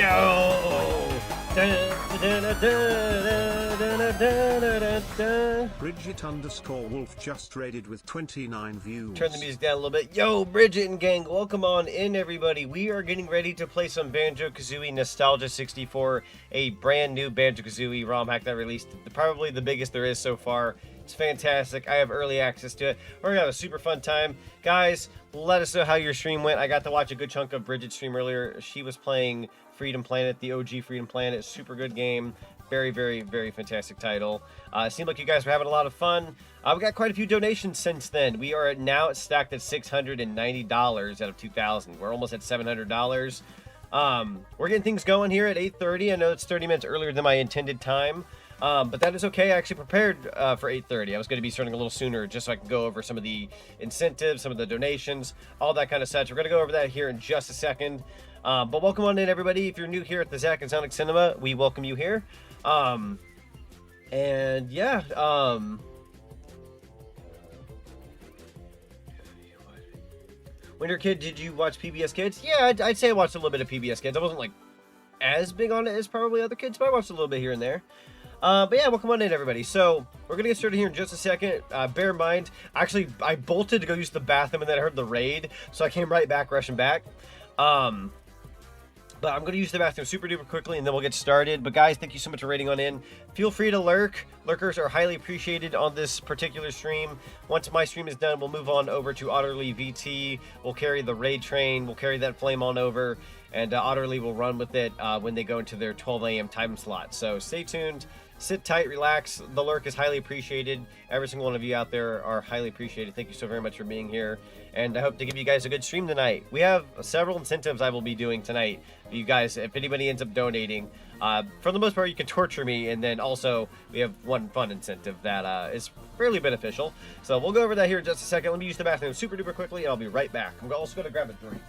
Yo! Bridget_Wolf just raided with 29 views. Turn the music down a little bit. Yo, Bridget and gang, welcome on in, everybody. We are getting ready to play some Banjo-Kazooie Nostalgia 64, a brand new Banjo-Kazooie ROM hack that released, probably the biggest there is so far. It's fantastic. I have early access to it. We're gonna have a super fun time. Guys, let us know how your stream went. I got to watch a good chunk of Bridget's stream earlier. She was playing Freedom Planet, the OG Freedom Planet. Super good game. Very, very, very fantastic title. It seemed like you guys were having a lot of fun. We got quite a few donations since then. We are now stacked at $690 out of 2,000. We're almost at $700. We're getting things going here at 8:30. I know it's 30 minutes earlier than my intended time. But that is okay. I actually prepared for 8:30. I was going to be starting a little sooner just so I could go over some of the incentives, some of the donations, all that kind of stuff. We're going to go over that here in just a second. But welcome on in, everybody. If you're new here at the Zach and Zonic Cinema, we welcome you here. And yeah, when you're a kid, did you watch PBS Kids? Yeah, I'd say I watched a little bit of PBS Kids. I wasn't like as big on it as probably other kids, but I watched a little bit here and there. But yeah, welcome on in, everybody. So we're gonna get started here in just a second. Bear in mind, actually, I bolted to go use the bathroom and then I heard the raid, so I came right back, rushing back. But I'm going to use the bathroom super duper quickly and then we'll get started. But guys, thank you so much for raiding on in. Feel free to lurk. Lurkers are highly appreciated on this particular stream. Once my stream is done, we'll move on over to Otterly VT. We'll carry the raid train. We'll carry that flame on over. And Otterly will run with it when they go into their 12 a.m. time slot. So stay tuned. Sit tight, relax. The lurk is highly appreciated. Every single one of you out there are highly appreciated. Thank you so very much for being here. And I hope to give you guys a good stream tonight. We have several incentives I will be doing tonight. You guys, if anybody ends up donating, for the most part, you can torture me. And then also, we have one fun incentive that is fairly beneficial. So we'll go over that here in just a second. Let me use the bathroom super duper quickly, and I'll be right back. I'm also going to grab a drink.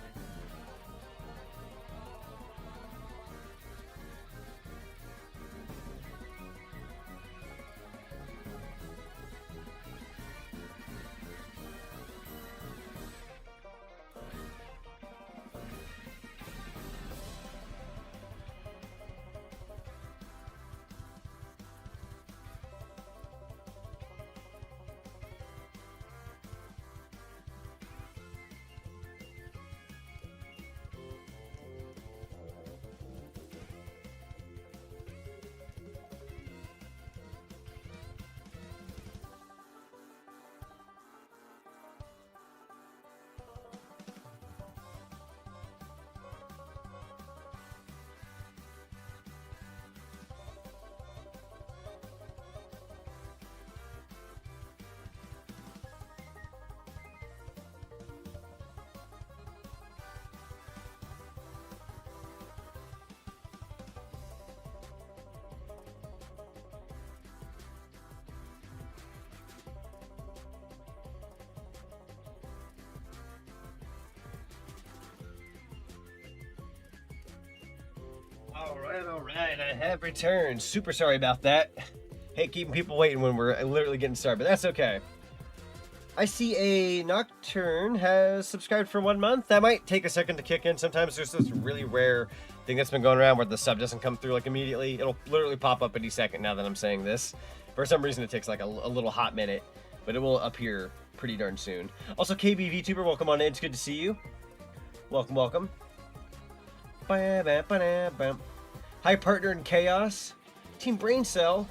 Alright, I have returned. Super sorry about that. Hate keeping people waiting when we're literally getting started, but that's okay. I see a Nocturne has subscribed for 1 month. That might take a second to kick in. Sometimes there's this really rare thing that's been going around where the sub doesn't come through like immediately. It'll literally pop up any second now that I'm saying this. For some reason, it takes like a little hot minute, but it will appear pretty darn soon. Also, KB VTuber, welcome on in. It's good to see you. Welcome, welcome. Hi, partner in chaos. Team Brain Cell.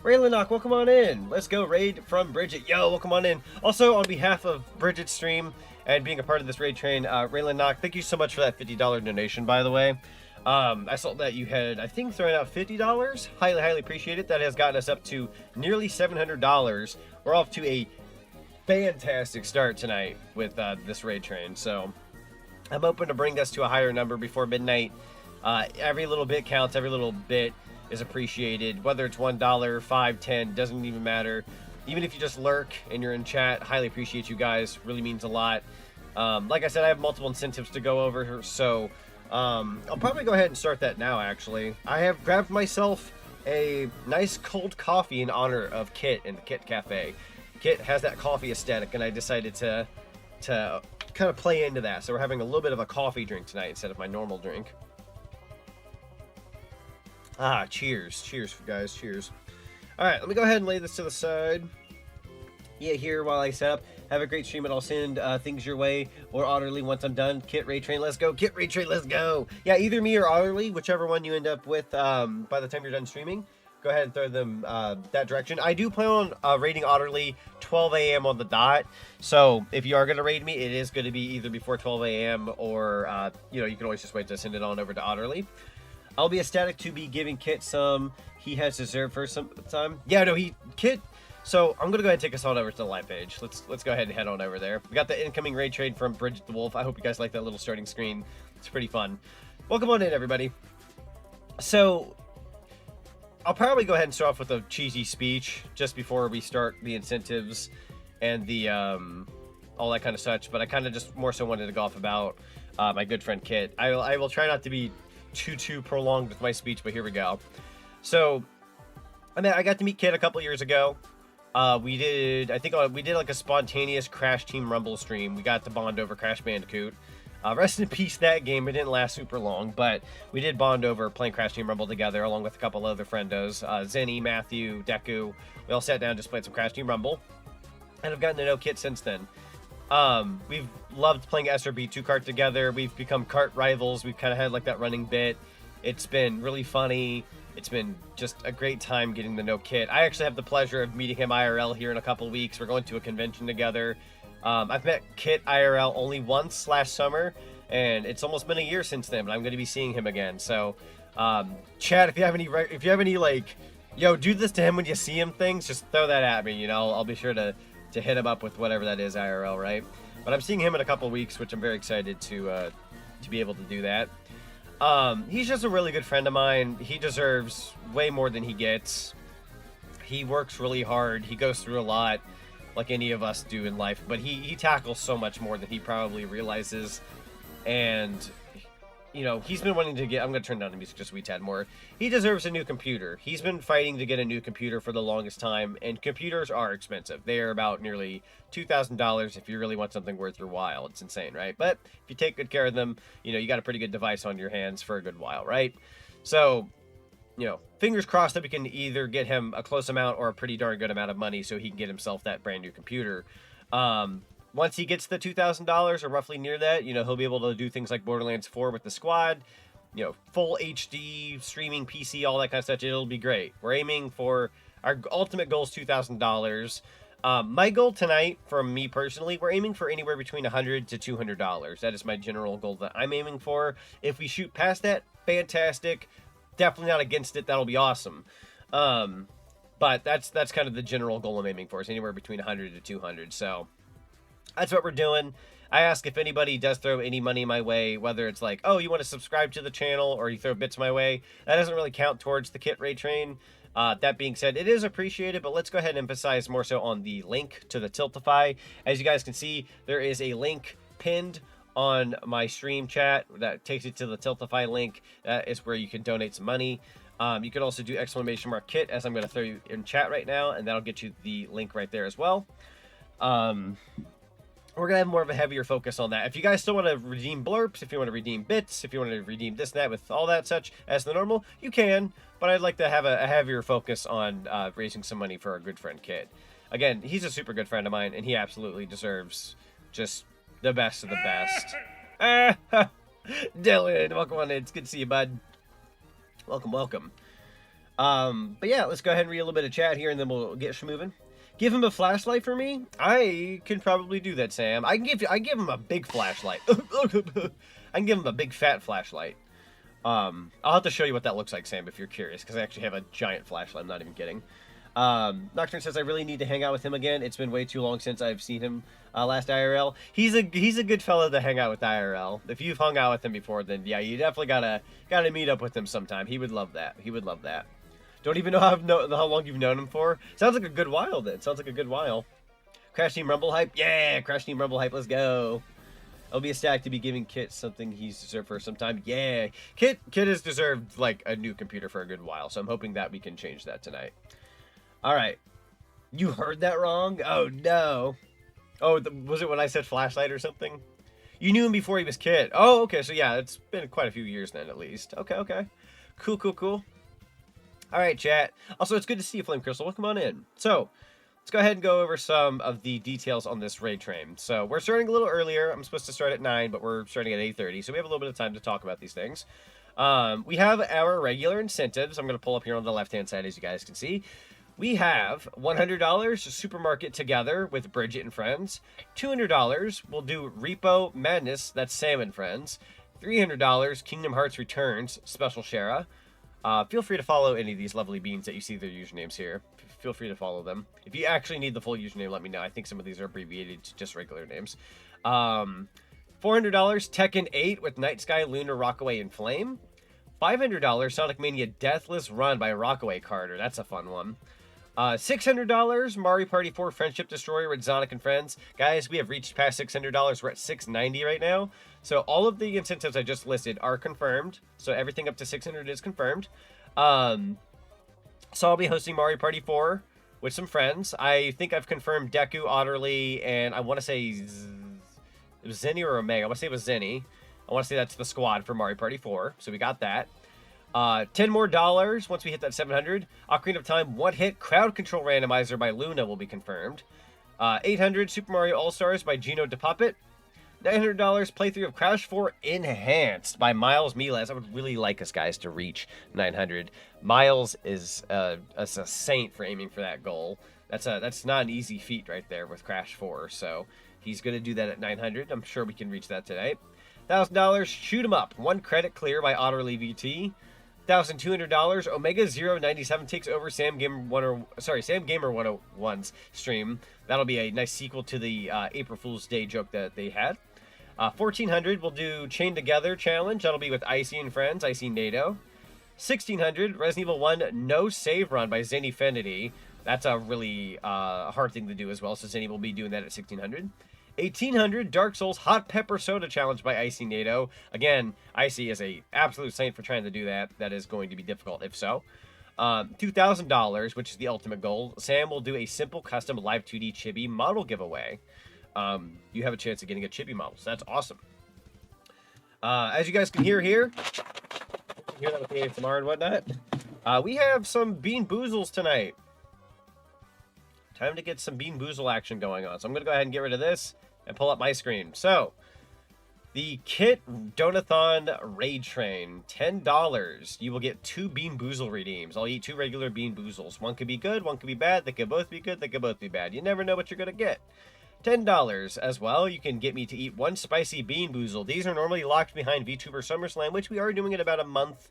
Raylanok, welcome on in. Let's go raid from Bridget. Yo, welcome on in. Also, on behalf of Bridget's stream and being a part of this raid train, Raylanok, thank you so much for that $50 donation, by the way. I saw that you had, I think, thrown out $50. Highly, highly appreciate it. That has gotten us up to nearly $700. We're off to a fantastic start tonight with this raid train. So I'm hoping to bring us to a higher number before midnight. Every little bit counts. Every little bit is appreciated. Whether it's $1, $5, $10, doesn't even matter. Even if you just lurk and you're in chat, highly appreciate you guys. Really means a lot. Like I said, I have multiple incentives to go over, so I'll probably go ahead and start that now, actually. I have grabbed myself a nice cold coffee in honor of Kit and the Kit Cafe. Kit has that coffee aesthetic, and I decided to kind of play into that. So we're having a little bit of a coffee drink tonight instead of my normal drink. Ah, cheers. Cheers, guys. Cheers. All right, let me go ahead and lay this to the side. Yeah, here while I set up. Have a great stream, and I'll send things your way or Otterly once I'm done. Kit Ray Train, let's go. Kit Ray Train, let's go. Yeah, either me or Otterly, whichever one you end up with by the time you're done streaming. Go ahead and throw them that direction. I do plan on raiding Otterly 12 a.m. on the dot. So if you are going to raid me, it is going to be either before 12 a.m. or, you know, you can always just wait to send it on over to Otterly. I'll be ecstatic to be giving Kit some he has deserved for some time. Yeah, no, Kit... So I'm gonna go ahead and take us on over to the live page. Let's go ahead and head on over there. We got the incoming raid trade from Bridget the Wolf. I hope you guys like that little starting screen. It's pretty fun. Welcome on in, everybody. So I'll probably go ahead and start off with a cheesy speech just before we start the incentives and the all that kind of such. But I kind of just more so wanted to go off about my good friend Kit. I will try not to be too prolonged with my speech, but here we go. So I got to meet Kit a couple years ago. We did like a spontaneous Crash Team Rumble stream. We got to bond over Crash Bandicoot. Rest in peace, that game. It didn't last super long, but we did bond over playing Crash Team Rumble together, along with a couple other friendos. Zenny, Matthew, Deku. We all sat down and just played some Crash Team Rumble. And I've gotten to know Kit since then. We've loved playing SRB 2 kart together. We've become kart rivals. We've kind of had like that running bit. It's been really funny. It's been just a great time getting to know Kit. I actually have the pleasure of meeting him IRL here in a couple weeks. We're going to a convention together. I've met Kit IRL only once last summer, and it's almost been a year since then, but I'm going to be seeing him again. So, Chad, if you have any like, yo, do this to him when you see him things, just throw that at me, you know. I'll be sure to hit him up with whatever that is IRL, right? But I'm seeing him in a couple weeks, which I'm very excited to be able to do that. He's just a really good friend of mine. He deserves way more than he gets. He works really hard. He goes through a lot, like any of us do in life, but he tackles so much more than he probably realizes. And, you know, he's been wanting to get... I'm going to turn down the music just a wee tad more. He deserves a new computer. He's been fighting to get a new computer for the longest time, and computers are expensive. They are about nearly $2,000 if you really want something worth your while. It's insane, right? But if you take good care of them, you know, you got a pretty good device on your hands for a good while, right? So, you know, fingers crossed that we can either get him a close amount or a pretty darn good amount of money so he can get himself that brand new computer. Once he gets the $2,000 or roughly near that, you know, he'll be able to do things like Borderlands 4 with the squad, you know, full HD, streaming PC, all that kind of stuff. It'll be great. We're aiming for, our ultimate goal is $2,000. My goal tonight, from me personally, we're aiming for anywhere between $100 to $200. That is my general goal that I'm aiming for. If we shoot past that, fantastic. Definitely not against it. That'll be awesome. But that's kind of the general goal I'm aiming for, is anywhere between 100 to 200. So that's what we're doing. I ask if anybody does throw any money my way, whether it's like, oh, you want to subscribe to the channel, or you throw bits my way. That doesn't really count towards the Kit Raid Train. That being said, it is appreciated, but let's go ahead and emphasize more so on the link to the Tiltify. As you guys can see, there is a link pinned on my stream chat that takes you to the Tiltify link. That is where you can donate some money. You can also do !Kit, as I'm going to throw you in chat right now, and that'll get you the link right there as well. We're going to have more of a heavier focus on that. If you guys still want to redeem blurps, if you want to redeem bits, if you want to redeem this and that with all that such as the normal, you can. But I'd like to have a heavier focus on raising some money for our good friend Kit. Again, he's a super good friend of mine, and he absolutely deserves just the best of the best. Dylan, welcome on in. It's good to see you, bud. Welcome, welcome. But yeah, let's go ahead and read a little bit of chat here, and then we'll get moving. Give him a flashlight for me? I can probably do that, Sam. I give him a big flashlight. I can give him a big fat flashlight. I'll have to show you what that looks like, Sam, if you're curious, because I actually have a giant flashlight. I'm not even kidding. Nocturne says I really need to hang out with him again. It's been way too long since I've seen him last IRL. He's a good fellow to hang out with IRL. If you've hung out with him before, then yeah, you definitely gotta meet up with him sometime. He would love that. He would love that. Don't even know how long you've known him for. Sounds like a good while then. Sounds like a good while. Crash Team Rumble hype? Yeah, Crash Team Rumble hype. Let's go. I'll be ecstatic to be giving Kit something he's deserved for some time. Yeah, Kit has deserved like a new computer for a good while, so I'm hoping that we can change that tonight. All right. You heard that wrong? Oh, no. Oh, was it when I said flashlight or something? You knew him before he was Kit. Oh, okay. So, yeah, it's been quite a few years then, at least. Okay. Cool. All right, chat. Also, it's good to see you, Flame Crystal. Welcome on in. So, let's go ahead and go over some of the details on this raid train. So, we're starting a little earlier. I'm supposed to start at 9, but we're starting at 8:30, so we have a little bit of time to talk about these things. We have our regular incentives. I'm going to pull up here on the left-hand side, as you guys can see. We have $100 Supermarket Together with Bridget and friends. $200 we'll do Repo Madness, that's Sam and friends. $300 Kingdom Hearts Returns, Special Shara. Feel free to follow any of these lovely beans that you see their usernames here. Feel free to follow them. If you actually need the full username, let me know. I think some of these are abbreviated to just regular names. $400 Tekken 8 with Night Sky, Lunar, Rockaway, and Flame. $500 Sonic Mania Deathless Run by Rockaway Carter. That's a fun one. $600 Mario Party 4 Friendship Destroyer with Zonic and friends. Guys, we have reached past $600. We're at $690 right now. So all of the incentives I just listed are confirmed. So everything up to 600 is confirmed. So I'll be hosting Mario Party 4 with some friends. I think I've confirmed Deku, Otterly, and I want to say it was Zenny or Omega. I want to say it was Zenny. I want to say that's the squad for Mario Party 4. So we got that. $10 more once we hit that 700. Ocarina of Time one-hit crowd control randomizer by Luna will be confirmed. 800 Super Mario All-Stars by Gino DePuppet. $900 playthrough of Crash 4 Enhanced by Miles Miles. I would really like us guys to reach 900. Miles is a saint for aiming for that goal. That's not an easy feat right there with Crash 4. So he's going to do that at 900. I'm sure we can reach that today. $1,000 Shoot 'em Up. 1 credit clear by Otterly VT. $1,200 Omega 097 takes over Sam Gamer 101's stream. That'll be a nice sequel to the April Fool's Day joke that they had. $1,400 we'll do Chain Together challenge. That'll be with Icy and friends, Icy NATO. $1,600 Resident Evil 1 No Save Run by Zennyfinity. That's a really hard thing to do as well, so Zenny will be doing that at $1,600. $1,800 Dark Souls Hot Pepper Soda Challenge by Icy NATO. Again, Icy is a absolute saint for trying to do that. That is going to be difficult if so. $2,000, which is the ultimate goal. Sam will do a simple custom live 2D chibi model giveaway. You have a chance of getting a chibi model, so that's awesome. As you guys can hear here, hear that with the ASMR and whatnot, we have some Bean Boozles tonight. Time to get some Bean Boozle action going on. So I'm going to go ahead and get rid of this and pull up my screen. So, the Kit Donathon Raid Train, $10. You will get 2 Bean Boozle redeems. I'll eat 2 regular Bean Boozles. One could be good, one could be bad. They could both be good, they could both be bad. You never know what you're going to get. $10 as well. You can get me to eat 1 spicy Bean Boozle. These are normally locked behind VTuber SummerSlam, which we are doing in about a month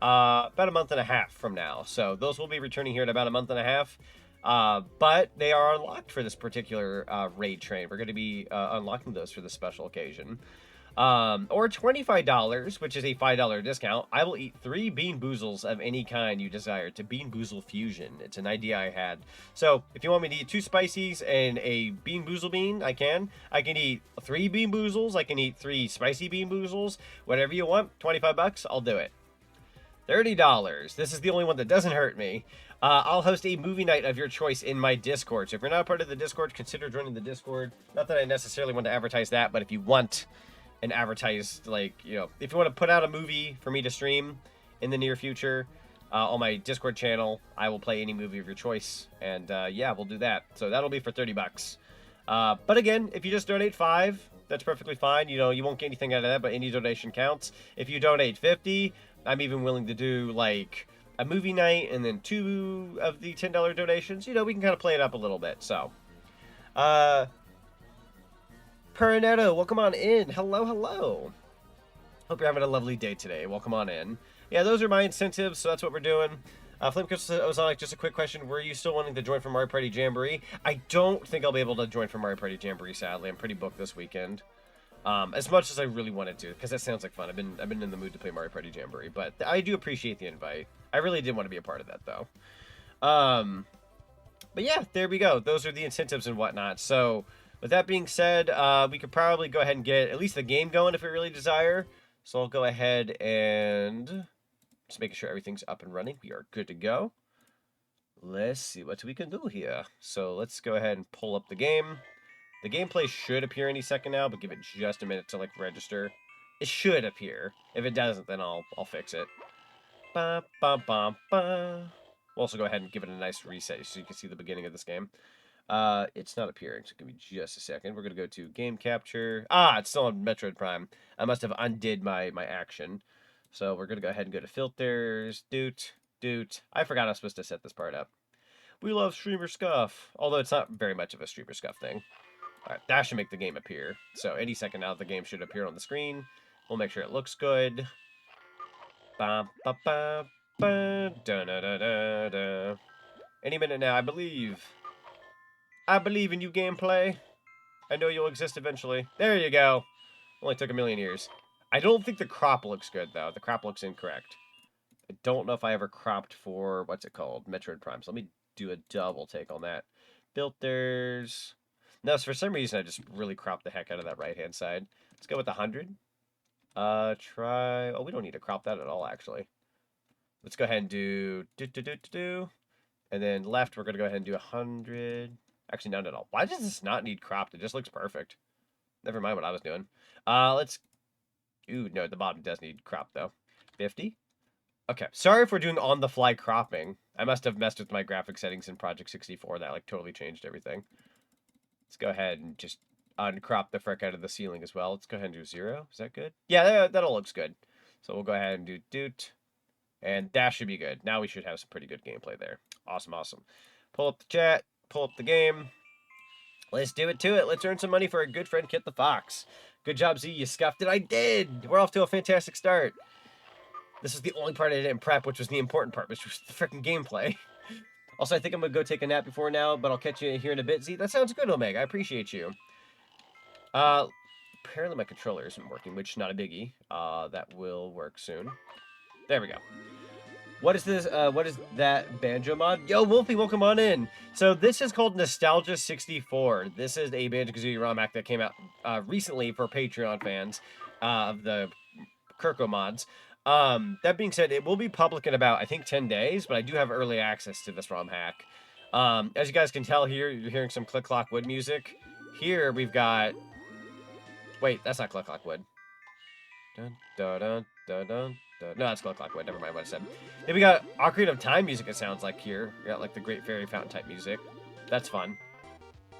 and a half from now. So those will be returning here in about a month and a half. But they are unlocked for this particular raid train. We're going to be unlocking those for this special occasion. Or $25, which is a $5 discount. I will eat 3 Bean Boozles of any kind you desire to Bean Boozle Fusion. It's an idea I had. So if you want me to eat 2 spicies and a Bean Boozle bean, I can. I can eat 3 Bean Boozles. I can eat 3 spicy Bean Boozles. Whatever you want, $25, I'll do it. $30. This is the only one that doesn't hurt me. I'll host a movie night of your choice in my Discord. So if you're not a part of the Discord, consider joining the Discord. Not that I necessarily want to advertise that, but if you want an advertised, like, you know, if you want to put out a movie for me to stream in the near future on my Discord channel, I will play any movie of your choice. And yeah, we'll do that. So that'll be for $30. But again, if you just donate $5, that's perfectly fine. You know, you won't get anything out of that, but any donation counts. If you donate $50, I'm even willing to do like a movie night and then 2 of the $10 donations. You know, we can kind of play it up a little bit. So, Perinetto, welcome on in. Hello, hello. Hope you're having a lovely day today. Welcome on in. Yeah, those are my incentives, so that's what we're doing. Flame Crystal said, Zonic, just a quick question. Were you still wanting to join for Mario Party Jamboree? I don't think I'll be able to join for Mario Party Jamboree, sadly. I'm pretty booked this weekend. As much as I really wanted to, because that sounds like fun. I've been in the mood to play Mario Party Jamboree, but I do appreciate the invite. I really did want to be a part of that, though. But yeah, there we go. Those are the incentives and whatnot. So, with that being said, we could probably go ahead and get at least the game going if we really desire. So I'll go ahead and just making sure everything's up and running. We are good to go. Let's see what we can do here. So let's go ahead and pull up the game. The gameplay should appear any second now, but give it just a minute to like register. It should appear. If it doesn't, then I'll fix it. Ba, ba, ba, ba. We'll also go ahead and give it a nice reset so you can see the beginning of this game. It's not appearing, so give me just a second. We're going to go to game capture. Ah, it's still on Metroid Prime. I must have undid my action. So we're going to go ahead and go to filters. Doot. I forgot I was supposed to set this part up. We love streamer scuff. Although it's not very much of a streamer scuff thing. Alright, that should make the game appear. So any second now the game should appear on the screen. We'll make sure it looks good. Ba, ba, ba, ba, da, da, da, da, da. Any minute now, I believe. I believe in you, gameplay. I know you'll exist eventually. There you go. Only took a million years. I don't think the crop looks good, though. The crop looks incorrect. I don't know if I ever cropped for, what's it called? Metroid Prime. So let me do a double take on that. Filters. No, so for some reason, I just really cropped the heck out of that right-hand side. Let's go with 100. Try... Oh, we don't need to crop that at all, actually. Let's go ahead and do... And then left, we're going to go ahead and do 100. Actually, none at all. Why does this not need cropped? It just looks perfect. Never mind what I was doing. Let's... Ooh, no, the bottom does need cropped, though. 50. Okay, sorry if we're doing on-the-fly cropping. I must have messed with my graphic settings in Project 64. That, like, totally changed everything. Let's go ahead and just uncrop the frick out of the ceiling as well. Let's go ahead and do 0. Is that good? Yeah, that all looks good. So we'll go ahead and do doot. And that should be good. Now we should have some pretty good gameplay there. Awesome, awesome. Pull up the chat. Pull up the game. Let's do it to it. Let's earn some money for our good friend Kit the Fox. Good job, Z. You scuffed it. I did. We're off to a fantastic start. This is the only part I didn't prep, which was the important part, which was the freaking gameplay. Also, I think I'm going to go take a nap before now, but I'll catch you here in a bit. Z, that sounds good, Omega. I appreciate you. Apparently my controller isn't working, which is not a biggie. That will work soon. There we go. What is this? What is that Banjo mod? Yo, Wolfie, welcome on in. So this is called Nostalgia 64. This is a Banjo-Kazooie ROM hack that came out recently for Patreon fans of the Kirko mods. That being said, it will be public in about, I think, 10 days, but I do have early access to this ROM hack. As you guys can tell here, you're hearing some Click Clock Wood music. Here we've got... Wait, that's not Click Clock Wood. Dun, dun, dun, dun, dun. No, that's Click Clock Wood. Never mind what I said. Then we got Ocarina of Time music, it sounds like here. We got like the Great Fairy Fountain type music. That's fun. I'm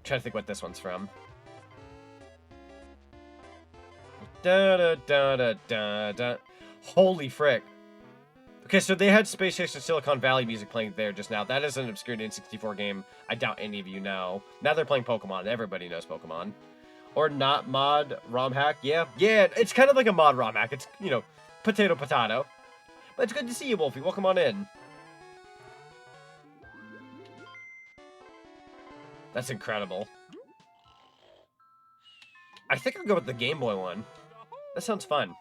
trying to think what this one's from. Da da da da da da. Holy frick. Okay, so they had Space Station Silicon Valley music playing there just now. That is an obscure N64 game. I doubt any of you know. Now they're playing Pokemon. Everybody knows Pokemon. Or not mod ROM hack. Yeah, it's kind of like a mod ROM hack. It's, you know, potato. But it's good to see you, Wolfie. Welcome on in. That's incredible. I think I'll go with the Game Boy one. That sounds fun.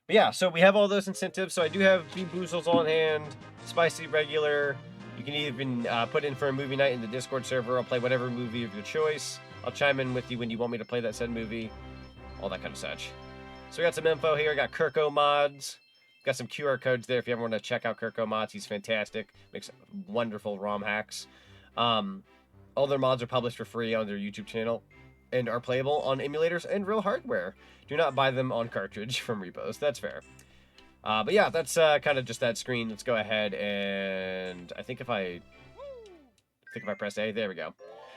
But yeah, so we have all those incentives. So I do have B-Boozles on hand, Spicy Regular. You can even put in for a movie night in the Discord server. I'll play whatever movie of your choice. I'll chime in with you when you want me to play that said movie. All that kind of such. So we got some info here. I got Kirko mods. Got some QR codes there if you ever want to check out Kirko mods. He's fantastic. Makes wonderful ROM hacks. All their mods are published for free on their YouTube channel and are playable on emulators and real hardware. Do not buy them on cartridge from repos. That's fair. But yeah, that's kind of just that screen. Let's go ahead and I think if I press A, there we go.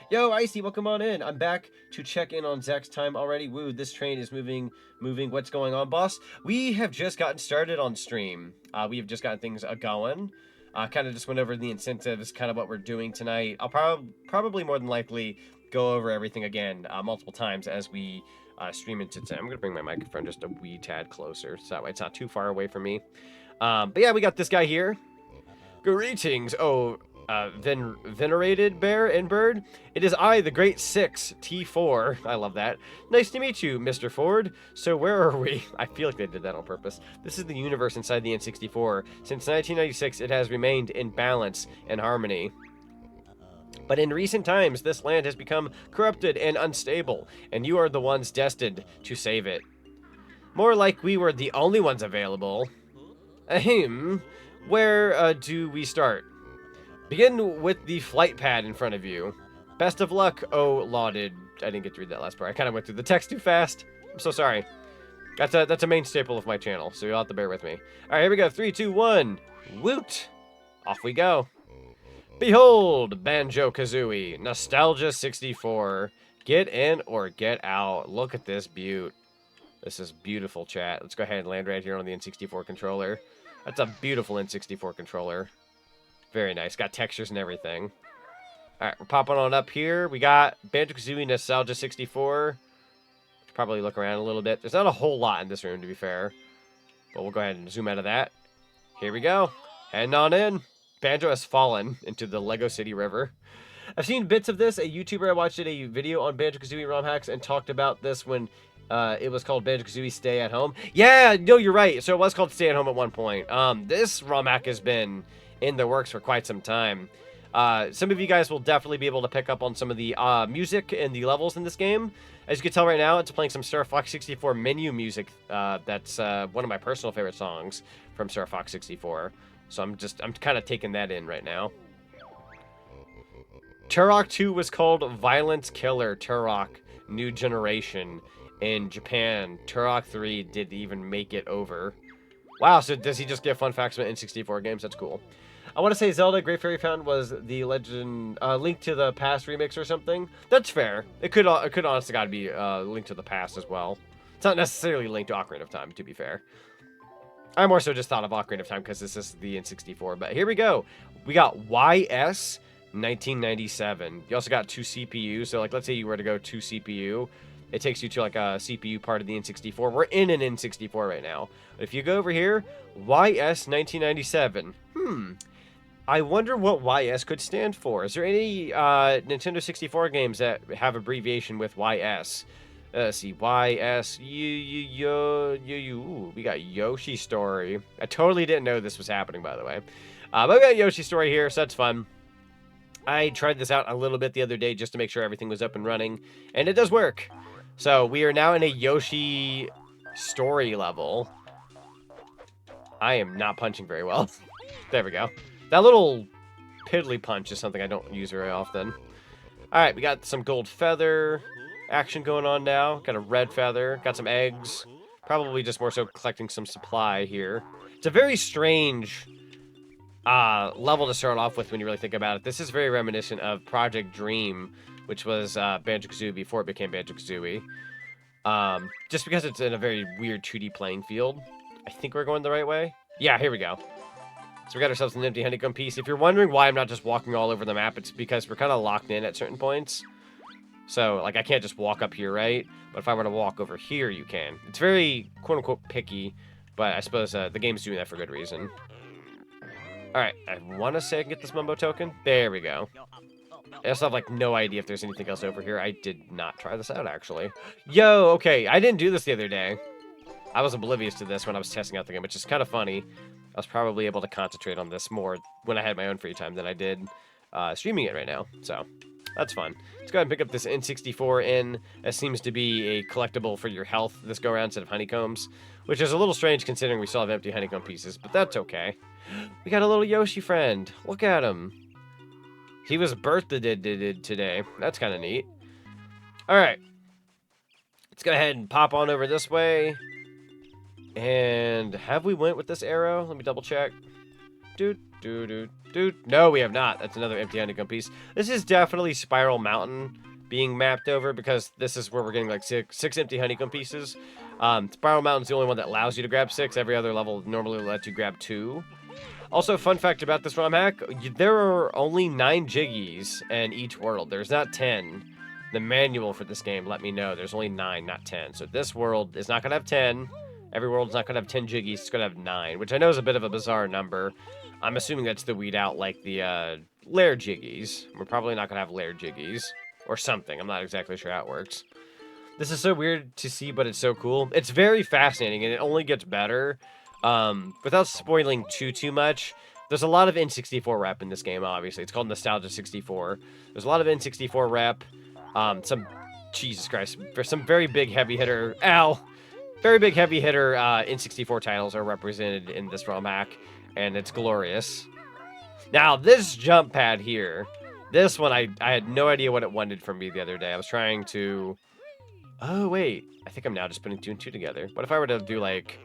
Yo, Icy, welcome on in. I'm back to check in on Zach's time already. Woo, this train is moving. What's going on, boss? We have just gotten started on stream. We have just gotten things going. Kind of just went over the incentives, kind of what we're doing tonight. I'll probably more than likely go over everything again multiple times as we stream into today. I'm going to bring my microphone just a wee tad closer so that way it's not too far away from me. But yeah, we got this guy here. Greetings, venerated bear and bird. It is I, the Great Six, T4. I love that. Nice to meet you, Mr. Ford. So where are we? I feel like they did that on purpose. This is the universe inside the N64. Since 1996, it has remained in balance and harmony. But in recent times, this land has become corrupted and unstable, and you are the ones destined to save it. More like we were the only ones available. Ahem. Where do we start? Begin with the flight pad in front of you. Best of luck, oh lauded. I didn't get to read that last part. I kind of went through the text too fast. I'm so sorry. That's a main staple of my channel, so you'll have to bear with me. All right, here we go. 3, 2, 1. Woot! Off we go. Behold, Banjo-Kazooie, Nostalgia 64. Get in or get out. Look at this beaut. This is beautiful, chat. Let's go ahead and land right here on the N64 controller. That's a beautiful N64 controller. Very nice. Got textures and everything. All right, we're popping on up here. We got Banjo-Kazooie Nostalgia 64. Probably look around a little bit. There's not a whole lot in this room, to be fair. But we'll go ahead and zoom out of that. Here we go. Heading on in. Banjo has fallen into the Lego City River. I've seen bits of this. A YouTuber I watched did a video on Banjo-Kazooie ROM hacks and talked about this when it was called Banjo-Kazooie Stay at Home. Yeah, no, you're right. So it was called Stay at Home at one point. This ROM hack has been in the works for quite some time. Some of you guys will definitely be able to pick up on some of the music and the levels in this game. As you can tell right now, it's playing some Star Fox 64 menu music. That's one of my personal favorite songs from Star Fox 64. So I'm kind of taking that in right now. Turok 2 was called Violence Killer Turok New Generation in Japan. Turok 3 did even make it over. Wow, so does he just get fun facts about N64 games? That's cool. I want to say Zelda Great Fairy Fountain was the Legend Link to the Past remix or something. That's fair. It could honestly gotta be Link to the Past as well. It's not necessarily Link to Ocarina of Time, to be fair. I more so just thought of Ocarina of Time because this is the N64. But here we go. We got YS 1997. You also got 2 CPUs. So like, let's say you were to go 2 CPU. It takes you to like a CPU part of the N64. We're in an N64 right now. If you go over here, YS 1997. I wonder what YS could stand for. Is there any Nintendo 64 games that have abbreviation with YS? Let's see, YS, we got Yoshi Story. I totally didn't know this was happening, by the way. But we got Yoshi Story here, so that's fun. I tried this out a little bit the other day just to make sure everything was up and running, and it does work. So we are now in a Yoshi Story level. I am not punching very well. There we go. That little piddly punch is something I don't use very often. Alright, we got some gold feather action going on now. Got a red feather. Got some eggs. Probably just more so collecting some supply here. It's a very strange level to start off with when you really think about it. This is very reminiscent of Project Dream, which was Banjo-Kazooie before it became Banjo-Kazooie. Just because it's in a very weird 2D playing field. I think we're going the right way. Yeah, here we go. So we got ourselves an empty honeycomb piece. If you're wondering why I'm not just walking all over the map, it's because we're kind of locked in at certain points. So, like, I can't just walk up here, right? But if I were to walk over here, you can. It's very, quote-unquote, picky, but I suppose the game's doing that for good reason. Alright, I want to say I can get this Mumbo token. There we go. I also have, like, no idea if there's anything else over here. I did not try this out, actually. Yo, okay, I didn't do this the other day. I was oblivious to this when I was testing out the game, which is kind of funny. I was probably able to concentrate on this more when I had my own free time than I did streaming it right now. So, that's fun. Let's go ahead and pick up this N64 that seems to be a collectible for your health this go-around instead of honeycombs, which is a little strange considering we still have empty honeycomb pieces, but that's okay. We got a little Yoshi friend. Look at him. He was birthday today. That's kind of neat. Alright. Let's go ahead and pop on over this way. And have we went with this arrow? Let me double check. No, we have not. That's another empty honeycomb piece. This is definitely Spiral Mountain being mapped over because this is where we're getting like six empty honeycomb pieces. Spiral Mountain's the only one that allows you to grab 6. Every other level normally lets you grab 2. Also, fun fact about this ROM hack, there are only 9 Jiggies in each world. There's not 10. The manual for this game let me know there's only 9, not 10. So this world is not going to have 10. Every world's not going to have 10 Jiggies. It's going to have 9, which I know is a bit of a bizarre number. I'm assuming that's to weed out, like, the Lair Jiggies. We're probably not going to have Lair Jiggies. Or something. I'm not exactly sure how it works. This is so weird to see, but it's so cool. It's very fascinating, and it only gets better. Without spoiling too much, there's a lot of N64 rep in this game, obviously. It's called Nostalgia 64. There's a lot of N64 rep. Jesus Christ. For some very big heavy hitter... Ow! Very big heavy hitter N64 titles are represented in this ROM hack, and it's glorious. Now, this jump pad here, this one, I had no idea what it wanted from me the other day. I was trying to Oh, wait. I think I'm now just putting 2 and 2 together. What if I were to do, like...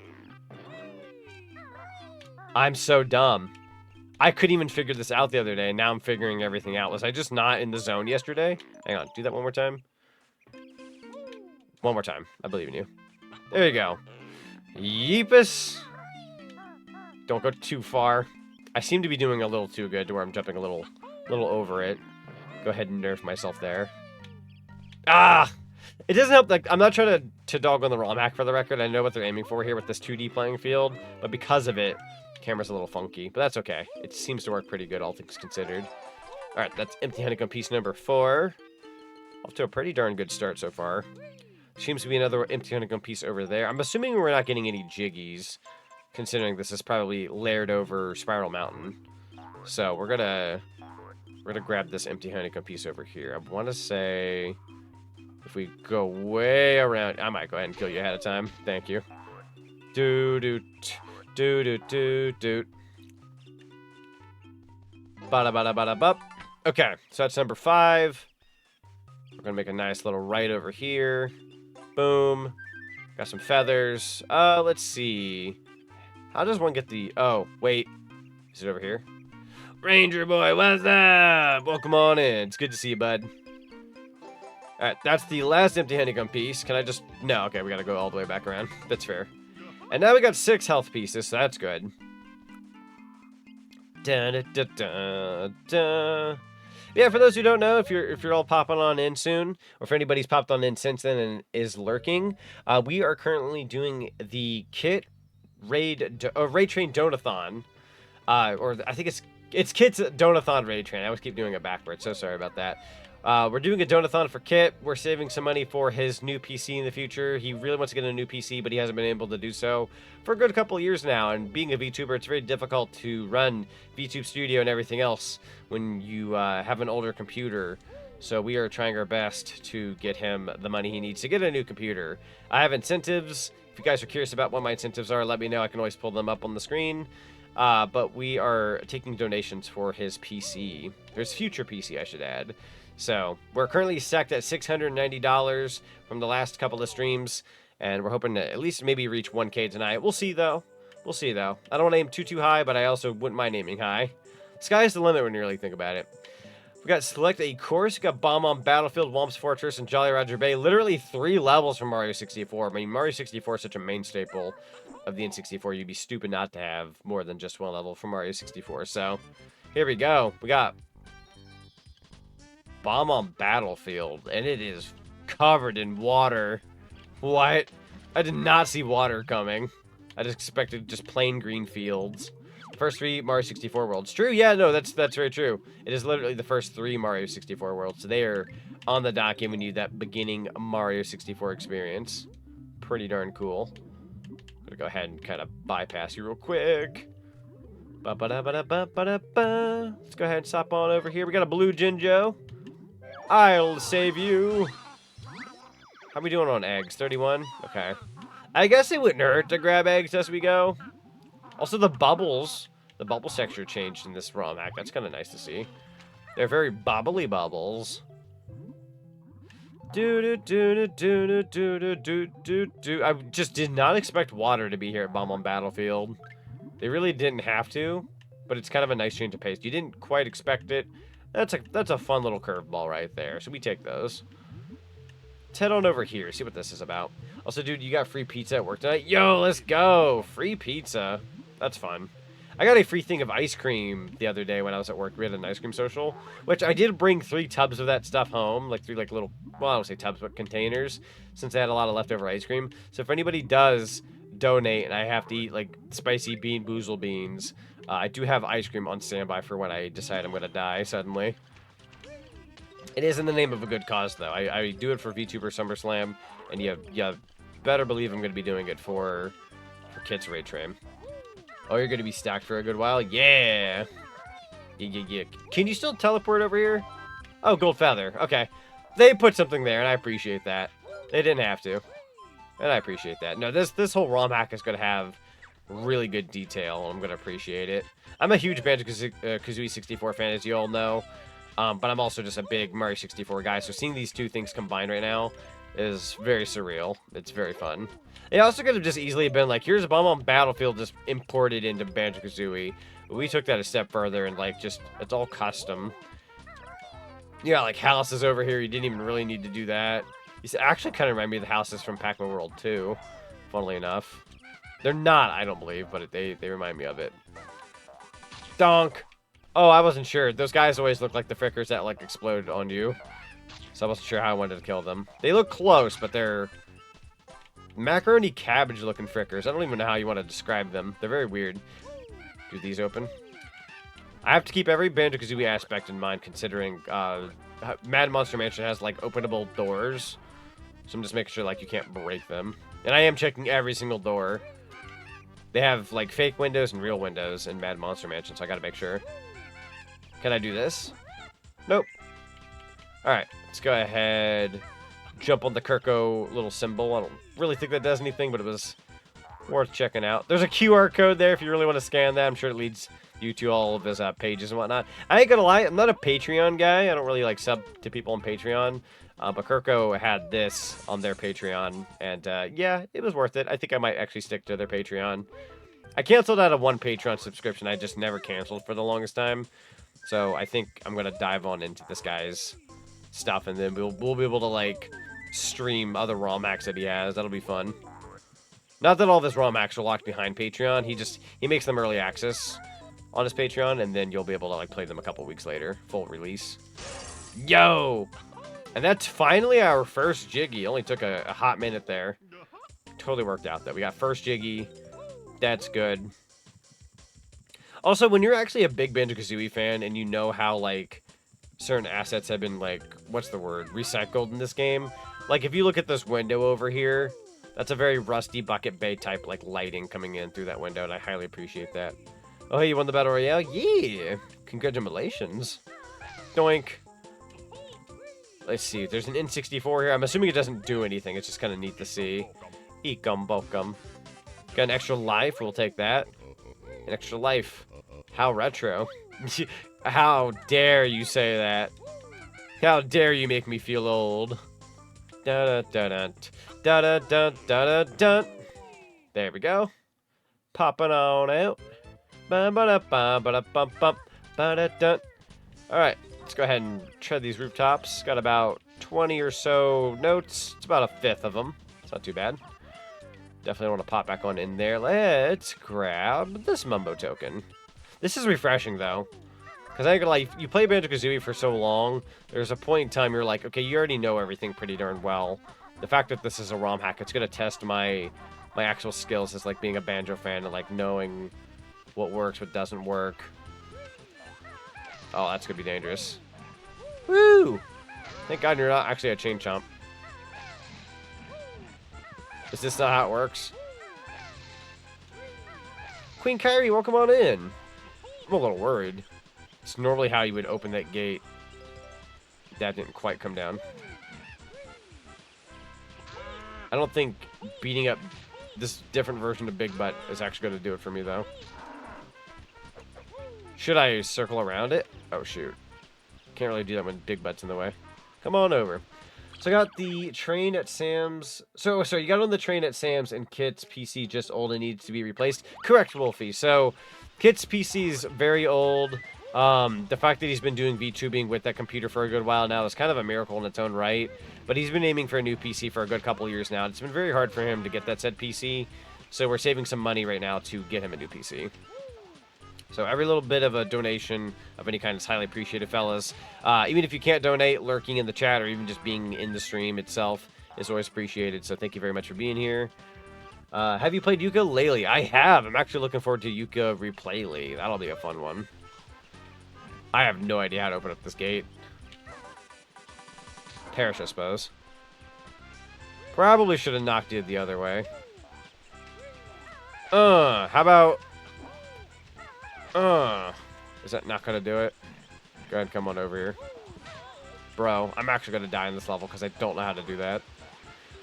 I'm so dumb. I couldn't even figure this out the other day, and now I'm figuring everything out. Was I just not in the zone yesterday? Hang on, do that one more time. One more time. I believe in you. There you go. Yeepus. Don't go too far. I seem to be doing a little too good to where I'm jumping a little over it. Go ahead and nerf myself there. Ah! It doesn't help, like, I'm not trying to dog on the ROM hack for the record. I know what they're aiming for here with this 2D playing field, but because of it, camera's a little funky. But that's okay. It seems to work pretty good, all things considered. Alright, that's empty honeycomb piece number 4. Off to a pretty darn good start so far. Seems to be another empty honeycomb piece over there. I'm assuming we're not getting any jiggies, considering this is probably layered over Spiral Mountain. So we're gonna grab this empty honeycomb piece over here. I want to say, if we go way around, I might go ahead and kill you ahead of time. Thank you. Do-do-do. Bada-bada-bada-bup. Okay, so that's number 5. We're gonna make a nice little right over here. Boom. Got some feathers. Let's see. How does one get the... Oh, wait. Is it over here? Ranger boy, what's up? Welcome on in. It's good to see you, bud. Alright, that's the last empty honeycomb piece. Can I just... No, okay, we gotta go all the way back around. That's fair. And now we got 6 health pieces, so that's good. Da-da-da-da-da. Yeah, for those who don't know, if you're all popping on in soon, or if anybody's popped on in since then and is lurking, we are currently doing the Kit Raid Train Donathon, or I think it's Kit's Donathon Raid Train. I always keep doing it backwards, so sorry about that. We're doing a donathon for Kit. We're saving some money for his new PC in the future. He really wants to get a new PC, but he hasn't been able to do so for a good couple of years now. And being a VTuber, it's very difficult to run VTube Studio and everything else when you have an older computer. So we are trying our best to get him the money he needs to get a new computer. I have incentives. If you guys are curious about what my incentives are, let me know. I can always pull them up on the screen. But we are taking donations for his PC. His future PC, I should add. So we're currently stacked at $690 from the last couple of streams, and we're hoping to at least maybe reach 1K tonight. We'll see, though. We'll see, though. I don't want to aim too high, but I also wouldn't mind aiming high. Sky's the limit when you really think about it. We got Select a Course, we got Bomb on Battlefield, Whomp's Fortress, and Jolly Roger Bay. Literally 3 levels from Mario 64. I mean, Mario 64 is such a main staple of the N64. You'd be stupid not to have more than just 1 level from Mario 64. So, here we go. We got Bomb on Battlefield, and it is covered in water. What? I did not see water coming. I just expected just plain green fields. First 3 Mario 64 worlds. True, yeah, no, that's very true. It is literally the first 3 Mario 64 worlds. So they are on the dot giving you that beginning Mario 64 experience. Pretty darn cool. Gonna go ahead and kind of bypass you real quick. Ba-ba-da-ba-da-ba-ba-da-ba. Let's go ahead and stop on over here. We got a blue Jinjo. I'll save you. How are we doing on eggs? 31? Okay. I guess it wouldn't hurt to grab eggs as we go. Also, the bubbles. The bubble texture changed in this ROM hack. That's kind of nice to see. They're very bubbly bubbles. Do-do-do-do-do-do-do-do-do. I just did not expect water to be here at Bomb on Battlefield. They really didn't have to, but it's kind of a nice change of pace. You didn't quite expect it. That's a fun little curveball right there. So we take those. Let's head on over here, see what this is about. Also, dude, you got free pizza at work tonight? Yo, let's go! Free pizza. That's fun. I got a free thing of ice cream the other day when I was at work. We had an ice cream social, which I did bring 3 tubs of that stuff home, like 3 little, well, I don't say tubs, but containers, since I had a lot of leftover ice cream. So if anybody does donate and I have to eat like spicy bean boozle beans, I do have ice cream on standby for when I decide I'm going to die suddenly. It is in the name of a good cause, though. I do it for VTuber SummerSlam, and you better believe I'm going to be doing it for Kit's Raid Train. Oh, you're going to be stacked for a good while? Yeah! Yeah. Can you still teleport over here? Oh, gold feather. Okay. They put something there, and I appreciate that. They didn't have to. And I appreciate that. No, this whole ROM hack is going to have really good detail, and I'm going to appreciate it. I'm a huge Banjo-Kazooie 64 fan, as you all know. But I'm also just a big Mario 64 guy, so seeing these 2 things combined right now is very surreal. It's very fun. It also could have just easily been like, here's a bomb on Battlefield just imported into Banjo-Kazooie. But we took that a step further and like just, it's all custom. Yeah, like houses over here, you didn't even really need to do that. These actually kind of remind me of the houses from Pac-Man World 2, funnily enough. They're not, I don't believe, but they remind me of it. Donk! Oh, I wasn't sure. Those guys always look like the frickers that like explode on you. So I wasn't sure how I wanted to kill them. They look close, but they're macaroni cabbage looking frickers. I don't even know how you want to describe them. They're very weird. Do these open? I have to keep every Banjo-Kazooie aspect in mind, considering Mad Monster Mansion has like openable doors. So I'm just making sure like you can't break them. And I am checking every single door. They have like fake windows and real windows in Mad Monster Mansion, so I gotta make sure. Can I do this? Nope. Alright, let's go ahead. Jump on the Kirko little symbol. I don't really think that does anything, but it was worth checking out. There's a QR code there if you really want to scan that. I'm sure it leads you to all of his pages and whatnot. I ain't gonna lie, I'm not a Patreon guy. I don't really like sub to people on Patreon. But Kirko had this on their Patreon, and yeah, it was worth it. I think I might actually stick to their Patreon. I canceled out of one Patreon subscription. I just never canceled for the longest time. So I think I'm gonna dive on into this guy's stuff, and then we'll be able to like stream other ROM hacks that he has. That'll be fun. Not that all of his ROM hacks are locked behind Patreon. He makes them early access on his Patreon, and then you'll be able to like play them a couple weeks later, full release. Yo! And that's finally our first Jiggy. Only took a hot minute there. Totally worked out, though. We got first Jiggy. That's good. Also, when you're actually a big Banjo-Kazooie fan and you know how, like, certain assets have been, like, what's the word? Recycled in this game. Like, if you look at this window over here, that's a very rusty Bucket Bay type, like, lighting coming in through that window, and I highly appreciate that. Oh, hey, you won the Battle Royale? Yeah! Congratulations. Doink. Let's see, there's an N64 here. I'm assuming it doesn't do anything. It's just kind of neat to see. Eekum bokum. Got an extra life. We'll take that. An extra life. How retro. How dare you say that? How dare you make me feel old? Da-da-da-da. Da-da-da-da-da-da. There we go. Popping on out. Ba-ba-da-ba-ba-da-bum-bum. Ba-da-da. Alright. Let's go ahead and tread these rooftops. Got about 20 or so notes. It's about a fifth of them. It's not too bad. Definitely want to pop back on in there. Let's grab this Mumbo token. This is refreshing, though. Because I think, like, you play Banjo-Kazooie for so long, there's a point in time you're like, okay, you already know everything pretty darn well. The fact that this is a ROM hack, it's going to test my actual skills as, like, being a Banjo fan and, like, knowing what works, what doesn't work. Oh, that's going to be dangerous. Woo! Thank God you're not actually a chain chomp. Is this not how it works? Queen Kyrie, welcome on in. I'm a little worried. It's normally how you would open that gate. That didn't quite come down. I don't think beating up this different version of Big Butt is actually going to do it for me, though. Should I circle around it? Oh, shoot. Can't really do that when Big Butt's in the way. Come on over. So I got the train at Sam's. So you got on the train at Sam's and Kit's PC just old and needs to be replaced. Correct, Wolfie. So Kit's PC's very old. The fact that he's been doing VTubing with that computer for a good while now is kind of a miracle in its own right. But he's been aiming for a new PC for a good couple years now. It's been very hard for him to get that said PC. So we're saving some money right now to get him a new PC. So every little bit of a donation of any kind is highly appreciated, fellas. Even if you can't donate, lurking in the chat or even just being in the stream itself is always appreciated. So thank you very much for being here. Have you played Yooka-Laylee? I have. I'm actually looking forward to Yooka Replay-Lee. That'll be a fun one. I have no idea how to open up this gate. Perish, I suppose. Probably should have knocked it the other way. How about... is that not gonna do it? Go ahead and come on over here. Bro, I'm actually gonna die in this level because I don't know how to do that.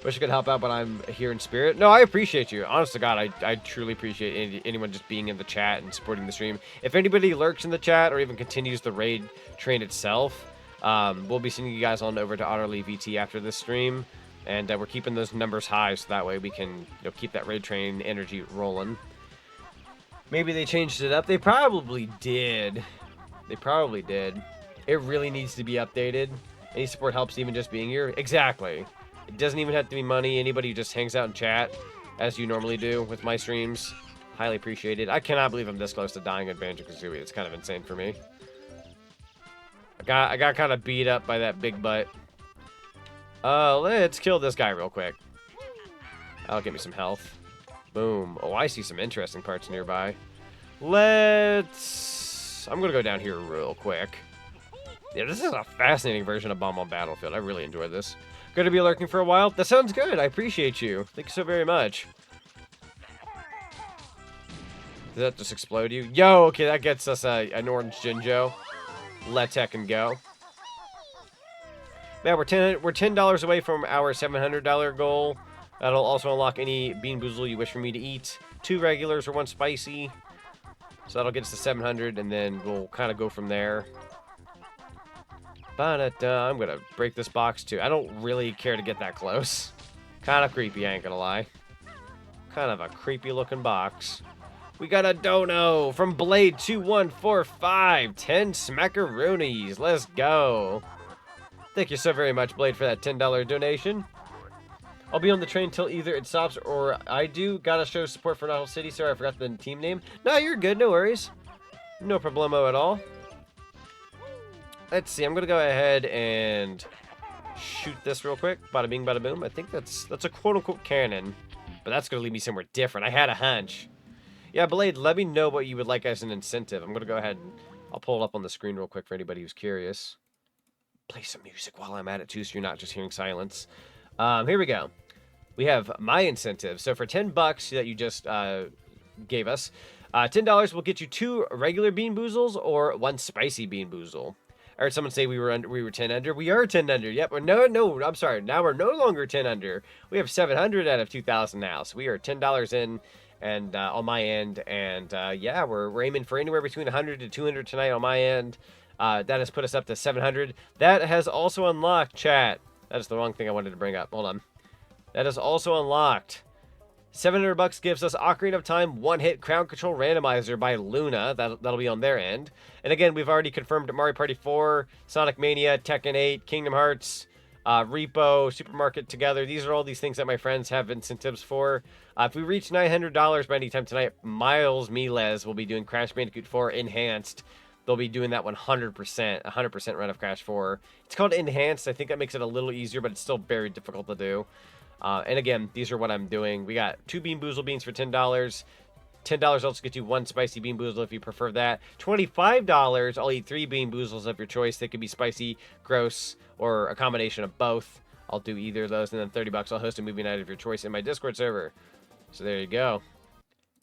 Wish I could help out, but I'm here in spirit. No, I appreciate you. Honest to God, I truly appreciate anyone just being in the chat and supporting the stream. If anybody lurks in the chat or even continues the raid train itself, we'll be sending you guys on over to Otterly VT after this stream. And we're keeping those numbers high, so that way we can keep that raid train energy rolling. Maybe they changed it up. They probably did. They probably did. It really needs to be updated. Any support helps, even just being here. Exactly. It doesn't even have to be money. Anybody who just hangs out and chat, as you normally do with my streams, highly appreciated. I cannot believe I'm this close to dying at Banjo-Kazooie. It's kind of insane for me. I got kind of beat up by that big butt. Let's kill this guy real quick. That'll give me some health. Boom. Oh, I see some interesting parts nearby. I'm gonna go down here real quick. Yeah, this is a fascinating version of Bomb on Battlefield. I really enjoyed this. Gonna be lurking for a while? That sounds good. I appreciate you. Thank you so very much. Did that just explode you? Yo, okay, that gets us an orange Jinjo. Let's heck and go. Man, we're $10 away from our $700 goal. That'll also unlock any Bean Boozle you wish for me to eat. 2 regulars or 1 spicy. So that'll get us to 700, and then we'll kind of go from there. I'm gonna break this box too. I don't really care to get that close. Kind of creepy, I ain't gonna lie. Kind of a creepy looking box. We got a dono from Blade2145. 10 smackaroonies. Let's go. Thank you so very much, Blade, for that $10 donation. I'll be on the train till either it stops or I do. Gotta show support for Knottle City. Sorry, I forgot the team name. No, you're good. No worries. No problemo at all. Let's see. I'm gonna go ahead and shoot this real quick. Bada bing, bada boom. I think that's a quote-unquote cannon, but that's gonna lead me somewhere different. I had a hunch. Yeah, Blade, let me know what you would like as an incentive. I'm gonna go ahead and I'll pull it up on the screen real quick for anybody who's curious. Play some music while I'm at it too, so you're not just hearing silence. Here we go. We have my incentive. So for $10 that you just gave us, $10 will get you 2 regular Bean Boozles or 1 spicy Bean Boozle. I heard someone say we were 10 under. We are 10 under. Yep. No, I'm sorry. Now we're no longer 10 under. We have 700 out of 2,000 now. So we are $10 in, and on my end. And yeah, we're aiming for anywhere between 100 to 200 tonight on my end. That has put us up to 700. That has also unlocked, chat. That is the wrong thing I wanted to bring up. Hold on. That is also unlocked. $700 gives us Ocarina of Time one-hit Crown Control Randomizer by Luna. That'll be on their end. And again, we've already confirmed Mario Party 4, Sonic Mania, Tekken 8, Kingdom Hearts, Repo, Supermarket Together. These are all these things that my friends have incentives for. If we reach $900 by any time tonight, Miles Miles will be doing Crash Bandicoot 4 Enhanced. They'll be doing that 100% run of Crash 4. It's called Enhanced. I think that makes it a little easier, but it's still very difficult to do. And again, these are what I'm doing. We got 2 Bean Boozle beans for $10. $10 also get you 1 spicy Bean Boozle if you prefer that. $25, I'll eat 3 Bean Boozles of your choice. They could be spicy, gross, or a combination of both. I'll do either of those. And then $30, I'll host a movie night of your choice in my Discord server. So there you go.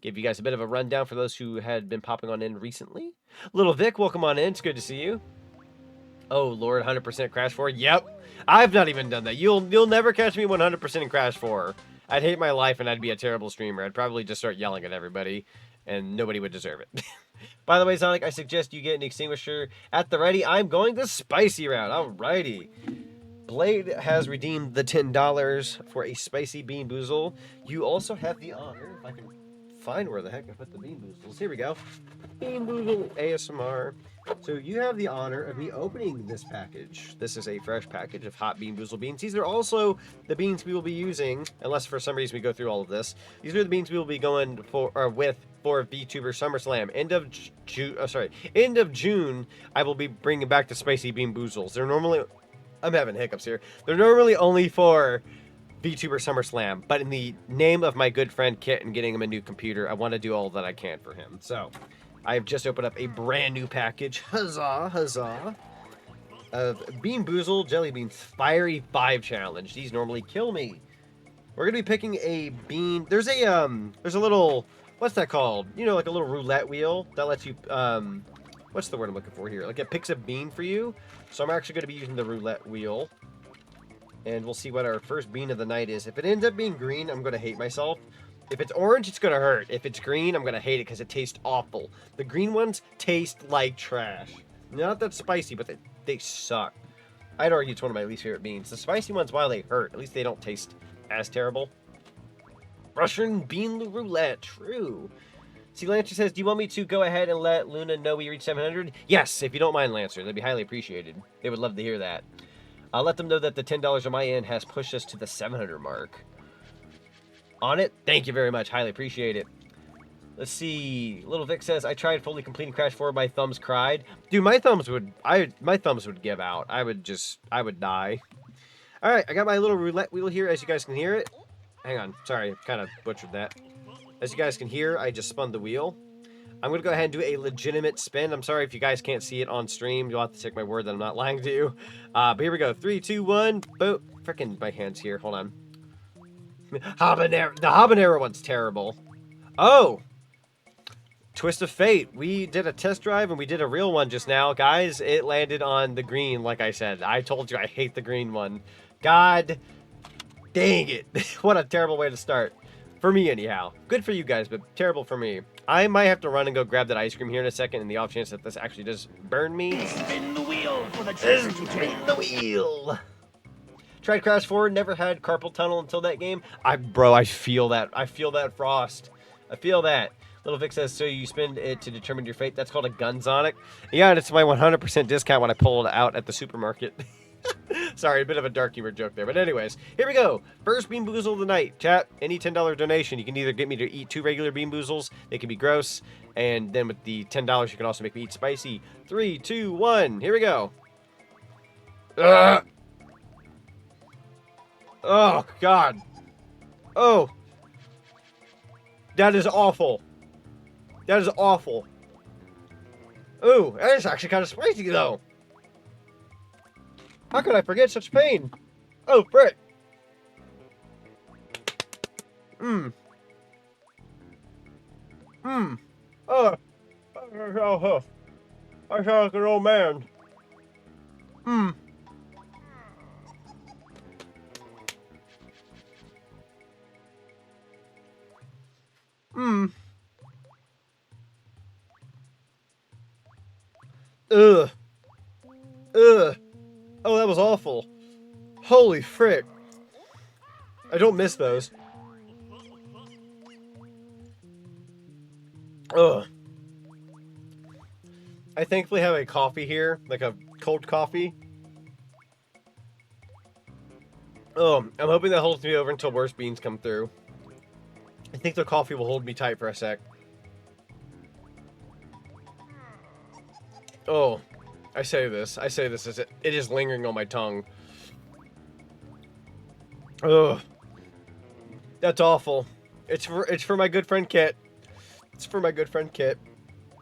Give you guys a bit of a rundown for those who had been popping on in recently. Little Vic, welcome on in. It's good to see you. Oh, Lord, 100% Crash 4. Yep. I've not even done that. You'll never catch me 100% in Crash 4. I'd hate my life and I'd be a terrible streamer. I'd probably just start yelling at everybody and nobody would deserve it. By the way, Zonic, I suggest you get an extinguisher at the ready. I'm going the spicy route. Alrighty. Blade has redeemed the $10 for a spicy Bean Boozle. You also have the honor, if I can find where the heck I put the Bean Boozles. Here we go. Bean Boozle ASMR. So you have the honor of me opening this package. This is a fresh package of hot Bean Boozle beans. These are also the beans we will be using, unless for some reason we go through all of this. These are the beans we will be going for VTuber SummerSlam. End of June, I will be bringing back the spicy Bean Boozles. They're normally, I'm having hiccups here. They're normally only for VTuber SummerSlam, but in the name of my good friend Kit and getting him a new computer, I want to do all that I can for him. So I've just opened up a brand new package, huzzah, huzzah, of Bean Boozle Jelly Beans Fiery 5 Challenge. These normally kill me. We're gonna be picking a bean. There's a little, what's that called? You know, like a little roulette wheel that lets you, what's the word I'm looking for here? Like it picks a bean for you. So I'm actually gonna be using the roulette wheel. And we'll see what our first bean of the night is. If it ends up being green, I'm gonna hate myself. If it's orange, it's gonna hurt. If it's green, I'm gonna hate it because it tastes awful. The green ones taste like trash. Not that spicy, but they suck. I'd argue it's one of my least favorite beans. The spicy ones, while they hurt, at least they don't taste as terrible. Russian bean roulette, true. See, Lancer says, do you want me to go ahead and let Luna know we reached 700? Yes, if you don't mind, Lancer. That'd be highly appreciated. They would love to hear that. I'll let them know that the $10 on my end has pushed us to the 700 mark. On it? Thank you very much. Highly appreciate it. Let's see. Little Vic says, I tried fully completing Crash 4. My thumbs cried. Dude, my thumbs would give out. I would die. All right, I got my little roulette wheel here, as you guys can hear it. Hang on. Sorry, I kind of butchered that. As you guys can hear, I just spun the wheel. I'm going to go ahead and do a legitimate spin. I'm sorry if you guys can't see it on stream. You'll have to take my word that I'm not lying to you. But here we go. 3, 2, 1. Boom. Frickin' my hands here. Hold on. Habanero. The habanero one's terrible. Oh. Twist of fate. We did a test drive and we did a real one just now. Guys, it landed on the green, like I said. I told you I hate the green one. God dang it. What a terrible way to start. For me, anyhow. Good for you guys, but terrible for me. I might have to run and go grab that ice cream here in a second in the off chance that this actually does burn me. Spin the wheel for the treasure to take. Spin the wheel. Tried Crash 4, never had carpal tunnel until that game. Bro, I feel that. I feel that frost. I feel that. Little Vic says, so you spend it to determine your fate. That's called a gun, Zonic. Yeah, and it's my 100% discount when I pull it out at the supermarket. Sorry, a bit of a dark humor joke there. But anyways, here we go. First Bean Boozle of the night. Chat, any $10 donation, you can either get me to eat 2 regular Bean Boozles. They can be gross. And then with the $10, you can also make me eat spicy. 3, 2, 1. Here we go. Oh, God. Oh. That is awful. That is awful. Ooh, that is actually kind of spicy, though. How could I forget such pain? Oh, frick. Oh. I sound like an old man. Ugh. Ugh. Oh, that was awful. Holy frick. I don't miss those. Ugh. I thankfully have a coffee here, like a cold coffee. Oh, I'm hoping that holds me over until worse beans come through. I think the coffee will hold me tight for a sec. Oh, I say this as it is lingering on my tongue. Ugh. That's awful. It's for my good friend Kit. It's for my good friend Kit.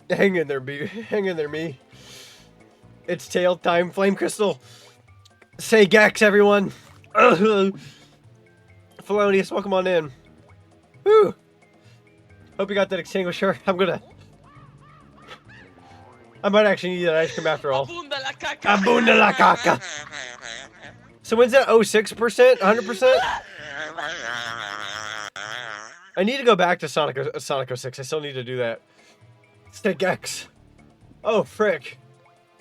Hang in there, me. Hang in there, me. It's tail time, Flame Crystal. Say Gex, everyone. Felonious, welcome on in. Whew. Hope you got that extinguisher. I might actually need that ice cream after all. Abunda la caca. Abunda la caca. So when's that? 06%? 100%? I need to go back to Sonic 06. I still need to do that. Stay Gex. Oh, frick.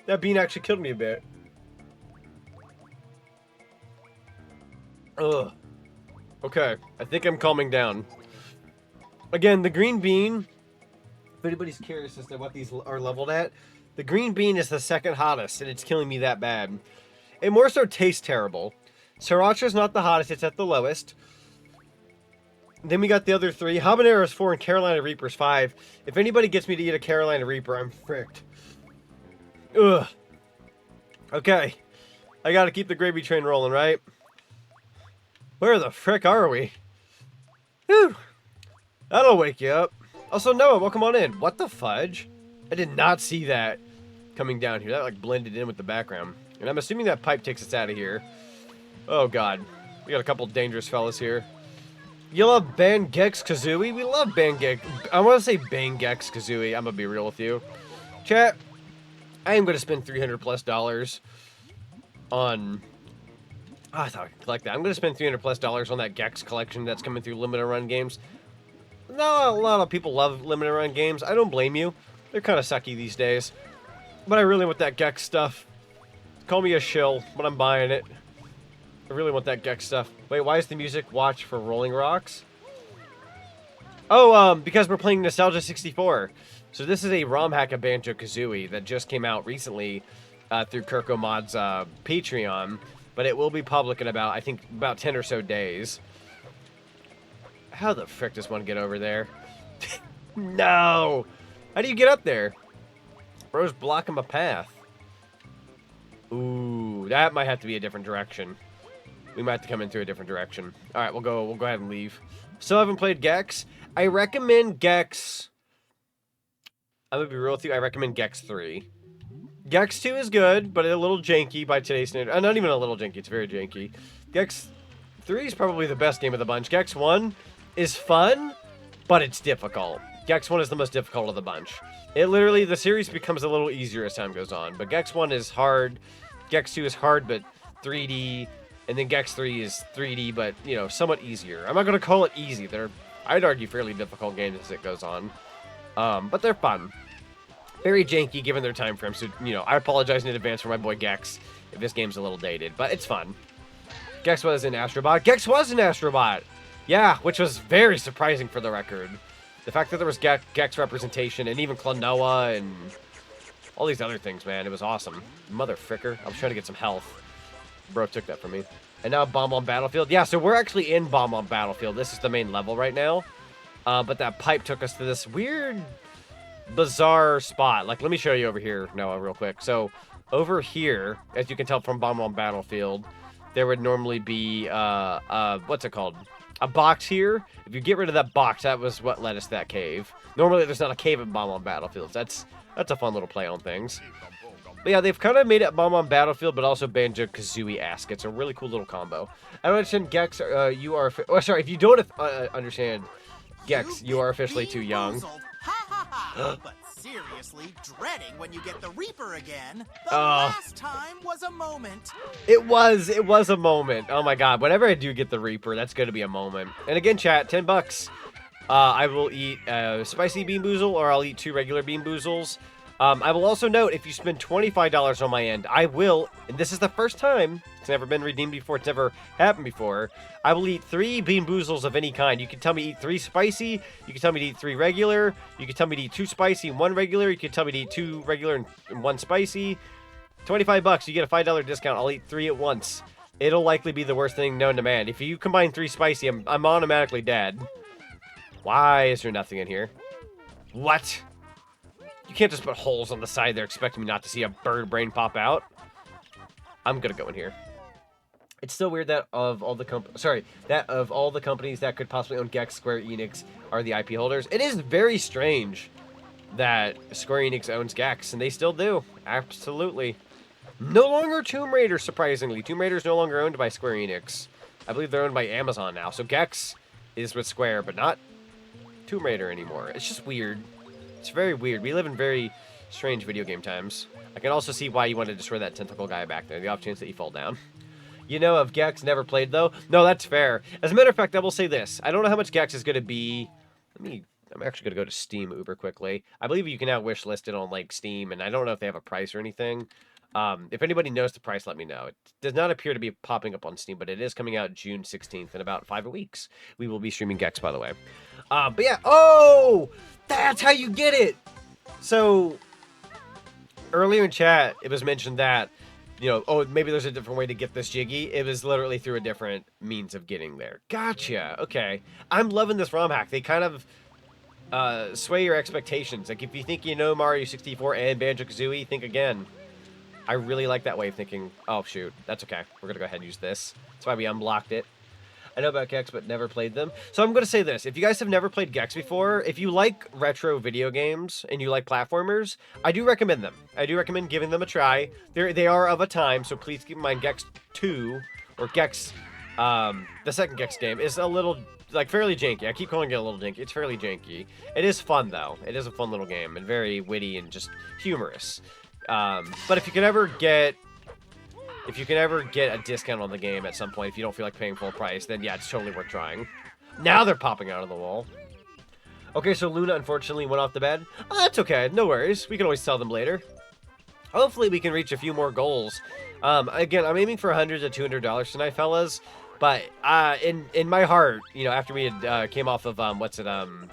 That bean actually killed me a bit. Ugh. Okay, I think I'm calming down. Again, the green bean, if anybody's curious as to what these are leveled at, the green bean is the second hottest, and it's killing me that bad. It more so tastes terrible. Sriracha's not the hottest, it's at the lowest. Then we got the other 3. Habanero is 4 and Carolina Reaper's 5. If anybody gets me to eat a Carolina Reaper, I'm fricked. Ugh. Okay. I gotta keep the gravy train rolling, right? Where the frick are we? Whew. That'll wake you up. Also, Noah, welcome on in. What the fudge? I did not see that coming down here. That like blended in with the background. And I'm assuming that pipe takes us out of here. Oh god. We got a couple dangerous fellas here. You love Banjo-Kazooie? We love Banjo. I want to say Banjo-Kazooie. I'm gonna be real with you. Chat, I am gonna spend $300+ on... Oh, I thought I could collect that. I'm gonna spend $300+ on that Gex collection that's coming through limited run games. No, a lot of people love limited run games. I don't blame you. They're kind of sucky these days. But I really want that Gex stuff. Call me a shill, but I'm buying it. I really want that Gex stuff. Wait, why is the music watch for Rolling Rocks? Oh, because we're playing Nostalgia 64. So this is a ROM hack of Banjo-Kazooie that just came out recently through Kirko Mod's Patreon. But it will be public in about, I think, about 10 or so days. How the frick does one get over there? No! How do you get up there? Bro's blocking my path. Ooh, that might have to be a different direction. We might have to come in through a different direction. Alright, we'll go ahead and leave. Still haven't played Gex. I recommend Gex. I'm gonna be real with you, I recommend Gex 3. Gex 2 is good, but a little janky by today's standard. Not even a little janky, it's very janky. Gex 3 is probably the best game of the bunch. Gex 1 is fun, but it's difficult. Gex 1 is the most difficult of the bunch. It literally, the series becomes a little easier as time goes on, but Gex 1 is hard, Gex 2 is hard, but 3D, and then Gex 3 is 3D, but, you know, somewhat easier. I'm not going to call it easy. They're, I'd argue, fairly difficult games as it goes on, but they're fun. Very janky given their time frame, so, you know, I apologize in advance for my boy Gex if this game's a little dated, but it's fun. Gex was in Astrobot. Gex was in Astrobot! Yeah, which was very surprising for the record. The fact that there was Gex representation, and even Klonoa, and all these other things, man, it was awesome. Mother fricker. I was trying to get some health. Bro took that from me. And now Bomb on Battlefield. Yeah, so we're actually in Bomb on Battlefield. This is the main level right now. But that pipe took us to this weird, bizarre spot. Like, let me show you over here, Noah, real quick. So, over here, as you can tell from Bomb on Battlefield, there would normally be, what's it called? A box here. If you get rid of that box, that was what led us to that cave. Normally, there's not a cave in Bomb on Battlefields. That's a fun little play on things. But yeah, they've kind of made it Bomb on Battlefield, but also Banjo-Kazooie-esque. It's a really cool little combo. I don't understand, Gex, you are... Oh, sorry, if you don't understand Gex, you are officially too young. But seriously, dreading when you get the Reaper again. The last time was a moment. It was a moment. Oh my god, whenever I do get the Reaper, that's going to be a moment. And again, chat, $10. I will eat spicy Bean Boozle, or I'll eat 2 regular Bean Boozles. I will also note, if you spend $25 on my end, I will, and this is the first time, it's never been redeemed before, it's never happened before, I will eat 3 Bean Boozles of any kind. You can tell me to eat 3 spicy, you can tell me to eat 3 regular, you can tell me to eat 2 spicy and 1 regular, you can tell me to eat 2 regular and 1 spicy. $25, you get a $5 discount, I'll eat 3 at once. It'll likely be the worst thing known to man. If you combine 3 spicy, I'm automatically dead. Why is there nothing in here? What? You can't just put holes on the side there expecting me not to see a bird brain pop out. I'm gonna go in here. It's still weird that of all the companies that could possibly own Gex, Square Enix are the IP holders. It is very strange that Square Enix owns Gex, and they still do. Absolutely. No longer Tomb Raider, surprisingly. Tomb Raider is no longer owned by Square Enix. I believe they're owned by Amazon now. So Gex is with Square, but not Tomb Raider anymore. It's just weird. It's very weird. We live in very strange video game times. I can also see why you want to destroy that tentacle guy back there. The off chance that you fall down. You know of Gex, never played though? No, that's fair. As a matter of fact, I will say this. I don't know how much Gex is going to be. I'm actually going to go to Steam uber quickly. I believe you can now wishlist it on like Steam, and I don't know if they have a price or anything. If anybody knows the price, let me know. It does not appear to be popping up on Steam, but it is coming out June 16th in about 5 weeks. We will be streaming Gex, by the way. But yeah, oh! That's how you get it! So, earlier in chat, it was mentioned that, you know, oh, maybe there's a different way to get this Jiggy. It was literally through a different means of getting there. Gotcha. Okay. I'm loving this ROM hack. They kind of sway your expectations. Like, if you think you know Mario 64 and Banjo-Kazooie, think again. I really like that way of thinking. Oh, shoot. That's okay. We're going to go ahead and use this. That's why we unblocked it. I know about Gex, but never played them. So I'm going to say this. If you guys have never played Gex before, if you like retro video games and you like platformers, I do recommend them. I do recommend giving them a try. They are of a time, so please keep in mind Gex 2, or Gex, the second Gex game, is a little, like, fairly janky. I keep calling it a little janky. It's fairly janky. It is fun, though. It is a fun little game, and very witty and just humorous. But if you can ever get a discount on the game at some point, if you don't feel like paying full price, then yeah, it's totally worth trying. Now they're popping out of the wall. Okay, so Luna unfortunately went off the bed. Oh, that's okay, no worries. We can always tell them later. Hopefully we can reach a few more goals Again, I'm aiming for $100 to $200 tonight, fellas. But in my heart, you know, after we had came off of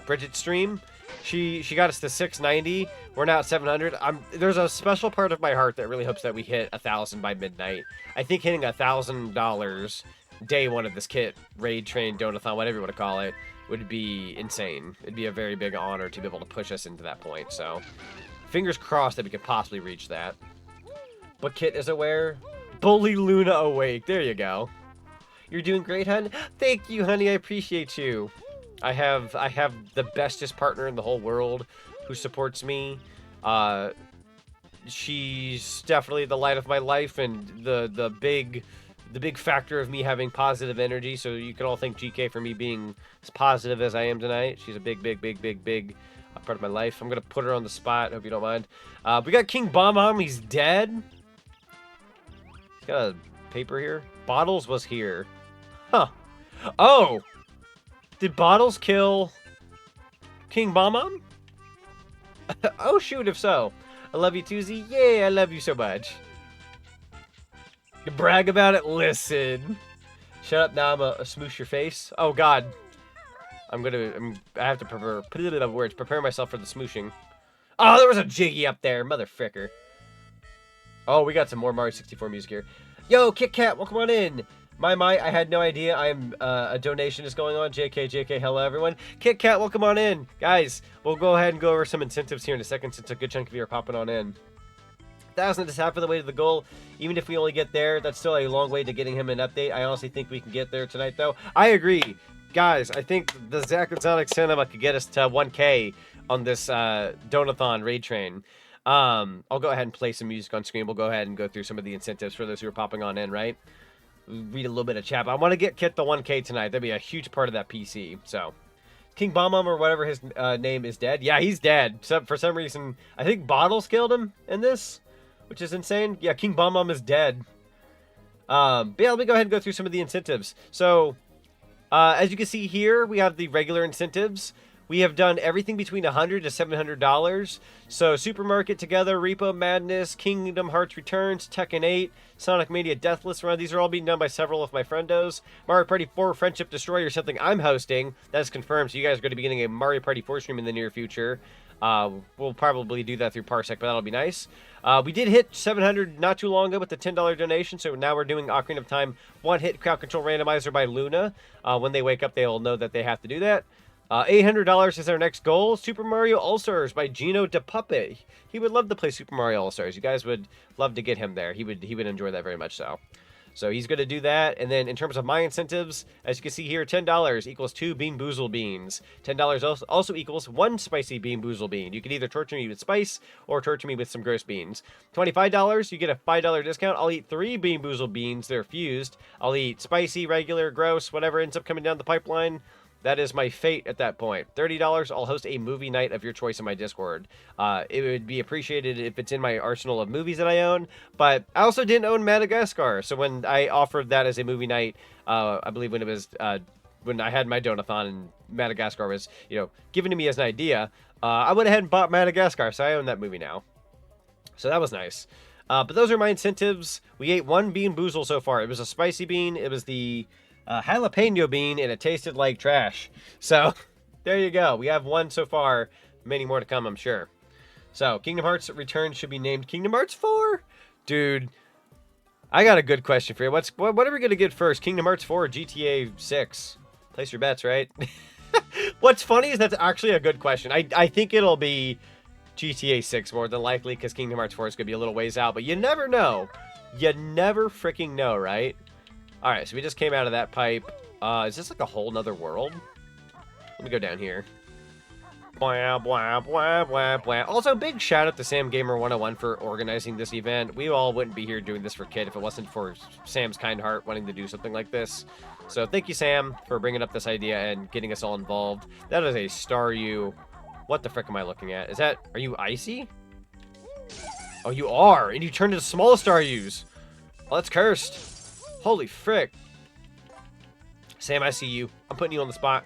Bridget's stream, she got us to 690. We're now at 700. There's a special part of my heart that really hopes that we hit 1,000 by midnight. I think hitting $1,000 day one of this kit, raid, train, donathon, whatever you want to call it, would be insane. It'd be a very big honor to be able to push us into that point. So, fingers crossed that we could possibly reach that. What kit is aware? Bully Luna awake. There you go. You're doing great, hun. Thank you, honey. I appreciate you. I have the bestest partner in the whole world who supports me. She's definitely the light of my life and the big factor of me having positive energy. So you can all thank GK for me being as positive as I am tonight. She's a big part of my life. I'm gonna put her on the spot. Hope you don't mind. We got King Bomb. He's dead. He's got a paper here. Bottles was here. Huh. Oh! Did Bottles kill King Bomb? Oh, shoot, if so. I love you, Toozy. Yeah, I love you so much. You brag about it? Listen. Shut up now, I'm a smoosh your face. Oh, God. I have to prepare myself for the smooshing. Oh, there was a Jiggy up there. Mother fricker. Oh, we got some more Mario 64 music here. Yo, Kit Kat, welcome on in. I had no idea. A donation is going on. JK, hello everyone. Kit Kat, welcome on in. Guys, we'll go ahead and go over some incentives here in a second since a good chunk of you are popping on in. 1,000 is half of the way to the goal. Even if we only get there, that's still a long way to getting him an update. I honestly think we can get there tonight, though. I agree. Guys, I think the Zach and Zonic Cinema could get us to 1K on this Donathon raid train. I'll go ahead and play some music on screen. We'll go ahead and go through some of the incentives for those who are popping on in, right? Read a little bit of chat. But I want to get Kit the 1K tonight. That'd be a huge part of that PC. So, King Bomb or whatever his name is dead. Yeah, he's dead. So, for some reason, I think Bottles killed him in this, which is insane. Yeah, King Bomb is dead. But yeah, let me go ahead and go through some of the incentives. So, as you can see here, we have the regular incentives. We have done everything between $100 to $700. So, Supermarket Together, Repo Madness, Kingdom Hearts Returns, Tekken 8, Sonic Mania Deathless Run. These are all being done by several of my friendos. Mario Party 4 Friendship Destroyer is something I'm hosting. That is confirmed. So, you guys are going to be getting a Mario Party 4 stream in the near future. We'll probably do that through Parsec, but that'll be nice. We did hit 700 not too long ago with the $10 donation, so now we're doing Ocarina of Time one-hit crowd control randomizer by Luna. When they wake up, they'll know that they have to do that. $800 is our next goal. Super Mario All-Stars by Gino DePuppet. He would love to play Super Mario All-Stars. You guys would love to get him there. He would enjoy that very much so. So he's going to do that. And then in terms of my incentives, as you can see here, $10 equals 2 Bean Boozle beans. $10 also equals 1 spicy Bean Boozle bean. You can either torture me with spice or torture me with some gross beans. $25, you get a $5 discount. I'll eat 3 Bean Boozle beans. They're fused. I'll eat spicy, regular, gross, whatever ends up coming down the pipeline. That is my fate at that point. $30, I'll host a movie night of your choice in my Discord. It would be appreciated if it's in my arsenal of movies that I own, but I also didn't own Madagascar, so when I offered that as a movie night, I believe when it was, when I had my Donathon and Madagascar was, given to me as an idea, I went ahead and bought Madagascar, so I own that movie now. So that was nice. But those are my incentives. We ate 1 Bean Boozle so far. It was a spicy bean, it was the jalapeno bean, and it tasted like trash. So there you go. We have 1 so far. Many more to come, I'm sure. So Kingdom Hearts Return should be named Kingdom Hearts 4. Dude, I got a good question for you. What are we gonna get first? Kingdom Hearts 4 or GTA 6? Place your bets, right? What's funny is that's actually a good question. I think it'll be GTA 6 more than likely, because Kingdom Hearts 4 is gonna be a little ways out, but you never know. You never freaking know, right? Alright, so we just came out of that pipe. Is this like a whole nother world? Let me go down here. Blah, blah, blah, blah, blah. Also, big shout out to Sam Gamer 101 for organizing this event. We all wouldn't be here doing this for Kid if it wasn't for Sam's kind heart wanting to do something like this. So thank you, Sam, for bringing up this idea and getting us all involved. That is a Staryu. What the frick am I looking at? Are you icy? Oh, you are, and you turned into small Staryus. Well, that's cursed. Holy frick. Sam, I see you. I'm putting you on the spot.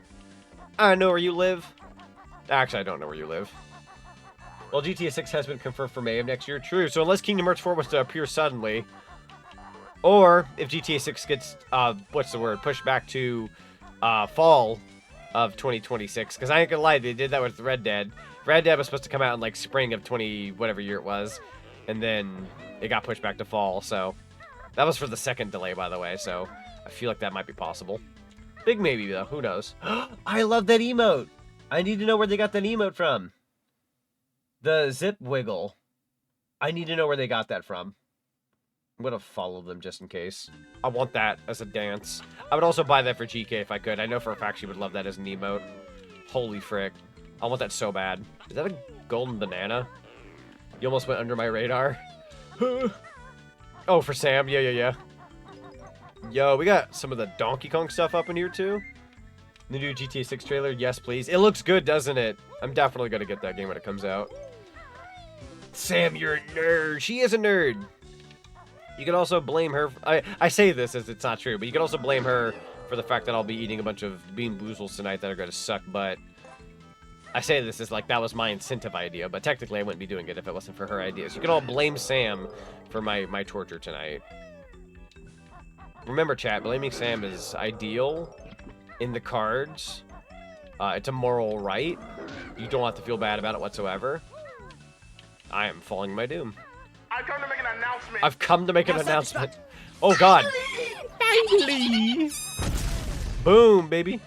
I know where you live. Actually, I don't know where you live. Well, GTA 6 has been confirmed for May of next year. True. So unless Kingdom Hearts 4 was to appear suddenly, Or if GTA 6 gets, pushed back to fall of 2026. Because I ain't gonna lie, they did that with Red Dead. Red Dead was supposed to come out in like spring of 20 whatever year it was. And then it got pushed back to fall, so... That was for the second delay, by the way, so I feel like that might be possible. Big maybe, though. Who knows? I love that emote! I need to know where they got that emote from. The zip wiggle. I need to know where they got that from. I'm gonna follow them just in case. I want that as a dance. I would also buy that for GK if I could. I know for a fact she would love that as an emote. Holy frick. I want that so bad. Is that a golden banana? You almost went under my radar. Oh, for Sam. Yeah. Yo, we got some of the Donkey Kong stuff up in here, too. The new GTA 6 trailer. Yes, please. It looks good, doesn't it? I'm definitely going to get that game when it comes out. Sam, you're a nerd. She is a nerd. You can also blame her. I say this as it's not true, but you can also blame her for the fact that I'll be eating a bunch of Bean Boozles tonight that are going to suck butt. I say this as like that was my incentive idea, but technically I wouldn't be doing it if it wasn't for her ideas. You can all blame Sam for my torture tonight. Remember, chat, blaming Sam is ideal in the cards. It's a moral right. You don't have to feel bad about it whatsoever. I am falling my doom. I've come to make an announcement. I've come to make an announcement. Oh, God. Finally. Boom, baby.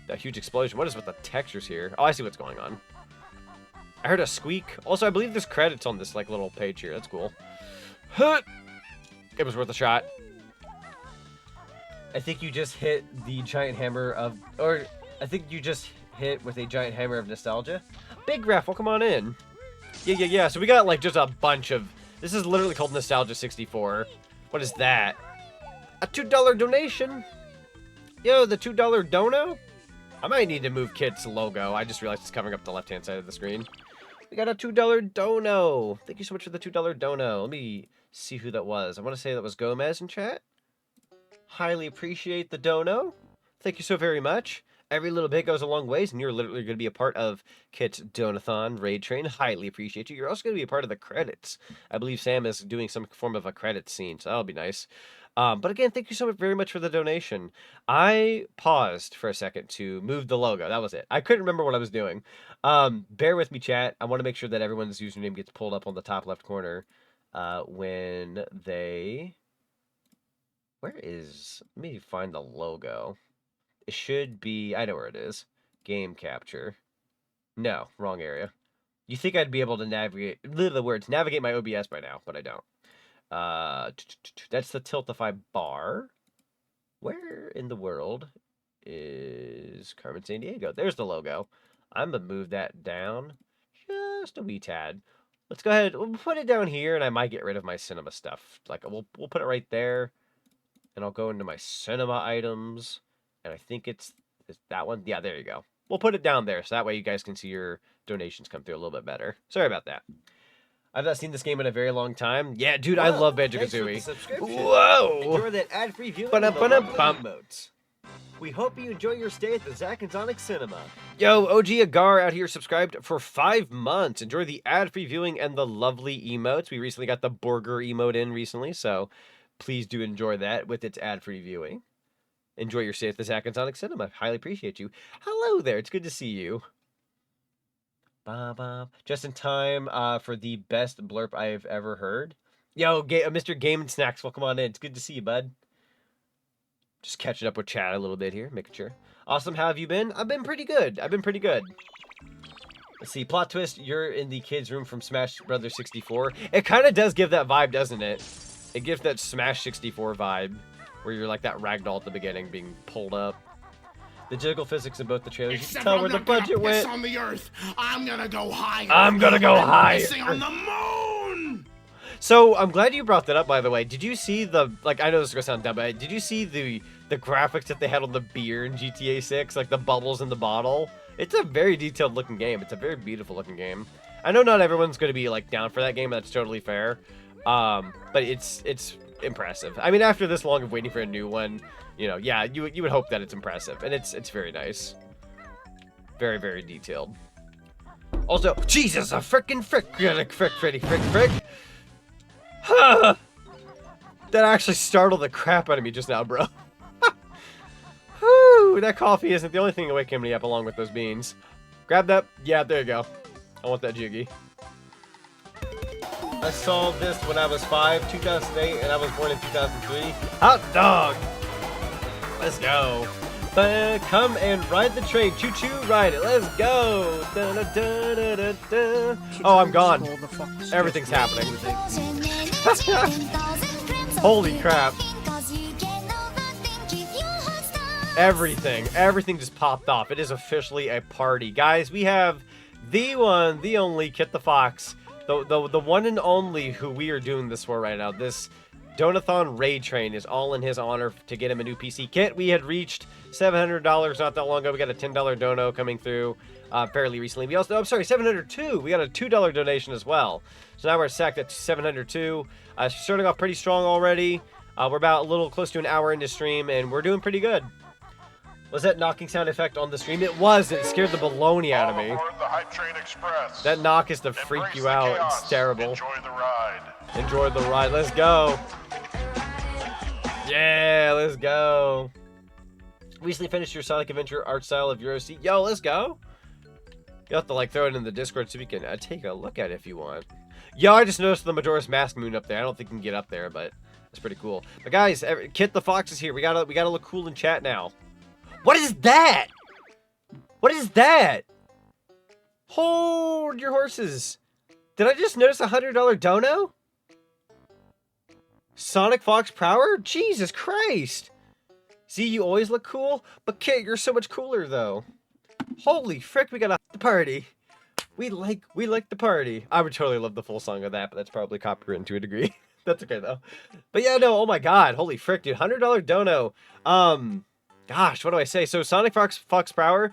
That huge explosion. What is with the textures here? Oh, I see what's going on. I heard a squeak. Also, I believe there's credits on this like little page here. That's cool. It was worth a shot. I think you just hit the giant hammer of... Or, I think you just hit with a giant hammer of nostalgia. Big Raph, welcome on in. Yeah. So we got like just a bunch of... This is literally called Nostalgia 64. What is that? A $2 donation. Yo, the $2 dono? I might need to move Kit's logo. I just realized it's covering up the left-hand side of the screen. We got a $2 dono. Thank you so much for the $2 dono. Let me see who that was. I want to say that was Gomez in chat. Highly appreciate the dono. Thank you so very much. Every little bit goes a long ways, and you're literally going to be a part of Kit's Donathon Raid Train. Highly appreciate you. You're also going to be a part of the credits. I believe Sam is doing some form of a credit scene, so that'll be nice. But again, thank you so very much for the donation. I paused for a second to move the logo. That was it. I couldn't remember what I was doing. Bear with me, chat. I want to make sure that everyone's username gets pulled up on the top left corner when they... Where is... Let me find the logo. It should be... I know where it is. Game capture. No, wrong area. You think I'd be able to navigate... The words, navigate my OBS by now, but I don't. That's the Tiltify bar. Where in the world is Carmen Sandiego? There's the logo. I'm gonna move that down just a wee tad. Let's go ahead. We'll put it down here, and I might get rid of my cinema stuff. Like we'll put it right there, and I'll go into my cinema items, and I think it's that one. Yeah, there you go. We'll put it down there, so that way you guys can see your donations come through a little bit better. Sorry about that. I've not seen this game in a very long time. Yeah, dude, I love Banjo-Kazooie. Whoa! Enjoy that ad-free viewing of the emotes. We hope you enjoy your stay at the Zach and Zonic Cinema. Yo, OG Agar out here subscribed for 5 months. Enjoy the ad-free viewing and the lovely emotes. We recently got the burger emote in recently, so please do enjoy that with its ad-free viewing. Enjoy your stay at the Zach and Zonic Cinema. Highly appreciate you. Hello there. It's good to see you. Just in time for the best blurb I've ever heard. Yo, Mr. Game and Snacks, welcome on in. It's good to see you, bud. Just catching up with chat a little bit here, making sure. Awesome, how have you been? I've been pretty good. Let's see, plot twist, you're in the kids' room from Smash Brothers 64. It kind of does give that vibe, doesn't it? It gives that Smash 64 vibe, where you're like that ragdoll at the beginning being pulled up. The jiggle physics in both the trailers. You can tell where the budget went. On the earth. I'm gonna go higher. I'm gonna go higher. On the moon. So I'm glad you brought that up. By the way, did you see the I know this is gonna sound dumb, but did you see the graphics that they had on the beer in GTA 6, like the bubbles in the bottle? It's a very detailed looking game. It's a very beautiful looking game. I know not everyone's gonna be like down for that game. That's totally fair. But it's impressive. I mean, after this long of waiting for a new one. You know, yeah, you would hope that it's impressive, and it's very nice. Very, very detailed. Also, Jesus, a frickin' frick, Freddy, frick. That actually startled the crap out of me just now, bro. Whew, that coffee isn't the only thing waking me up along with those beans. Grab that. Yeah, there you go. I want that jiggy. I saw this when I was 5, 2008, and I was born in 2003. Hot dog! Let's go. Come and ride the train. Choo-choo, ride it. Let's go. Da, da, da, da, da, da. Oh, I'm gone. Everything's happening. Holy crap. Everything just popped off. It is officially a party. Guys, we have the one, the only Kit the Fox. The one and only who we are doing this for right now. This Donathon Raid Train is all in his honor to get him a new PC kit. We had reached $700 not that long ago. We got a $10 dono coming through fairly recently. We also, I'm sorry, 702. We got a $2 donation as well. So now we're sacked at 702. Starting off pretty strong already. We're about a little close to an hour into stream, and we're doing pretty good. Was that knocking sound effect on the stream? It was. It scared the baloney out of me. The Hype Train Express. That knock is to freak you out. Chaos. It's terrible. Enjoy the ride. Enjoy the ride. Let's go. Yeah, let's go. Recently finished your Sonic Adventure art style of Euro C. Yo, let's go. You have to like throw it in the Discord so we can take a look at it if you want. Yo, I just noticed the Majora's Mask moon up there. I don't think we can get up there, but that's pretty cool. But guys, Kit the Fox is here. We gotta look cool in chat now. What is that? What is that? Hold your horses. Did I just notice a $100 dono? Sonic Fox Prower? Jesus Christ. See, you always look cool, but Kit, you're so much cooler though. Holy frick, we got the party. We like the party. I would totally love the full song of that, but that's probably copyrighted to a degree. That's okay though. But yeah, no, oh my god, holy frick, dude. $100 dono. Gosh, what do I say? So Sonic Fox Prower,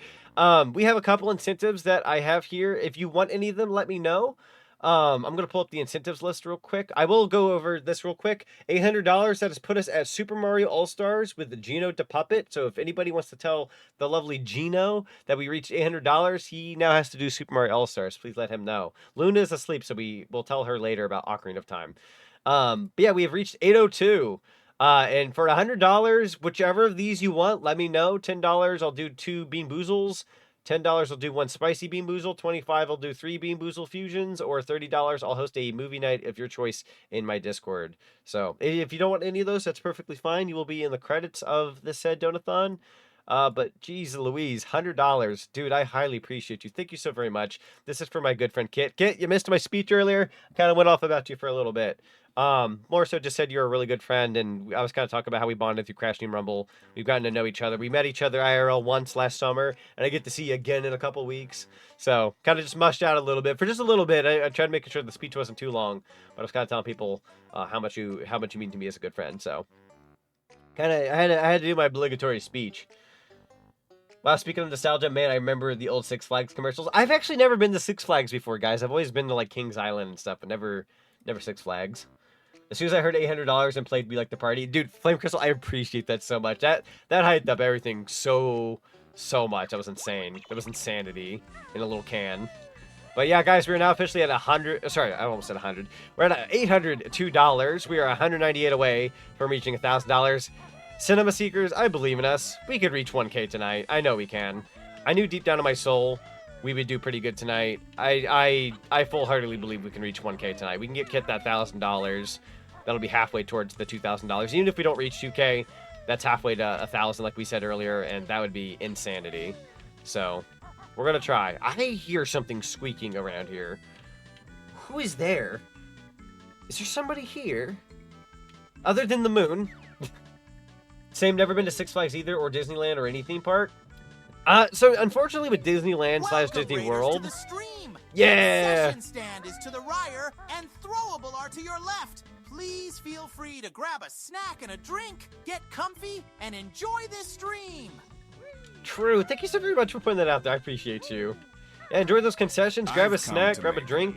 we have a couple incentives that I have here. If you want any of them, let me know. I'm going to pull up the incentives list real quick. I will go over this real quick. $800, that has put us at Super Mario All-Stars with the Geno to Puppet. So if anybody wants to tell the lovely Geno that we reached $800, he now has to do Super Mario All-Stars. Please let him know. Luna is asleep, so we will tell her later about Ocarina of Time. But yeah, we have reached 802. And for $100, whichever of these you want, let me know. $10, I'll do 2 Bean Boozles. $10, I'll do 1 spicy Bean Boozle. $25, I'll do 3 Bean Boozle fusions. Or $30, I'll host a movie night of your choice in my Discord. So if you don't want any of those, that's perfectly fine. You will be in the credits of the said Donathon. But geez Louise, $100. Dude, I highly appreciate you. Thank you so very much. This is for my good friend Kit. Kit, you missed my speech earlier. Kind of went off about you for a little bit. More so just said you're a really good friend, and I was kind of talking about how we bonded through Crash Team Rumble. We've gotten to know each other. We met each other IRL once last summer, and I get to see you again in a couple weeks. So kind of just mushed out a little bit. For just a little bit, I tried making sure the speech wasn't too long, but I was kind of telling people how much you mean to me as a good friend. So kind of I had to do my obligatory speech. Wow, speaking of nostalgia, man, I remember the old Six Flags commercials. I've actually never been to Six Flags before, guys. I've always been to like Kings Island and stuff, but never Six Flags. As soon as I heard $800 and played "We Like the Party," dude, Flame Crystal, I appreciate that so much. That hyped up everything so much. That was insane. That was insanity in a little can. But yeah, guys, we're now officially at 100. Sorry, I almost said 100. We're at $802. We are 198 away from reaching $1,000. Cinema Seekers, I believe in us. We could reach 1K tonight. I know we can. I knew deep down in my soul we would do pretty good tonight. I full-heartedly believe we can reach 1K tonight. We can get Kit that $1,000. That'll be halfway towards the $2,000. Even if we don't reach 2K, that's halfway to 1,000, like we said earlier, and that would be insanity. So we're gonna try. I hear something squeaking around here. Who is there? Is there somebody here? Other than the moon. Same, never been to Six Flags either, or Disneyland, or any theme park. So unfortunately with Disneyland / Disney World. Yeah. The concession stand is to the right, and throwable are to your left. Please feel free to grab a snack and a drink, get comfy, and enjoy this stream. True. Thank you so very much for putting that out there. I appreciate you. Yeah, enjoy those concessions. Grab a snack, grab a drink.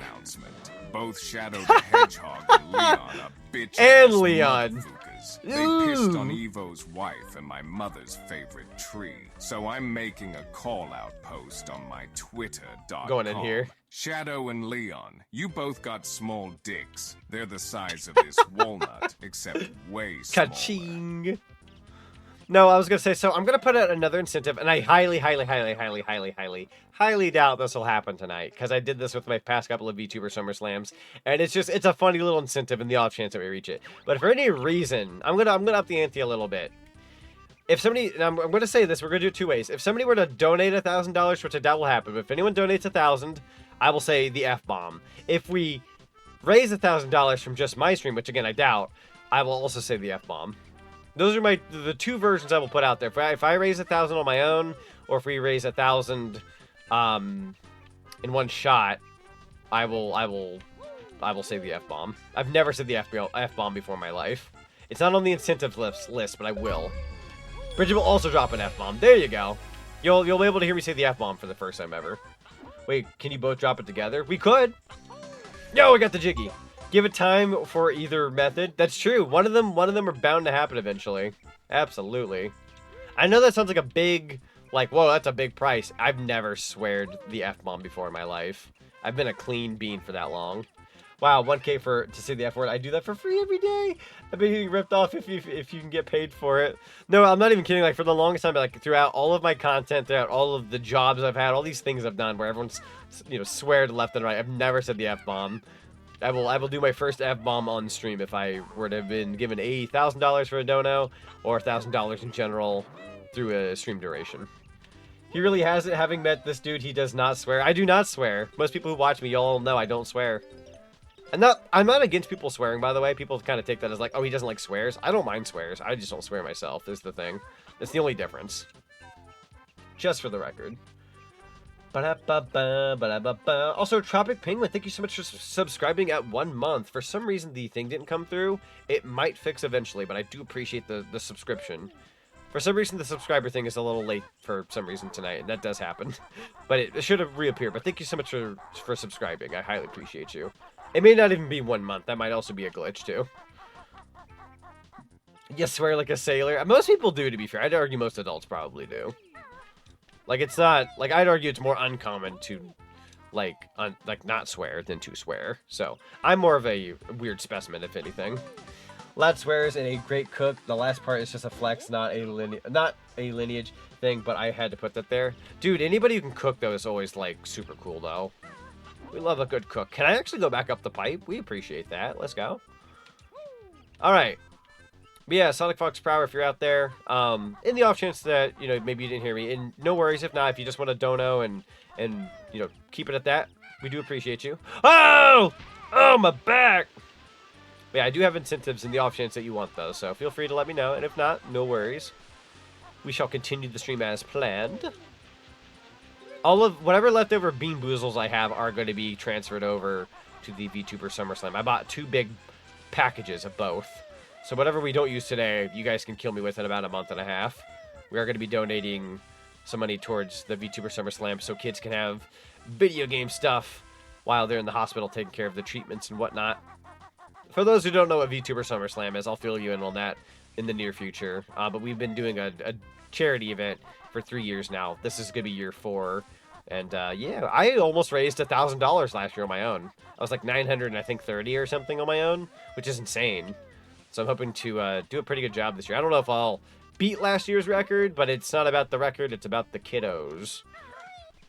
Both Shadow the Hedgehog and Leon are bitch and Leon. is. They pissed on Evo's wife and my mother's favorite tree. So I'm making a call-out post on my Twitter.com. Going in here. Shadow and Leon, you both got small dicks. They're the size of this walnut, except way smaller. Ka-ching. No, I was going to say, so I'm going to put out another incentive, and I highly doubt this will happen tonight, because I did this with my past couple of VTuber SummerSlams, and it's a funny little incentive in the off chance that we reach it. But for any reason, I'm gonna up the ante a little bit. If somebody, and I'm going to say this, we're going to do it two ways. If somebody were to donate $1,000, which I doubt will happen, but if anyone donates $1,000, I will say the F-bomb. If we raise $1,000 from just my stream, which again I doubt, I will also say the F-bomb. Those are the two versions I will put out there. If I raise 1,000 on my own, or if we raise 1,000 in one shot, I will say the F-bomb. I've never said the F-bomb before in my life. It's not on the incentive list, but I will. Bridget will also drop an F-bomb. There you go. You'll be able to hear me say the F-bomb for the first time ever. Wait, can you both drop it together? We could. Yo, we got the jiggy. Give it time for either method. That's true. One of them are bound to happen eventually. Absolutely. I know that sounds like a big, like, whoa, that's a big price. I've never sweared the F-bomb before in my life. I've been a clean bean for that long. Wow, 1K to say the F word. I do that for free every day. I've been getting ripped off if you can get paid for it. No, I'm not even kidding. Like, for the longest time, like, throughout all of my content, throughout all of the jobs I've had, all these things I've done where everyone's, sweared left and right, I've never said the F-bomb. I will do my first F-bomb on stream if I were to have been given $1,000 for a dono or $1,000 in general through a stream duration. He really hasn't. Having met this dude, he does not swear. I do not swear. Most people who watch me, y'all know I don't swear. I'm not against people swearing, by the way. People kind of take that as like, oh, he doesn't like swears. I don't mind swears. I just don't swear myself, is the thing. That's the only difference. Just for the record. Also, Tropic Penguin, thank you so much for subscribing at 1 month. For some reason, the thing didn't come through. It might fix eventually, but I do appreciate the subscription. For some reason, the subscriber thing is a little late for some reason tonight, and that does happen. But it should have reappeared. But thank you so much for subscribing. I highly appreciate you. It may not even be 1 month. That might also be a glitch, too. You swear like a sailor? Most people do, to be fair. I'd argue most adults probably do. Like, it's not, like, I'd argue it's more uncommon to, like, not swear than to swear. So, I'm more of a weird specimen, if anything. Lad swears and a great cook. The last part is just a flex, not a lineage thing, but I had to put that there. Dude, anybody who can cook, though, is always, like, super cool, though. We love a good cook. Can I actually go back up the pipe? We appreciate that. Let's go. Alright. But yeah, Sonic Fox Prower, if you're out there, in the off chance that, maybe you didn't hear me, and no worries if not, if you just want to dono and keep it at that, we do appreciate you. Oh! Oh, my back! But yeah, I do have incentives in the off chance that you want those, so feel free to let me know, and if not, no worries. We shall continue the stream as planned. All of whatever leftover Bean Boozles I have are going to be transferred over to the VTuber SummerSlam. I bought 2 big packages of both. So whatever we don't use today, you guys can kill me with in about a month and a half. We are going to be donating some money towards the VTuber SummerSlam so kids can have video game stuff while they're in the hospital taking care of the treatments and whatnot. For those who don't know what VTuber SummerSlam is, I'll fill you in on that in the near future. But we've been doing a charity event for 3 years now. This is going to be year 4. And yeah, I almost raised $1,000 last year on my own. I was like 930 or something on my own, which is insane. So I'm hoping to do a pretty good job this year. I don't know if I'll beat last year's record, but it's not about the record, it's about the kiddos.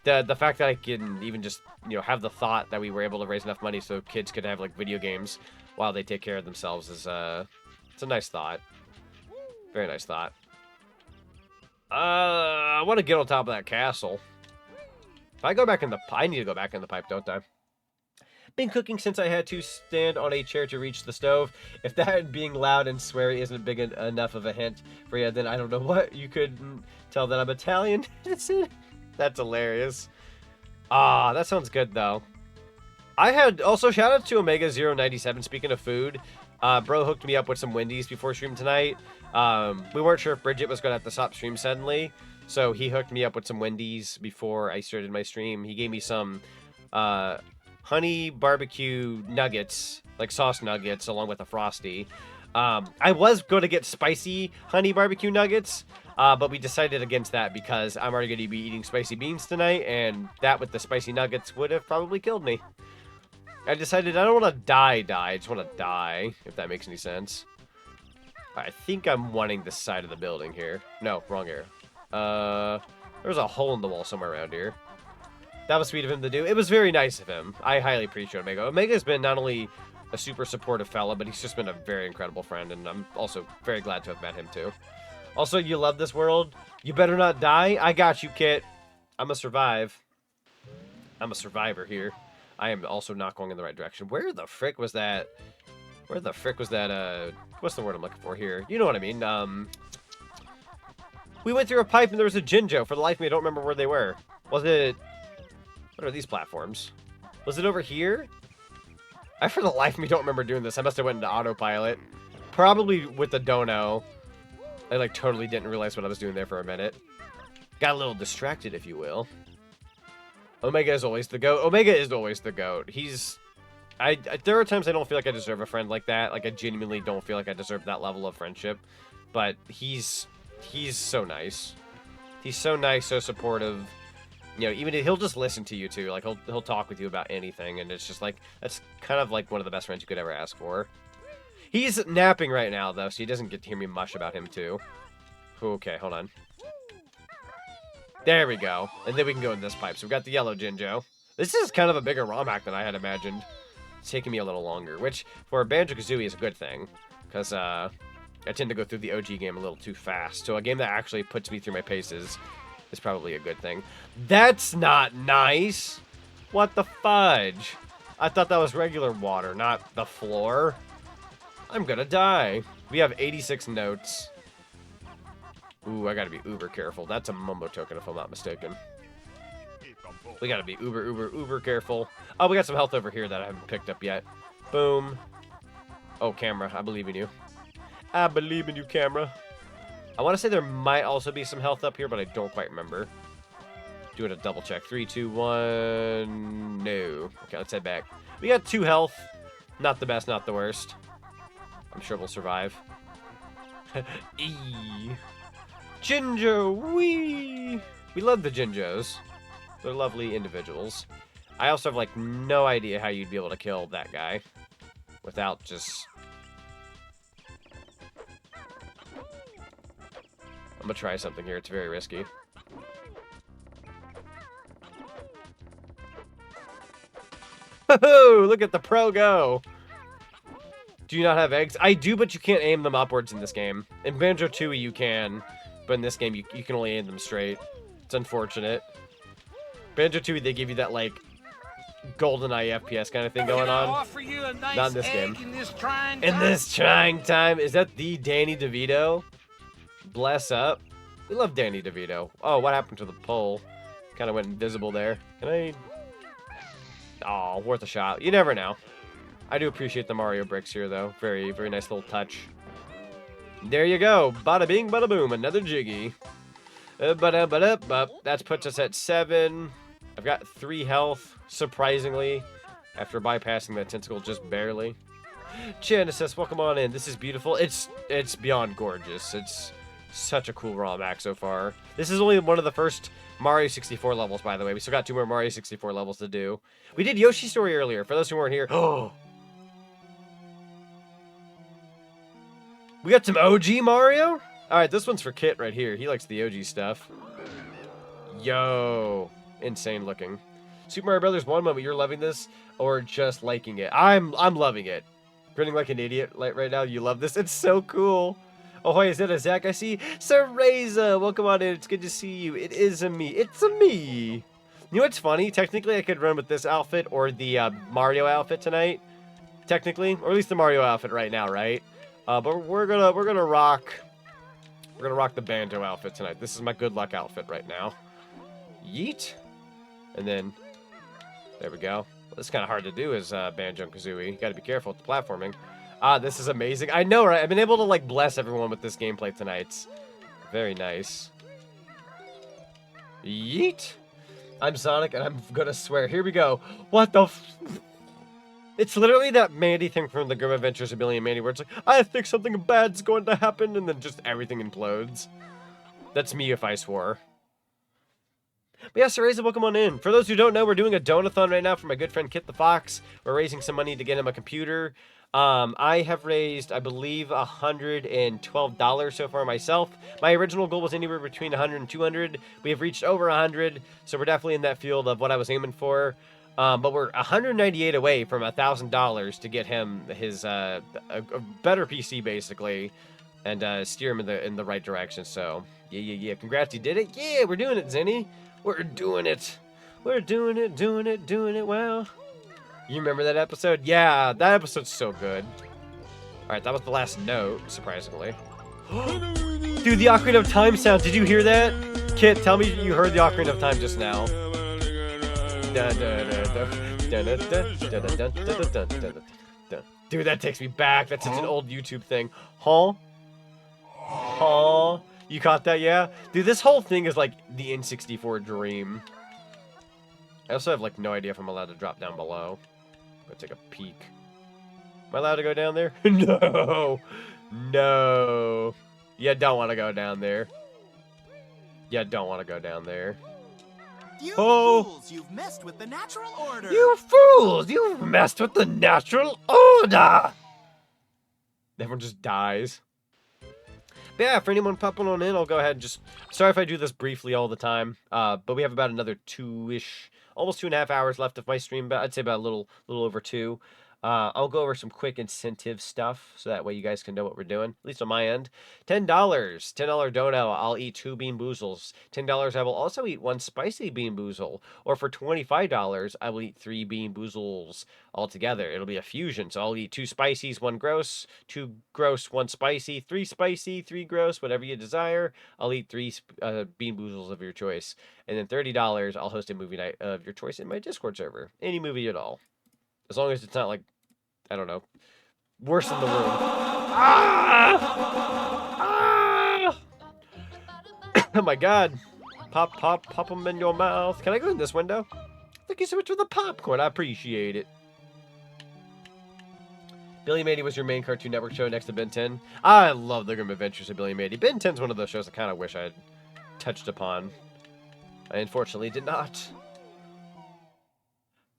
The fact that I can even just, have the thought that we were able to raise enough money so kids could have, like, video games while they take care of themselves is, it's a nice thought. Very nice thought. I want to get on top of that castle. If I go back in the I need to go back in the pipe, don't I? Been cooking since I had to stand on a chair to reach the stove. If that being loud and sweary isn't big enough of a hint for you, then I don't know what. You could tell that I'm Italian. That's hilarious. Ah, that sounds good, though. I had, also, shout out to Omega097, speaking of food. Bro hooked me up with some Wendy's before stream tonight. We weren't sure if Bridget was going to have to stop stream suddenly, so he hooked me up with some Wendy's before I started my stream. He gave me some, honey barbecue nuggets, like sauce nuggets, along with a Frosty. I was going to get spicy honey barbecue nuggets, but we decided against that because I'm already going to be eating spicy beans tonight, and that with the spicy nuggets would have probably killed me. I decided I don't want to die. I just want to die, if that makes any sense. I think I'm wanting this side of the building here. No, wrong area. There's a hole in the wall somewhere around here. That was sweet of him to do. It was very nice of him. I highly appreciate Omega. Omega's been not only a super supportive fella, but he's just been a very incredible friend, and I'm also very glad to have met him too. Also, you love this world. You better not die. I got you, Kit. I'm a survive. I'm a survivor here. I am also not going in the right direction. Where the frick was that? Where the frick was that, what's the word I'm looking for here? You know what I mean. We went through a pipe and there was a Jinjo. For the life of me, I don't remember where they were. Was it... What are these platforms? Was it over here? I, for the life of me, don't remember doing this. I must have went into autopilot. Probably with the dono. I, like, totally didn't realize what I was doing there for a minute. Got a little distracted, if you will. Omega is always the GOAT. Omega is always the GOAT. He's... there are times I don't feel like I deserve a friend like that. Like, I genuinely don't feel like I deserve that level of friendship. But he's so nice. He's so nice, so supportive. You know, even he'll just listen to you too. Like, he'll talk with you about anything, and it's just like, that's kind of like one of the best friends you could ever ask for. He's napping right now though, so he doesn't get to hear me mush about him too. Okay, hold on. There we go. And then we can go in this pipe. So we've got the yellow Jinjo. This is kind of a bigger ROM hack than I had imagined. It's taking me a little longer, which for Banjo-Kazooie is a good thing, because I tend to go through the OG game a little too fast. So a game that actually puts me through my paces is probably a good thing. That's not nice. What the fudge? I thought that was regular water, not the floor. I'm gonna die. We have 86 notes. Ooh, I gotta be uber careful. That's a Mumbo token if I'm not mistaken. We gotta be uber careful. Oh, we got some health over here that I haven't picked up yet. Boom. Oh, camera. I believe in you. I believe in you, camera. I want to say there might also be some health up here, but I don't quite remember. Doing a double check. 3, 2, 1. No. Okay, let's head back. We got 2 health. Not the best, not the worst. I'm sure we'll survive. Eee. Jinjo! Wee! We love the Jinjos. They're lovely individuals. I also have, like, no idea how you'd be able to kill that guy without just... I'm gonna try something here. It's very risky. Ho-ho! Look at the pro go! Do you not have eggs? I do, but you can't aim them upwards in this game. In Banjo-Tooie, you can. But in this game, you can only aim them straight. It's unfortunate. Banjo-Tooie, they give you that, like, GoldenEye FPS kind of thing going on. Not in this game. In this trying time. Is that the Danny DeVito? Bless up. We love Danny DeVito. Oh, what happened to the pole? Kind of went invisible there. Can I... Oh, worth a shot. You never know. I do appreciate the Mario bricks here, though. Very, very nice little touch. There you go. Bada bing, bada boom. Another Jiggy. That puts us at 7. I've got 3 health, surprisingly, after bypassing that tentacle just barely. Genesis, welcome on in. This is beautiful. It's beyond gorgeous. It's such a cool ROM hack so far. This is only one of the first Mario 64 levels, by the way. We still got 2 more Mario 64 levels to do. We did Yoshi's Story earlier. For those who weren't here, oh, we got some OG Mario? Alright, this one's for Kit right here. He likes the OG stuff. Yo. Insane looking. Super Mario Brothers 1 moment, you're loving this or just liking it? I'm loving it. Grinning like an idiot right now. You love this. It's so cool. Oh, hi, is that a Zach I see? Cereza, welcome on in. It's good to see you. It is a me. It's a me. You know what's funny? Technically, I could run with this outfit or the Mario outfit tonight. Technically, or at least the Mario outfit right now, right? But we're gonna rock the Banjo outfit tonight. This is my good luck outfit right now. Yeet, and then there we go. It's kind of hard to do as Banjo-Kazooie. You got to be careful with the platforming. This is amazing. I know, right? I've been able to like bless everyone with this gameplay tonight. It's very nice. Yeet. I'm Zonic, and I'm gonna swear. Here we go. What the? It's literally that Mandy thing from the Grim Adventures of Billy and Mandy where it's like, I think something bad's going to happen, and then just everything implodes. That's me if I swore. But yeah, so raise a Pokemon in. For those who don't know, we're doing a donathon right now for my good friend Kit the Fox. We're raising some money to get him a computer. I have raised, I believe, $112 so far myself. My original goal was anywhere between 100 and 200. We have reached over 100, so we're definitely in that field of what I was aiming for. But we're 198 away from $1,000 to get him his a better PC basically, and steer him in the right direction. So yeah. Congrats, you did it. Yeah, we're doing it, Zenny. We're doing it. We're doing it well. You remember that episode? Yeah, that episode's so good. All right, that was the last note, surprisingly. Dude, the Ocarina of Time sound. Did you hear that? Kit, tell me you heard the Ocarina of Time just now. Dude, that takes me back. That's such an old YouTube thing. Huh? You caught that, yeah? Dude, this whole thing is like the N64 dream. I also have like no idea if I'm allowed to drop down below. I'm gonna take a peek. Am I allowed to go down there? No. No. You don't want to go down there. You don't want to go down there. You fools! You've messed with the natural order! You fools! You've messed with the natural order! Everyone just dies. But yeah, for anyone popping on in, I'll go ahead and just... Sorry if I do this briefly all the time, but we have about another 2-ish, almost 2.5 hours left of my stream, but I'd say about a little over 2. I'll go over some quick incentive stuff, so that way you guys can know what we're doing, at least on my end. $10 dono, I'll eat 2 Bean Boozles. $10, I will also eat 1 spicy Bean Boozle. Or for $25, I will eat 3 Bean Boozles altogether. It'll be a fusion, so I'll eat 2 spicies, 1 gross, 2 gross, 1 spicy, 3 spicy, 3 gross, whatever you desire. I'll eat 3 Bean Boozles of your choice. And then $30, I'll host a movie night of your choice in my Discord server. Any movie at all. As long as it's not like, I don't know, worse than the room. Ah! Oh my god. Pop them in your mouth. Can I go in this window? Thank you so much for the popcorn. I appreciate it. Billy and Mandy was your main Cartoon Network show next to Ben 10. I love the Grim Adventures of Billy and Mandy. Ben 10's one of those shows I kind of wish I had touched upon. I unfortunately did not.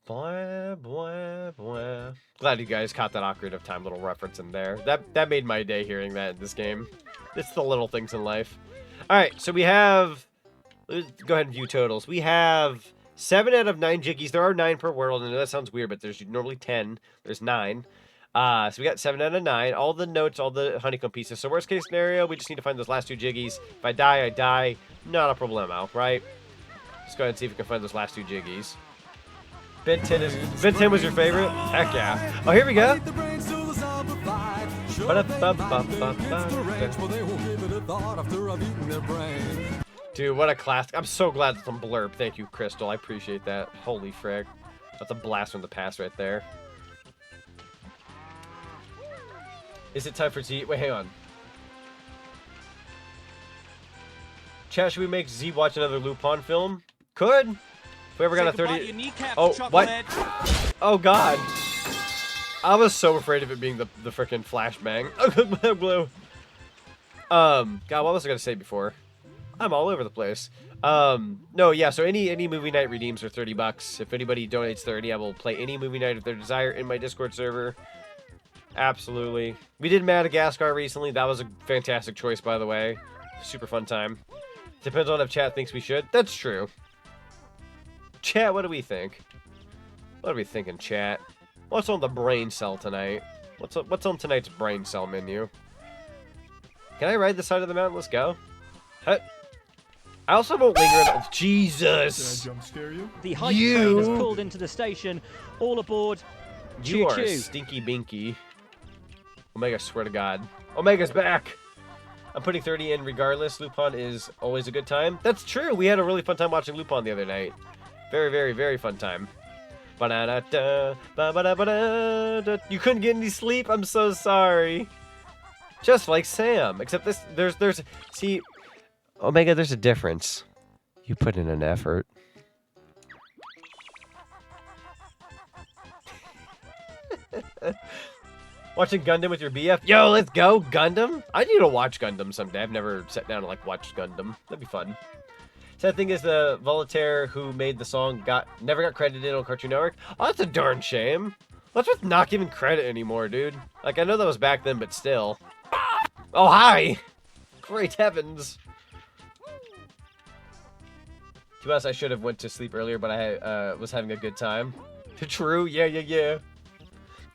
Blah, blah, blah. Glad you guys caught that Ocarina of Time little reference in there. That made my day hearing that in this game. It's the little things in life. Alright, so we have... Let's go ahead and view totals. We have 7 out of 9 Jiggies. There are 9 per world, and that sounds weird, but there's normally 10. There's 9. So we got 7 out of 9. All the notes, all the honeycomb pieces. So worst case scenario, we just need to find those last 2 Jiggies. If I die, I die. Not a problemo, right? Let's go ahead and see if we can find those last 2 Jiggies. Ben 10 was your favorite? Heck yeah. Oh, here we go. Dude, what a classic. I'm so glad it's on Blurb. Thank you, Crystal. I appreciate that. Holy frick. That's a blast from the past right there. Is it time for Z? Wait, hang on. Chat, should we make Z watch another Lupin film? Could. If we ever got a 30... Oh, what? Oh, God. I was so afraid of it being the frickin' flashbang. God, what was I gonna say before? I'm all over the place. No, yeah, so any movie night redeems are $30. If anybody donates 30, I will play any movie night of their desire in my Discord server. Absolutely. We did Madagascar recently. That was a fantastic choice, by the way. Super fun time. Depends on if chat thinks we should. That's true. Chat, what do we think? What are we thinking, chat? What's on the brain cell tonight? What's on tonight's brain cell menu? Can I ride the side of the mountain? Let's go. Hut. I also won't linger in... Jesus! Did I jump scare you? The hype train has pulled into the station. All aboard. You are Choo-choo. a stinky binky. Omega, swear to God. Omega's back! I'm putting 30 in regardless. Lupin is always a good time. That's true. We had a really fun time watching Lupin the other night. Very, very, very fun time. Ba-da-da-da, ba-ba-da-ba-da-da. You couldn't get any sleep? I'm so sorry. Just like Sam. Except this, there's, see, Omega, there's a difference. You put in an effort. Watching Gundam with your BF? Yo, let's go, Gundam! I need to watch Gundam someday. I've never sat down and, like, watched Gundam. That'd be fun. Sad thing is the Voltaire who made the song never got credited on Cartoon Network. Oh, that's a darn shame. Let's just not give him credit anymore, dude. Like, I know that was back then, but still. Oh, hi! Great heavens. To be honest, I should have went to sleep earlier, but I was having a good time. True, yeah.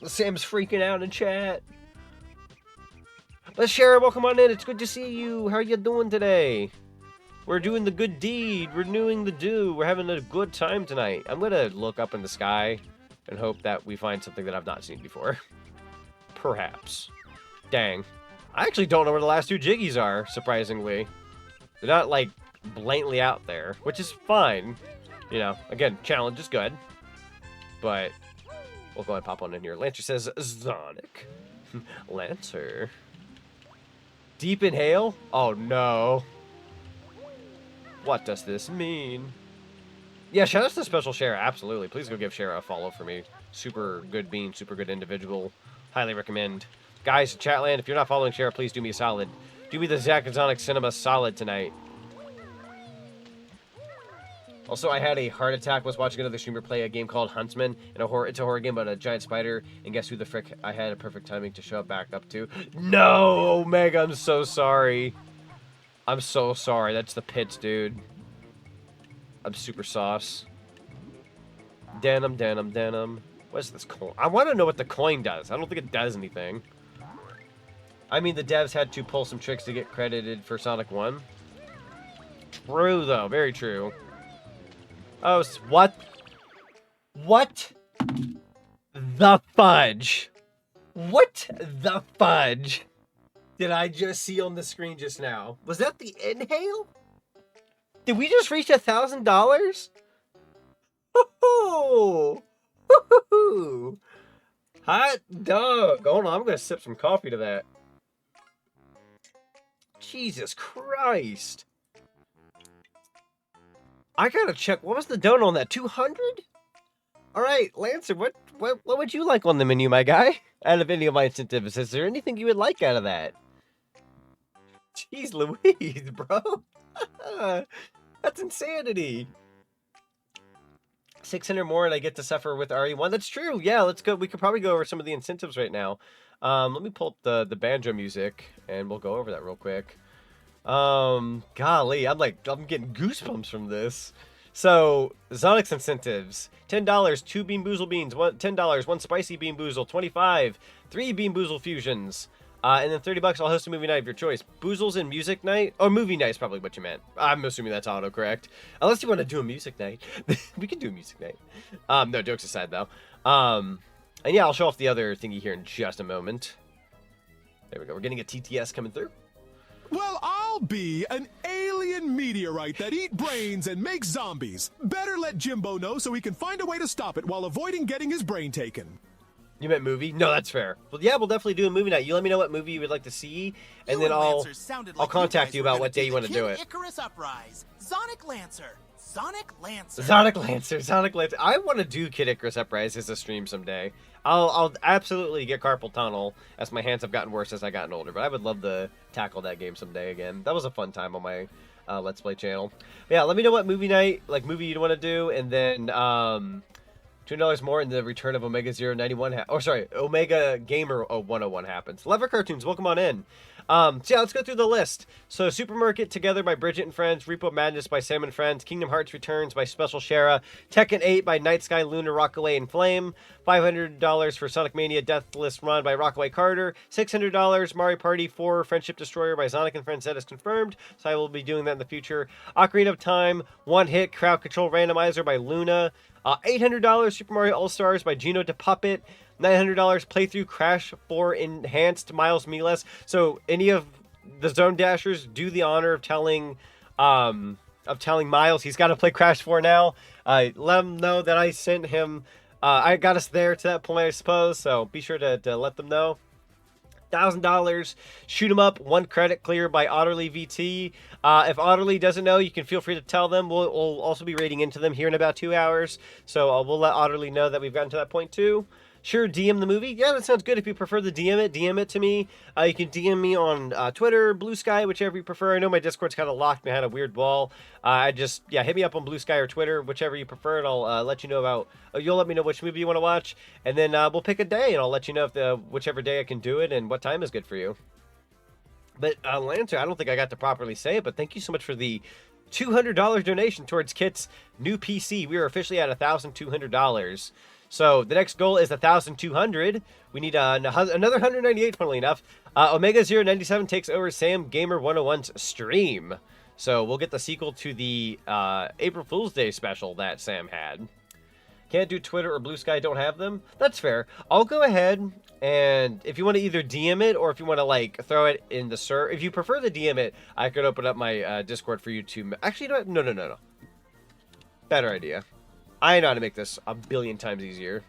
Sam's freaking out in chat. But Sharon, welcome on in. It's good to see you. How are you doing today? We're doing the good deed. We're doing the do. We're having a good time tonight. I'm gonna look up in the sky and hope that we find something that I've not seen before. Perhaps. Dang. I actually don't know where the last two Jiggies are, surprisingly. They're not, like, blatantly out there, which is fine. You know, again, challenge is good. But we'll go ahead and pop on in here. Lancer says, Zonic. Lancer. Deep inhale? Oh, no. What does this mean? Yeah, shout out to Special Shara. Absolutely. Please go give Shara a follow for me. Super good bean, super good individual. Highly recommend. Guys, Chatland, if you're not following Shara, please do me a solid. Do me the Zack and Zonic Cinema solid tonight. Also, I had a heart attack. Was watching another streamer play a game called Huntsman. It's a horror game about a giant spider. And guess who the frick I had a perfect timing to show up back up to? No, Omega, I'm so sorry. I'm so sorry. That's the pits, dude. I'm super sauce. Denim. What's this coin? I want to know what the coin does. I don't think it does anything. I mean, the devs had to pull some tricks to get credited for Sonic 1. True, though. Very true. Oh, what? What the fudge? What the fudge did I just see on the screen just now? Was that the inhale? Did we just reach $1,000? Hoo-hoo! Hoo-hoo! Hot dog! Hold on, I'm gonna sip some coffee to that. Jesus Christ! I gotta check. What was the donut on that? 200? All right, Lancer. What would you like on the menu, my guy? Out of any of my incentives, is there anything you would like out of that? Jeez Louise, bro. That's insanity. 600 more and I get to suffer with RE1. That's true. Yeah, let's go. We could probably go over some of the incentives right now. Let me pull up the banjo music and we'll go over that real quick. Golly, I'm getting goosebumps from this. So, Zonic's incentives. $10, 2 Bean Boozle beans. $10, 1 spicy Bean Boozle. $25, 3 Bean Boozle fusions. And then $30, I'll host a movie night of your choice. Boozles and music night? Oh, movie night is probably what you meant. I'm assuming that's autocorrect. Unless you want to do a music night. We can do a music night. No, jokes aside, though. And yeah, I'll show off the other thingy here in just a moment. There we go. We're getting a TTS coming through. Well, I'll be an alien meteorite that eat brains and makes zombies. Better let Jimbo know so he can find a way to stop it while avoiding getting his brain taken. You meant movie? No, that's fair. Well, yeah, we'll definitely do a movie night. You let me know what movie you would like to see, and then I'll contact you about what day you want to do it. Icarus Uprise, Sonic Lancer, Sonic Lancer. Sonic Lancer. I want to do Kid Icarus Uprise as a stream someday. I'll absolutely get carpal tunnel as my hands have gotten worse as I gotten older, but I would love to tackle that game someday again. That was a fun time on my Let's Play channel. But yeah, let me know what movie night, movie you'd want to do, and then $2 more in the return of Omega 091 Omega Gamer 101 happens. Lever Cartoons, welcome on in. So yeah, let's go through the list. So Supermarket Together by Bridget and Friends, Repo Madness by Sam and Friends, Kingdom Hearts Returns by Special Shara, Tekken 8 by Night Sky, Luna, Rockaway, and Flame, $500 for Sonic Mania Deathless Run by Rockaway Carter, $600 Mario Party 4 Friendship Destroyer by Sonic and Friends. That is confirmed, so I will be doing that in the future. Ocarina of Time, One Hit Crowd Control Randomizer by Luna, $800 Super Mario All-Stars by Gino de Puppet, $900 Playthrough Crash 4 Enhanced Miles Miles. So any of the Zone Dashers do the honor of telling Miles he's got to play Crash 4 now. Let him know that I sent him. I got us there to that point, I suppose. So be sure to let them know. $1,000 Shoot 'em Up, 1 credit clear by Otterly VT. If Otterly doesn't know, you can feel free to tell them. We'll also be raiding into them here in about 2 hours. So we'll let Otterly know that we've gotten to that point too. Sure, DM the movie. Yeah, that sounds good. If you prefer the DM it to me. You can DM me on Twitter, Blue Sky, whichever you prefer. I know my Discord's kind of locked behind a weird wall. Hit me up on Blue Sky or Twitter, whichever you prefer, and I'll let you know about. You'll let me know which movie you want to watch, and then we'll pick a day, and I'll let you know if whichever day I can do it and what time is good for you. But Lancer, I don't think I got to properly say it, but thank you so much for the $200 donation towards Kit's new PC. We are officially at $1,200. So the next goal is 1,200. We need another 198, funnily enough. Omega097 takes over Sam Gamer 101's stream. So we'll get the sequel to the April Fool's Day special that Sam had. Can't do Twitter or Blue Sky, don't have them. That's fair. I'll go ahead and if you want to either DM it or if you want to like throw it in the server. If you prefer the DM it, I could open up my Discord for you to... Actually, no. Better idea. I know how to make this a billion times easier.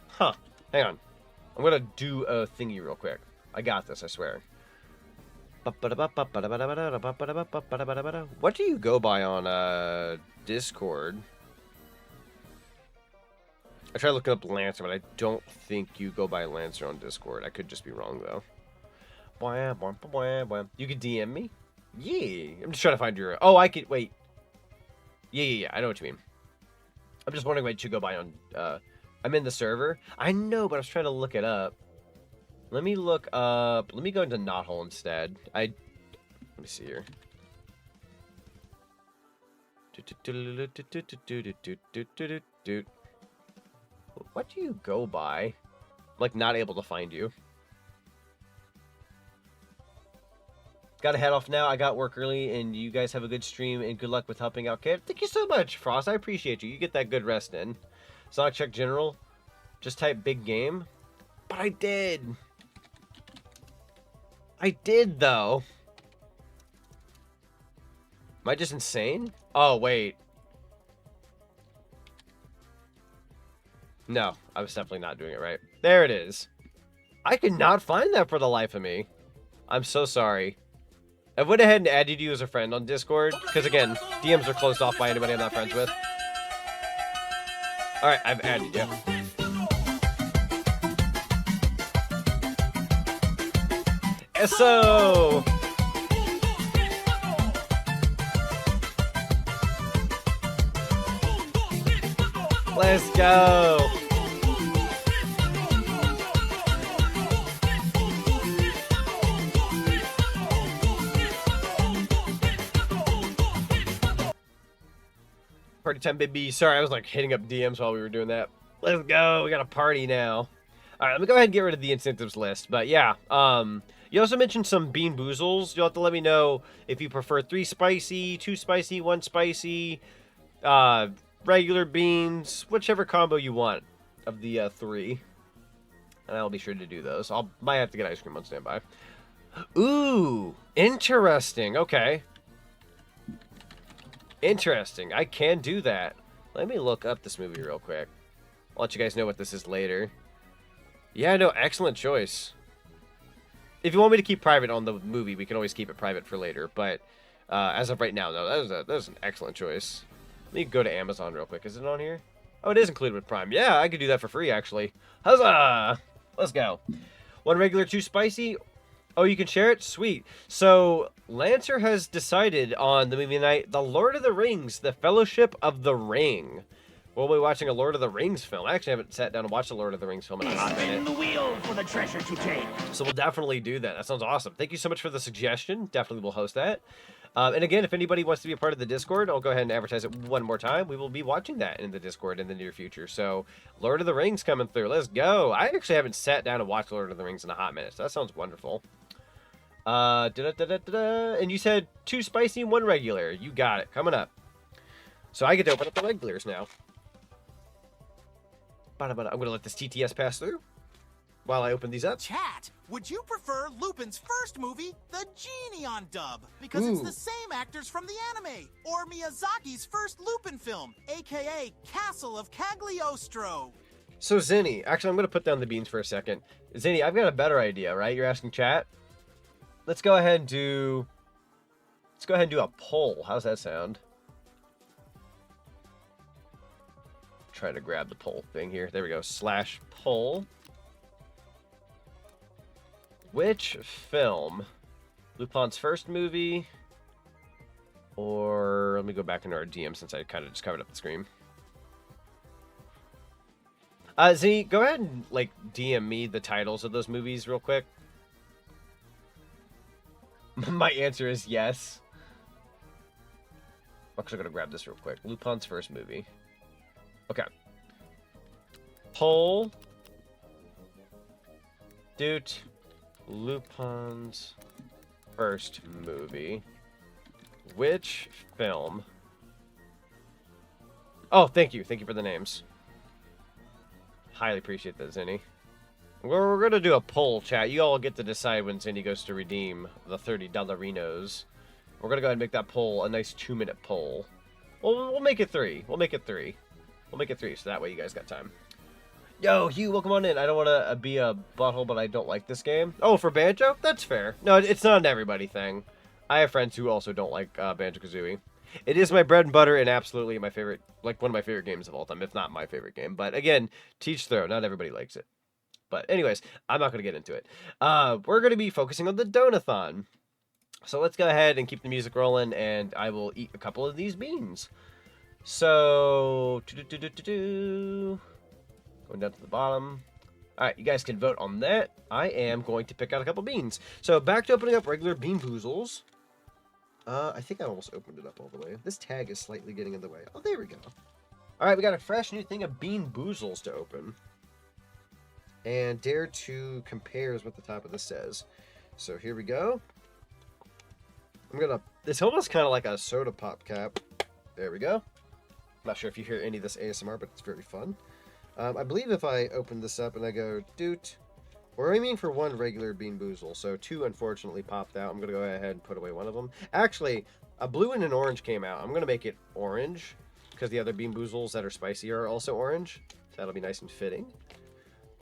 Huh. Hang on. I'm going to do a thingy real quick. I got this, I swear. What do you go by on Discord? I tried looking up Lancer, but I don't think you go by Lancer on Discord. I could just be wrong, though. You could DM me? Yeah. I'm just trying to find your... Oh, I could... Wait. Yeah. I know what you mean. I'm just wondering what you go by on... I'm in the server. I know, but I was trying to look it up. Let me look up... Let me go into Knothole instead. Let me see here. What do you go by? I'm, like, not able to find you. Gotta head off now. I got work early, and you guys have a good stream, and good luck with helping out Kid. Thank you so much, Frost. I appreciate you. You get that good rest in. Zonic check general. Just type big game. But I did. I did, though. Am I just insane? Oh, wait. No, I was definitely not doing it right. There it is. I could not find that for the life of me. I'm so sorry. I went ahead and added you as a friend on Discord, because again, DMs are closed off by anybody I'm not friends with. Alright, I've added you. SO! Let's go! Party time, baby. Sorry, I was like hitting up DMs while we were doing that. Let's go. We got a party now. All right, let me go ahead and get rid of the incentives list. But yeah, you also mentioned some bean boozles. You'll have to let me know if you prefer 3 spicy, 2 spicy, 1 spicy, regular beans, whichever combo you want of the 3. And I'll be sure to do those. Might have to get ice cream on standby. Ooh, interesting. Okay. Interesting. I can do that. Let me look up this movie real quick. I'll let you guys know what this is later. Yeah, no, excellent choice. If you want me to keep private on the movie, we can always keep it private for later. But as of right now, no, that was an excellent choice. Let me go to Amazon real quick. Is it on here? Oh, it is included with Prime. Yeah, I could do that for free, actually. Huzzah! Let's go. 1 regular, 2 spicy. Oh, you can share it? Sweet. So, Lancer has decided on the movie night, The Lord of the Rings, The Fellowship of the Ring. We'll be watching a Lord of the Rings film. I actually haven't sat down and watched a Lord of the Rings film in a hot minute. the wheel for the treasure to take. So we'll definitely do that. That sounds awesome. Thank you so much for the suggestion. Definitely will host that. And again, if anybody wants to be a part of the Discord, I'll go ahead and advertise it one more time. We will be watching that in the Discord in the near future. So, Lord of the Rings coming through. Let's go. I actually haven't sat down and watched Lord of the Rings in a hot minute. So that sounds wonderful. And you said 2 spicy and 1 regular. You got it. Coming up. So I get to open up the regulars now. I'm going to let this TTS pass through while I open these up. Chat, would you prefer Lupin's first movie, The Genie, on dub? Because it's the same actors from the anime. Or Miyazaki's first Lupin film, a.k.a. Castle of Cagliostro. So, Zinni, actually, I'm going to put down the beans for a second. Zinni, I've got a better idea, right? You're asking chat? Let's go ahead and do a poll. How's that sound? trying to grab the poll thing here. There we go. Slash poll. Which film? Lupin's first movie? Or let me go back into our DM since I kind of just covered up the screen. Z, go ahead and like DM me the titles of those movies real quick. My answer is yes. I'm actually gonna grab this real quick. Lupin's first movie. Okay. Poll. Dude. Lupin's first movie. Which film? Oh, thank you. Thank you for the names. Highly appreciate that, Zinni. We're going to do a poll, chat. You all get to decide when Zinni goes to redeem the $30 We're going to go ahead and make that poll a nice 2-minute poll. Well, we'll make it 3. We'll make it 3. We'll make it 3, so that way you guys got time. Yo, Hugh, welcome on in. I don't want to be a butthole, but I don't like this game. Oh, for Banjo? That's fair. No, it's not an everybody thing. I have friends who also don't like Banjo-Kazooie. It is my bread and butter and absolutely my favorite, like one of my favorite games of all time, if not my favorite game. But again, teach throw. Not everybody likes it. But anyways, I'm not going to get into it. We're going to be focusing on the Donathon. So let's go ahead and keep the music rolling, and I will eat a couple of these beans. So, going down to the bottom. All right, you guys can vote on that. I am going to pick out a couple beans. So back to opening up regular Bean Boozles. I think I almost opened it up all the way. This tag is slightly getting in the way. Oh, there we go. All right, we got a fresh new thing of Bean Boozles to open. And dare to compare is what the top of this says. So here we go. It's almost kind of like a soda pop cap. There we go. Not sure if you hear any of this ASMR, but it's very fun. I believe if I open this up and I go, doot, we're aiming for 1 regular Bean Boozle, so 2 unfortunately popped out. I'm going to go ahead and put away one of them. Actually, a blue and an orange came out. I'm going to make it orange, because the other Bean Boozles that are spicy are also orange. So that'll be nice and fitting.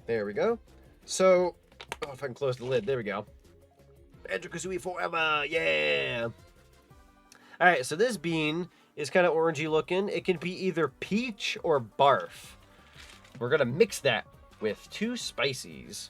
There we go. So, oh, if I can close the lid, there we go. Banjo-Kazooie forever, yeah! Alright, so this bean is kind of orangey looking. It can be either peach or barf. We're going to mix that with 2 spices.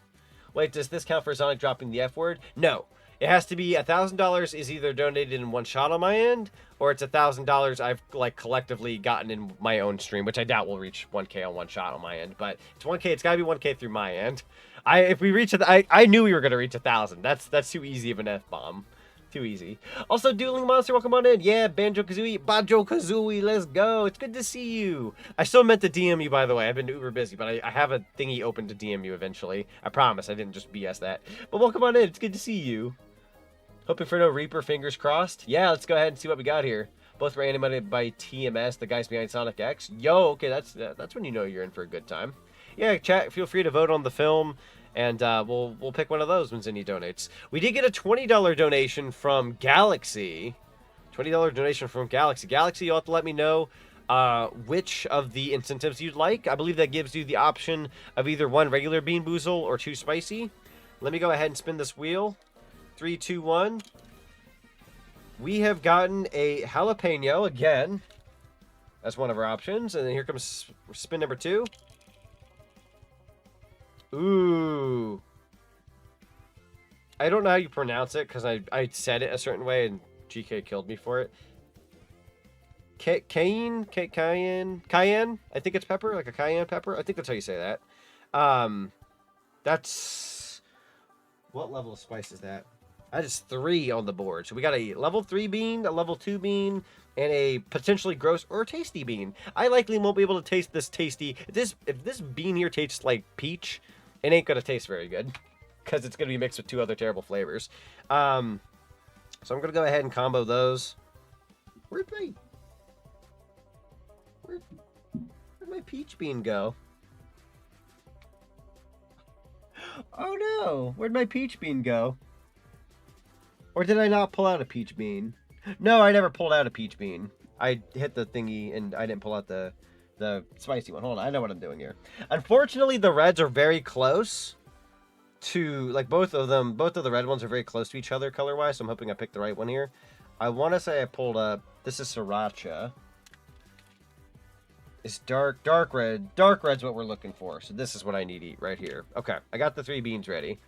Wait, does this count for Zonic dropping the F word? No. It has to be $1,000 is either donated in one shot on my end, or it's $1,000 I've like collectively gotten in my own stream, which I doubt will reach 1K on one shot on my end. But it's 1K. It's got to be 1K through my end. If we reach I knew we were gonna reach 1,000. That's too easy of an F-bomb. Too easy. Also, Dueling Monster, welcome on in. Yeah, Banjo-Kazooie, let's go. It's good to see you. I still meant to DM you, by the way. I've been uber busy, but I have a thingy open to DM you eventually. I promise. I didn't just BS that. But welcome on in. It's good to see you. Hoping for no Reaper, fingers crossed. Yeah, let's go ahead and see what we got here. Both were animated by TMS, the guys behind Sonic X. Yo, okay, that's when you know you're in for a good time. Yeah, chat, feel free to vote on the film. And we'll pick one of those when Zinni donates. We did get a $20 donation from Galaxy. $20 donation from Galaxy. Galaxy, you'll have to let me know which of the incentives you'd like. I believe that gives you the option of either 1 regular Bean Boozle or 2 spicy. Let me go ahead and spin this wheel. 3, 2, 1. We have gotten a jalapeno again. That's one of our options. And then here comes spin number 2. Ooh. I don't know how you pronounce it because I said it a certain way and GK killed me for it. Cayenne? I think it's pepper, like a cayenne pepper. I think that's how you say that. That's... What level of spice is that? That is 3 on the board. So we got a level 3 bean, a level 2 bean, and a potentially gross or tasty bean. I likely won't be able to taste this tasty. If this bean here tastes like peach, it ain't gonna taste very good because it's gonna be mixed with 2 other terrible flavors. So I'm gonna go ahead and combo those. Where'd my peach bean go? Oh no! Where'd my peach bean go? Or did I not pull out a peach bean? No, I never pulled out a peach bean. I hit the thingy and I didn't pull out the spicy one. Hold on, I know what I'm doing here. Unfortunately, the reds are very close to, like, both of the red ones are very close to each other color-wise, so I'm hoping I picked the right one here. I want to say I pulled up, this is Sriracha. is dark red. Dark red's what we're looking for. So this is what I need to eat right here. Okay, I got the 3 beans ready.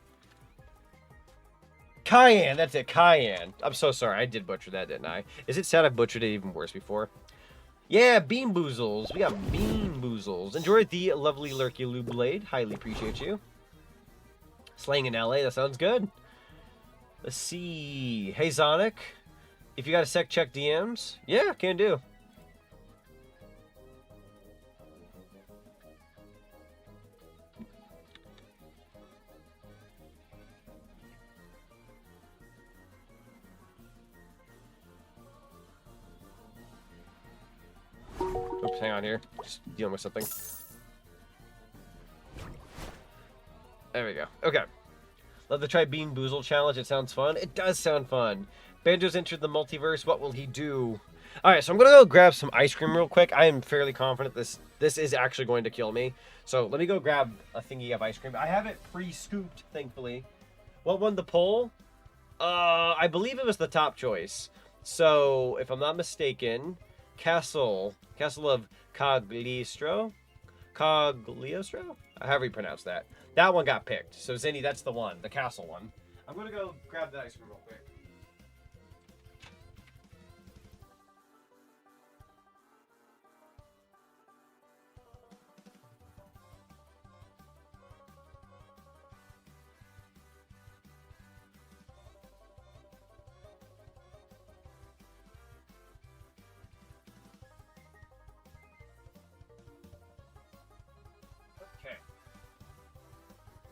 Cayenne, that's it, cayenne. I'm so sorry, I did butcher that, didn't I? Is it sad I butchered it even worse before? Yeah, bean boozles. We got bean boozles. Enjoy the lovely Lurky Lou Blade. Highly appreciate you. Slaying in LA, that sounds good. Let's see. Hey, Zonic. If you got a sec, check DMs. Yeah, can do. Oops, hang on here. Just dealing with something. There we go. Okay. Love to try Bean Boozle Challenge. It sounds fun. It does sound fun. Banjo's entered the multiverse. What will he do? Alright, so I'm going to go grab some ice cream real quick. I am fairly confident this is actually going to kill me. So let me go grab a thingy of ice cream. I have it pre-scooped, thankfully. What won the poll? I believe it was the top choice. So, if I'm not mistaken, Castle of Cagliostro? Cagliostro? However you pronounce that. That one got picked. So, Zinni, that's the one. The castle one. I'm going to go grab the ice cream real quick.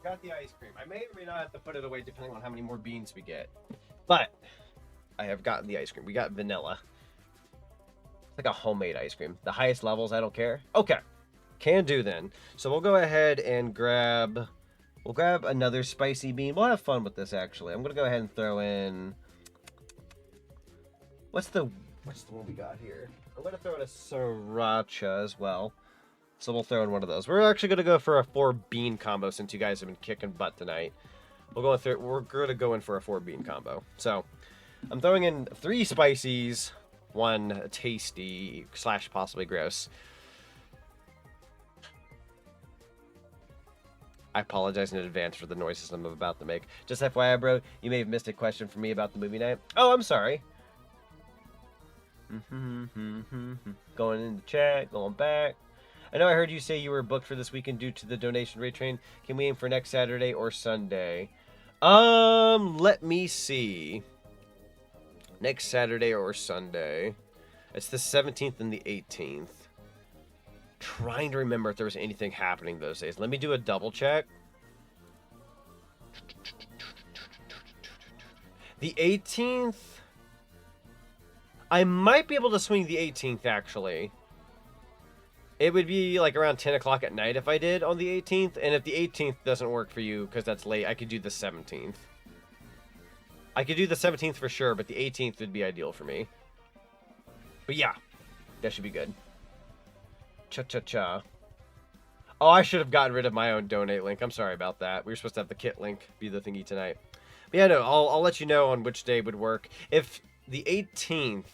Got the ice cream. I may or may not have to put it away depending on how many more beans we get. But I have gotten the ice cream. We got vanilla. It's like a homemade ice cream. The highest levels, I don't care. Okay. Can do then. So we'll go ahead and grab... We'll grab another spicy bean. We'll have fun with this, actually. I'm going to go ahead and throw in... What's the one we got here? I'm going to throw in a sriracha as well. So we'll throw in one of those. We're actually going to go for a 4-bean combo since you guys have been kicking butt tonight. We're going to go in for a 4-bean combo. So I'm throwing in 3 spicies, 1 tasty / possibly gross. I apologize in advance for the noises I'm about to make. Just FYI, bro, you may have missed a question from me about the movie night. Oh, I'm sorry. Going in the chat, going back. I know I heard you say you were booked for this weekend due to the donation rate train. Can we aim for next Saturday or Sunday? Let me see. Next Saturday or Sunday. It's the 17th and the 18th. Trying to remember if there was anything happening those days. Let me do a double check. The 18th. I might be able to swing the 18th, actually. It would be like around 10 o'clock at night if I did on the 18th. And if the 18th doesn't work for you because that's late, I could do the 17th. I could do the 17th for sure, but the 18th would be ideal for me. But yeah, that should be good. Cha-cha-cha. Oh, I should have gotten rid of my own donate link. I'm sorry about that. We were supposed to have the kit link be the thingy tonight. But yeah, no, I'll let you know on which day would work. If the 18th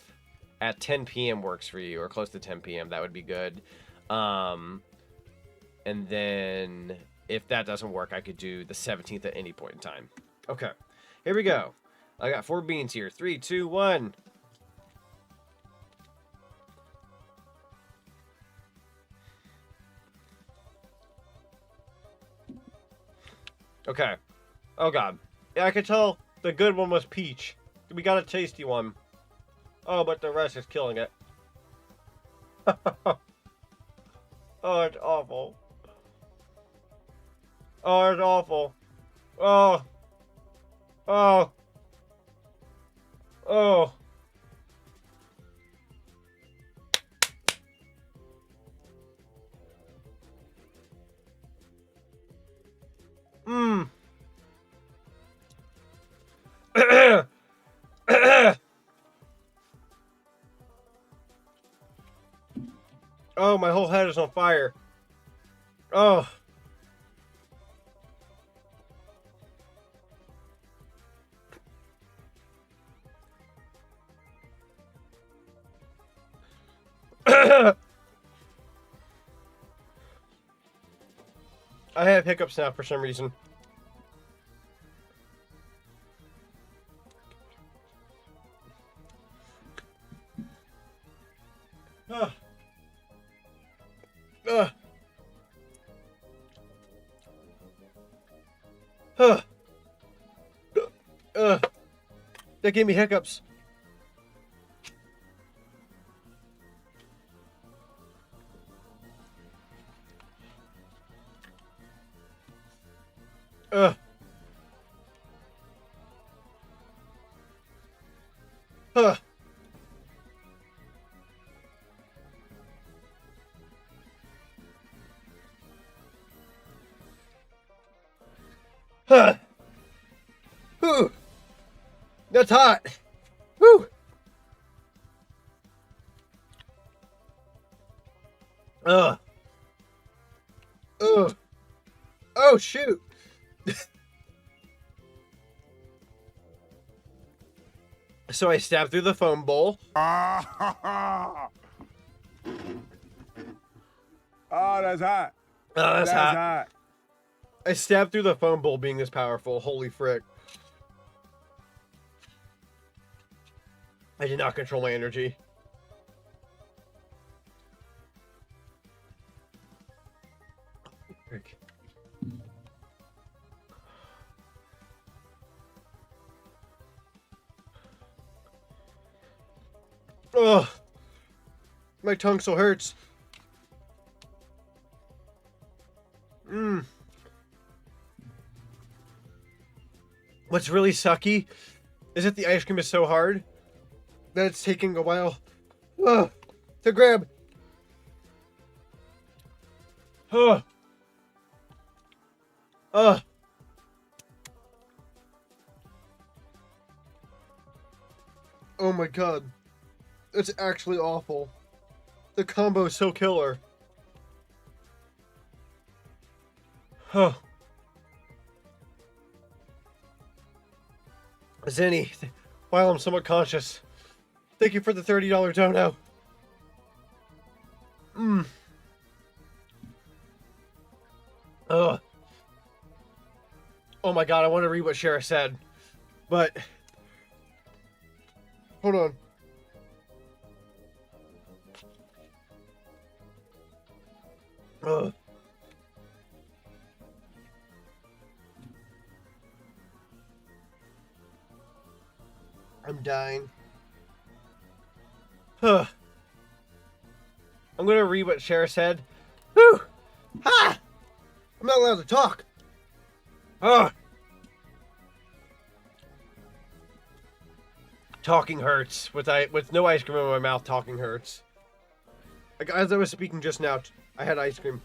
at 10 p.m. works for you, or close to 10 p.m., that would be good. And then if that doesn't work, I could do the 17th at any point in time. Okay, here we go. I got 4 beans here. 3, 2, 1. Okay. Oh god. Yeah, I could tell the good one was peach. We got a tasty one. Oh, but the rest is killing it. Oh, it's awful. Oh, it's awful. Oh. Oh. Oh. Mmm. Oh, my whole head is on fire. Oh. I have hiccups now for some reason. That gave me hiccups. Huh. Huh. Whew. That's hot. Whew. Ugh. Ugh. Oh, shoot. So I stabbed through the foam bowl. Oh, that's hot. Oh, that's hot. hot. I stabbed through the foam bowl being this powerful. Holy frick. I did not control my energy. Frick. Ugh. My tongue still hurts. What's really sucky is that the ice cream is so hard that it's taking a while to grab. Oh my god. It's actually awful. The combo is so killer. Huh. Zenny, while I'm somewhat conscious, thank you for the $30 dono. Ugh. Oh my god, I want to read what Shara said. But hold on. Ugh. I'm dying. Huh. I'm gonna read what Shara said. Whew! Ha! I'm not allowed to talk. Talking hurts. With no ice cream in my mouth, talking hurts. Like, as I was speaking just now, I had ice cream.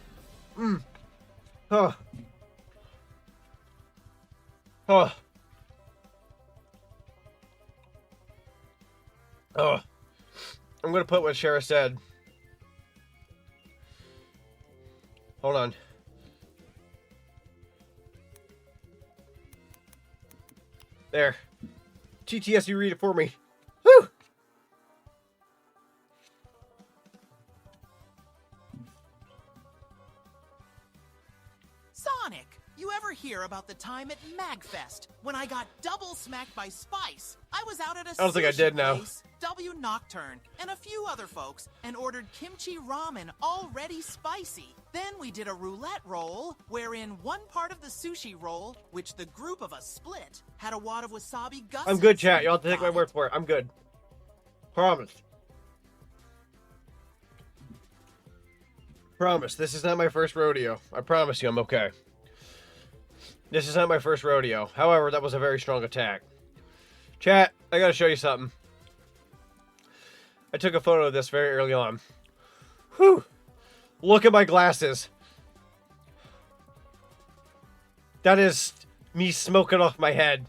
Huh. Huh. Oh. I'm gonna put what Shara said. Hold on. There. TTS, you read it for me. Whew! Zonic, you ever hear about the time at MagFest when I got double smacked by Spice? I was out at a I don't think I sushi did now. place, W Nocturne, and a few other folks, and ordered kimchi ramen already spicy. Then we did a roulette roll, wherein one part of the sushi roll, which the group of us split, had a wad of wasabi guts. I'm good, chat. You'll have to take Got my it. word for it. I'm good. Promise. Promise. This is not my first rodeo. I promise you I'm okay. This is not my first rodeo. However, that was a very strong attack. Chat, I gotta show you something. I took a photo of this very early on. Whew. Look at my glasses. That is me smoking off my head.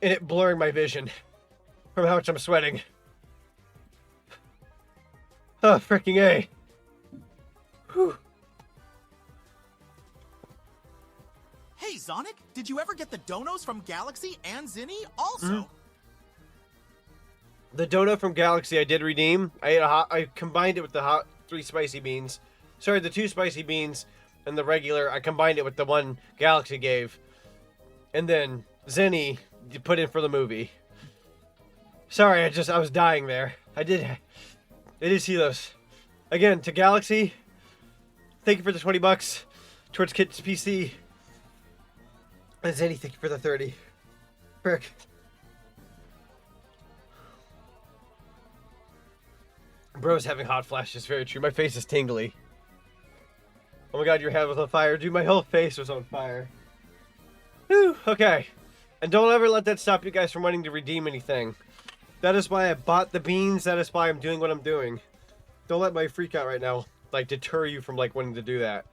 And it blurring my vision. From how much I'm sweating. Oh, freaking A. Whew. Hey, Zonic, did you ever get the donos from Galaxy and Zinni also? The donut from Galaxy I did redeem. I combined it with the hot 3 spicy beans. Sorry, the 2 spicy beans. and the regular. I combined it with the one Galaxy gave, and then Zenny put in for the movie. Sorry, I was dying there. I did see those. Again, to Galaxy, thank you for the $20 towards Kit's PC. And Zenny, thank you for the 30. Frick. Bro's having hot flashes, very true. My face is tingly. Oh my god, your head was on fire. Dude, my whole face was on fire. Whew, okay. And don't ever let that stop you guys from wanting to redeem anything. That is why I bought the beans. That is why I'm doing what I'm doing. Don't let my freak out right now, like, deter you from, like, wanting to do that.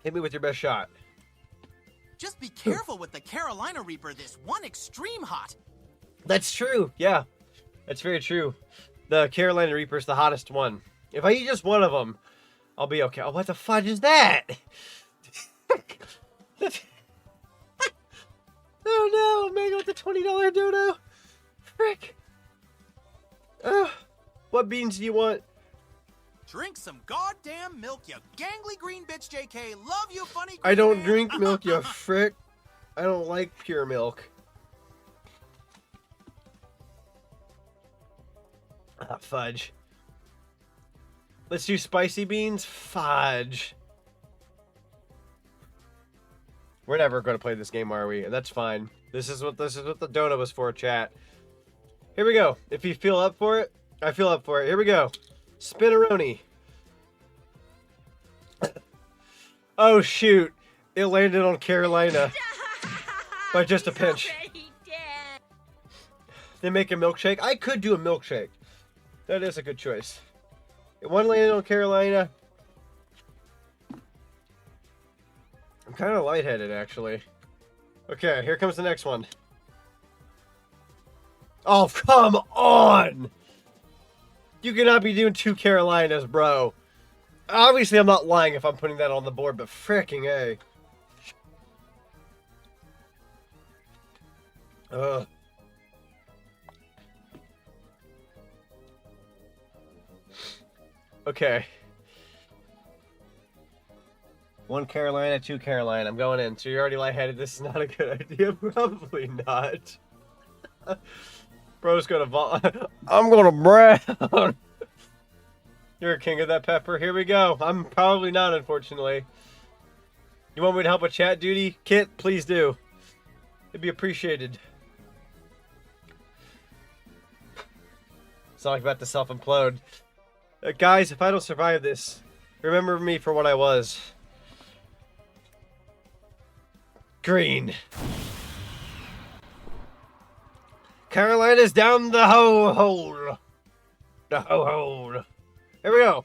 Hit me with your best shot. Just be careful with the Carolina Reaper this one extreme hot. That's true. Yeah, that's very true. The Carolina Reaper is the hottest one. If I eat just one of them, I'll be okay. Oh, what the fudge is that? Oh no, Mango with the $20 dodo. Frick. What beans do you want? Drink some goddamn milk, you gangly green bitch, JK. Love you, funny. I don't drink milk, you frick. I don't like pure milk. Ah, fudge. Let's do spicy beans. Fudge. We're never going to play this game, are we? And that's fine. This is what the donut was for, chat. Here we go. If you feel up for it, I feel up for it. Here we go. Spinneroni. Oh shoot! It landed on Carolina by just a pinch. They make a milkshake. I could do a milkshake. That is a good choice. One landed on Carolina. I'm kind of lightheaded, actually. Okay, here comes the next one. Oh, come on! You cannot be doing 2 Carolinas, bro. Obviously, I'm not lying if I'm putting that on the board, but fricking A. Ugh. Okay. 1 Carolina, 2 Carolina. I'm going in. So you're already lightheaded. This is not a good idea. Probably not. Bro's gonna I'm gonna brown. You're a king of that pepper. Here we go. I'm probably not, unfortunately. You want me to help with chat duty? Kit, please do. It'd be appreciated. It's not like about to self-implode. Guys, if I don't survive this, remember me for what I was. Green. Carolina's down the hole. The hole. Here we go.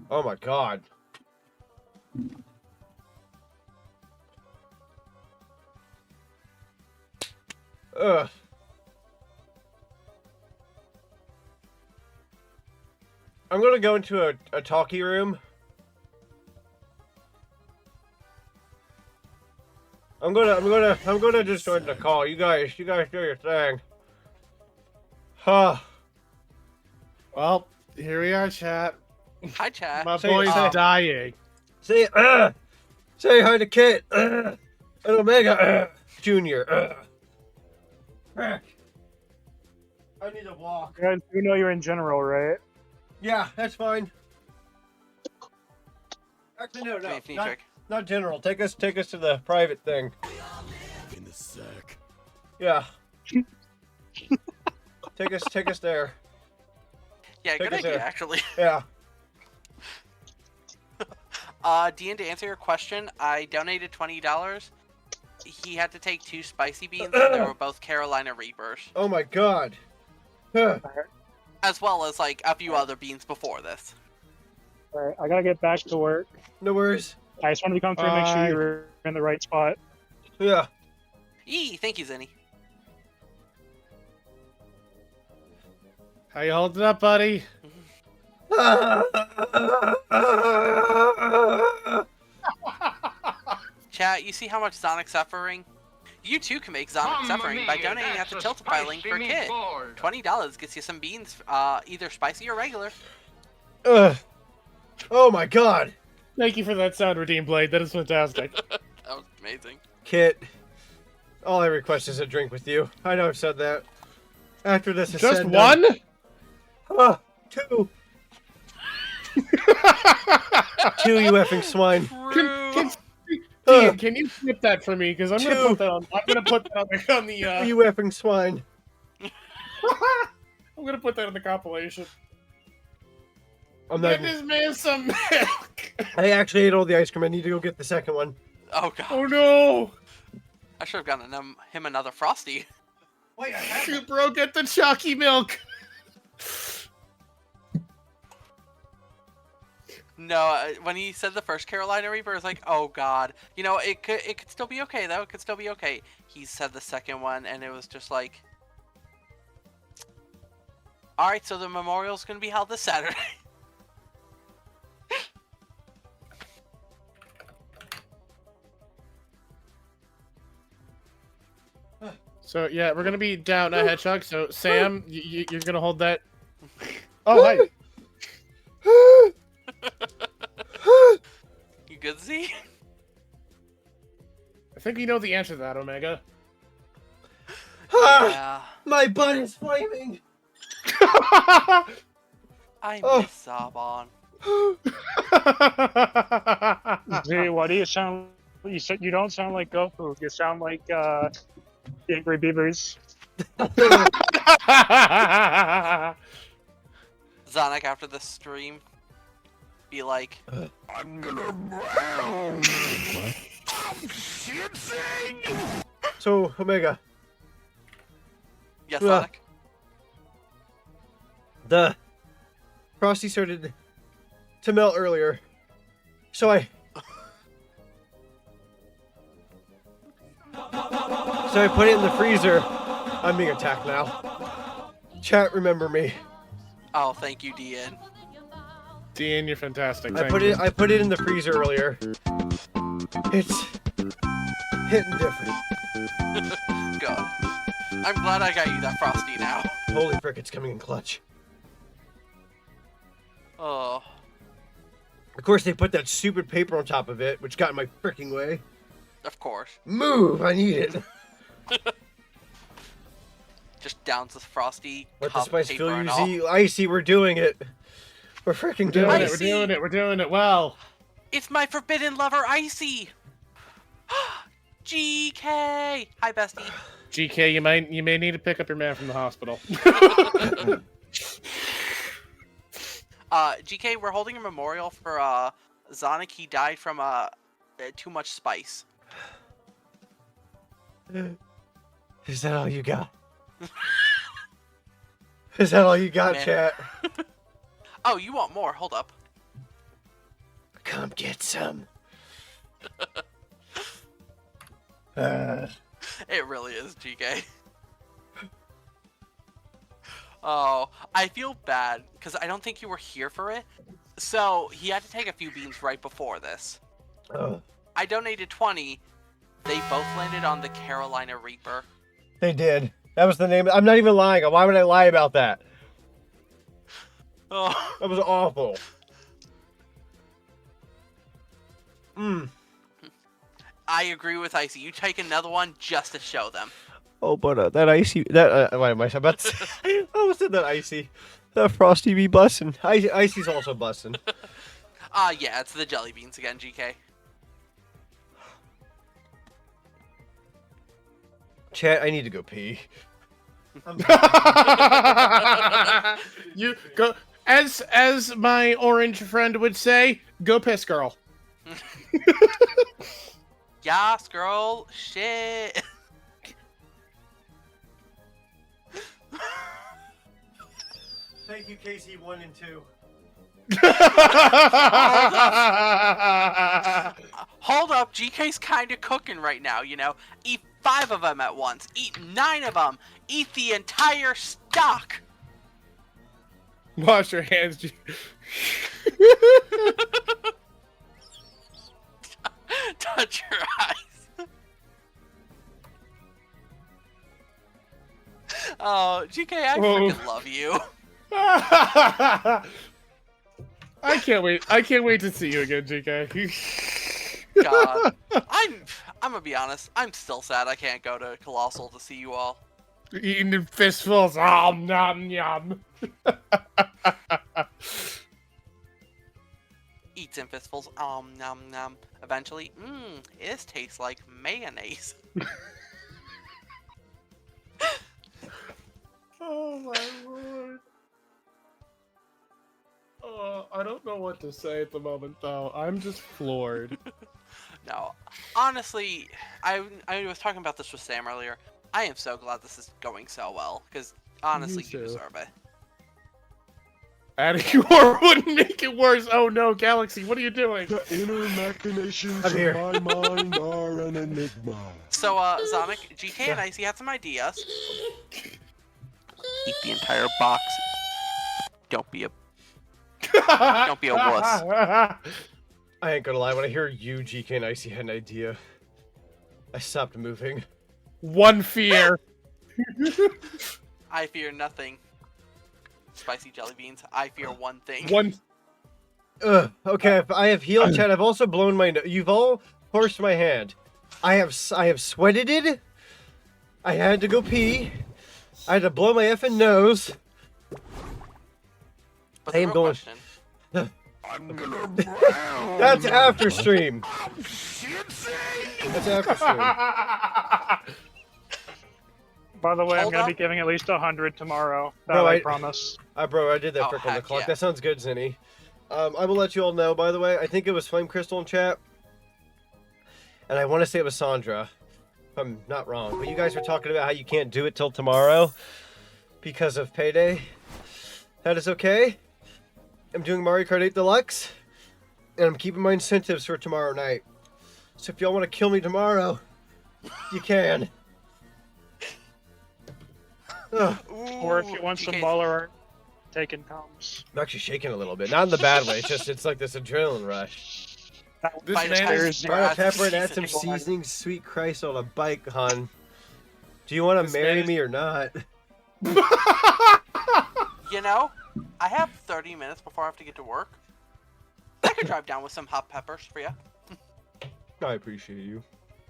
Oh my god. Ugh. I'm gonna go into a talkie room. I'm gonna just join the call. You guys do your thing. Huh. Well, here we are, chat. Hi, chat. My boy's dying. Say hi to Kit. And Omega Junior. I need to walk. You guys do know you're in general, right? Yeah, that's fine. Actually, no, not general. Take us to the private thing. In the sack. Yeah. take us there. Yeah, good idea, actually. Yeah. Dean, to answer your question, I donated $20. He had to take 2 spicy beans, and they were both Carolina Reapers. Oh my god. Huh. As well as, like, a few other beans before this. Alright, I gotta get back to work. No worries. I just wanted to come through and make sure you were in the right spot. Yeah. Thank you, Zenny. How you holding up, buddy? Chat, you see how much Zonic's suffering? You too can make Zonic suffering by donating at the Tiltify link for Kit. $20 gets you some beans, either spicy or regular. Ugh. Oh my god. Thank you for that sound, Redeem Blade. That is fantastic. That was amazing. Kit, all I request is a drink with you. I know I've said that. After this is Just said, one? Two. Two, you effing swine. Can you flip that for me? Because I'm gonna put that on. I'm gonna put that on the. You effing swine. I'm gonna put that in the compilation. I'm not. Get this man some milk. I actually ate all the ice cream. I need to go get the second one. Oh god. Oh no! I should have gotten him another Frosty. Wait, You bro, get the chalky milk. No, when he said the first Carolina Reaper, I was like, oh god. You know, it could still be okay though. It could still be okay. He said the second one, and it was just like, all right, so the memorial's gonna be held this Saturday. So yeah, we're gonna be down a hedgehog. So Sam, you're gonna hold that. Oh hi. You good, Z? I think you know the answer to that, Omega. Yeah. My butt is flaming. I miss Sabon. Z, why do you sound? You don't sound like Goku. You sound like the Angry Beavers. Zonic, after the stream, be like, I'm gonna brown. So, Omega. yes, Sonic. The Frosty started to melt earlier. So I put it in the freezer. I'm being attacked now. Chat, remember me. Oh, thank you, DN. DN, you're fantastic. I put it in the freezer earlier. It's hitting different. God. I'm glad I got you that Frosty now. Holy frick, it's coming in clutch. Oh. Of course, they put that stupid paper on top of it, which got in my freaking way. Of course. Move! I need it. Just downs with Frosty. Let the spice paper fill and you, all. Z. Icy, we're doing it. We're freaking doing it. We're doing it. We're doing it well. It's my forbidden lover, Icy. GK. Hi, bestie. GK, you may need to pick up your man from the hospital. GK, we're holding a memorial for Zonic. He died from too much spice. Is that all you got? Is that all you got, Man. chat? Oh, you want more? Hold up. Come get some. It really is, GK. Oh, I feel bad because I don't think you were here for it. So he had to take a few beans right before this. I donated 20. They both landed on the Carolina Reaper. They did. That was the name. I'm not even lying. Why would I lie about that? Oh. That was awful. I agree with Icy. You take another one just to show them. Oh, but that Icy... what am I about to say? I almost said that Icy. That Frosty be bussin'. Icy's also bussin'. Yeah, it's the jelly beans again, GK. Chat, I need to go pee. You go, as my orange friend would say, go piss, girl. Yas, girl. Shit. Thank you, Casey 1 and 2. Hold up, GK's kind of cooking right now, you know? Eat 5 of them at once. Eat 9 of them. Eat the entire stock. Wash your hands. Shut your eyes. Oh, GK, I freaking love you. I can't wait. I can't wait to see you again, GK. God, I'm gonna be honest. I'm still sad I can't go to Colossal to see you all. Eating in fistfuls. Nom yum. Eats in fistfuls. Nom nom. Eventually, it tastes like mayonnaise. Oh my lord. I don't know what to say at the moment, though. I'm just floored. No, honestly, I was talking about this with Sam earlier. I am so glad this is going so well, because honestly, you deserve it. Adding more wouldn't make it worse. Oh no, Galaxy, what are you doing? The inner machinations of my mind are an enigma. So, Zonic, GK and Icy had some ideas. Eat the entire box. Don't be a wuss. I ain't gonna lie, when I hear you, GK, and Icy had an idea, I stopped moving. One fear. I fear nothing. Spicy jelly beans. I fear one thing. Okay, I have healed Chad. I've also blown my nose. You've all forced my hand. I have sweated it. I had to go pee. I had to blow my effing nose. But I am going. I'm gonna drown. That's after stream. That's after stream. By the way, Hold I'm gonna up. be giving at least 100 tomorrow. That Bro, I promise. Bro, I did that Oh, frick on the heck clock. yeah. That sounds good, Zinni. I will let you all know, by the way, I think it was Flame Crystal in chat. And I want to say it was Sandra. If I'm not wrong. But you guys were talking about how you can't do it till tomorrow because of payday. That is okay. I'm doing Mario Kart 8 Deluxe. And I'm keeping my incentives for tomorrow night. So if y'all want to kill me tomorrow, you can. Ugh. Or if you want some GK's baller art, taken comes. I'm actually shaking a little bit. Not in the bad way. It's like this adrenaline rush. This Fight man attack. is Fire pepper and add some Seasoning. seasoning. Sweet Christ on a bike, hon. Do you want to This marry man is- me or not? You know, I have 30 minutes before I have to get to work. I could drive down with some hot peppers for you. I appreciate you.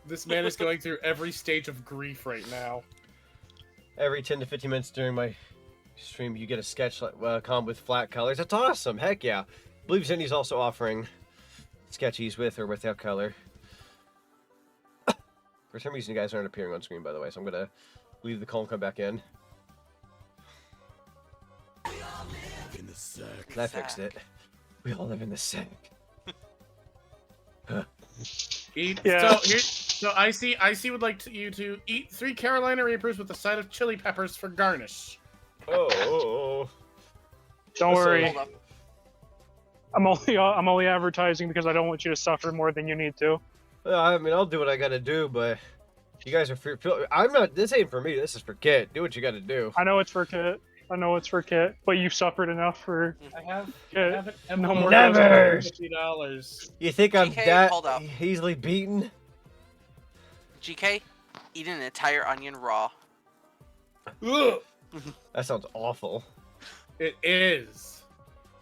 This man is going through every stage of grief right now. Every 10 to 15 minutes during my stream, you get a sketch comp with flat colors. That's awesome. Heck yeah. I believe Zinni's also offering sketchies with or without color. For some reason, you guys aren't appearing on screen, by the way, so I'm going to leave the call and come back in. In the sack. I fixed it. We all live in the sack. Yeah. So Icy would like you to eat 3 Carolina Reapers with a side of chili peppers for garnish. Oh. Don't worry. Hold up. I'm only advertising because I don't want you to suffer more than you need to. I mean, I'll do what I gotta do, but you guys are I'm not. This ain't for me. This is for Kit. Do what you gotta do. I know it's for Kit. But you've suffered enough for I have Kit. no more Never. $50. You think I'm GK, that hold up. easily beaten? GK, eat an entire onion raw. That sounds awful. It is.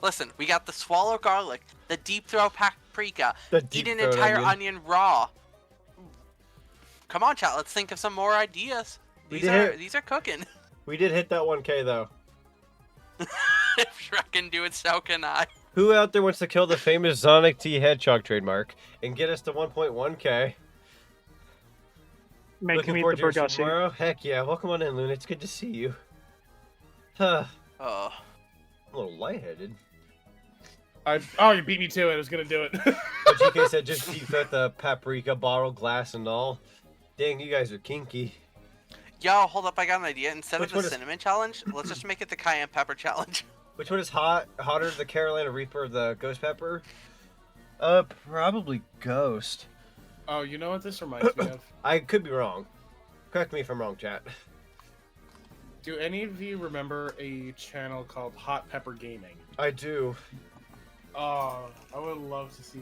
Listen, we got the swallow garlic, the deep throw paprika. The Eat deep an throat entire onion. onion raw. Come on, chat. Let's think of some more ideas. We These are cooking. We did hit that 1K though. If Shrek can do it, so can I. Who out there wants to kill the famous ZonicTHedgehog trademark and get us to 1.1K? Make Looking me forward the to your stream Burgussi. tomorrow. Heck yeah! Welcome on in, Luna. It's good to see you. I'm Oh. a little lightheaded. Oh, you beat me to it. I was gonna do it. But GK said just deep throat the paprika, bottle, glass, and all. Dang, you guys are kinky. Yo, hold up. I got an idea. Instead Which of one the is- cinnamon challenge, let's just make it the cayenne pepper challenge. Which one is hotter, the Carolina Reaper or the Ghost Pepper? Probably Ghost. Oh, you know what this reminds me of? I could be wrong. Correct me if I'm wrong, chat. Do any of you remember a channel called Hot Pepper Gaming? I do. Oh, I would love to see.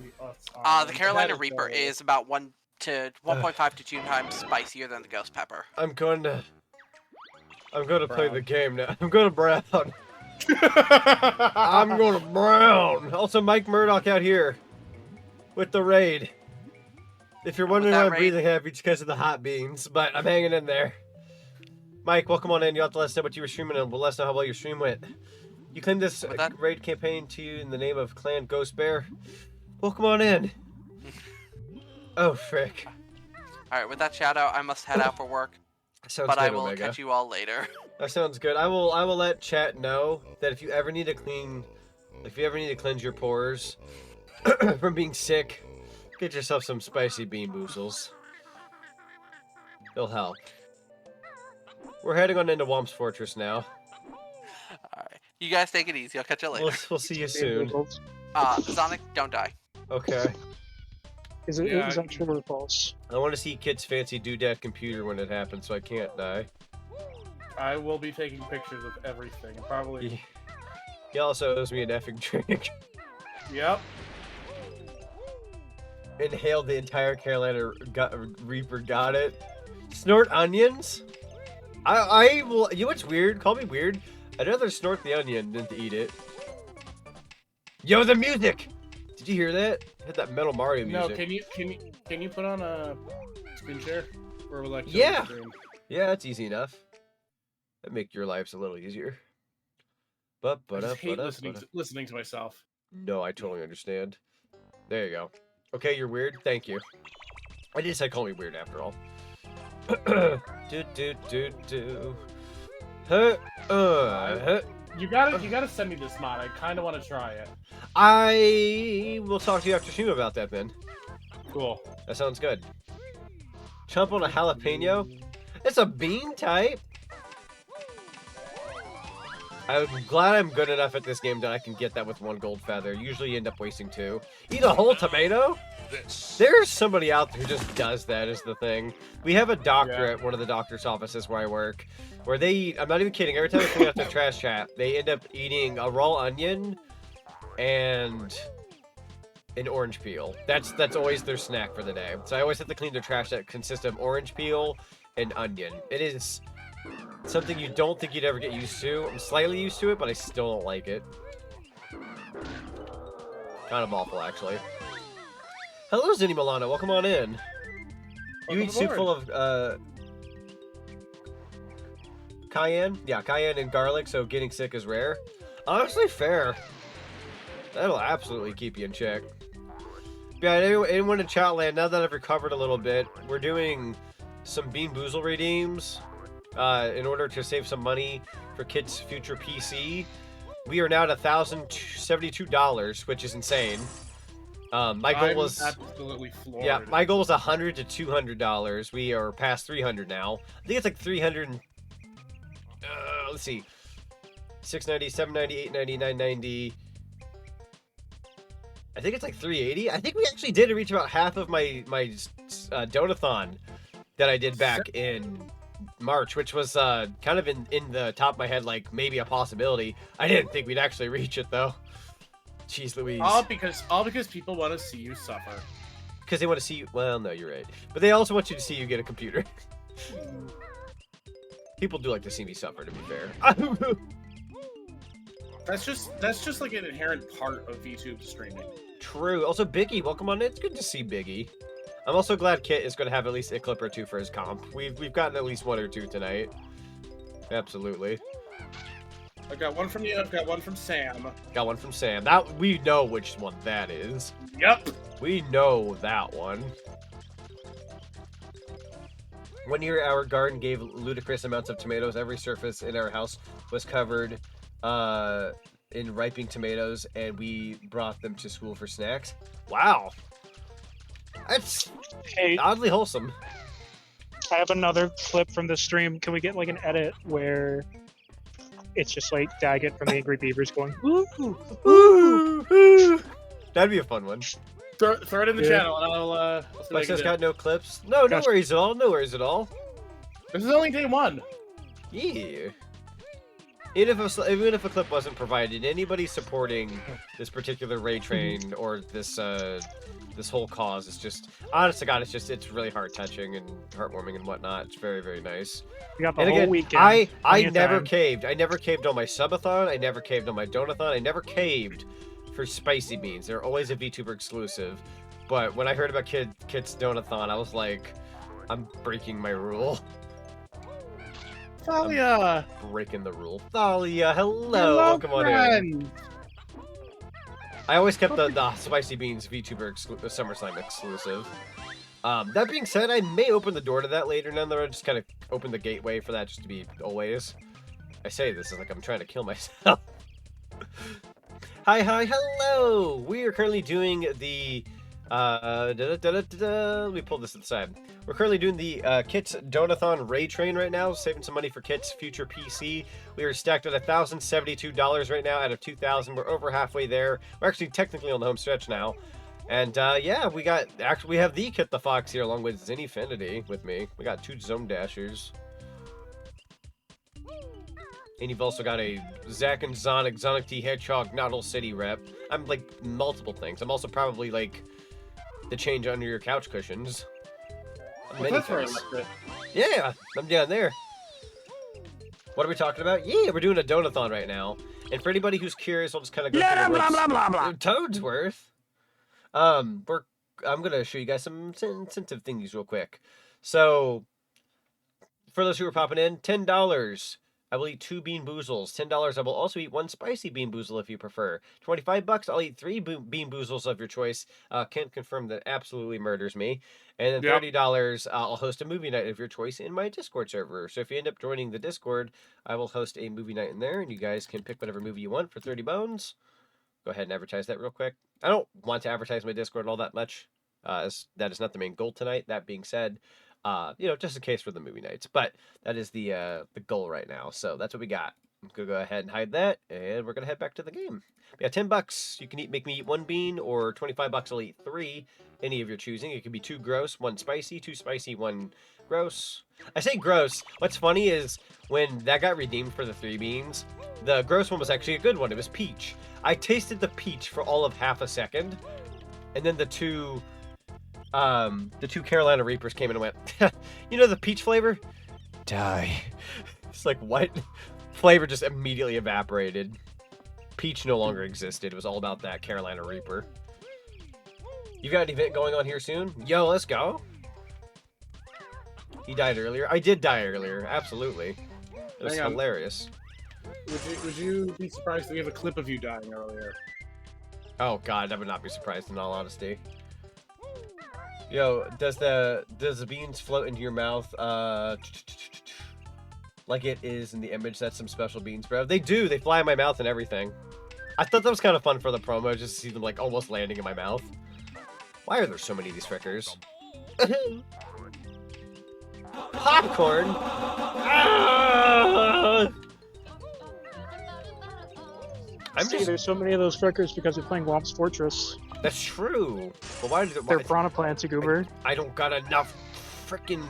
The Carolina Reaper is about 1 to 1.5 to 2 times spicier than the Ghost Pepper. I'm going to play the game now. I'm going to brown. I'm going to brown. Also, Mike Murdoch out here with the raid. If you're wondering why I'm breathing heavy, it's because of the hot beans, but I'm hanging in there. Mike, welcome on in. You have to let us know what you were streaming and we'll let us know how well your stream went. You claimed this raid campaign to you in the name of Clan Ghost Bear. Welcome on in. Oh, frick. Alright, with that shout out, I must head out for work. Sounds but good, I will Omega. catch you all later. That sounds good. I will let chat know that if you ever need to cleanse your pores from being sick, get yourself some spicy bean boozles. It'll help. We're heading on into Womp's Fortress now. Alright. You guys take it easy. I'll catch you later. We'll see you soon. Zonic, don't die. Okay. Is that true or false? I want to see Kit's fancy doodad computer when it happens, so I can't die. I will be taking pictures of everything. Probably. He also owes me an effing drink. Yep. Inhaled the entire Carolina Reaper. Got it. Snort onions? I will. You know what's weird? Call me weird. I'd rather snort the onion than to eat it. Yo, the music! Did you hear that? Hit that Metal Mario music. No, can you put on a screen share? Or like yeah, that's easy enough. That'd make your lives a little easier. I just hate listening to myself. No, I totally understand. There you go. Okay, you're weird. Thank you. I did say call me weird after all. You gotta send me this mod. I kind of want to try it. I will talk to you after stream about that then. Cool. That sounds good. Chomp on a jalapeno? It's a bean type? I'm glad I'm good enough at this game that I can get that with 1 gold feather. Usually you end up wasting 2. Eat a whole tomato? There's somebody out there who just does that is the thing. We have a doctor at one of the doctor's offices where I work, where they eat, I'm not even kidding, every time they clean out their trash chat, they end up eating a raw onion and an orange peel. That's always their snack for the day. So I always have to clean their trash that consists of orange peel and onion. It is something you don't think you'd ever get used to. I'm slightly used to it, but I still don't like it. Kind of awful, actually. Hello, Zinni Milano. Welcome on in. You eat soup full of, cayenne? Yeah, cayenne and garlic, so getting sick is rare. Honestly, fair. That'll absolutely keep you in check. Yeah, anyone in chat land, now that I've recovered a little bit, we're doing some Bean Boozle redeems in order to save some money for Kit's future PC. We are now at $1,072, which is insane. My goal was absolutely floored. Yeah, my goal was $100 to $200. We are past 300 now. I think it's like 300. Let's see, 690, 790, 890, 990. I think it's like 380. I think we actually did reach about half of my donathon that I did back in March, which was kind of in the top of my head, like maybe a possibility. I didn't think we'd actually reach it though. Jeez Louise. All because people want to see you suffer. Because they want to see you. Well, no, you're right. But they also want you to see you get a computer. People do like to see me suffer, to be fair. That's just like an inherent part of VTube streaming. True. Also, Biggie, welcome on in. It's good to see Biggie. I'm also glad Kit is going to have at least a clip or 2 for his comp. We've gotten at least 1 or 2 tonight. Absolutely. I got one from you. I've got one from Sam. Got one from Sam. That we know which one that is. Yep. We know that one. One year, our garden gave ludicrous amounts of tomatoes. Every surface in our house was covered in ripening tomatoes, and we brought them to school for snacks. Wow. That's oddly wholesome. I have another clip from the stream. Can we get like an edit where it's just like Daggett from the Angry Beavers going, ooh, ooh, ooh. That'd be a fun one. Throw it in the channel, and I'll Lexus got no clips. No worries at all. No worries at all. This is only day 1. Yeah. Even if a clip wasn't provided, anybody supporting this particular raid train or this this whole cause is just, honest to God, it's really heart touching and heartwarming and whatnot. It's very, very nice. We got the And whole again, weekend. I never caved. I never caved on my subathon. I never caved on my donathon. I never caved for spicy beans. They're always a VTuber exclusive. But when I heard about Kit's donathon, I was like, I'm breaking my rule. Thalia! Breaking the rule. Thalia, hello! Welcome on in. I always kept the Spicy Beans VTuber SummerSlam exclusive. That being said, I may open the door to that later. Nonetheless, just kind of open the gateway for that just to be always. I say this is like I'm trying to kill myself. Hi, hello! We are currently doing the... let me pull this to the side. We're currently doing the Kit's Donathon Raid Train right now, saving some money for Kit's future PC. We are stacked at $1,072 right now out of 2,000. We're over halfway there. We're actually technically on the home stretch now. And yeah, we have the Kit the Fox here along with ZonicTHedgehog with me. We got 2 Zone Dashers. And you've also got a Zach and ZonicTHedgehog Noddle City rep. I'm like multiple things. I'm also probably like the change under your couch cushions. Many things. Yeah, I'm down there. What are we talking about? Yeah, we're doing a donathon right now. And for anybody who's curious, I'll just kind of go through the ropes. Toadsworth. I'm gonna show you guys some incentive thingies real quick. So, for those who are popping in, $10. I will eat 2 Bean Boozles. $10, I will also eat 1 spicy Bean Boozle if you prefer. $25, I'll eat 3 Bean Boozles of your choice. Can't confirm that absolutely murders me. And then $30, I'll host a movie night of your choice in my Discord server. So if you end up joining the Discord, I will host a movie night in there, and you guys can pick whatever movie you want for 30 bones. Go ahead and advertise that real quick. I don't want to advertise my Discord all that much. As that is not the main goal tonight. That being said, you know, just in case for the movie nights. But that is the goal right now. So that's what we got. I'm gonna go ahead and hide that, and we're gonna head back to the game. Yeah, $10. You can make me eat 1 bean, or $25. I'll eat 3. Any of your choosing. It could be 2 gross, 1 spicy, 2 spicy, 1 gross. I say gross. What's funny is when that got redeemed for the 3 beans, the gross one was actually a good one. It was peach. I tasted the peach for all of half a second, and then the two Carolina Reapers came in and went, you know the peach flavor? Die. It's like, what? Flavor just immediately evaporated. Peach no longer existed. It was all about that Carolina Reaper. You got an event going on here soon? Yo, let's go. He died earlier. I did die earlier. Absolutely. It was hilarious. Would you be surprised if we have a clip of you dying earlier? Oh god, I would not be surprised in all honesty. Yo, does the beans float into your mouth like it is in the image? That's some special beans, bro. They do. They fly in my mouth and everything. I thought that was kind of fun for the promo, just to see them like almost landing in my mouth. Why are there so many of these frickers? Popcorn. There's so many of those frickers because they're playing Womp's Fortress. That's true. But why did they're piranha plants, Goober. I don't got enough freaking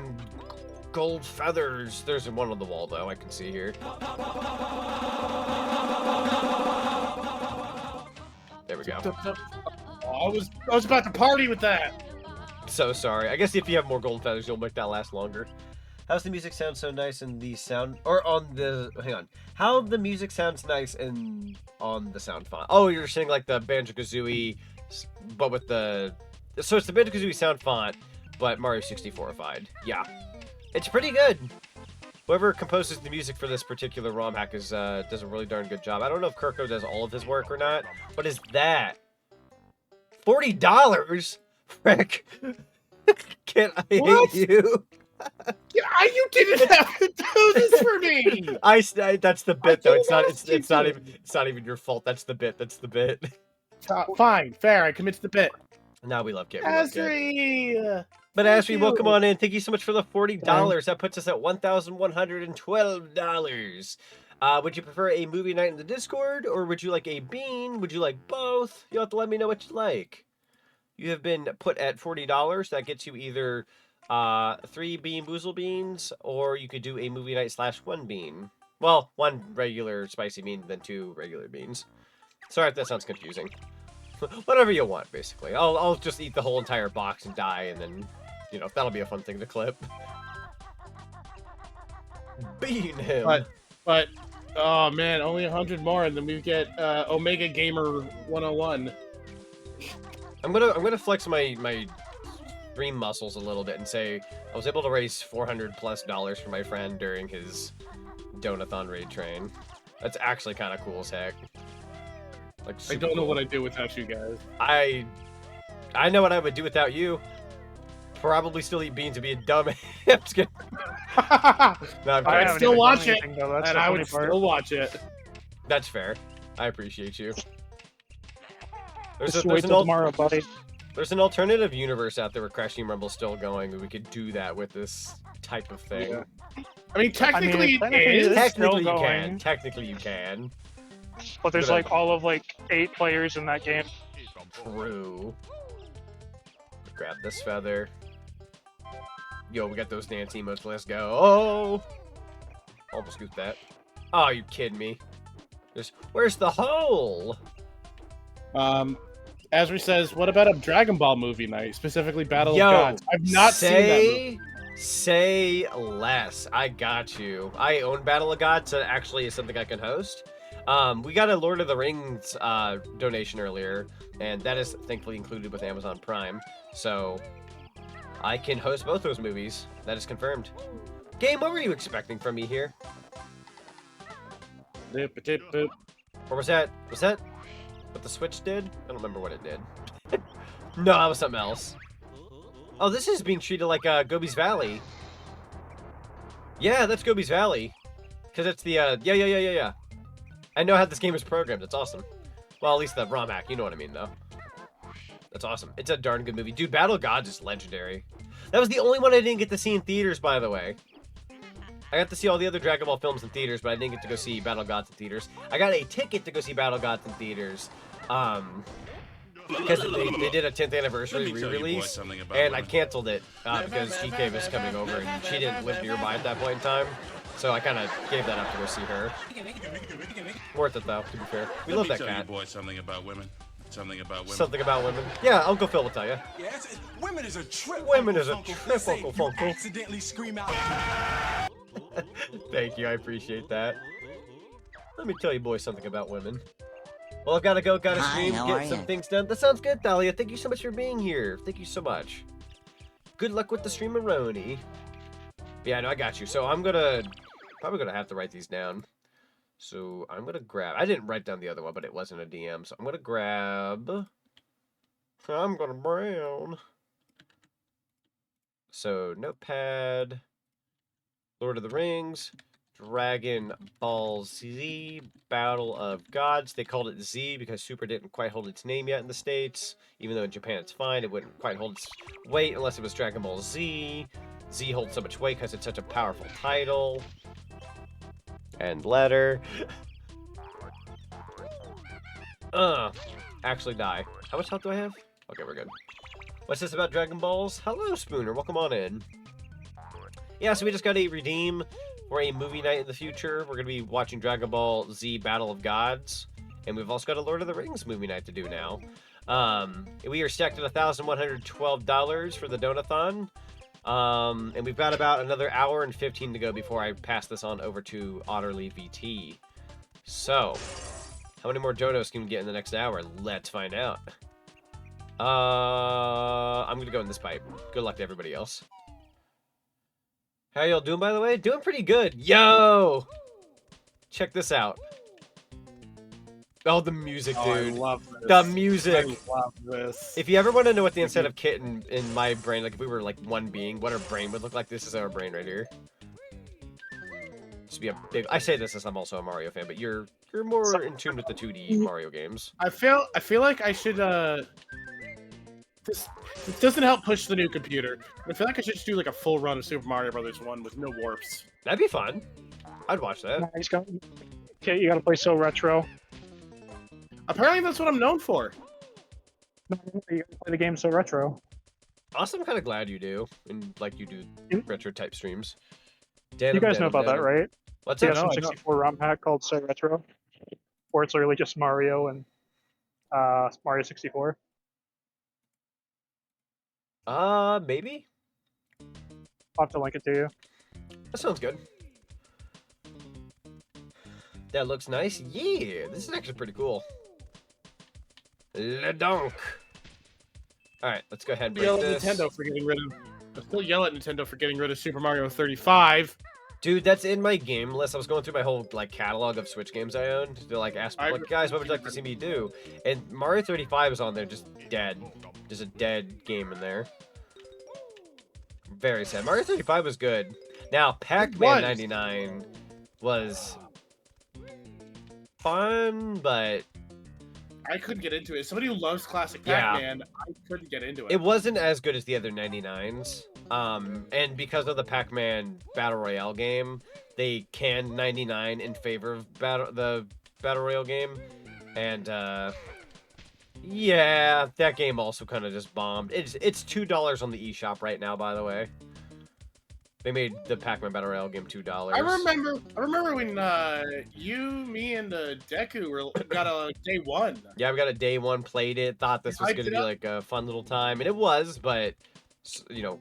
gold feathers. There's one on the wall though. I can see here. There we go. Oh, I was about to party with that. So sorry. I guess if you have more golden feathers, you'll make that last longer. How's the music sound so nice in the sound, or on the, hang on. How the music sounds nice on the sound font? Oh, you're saying like the Banjo-Kazooie, but with the, so it's the Banjo-Kazooie sound font, but Mario 64ified. Yeah. It's pretty good. Whoever composes the music for this particular ROM hack does a really darn good job. I don't know if Kirko does all of his work or not. What is that? $40? Frick. Can't I hate you? You didn't have to do this for me. That's the bit though. It's not even your fault. That's the bit. That's the bit. Fine, fair. I commit to the bit. Now we love Kit. Asri. But Asri, welcome on in. Thank you so much for the $40. That puts us at $1,112. Would you prefer a movie night in the Discord, or would you like a bean? Would you like both? You'll have to let me know what you like. You have been put at $40. That gets you either 3 Bean Boozle beans, or you could do a movie night / 1 bean. Well, 1 regular spicy bean, then 2 regular beans. Sorry if that sounds confusing. Whatever you want, basically. I'll just eat the whole entire box and die, and then, you know, that'll be a fun thing to clip. Bean him. But, oh man, only 100 more, and then we get Omega Gamer 101. I'm gonna flex my stream muscles a little bit and say I was able to raise $400+ for my friend during his Donathon raid train. That's actually kind of cool as heck. Like, I don't know what I'd do without you guys. I know what I would do without you. Probably still eat beans and be a dumb. I'm just kidding. No, I'd still watch it, and I would still watch it. That's fair. I appreciate you. There's an alternative universe out there where Crash Team Rumble's still going, and we could do that with this type of thing. Yeah. I mean, technically, technically you can. Technically, you can. But there's like all of like 8 players in that game. True. Grab this feather. Yo, we got those dance emotes. Let's go. Oh! Almost scooped that. Oh, you kidding me? Where's the hole? Asri says, what about a Dragon Ball movie night, specifically Battle of Gods? I've not seen that movie. Say less. I got you. I own Battle of Gods, so it actually is something I can host. We got a Lord of the Rings donation earlier, and that is thankfully included with Amazon Prime. So I can host both those movies. That is confirmed. Game, what were you expecting from me here? Or was that what the Switch did? I don't remember what it did. No, that was something else. Oh, this is being treated like Gobi's Valley. Yeah, that's Gobi's Valley. Because it's the, yeah. I know how this game is programmed. It's awesome. Well, at least the ROM hack. You know what I mean, though. That's awesome. It's a darn good movie. Dude, Battle of Gods is legendary. That was the only one I didn't get to see in theaters, by the way. I got to see all the other Dragon Ball films in theaters, but I didn't get to go see Battle of Gods in theaters. I got a ticket to go see Battle of Gods in theaters. Because they did a 10th anniversary re-release, and I canceled it because GK was coming over, and she didn't live nearby at that point in time. So I kind of gave that up to go see her. Worth it, though, to be fair. We love that cat. Something about women. Something about women. Something about women. Yeah, Uncle Phil will tell you. Yeah, women is a trip. Women is a trip, Uncle Funko. Accidentally scream out. Thank you, I appreciate that. Let me tell you boys something about women. Well, I've got to go, gotta stream, get some things done. That sounds good, Thalia. Thank you so much for being here. Thank you so much. Good luck with the streameroni. Yeah, no, I got you. So I'm probably gonna have to write these down. So I'm gonna grab, I didn't write down the other one, but it wasn't a DM. So I'm gonna brown. So Notepad, Lord of the Rings, Dragon Ball Z, Battle of Gods. They called it Z because Super didn't quite hold its name yet in the States. Even though in Japan it's fine, it wouldn't quite hold its weight unless it was Dragon Ball Z. Z holds so much weight because it's such a powerful title. And letter. Actually die. How much health do I have? Okay, we're good. What's this about Dragon Balls? Hello, Spooner. Welcome on in. Yeah, so we just got a redeem for a movie night in the future. We're going to be watching Dragon Ball Z Battle of Gods. And we've also got a Lord of the Rings movie night to do now. We are stacked at $1,112 for the Donathon. And we've got about another hour and 15 to go before I pass this on over to Otterly VT. So, how many more donos can we get in the next hour? Let's find out. I'm gonna go in this pipe. Good luck to everybody else. How y'all doing, by the way? Doing pretty good. Yo! Check this out. Oh, the music, dude. I love this. The music. I love this. If you ever want to know what the inside of Kit in my brain, like if we were like one being, what our brain would look like, this is our brain right here. This would be a big. I say this as I'm also a Mario fan, but you're more in tune with the 2D Mario games. I feel like I should this doesn't help push the new computer. I feel like I should just do like a full run of Super Mario Brothers 1 with no warps. That'd be fun. I'd watch that. Nice. Okay, you gotta play So Retro. Apparently that's what I'm known for. No, you gotta play the game So Retro. Awesome, I'm kind of glad you do, and like you do retro type streams. You guys know about that, right? What's They that? have some 64 ROM hack called Say Retro, where it's literally just Mario and Mario 64. Maybe. I'll have to link it to you. That sounds good. That looks nice. Yeah, this is actually pretty cool. Le donk. All right, let's go ahead and break Yell at this. Nintendo for getting rid of. I still yell at Nintendo for getting rid of Super Mario 35. Dude, that's in my game list. I was going through my whole like catalog of Switch games I owned to like ask, like, guys, what would you like to see me do? And Mario 35 is on there, just dead. Just a dead game in there. Very sad. Mario 35 was good. Now, Pac-Man 99 was fun, but I couldn't get into it. As somebody who loves classic Pac-Man, I couldn't get into it. it wasn't as good as the other 99s. And because of the Pac-Man Battle Royale game, they canned 99 in favor of the Battle Royale game. And, yeah, that game also kind of just bombed. It's $2 on the eShop right now, by the way. They made the Pac-Man Battle Royale game $2. I remember when you, me, and Deku got a day one. Yeah, we got a day one, played it, thought this was going to be like a fun little time, and it was, but, you know,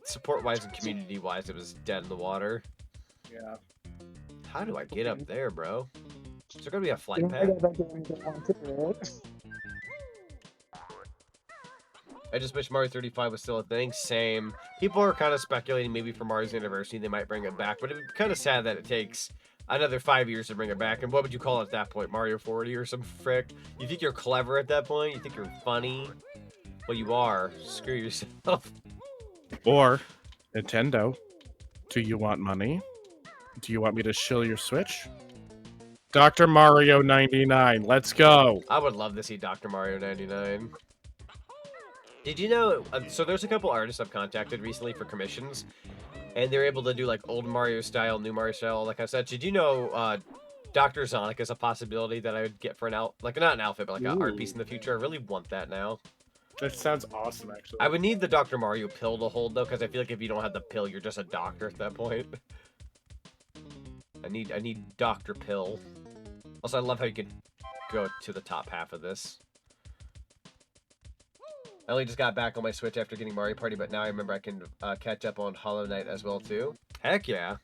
support-wise and community-wise, it was dead in the water. Yeah. How do I get up there, bro? Is there going to be a flight pad? I just wish Mario 35 was still a thing. Same. People are kind of speculating maybe for Mario's anniversary they might bring it back, but it'd be kind of sad that it takes another 5 years to bring it back. And what would you call it at that point? Mario 40 or some frick? You think you're clever at that point? You think you're funny? Well, you are. Screw yourself. Or, Nintendo, do you want money? Do you want me to shill your Switch? Dr. Mario 99, let's go. I would love to see Dr. Mario 99. Did you know, so there's a couple artists I've contacted recently for commissions, and they're able to do like old Mario style, new Mario style, like I said. Did you know Dr. Zonic is a possibility that I would get for not an outfit, but like an art piece in the future? I really want that now. That sounds awesome, actually. I would need the Dr. Mario pill to hold, though, because I feel like if you don't have the pill, you're just a doctor at that point. I need Dr. Pill. Also, I love how you can go to the top half of this. I only just got back on my Switch after getting Mario Party, but now I remember I can catch up on Hollow Knight as well, too. Heck yeah.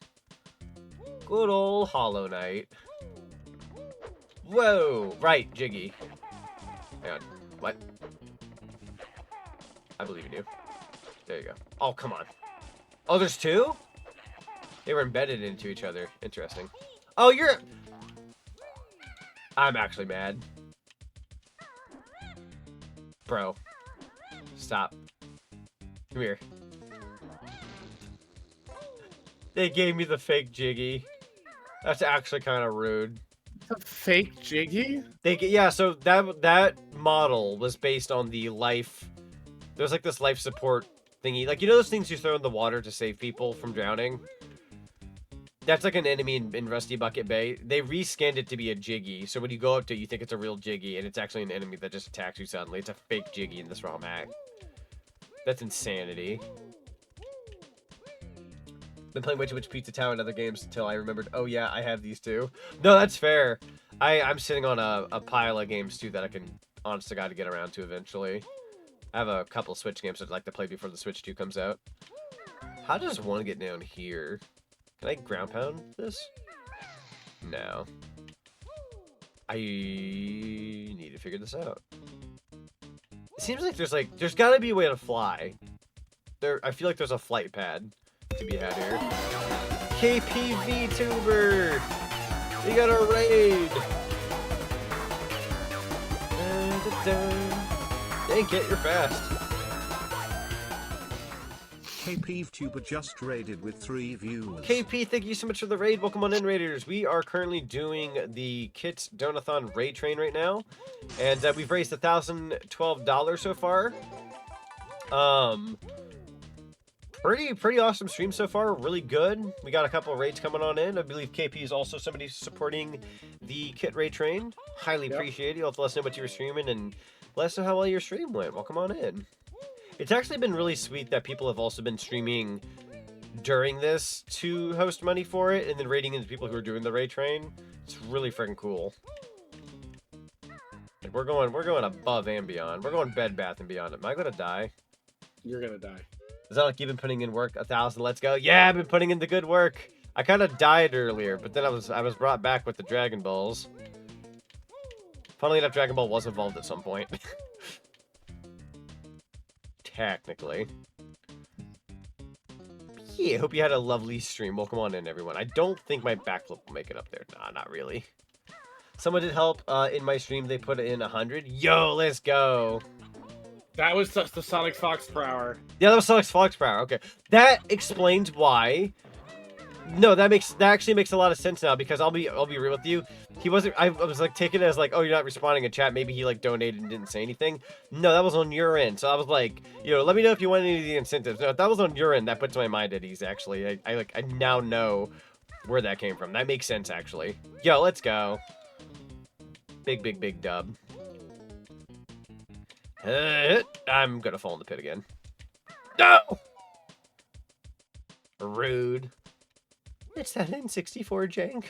Good old Hollow Knight. Whoa! Right, Jiggy. Hang on. What? I believe in you. There you go. Oh, come on. Oh, there's two? They were embedded into each other. Interesting. Oh, you're... I'm actually mad. Bro. Stop. Come here. They gave me the fake Jiggy. That's actually kind of rude. The fake Jiggy? Yeah, so that model was based on the life... There's like this life support thingy. Like, you know those things you throw in the water to save people from drowning? That's like an enemy in Rusty Bucket Bay. They rescanned it to be a Jiggy. So when you go up to it, you think it's a real Jiggy, and it's actually an enemy that just attacks you suddenly. It's a fake Jiggy in this ROM hack. That's insanity. Been playing way too much Pizza Tower and other games until I remembered, oh yeah, I have these too. No, that's fair. I'm sitting on a pile of games too that I can, honest to God, to get around to eventually. I have a couple of Switch games I'd like to play before the Switch 2 comes out. How does one get down here? Can I ground pound this? No. I need to figure this out. It seems like there's gotta be a way to fly. I feel like there's a flight pad to be had here. KP VTuber! We got a raid! Yank it, you're fast. KP VTuber just raided with 3 viewers. KP, thank you so much for the raid. Welcome on in, Raiders. We are currently doing the Kits Donathon raid train right now. And we've raised $1,012 so far. Pretty awesome stream so far. Really good. We got a couple of raids coming on in. I believe KP is also somebody supporting the Kit raid train. Highly appreciate it. You'll have to let us know what you were streaming and let us know how well your stream went. Welcome on in. It's actually been really sweet that people have also been streaming during this to host money for it, and then rating into people who are doing the raid train. It's really freaking cool. Like, we're going above and beyond. We're going Bed Bath and Beyond. Am I gonna die? You're gonna die. Is that like you've been putting in work? 1,000. Let's go. Yeah, I've been putting in the good work. I kind of died earlier, but then I was brought back with the Dragon Balls. Funnily enough, Dragon Ball was involved at some point. Technically. Yeah, hope you had a lovely stream. Welcome on in, everyone. I don't think my backflip will make it up there. Nah, not really. Someone did help in my stream. They put it in 100. Yo, let's go. That was the Sonic Fox per hour. Yeah, that was Sonic Fox per hour. Okay, that explains why. No, that actually makes a lot of sense now, because I'll be real with you. He wasn't. I was like taking it as like, oh, you're not responding in chat. Maybe he like donated and didn't say anything. No, that was on your end. So I was like, let me know if you want any of the incentives. No, if that was on your end, that puts my mind at ease. Actually, I now know where that came from. That makes sense actually. Yo, let's go. Big dub. I'm gonna fall in the pit again. No! Rude. It's that N64 jank.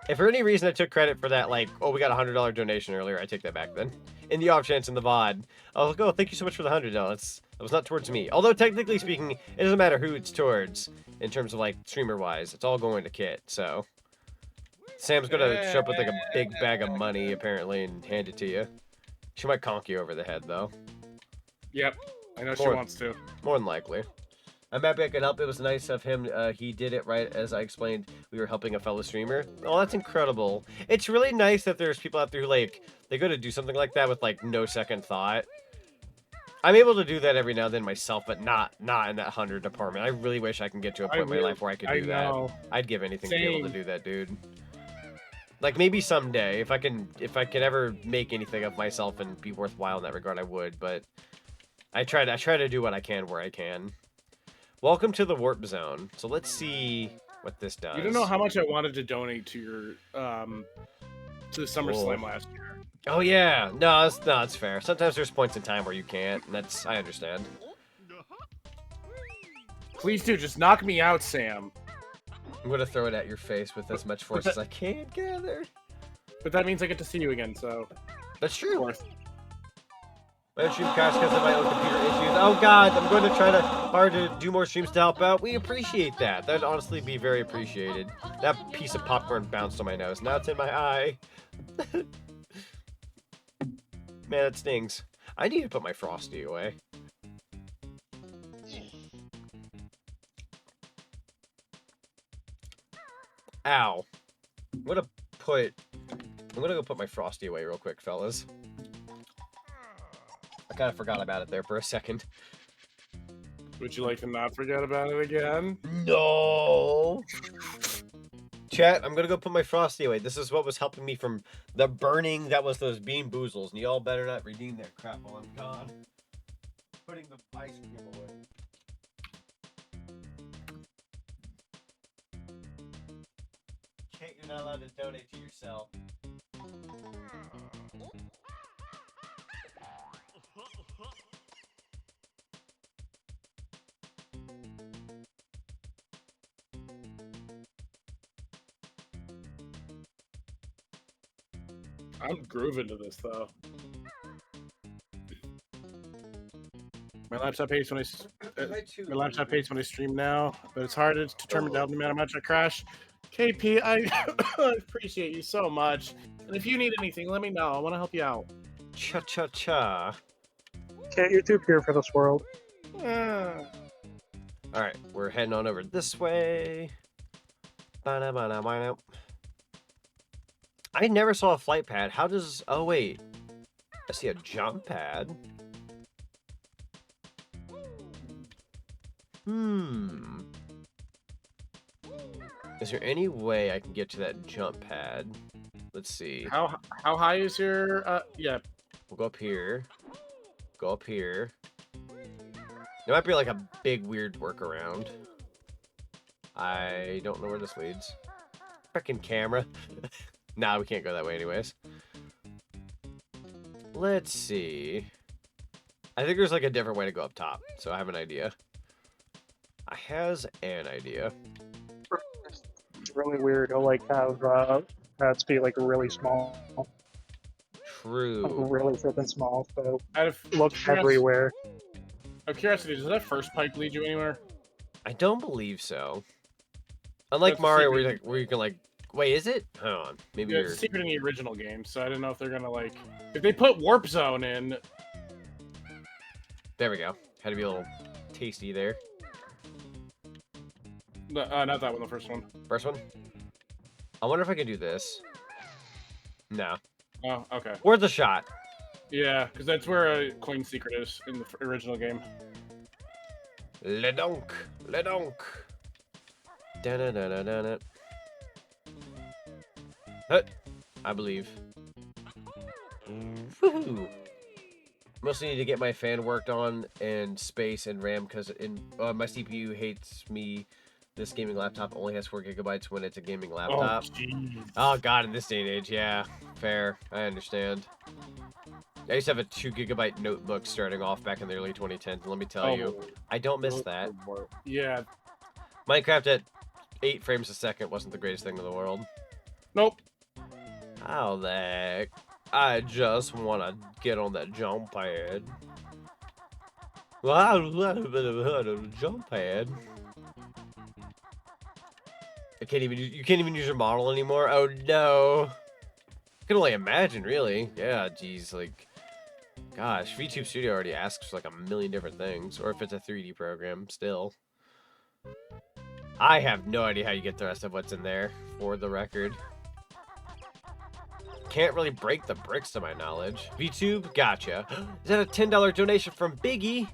If for any reason I took credit for that, like, oh, we got a $100 donation earlier, I take that back then. In the off chance in the VOD. I was like, oh, thank you so much for the $100. That was not towards me. Although, technically speaking, it doesn't matter who it's towards, in terms of, like, streamer-wise. It's all going to Kit, so... Sam's gonna show up with, like, a big bag of money, apparently, and hand it to you. She might conk you over the head, though. Yep. I know she wants to. More than likely. I'm happy I could help. It was nice of him. He did it right as I explained. We were helping a fellow streamer. Oh, that's incredible. It's really nice that there's people out there who, like, they go to do something like that with, like, no second thought. I'm able to do that every now and then myself, but not in that 100 department. I really wish I can get to a point in my life where I could do that. I'd give anything to be able to do that, dude. Like, maybe someday, if I could ever make anything of myself and be worthwhile in that regard, I would, but I try to do what I can where I can. Welcome to the Warp Zone. So let's see what this does. You don't know how much I wanted to donate to your to the SummerSlam last year. Oh yeah, no, it's fair. Sometimes there's points in time where you can't, and I understand. Please do, just knock me out, Sam. I'm gonna throw it at your face with as much force as I can gather. But that means I get to see you again, so that's true. My stream crashed because of my own computer issues. Oh god, I'm going to try hard to do more streams to help out. We appreciate that. That'd honestly be very appreciated. That piece of popcorn bounced on my nose. Now it's in my eye. Man, it stings. I need to put my Frosty away. Ow. I'm gonna go put my Frosty away real quick, fellas. I kind of forgot about it there for a second. Would you like to not forget about it again? No! Chat, I'm gonna go put my Frosty away. This is what was helping me from the burning that was those Bean Boozles, and y'all better not redeem that crap while I'm gone. Putting the ice cream away. Kate, you're not allowed to donate to yourself. I'm grooving to this though. My laptop hates when I stream now, but it's hard to determine the amount of much I crash. KP, I appreciate you so much. And if you need anything, let me know. I want to help you out. Cha-cha-cha. Can't you too pure for this world? Alright, we're heading on over this way. I never saw a flight pad. How does... Oh, wait. I see a jump pad. Is there any way I can get to that jump pad? Let's see. How high is your... yeah. We'll go up here. Go up here. There might be like a big weird workaround. I don't know where this leads. Frickin' camera. Nah, we can't go that way anyways. Let's see. I think there's like a different way to go up top, so I have an idea. I has an idea. It's really weird to like have pets be like really small. True. Like, really freaking small. So Out of look everywhere. Out of curiosity, does that first pipe lead you anywhere? I don't believe so. Unlike That's Mario, secret. where you can like, wait, is it? Hold on, maybe Yeah, you're. it's secret in the original game, so I don't know if they're gonna like. If they put Warp Zone in. There we go. Had to be a little tasty there. No, not that one. The first one. First one. I wonder if I can do this. No. Oh, okay. Worth a shot. Yeah, because that's where Coin Secret is in the original game. Le donk. Le donk. Da-da-da-da-da-da. I believe. Woohoo! Mostly need to get my fan worked on and space and RAM because my CPU hates me. This gaming laptop only has 4 GB when it's a gaming laptop. Oh god, in this day and age, yeah, fair. I understand. I used to have a 2 GB notebook starting off back in the early 2010s. And let me tell you, I don't miss that. Yeah. Minecraft at 8 frames a second wasn't the greatest thing in the world. Nope. How the heck? I just want to get on that jump pad. Well, I was a little bit of a jump pad. You can't even use your model anymore. Oh no! I can only imagine, really. Yeah, geez, like, gosh, VTube Studio already asks for like a million different things, or if it's a 3D program, still. I have no idea how you get the rest of what's in there, for the record. Can't really break the bricks to my knowledge. VTube, gotcha. Is that a $10 donation from Biggie?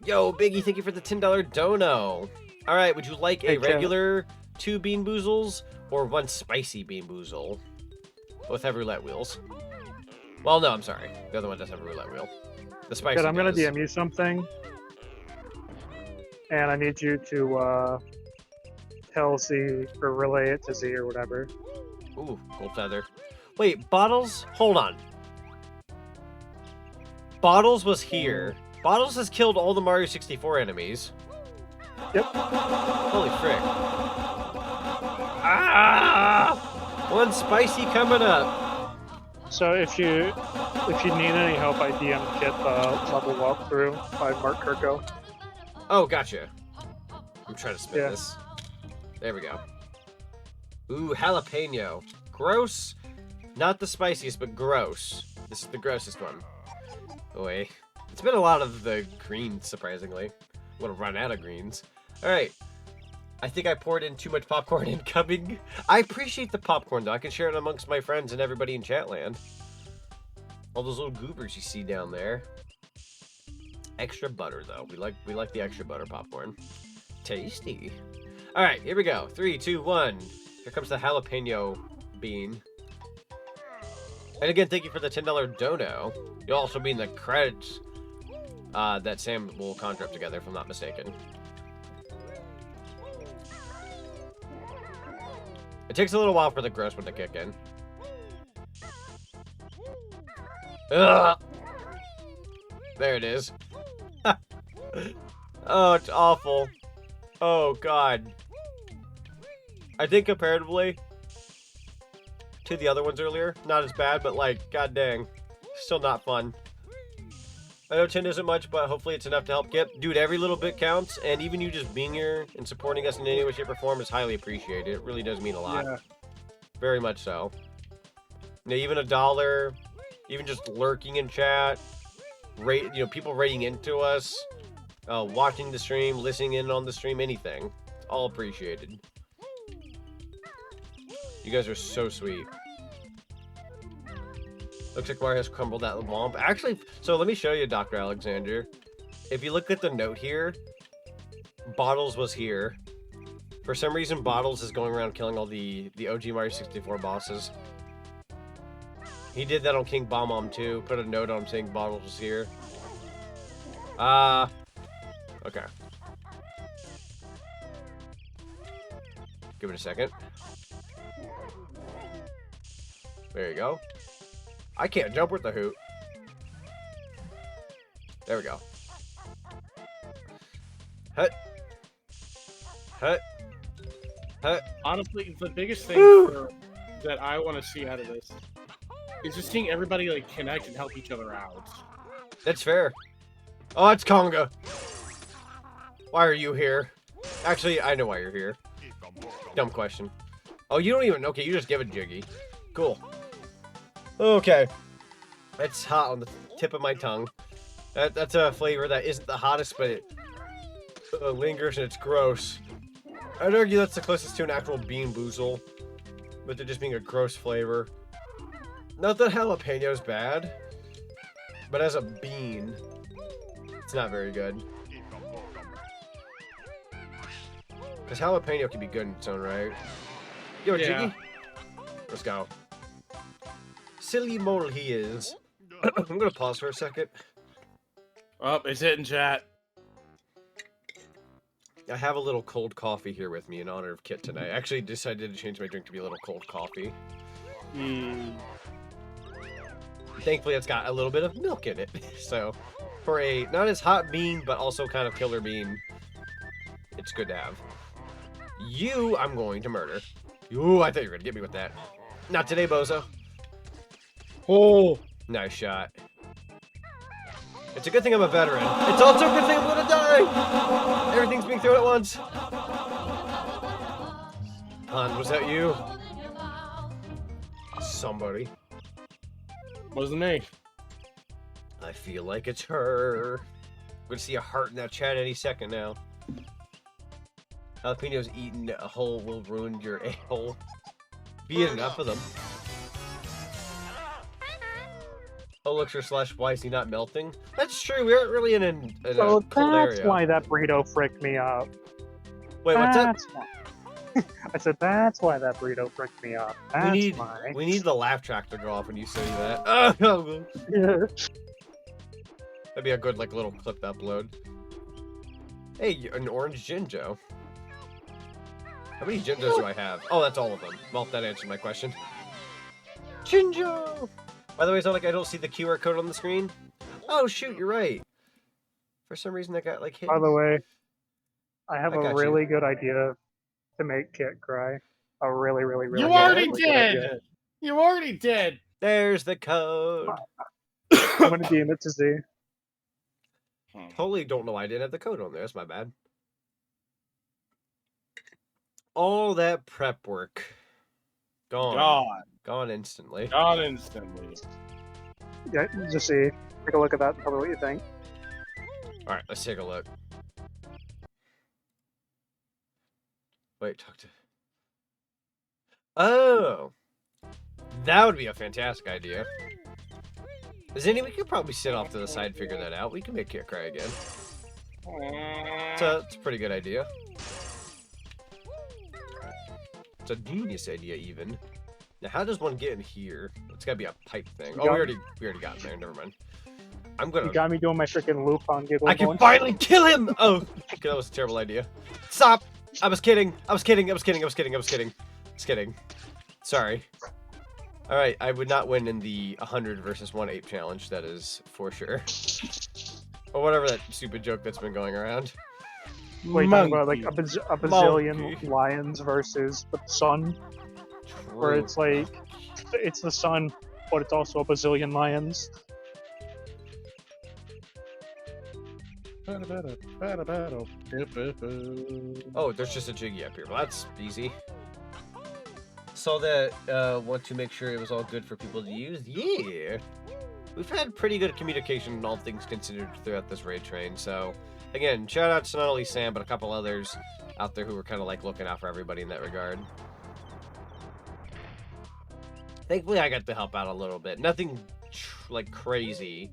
Yo, Biggie, thank you for the $10 dono. All right, would you like a regular 2 Bean Boozles or 1 spicy Bean Boozle? Both have roulette wheels. Well, no, I'm sorry. The other one does have a roulette wheel. The spicy Good, I'm gonna does. DM you something, and I need you to tell Z or relay it to Z or whatever. Ooh, gold feather. Wait, Bottles? Hold on. Bottles was here. Bottles has killed all the Mario 64 enemies. Yep. Holy frick. Ah! 1 spicy coming up. So if you need any help, I DM Kit level walkthrough by Mark Kirko. Oh, gotcha. I'm trying to spin Yeah. this. There we go. Ooh, jalapeno. Gross. Not the spiciest, but gross. This is the grossest one. Boy. It's been a lot of the greens, surprisingly. I'm gonna run out of greens. Alright. I think I poured in too much popcorn incoming. I appreciate the popcorn, though. I can share it amongst my friends and everybody in Chatland. All those little goobers you see down there. Extra butter, though. We like the extra butter popcorn. Tasty. Alright, here we go. 3, 2, 1. Here comes the jalapeno bean. And again, thank you for the $10 dono. You'll also be in the credits that Sam will conjure up together, if I'm not mistaken. It takes a little while for the gross one to kick in. Ugh! There it is. Oh, it's awful. Oh, God. I think comparatively to the other ones earlier, not as bad, but like, god dang, still not fun. I know 10 isn't much, but hopefully it's enough to help get. Dude, every little bit counts, and even you just being here and supporting us in any way, shape, or form is highly appreciated. It really does mean a lot. Yeah. Very much so. You know, even $1, even just lurking in chat, people rating into us, watching the stream, listening in on the stream, anything. It's all appreciated. You guys are so sweet. Looks like Mario has crumbled that womp. Actually, so let me show you, Dr. Alexander. If you look at the note here, Bottles was here. For some reason, Bottles is going around killing all the OG Mario 64 bosses. He did that on King Bomb too. Put a note on him saying Bottles was here. Okay. Give it a second. There you go. I can't jump with the hoot. There we go. Hut. Hut. Hut. Honestly, the biggest thing that I want to see out of this is just seeing everybody like connect and help each other out. That's fair. Oh, it's Conga. Why are you here? Actually, I know why you're here. Dumb question. Oh, you don't even... Okay, you just give it Jiggy. Cool. Okay. It's hot on the tip of my tongue. That's a flavor that isn't the hottest, but it lingers and it's gross. I'd argue that's the closest to an actual Bean Boozle, with it just being a gross flavor. Not that jalapeno's bad, but as a bean, it's not very good. Because jalapeno can be good in its own right. Yo, Jiggy. Let's go. Silly mole he is. I'm gonna pause for a second. Oh, it's hitting chat. I have a little cold coffee here with me in honor of Kit tonight. I actually decided to change my drink to be a little cold coffee. Thankfully, it's got a little bit of milk in it. So, for a not as hot bean, but also kind of killer bean, it's good to have. You, I'm going to murder. Ooh, I thought you were going to get me with that. Not today, bozo. Oh, nice shot. It's a good thing I'm a veteran. It's also a good thing I'm going to die. Everything's being thrown at once. Han, was that you? Somebody. Wasn't me. I feel like it's her. I'm going to see a heart in that chat any second now. Jalapeno's eaten a hole will ruin your a-hole. Be enough of them. Elixir / why is he not melting? That's true, we aren't really in a cold area. That's why that burrito fricked me up. Wait, what's that? I said that's why that burrito fricked me up. That's why. We need the laugh track to go off when you say that. That'd be a good like little clip to upload. Hey, an orange Jinjo. How many Jinjos do I have? Oh, that's all of them. Well, that answered my question. Jinjo! By the way, Zonic, I don't see the QR code on the screen. Oh, shoot, you're right. For some reason, that got, like, hit. By the way, I have a really good idea to make Kit cry. A really, really, really You already did! You already did! There's the code. I'm going to DM it to Z. Totally don't know why I didn't have the code on there. That's my bad. All that prep work. Gone. Gone instantly. Gone instantly. Yeah, just see. Take a look at that and tell me what you think. Alright, let's take a look. Wait, talk to... Oh! That would be a fantastic idea. Zinni, we could probably sit off to the side and figure that out. We can make Kit cry again. It's a pretty good idea. It's a genius idea, even. Now, how does one get in here? It's gotta be a pipe thing. Oh, we already got in there. Never mind. I'm gonna. You got me doing my freaking loop on giggle. I can finally kill him! Oh, okay, that was a terrible idea. Stop! I was kidding. I was kidding. I was kidding. I was kidding. I was kidding. I was kidding. Sorry. All right, I would not win in the 100 versus 1 ape challenge. That is for sure. Or whatever that stupid joke that's been going around. What are you talking about? Like a bazillion lions versus the sun? True. Where it's like, it's the sun, but it's also a bazillion lions. Oh, there's just a Jiggy up here. Well, that's easy. Saw that, want to make sure it was all good for people to use. Yeah! We've had pretty good communication, all things considered, throughout this raid train, so... Again, shout out to not only Sam, but a couple others out there who were kind of like looking out for everybody in that regard. Thankfully, I got to help out a little bit. Nothing like crazy,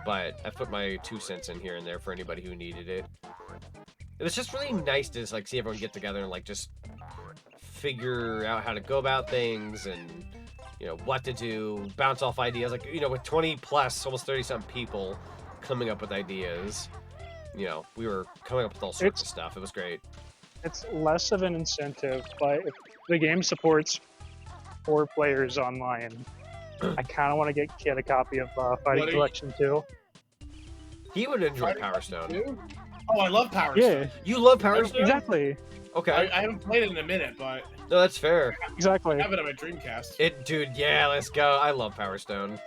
but I put my 2 cents in here and there for anybody who needed it. It was just really nice to just, like see everyone get together and like just figure out how to go about things and you know what to do, bounce off ideas. Like you know, with 20 plus, almost 30-something people coming up with ideas. You know, we were coming up with all sorts of stuff. It was great. It's less of an incentive, but if the game supports 4 players online, I kind of want to get Kit a copy of Fighting Collection 2. He would enjoy Power Stone. Oh, I love Power Yeah. Stone. You love Power Stone? Exactly. Okay. I haven't played it in a minute, but No, that's fair. Exactly. I have it on my Dreamcast. Dude, yeah, let's go. I love Power Stone.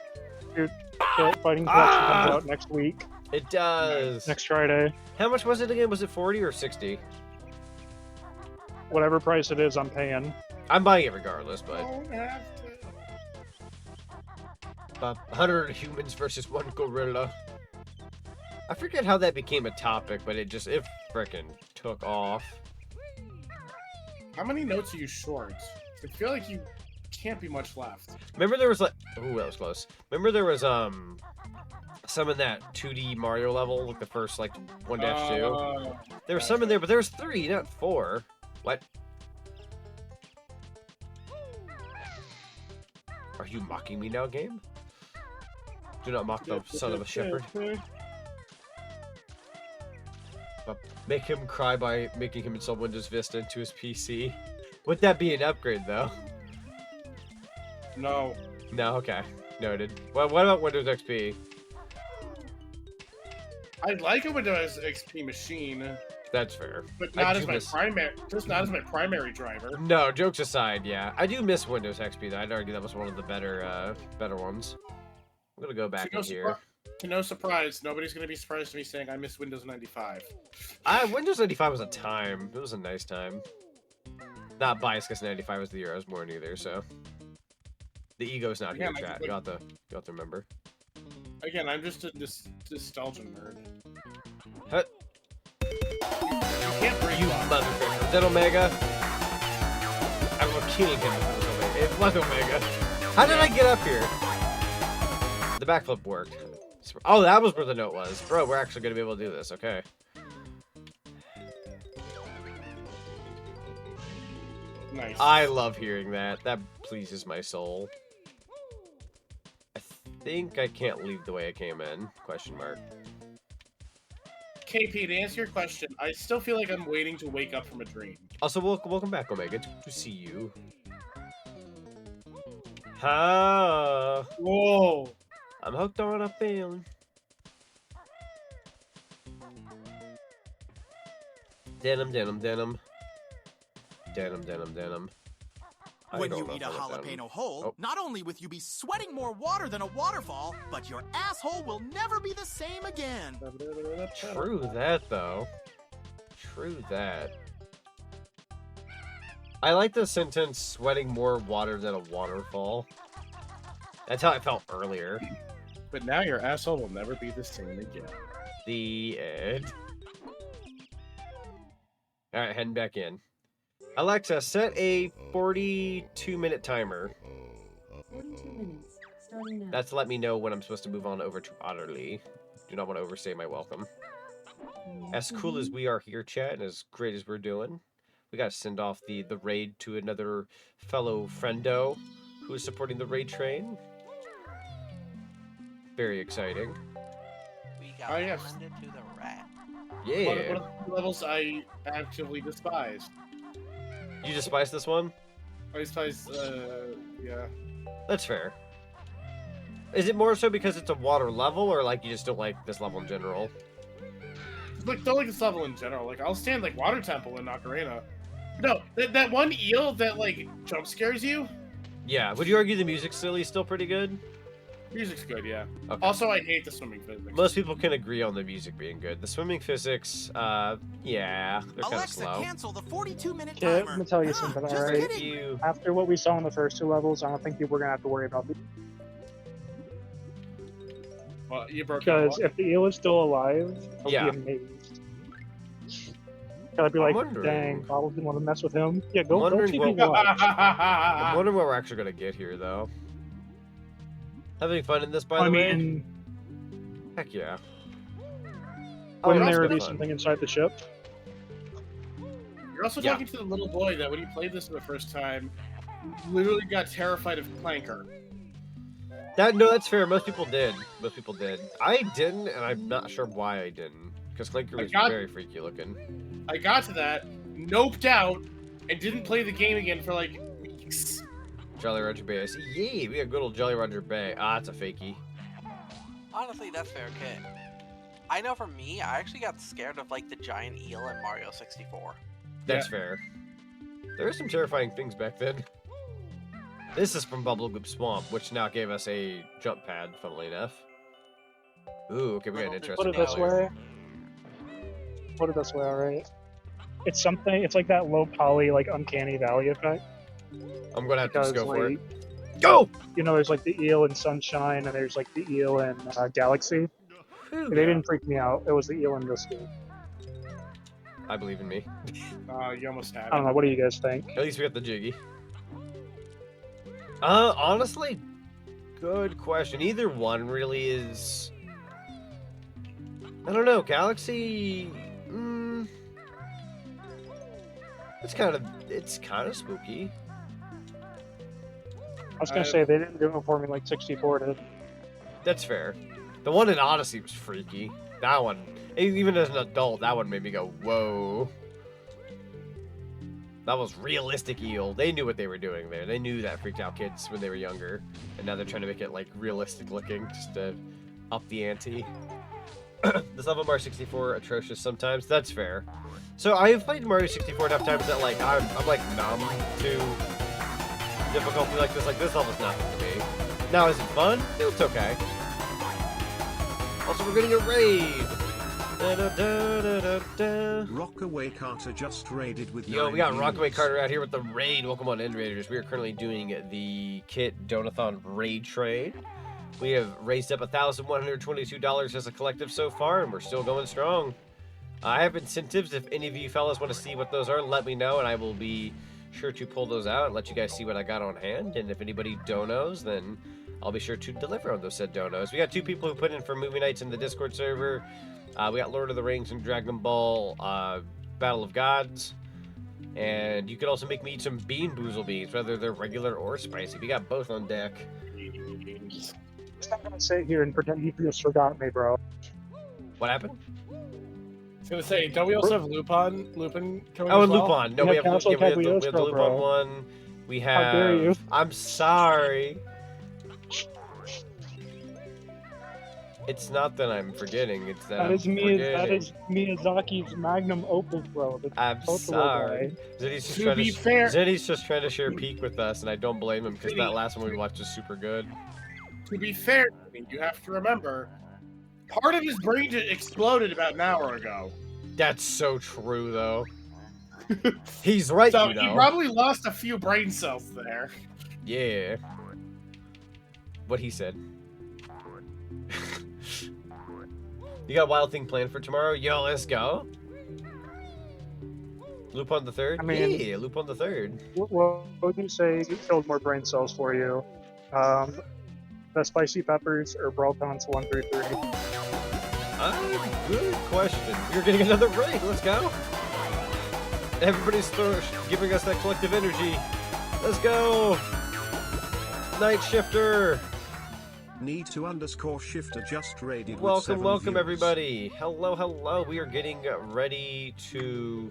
Dude, Fighting Collection comes out next week. It does. Next Friday. How much was it again? Was it 40 or 60? Whatever price it is, I'm paying. I'm buying it regardless, but Don't have to. 100 humans versus 1 gorilla. I forget how that became a topic, but it frickin' took off. How many notes are you short? I feel like you can't be much left. Remember there was like, ooh, that was close. Remember there was some in that 2D Mario level, like the first like 1-2. There was some in there, but there was 3, not 4. What? Are you mocking me now, game? Do not mock the son of a shepherd. Make him cry by making him install Windows Vista into his PC. Would that be an upgrade, though? No. No, okay. Noted. Well, what about Windows XP? I'd like a Windows XP machine. That's fair. But not as my primary. Just not as my primary driver. No, jokes aside, yeah, I do miss Windows XP. Though I'd argue that was one of the better ones. I'm gonna go back in here. To no surprise, nobody's gonna be surprised to me saying I miss Windows 95. Windows 95 was a time. It was a nice time. Not biased because 95 was the year I was born either. So the ego's not here, chat. You have to remember. Again, I'm just a nostalgia nerd. Hut. You can't break You motherfucker. Was that Omega? I was kidding him. It was Omega. How did I get up here? The backflip worked. Oh, that was where the note was. Bro, we're actually going to be able to do this. Okay. Nice. I love hearing that. That pleases my soul. I think I can't leave the way I came in. Question mark. KP, to answer your question, I still feel like I'm waiting to wake up from a dream. Also, welcome back, Omega. Good to see you. Ha! Whoa! I'm hooked on a feeling. Denim, denim, denim. Denim, denim, denim. When you eat a jalapeno whole, not only will you be sweating more water than a waterfall, but your asshole will never be the same again. True that, though. True that. I like the sentence, sweating more water than a waterfall. That's how I felt earlier. But now your asshole will never be the same again. The end. Alright, heading back in. Alexa, set a 42-minute timer. 42 minutes. Starting now. That's to let me know when I'm supposed to move on over to Otterly. Do not want to overstay my welcome. As cool as we are here, chat, and as great as we're doing, we gotta send off the raid to another fellow friendo who is supporting the raid train. Very exciting. We got blended to the rat. Yeah. One of the levels I actively despise. You despise this one? I despise, yeah. That's fair. Is it more so because it's a water level, or like you just don't like this level in general? Like, don't like this level in general. Like, I'll stand like Water Temple in Ocarina. No, that one eel that like jump scares you. Yeah. Would you argue the music's still pretty good? Music's good, yeah. Okay. Also, I hate the swimming physics. Most people can agree on the music being good. The swimming physics, yeah, they're kind of slow. Cancel the 42-minute Yeah, timer. let me tell you something, alright? After what we saw in the first 2 levels, I don't think we're gonna have to worry about it. Well, you broke Because if the eel is still alive, I'll Yeah. be amazed. I'd be like, dang, Bobble didn't want to mess with him. Yeah, go TP watch. I'm wondering what we're actually gonna get here, though. Having fun in this, by the way? mean, Heck yeah. wouldn't that's there been be fun. something inside the ship? You're also talking to the little boy that when he played this for the first time, literally got terrified of Clanker. No, that's fair. Most people did. Most people did. I didn't, and I'm not sure why I didn't. Because Clanker was very freaky looking. I got to that, noped out, and didn't play the game again for like weeks. Jolly Roger Bay. I see. Yeah, we got good old Jolly Roger Bay. Ah, it's a fakie. Honestly, that's fair, kid. I know for me, I actually got scared of like the giant eel in Mario 64. That's fair. There were some terrifying things back then. This is from Bubblegloop Swamp, which now gave us a jump pad, funnily enough. Ooh, okay, we got an interesting Put it this way. Put it this way, alright? It's something, it's like that low poly, like uncanny valley effect. I'm gonna have to just go for it. Go! You know, there's like the eel in Sunshine, and there's like the eel in Galaxy. They didn't freak me out. It was the eel in this game. I believe in me. You almost had it. I don't know, what do you guys think? At least we got the Jiggy. Honestly, good question. Either one really is... I don't know, Galaxy... It's kind of spooky. I was gonna say, they didn't do it for me like 64 did. That's fair. The one in Odyssey was freaky. That one, even as an adult, that one made me go, whoa. That was realistic eel. They knew what they were doing there. They knew that freaked out kids when they were younger. And now they're trying to make it, like, realistic looking, just to up the ante. This level Mario 64 atrocious sometimes. That's fair. So I've played Mario 64 enough times that, like, I'm like, numb to difficulty like this. Like, this level's nothing to me. Now, is it fun? It's okay. Also, we're getting a raid. Rockaway Carter just raided with Yo, we got 9 Rockaway views. Carter out here with the raid. Welcome on in, Raiders. We are currently doing the Kit Donathon raid trade. We have raised up $1,122 as a collective so far, and we're still going strong. I have incentives. If any of you fellas want to see what those are, let me know, and I will be sure to pull those out and let you guys see what I got on hand. And if anybody donos, then I'll be sure to deliver on those said donos. We got 2 people who put in for movie nights in the Discord server. We got Lord of the Rings and Dragon Ball Battle of Gods. And you could also make me eat some Bean Boozle beans, whether they're regular or spicy. We got both on deck. I'm not gonna sit here and pretend you just forgot me, bro. What happened? I was gonna say, don't we also have Lupin coming Oh, as and well? Lupin. No, we have the Lupin one. We have... How dare you? I'm sorry. It's not that I'm forgetting, it's that That I'm is forgetting. Miyazaki's magnum opus, bro. I'm sorry. Zenny's just trying to share peak with us, and I don't blame him, because that last one we watched was super good. To be fair, I mean, you have to remember, part of his brain exploded about an hour ago. That's so true, though. He's right, So you know. he probably lost a few brain cells there. Yeah. What he said. You got a wild thing planned for tomorrow? Yo, let's go. Lupin the Third? I mean, yeah, Lupin the Third. What would you say killed more brain cells for you? The spicy peppers or Bralcons 1 through 3? Good question. We're getting another raid. Let's go. Everybody's giving us that collective energy. Let's go. Night Shifter. Need to _shifter just raided with Welcome, 7 welcome views. everybody. Hello, hello. We are getting ready to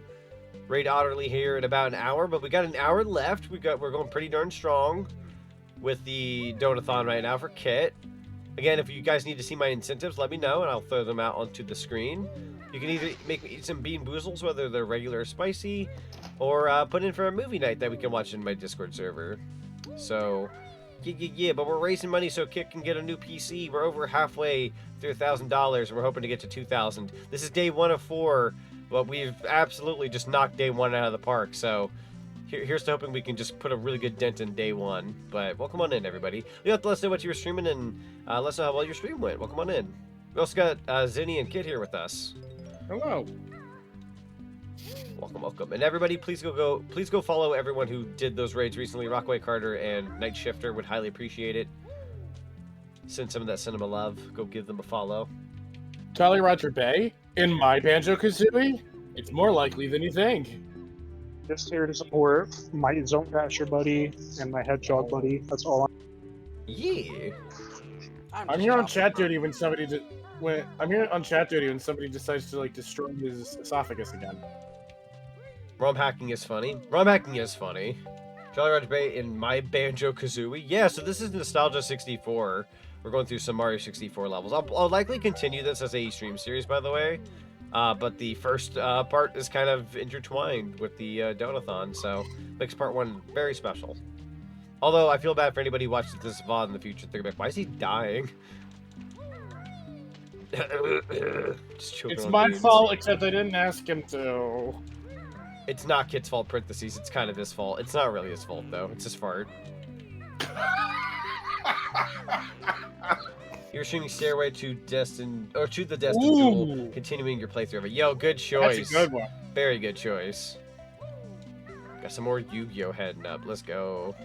raid Otterly here in about an hour, but we got an hour left. We're going pretty darn strong with the Donathon right now for Kit. Again, if you guys need to see my incentives, let me know and I'll throw them out onto the screen. You can either make me eat some Bean Boozles, whether they're regular or spicy, or put in for a movie night that we can watch in my Discord server. So, yeah, but we're raising money so Kit can get a new PC. We're over halfway through $1,000. We're hoping to get to 2,000. This is day 1 of 4, but we've absolutely just knocked day 1 out of the park. So here's to hoping we can just put a really good dent in day 1. But welcome on in, everybody. You have to let us know what you were streaming and let us know how well your stream went. Welcome on in. We also got Zinni and Kit here with us. Hello. Welcome, welcome. And everybody, please go follow everyone who did those raids recently. Rockaway Carter and Night Shifter would highly appreciate it. Send some of that cinema love. Go give them a follow. Jolly Roger Bay? In my Banjo-Kazooie? It's more likely than you think. Just here to support my Zone Crasher buddy and my Hedgehog buddy. That's all. Yeah. I'm here on chat duty when somebody I'm here on chat duty when somebody decides to like destroy his esophagus again. ROM hacking is funny. ROM hacking is funny. Jolly Roger Bay in my Banjo-Kazooie. Yeah, so this is Nostalgia 64. We're going through some Mario 64 levels. I'll likely continue this as a stream series, by the way. But the first part is kind of intertwined with the Donathon, so makes part 1 very special. Although I feel bad for anybody who watches this VOD in the future. They're like, why is he dying? It's my fault, except I didn't ask him to. It's not Kit's fault, parentheses. It's kind of his fault. It's not really his fault, though. It's his fart. You're shooting Stairway to Destin, or to the Destin Duel, continuing your playthrough of it. Yo, good choice. That's a good one. Very good choice. Got some more Yu-Gi-Oh heading up. Let's go.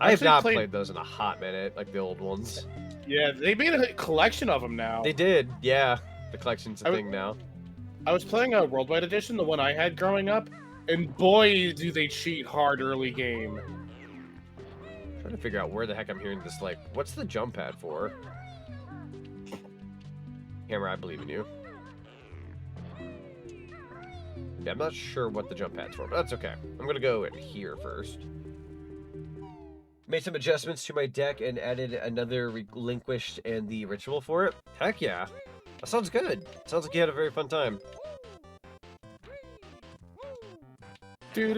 I have not played those in a hot minute, like the old ones. Yeah, they made a collection of them now. They did, yeah. The collection's a thing now. I was playing a Worldwide Edition, the one I had growing up, and boy, do they cheat hard early game. I'm trying to figure out where the heck I'm hearing this, like, what's the jump pad for? Hammer, I believe in you. Yeah, I'm not sure what the jump pad's for, but that's okay. I'm gonna go in here first. Made some adjustments to my deck and added another Relinquished and the Ritual for it. Heck yeah. That sounds good. Sounds like you had a very fun time. Here,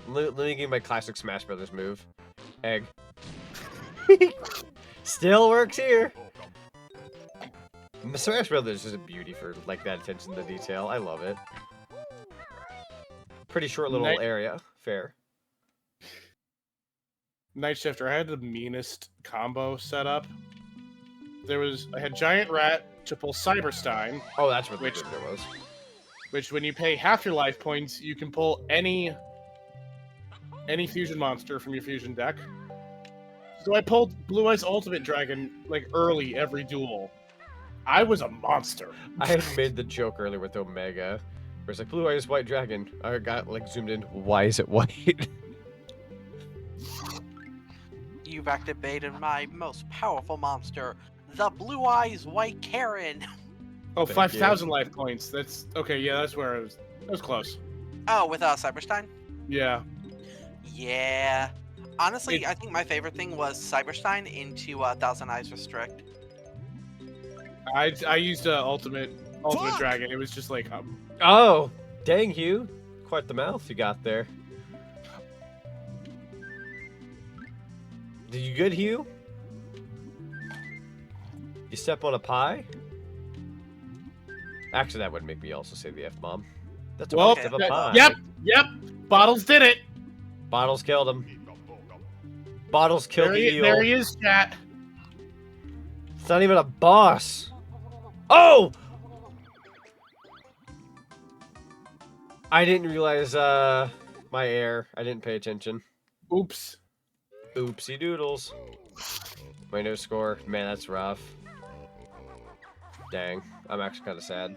let me give you my classic Smash Brothers move. Egg. Still works here. Smash Brothers is a beauty for like that attention to detail. I love it. Pretty short little area. Fair. Night Shifter, I had the meanest combo set up. I had Giant Rat to pull Cyberstein. Oh, that's what it was. Which, when you pay half your life points, you can pull any fusion monster from your fusion deck. So I pulled Blue Eyes Ultimate Dragon, like, early every duel. I was a monster. I had made the joke earlier with Omega. Where it's like, Blue Eyes White Dragon. I got, like, zoomed in. Why is it white? You've activated my most powerful monster, the Blue Eyes White Karen. Oh, 5,000 life points. That's okay. Yeah, that's where it was. That was close. Oh, with Cyberstein? Yeah. Yeah. Honestly, I think my favorite thing was Cyberstein into Thousand Eyes Restrict. I used Ultimate Dragon. It was just like. Oh, dang, Hugh! Quite the mouth you got there. Did you good, Hugh? You step on a pie? Actually, that would make me also say the F-bomb. That's a waste of a pie. Yep. Bottles did it. Bottles killed him. Bottles killed the eel. There he is, chat. It's not even a boss. Oh! I didn't realize my air. I didn't pay attention. Oops. Oopsie doodles. My no score. Man, that's rough. Dang. I'm actually kind of sad.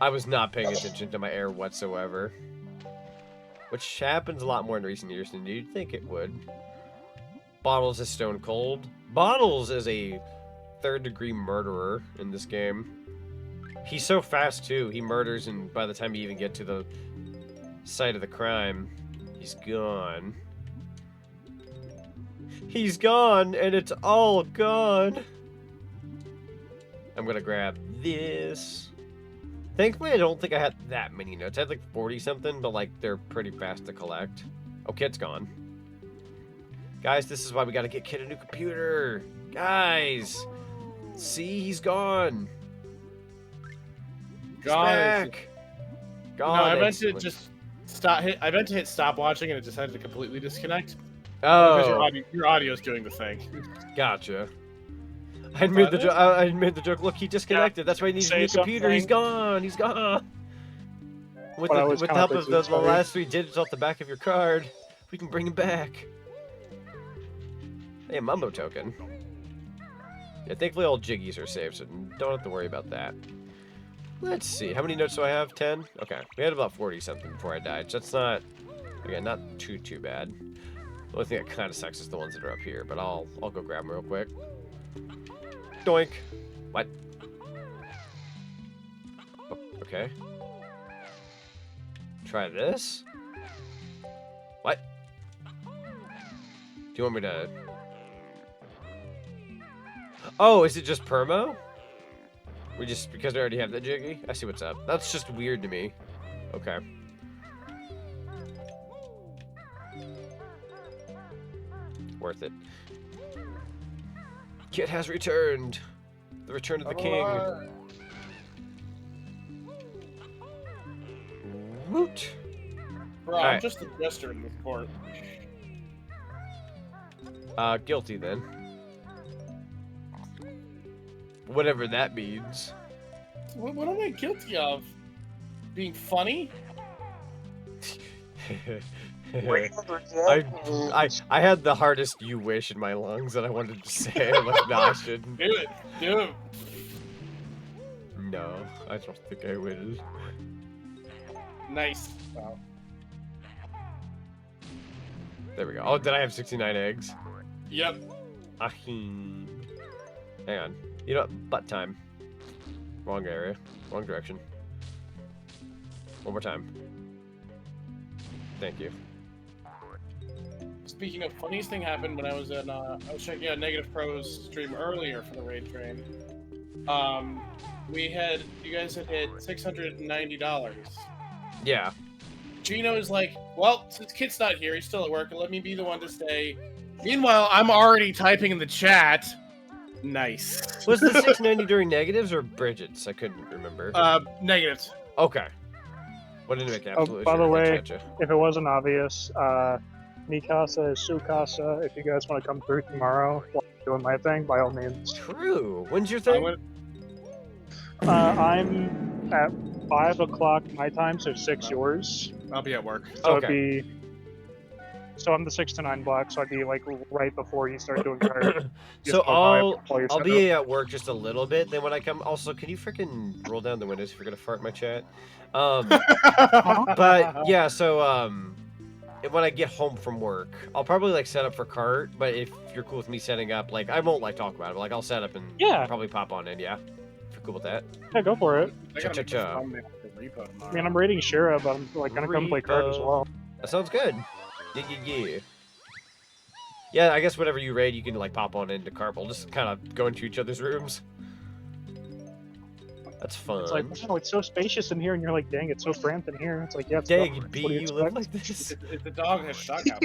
I was not paying attention to my air whatsoever. Which happens a lot more in recent years than you'd think it would. Bottles is stone cold. Bottles is a third-degree murderer in this game. He's so fast, too. He murders, and by the time you even get to the site of the crime, he's gone. He's gone, and it's all gone. I'm gonna grab this. Thankfully, I don't think I had that many notes. I had like 40-something, but like they're pretty fast to collect. Oh, Kit's gone. Guys, this is why we gotta get Kit a new computer. Guys, see, he's gone. He's back. Gone. No, I meant to just stop. I meant to hit stop watching, and it decided to completely disconnect. Oh, because your audio's doing the thing. Gotcha. I made the joke. I made the joke. Look, he disconnected. That's why he needs a new computer. He's gone. He's gone. With the help of the last 3 digits off the back of your card, we can bring him back. Hey, a Mumbo token. Yeah, thankfully all Jiggies are saved, so don't have to worry about that. Let's see. How many notes do I have? 10? Okay. We had about 40-something before I died, so that's not... Again, not too bad. The only thing that kind of sucks is the ones that are up here, but I'll go grab them real quick. Doink. What? Oh, okay. Try this. What? Do you want me to... Oh, is it just permo? We just... Because I already have the Jiggy? I see what's up. That's just weird to me. Okay. Worth it. Kit has returned. The return of the king. Woot. Bro, I'm just a jester in this court. Guilty then. Whatever that means. What am I guilty of? Being funny? I had the hardest "you wish" in my lungs that I wanted to say. I'm like, nah, I shouldn't. Do it. Do it. No, I don't think I will. Nice. Wow. There we go. Oh, did I have 69 eggs? Yep. Hang on. You know what? Butt time. Wrong area. Wrong direction. One more time. Thank you. Speaking of, funniest thing happened when I was in, I was checking out Negative Pro's stream earlier for the raid train. You guys had hit $690. Yeah. Gino's like, well, since Kit's not here, he's still at work, and let me be the one to stay. Meanwhile, I'm already typing in the chat. Nice. Was the 690 during negatives or Bridget's? I couldn't remember. Negatives. Okay. What did it make absolutely by sure. the way, Gotcha. if it wasn't obvious, Mikasa is Sukasa. If you guys want to come through tomorrow while I'm doing my thing, by all means. True. When's your thing? I'm at 5 o'clock my time, so 6 yours. I'll be at work. So Okay. it'd be... So I'm the 6 to 9 block, so I'd be like right before you start doing your... So I'll be at work just a little bit. Then when I come, also, can you freaking roll down the windows if you're gonna fart in my chat? But yeah, so when I get home from work, I'll probably like set up for cart. But if you're cool with me setting up, like I won't like talk about it, but like I'll set up and probably pop on in. Yeah, if you're cool with that. Yeah, go for it. Cha-cha-cha. I mean, I'm raiding Shira, but I'm like gonna come play card as well. That sounds good. Yeah. Yeah, I guess whenever you raid, you can like pop on into cart. We'll just kind of go into each other's rooms. That's fun. It's like, wow, it's so spacious in here, and you're like, dang, it's so cramped in here. It's like, yeah, it's dang, tough. B, What do you live expect? like this. It's the dog in a shotgun.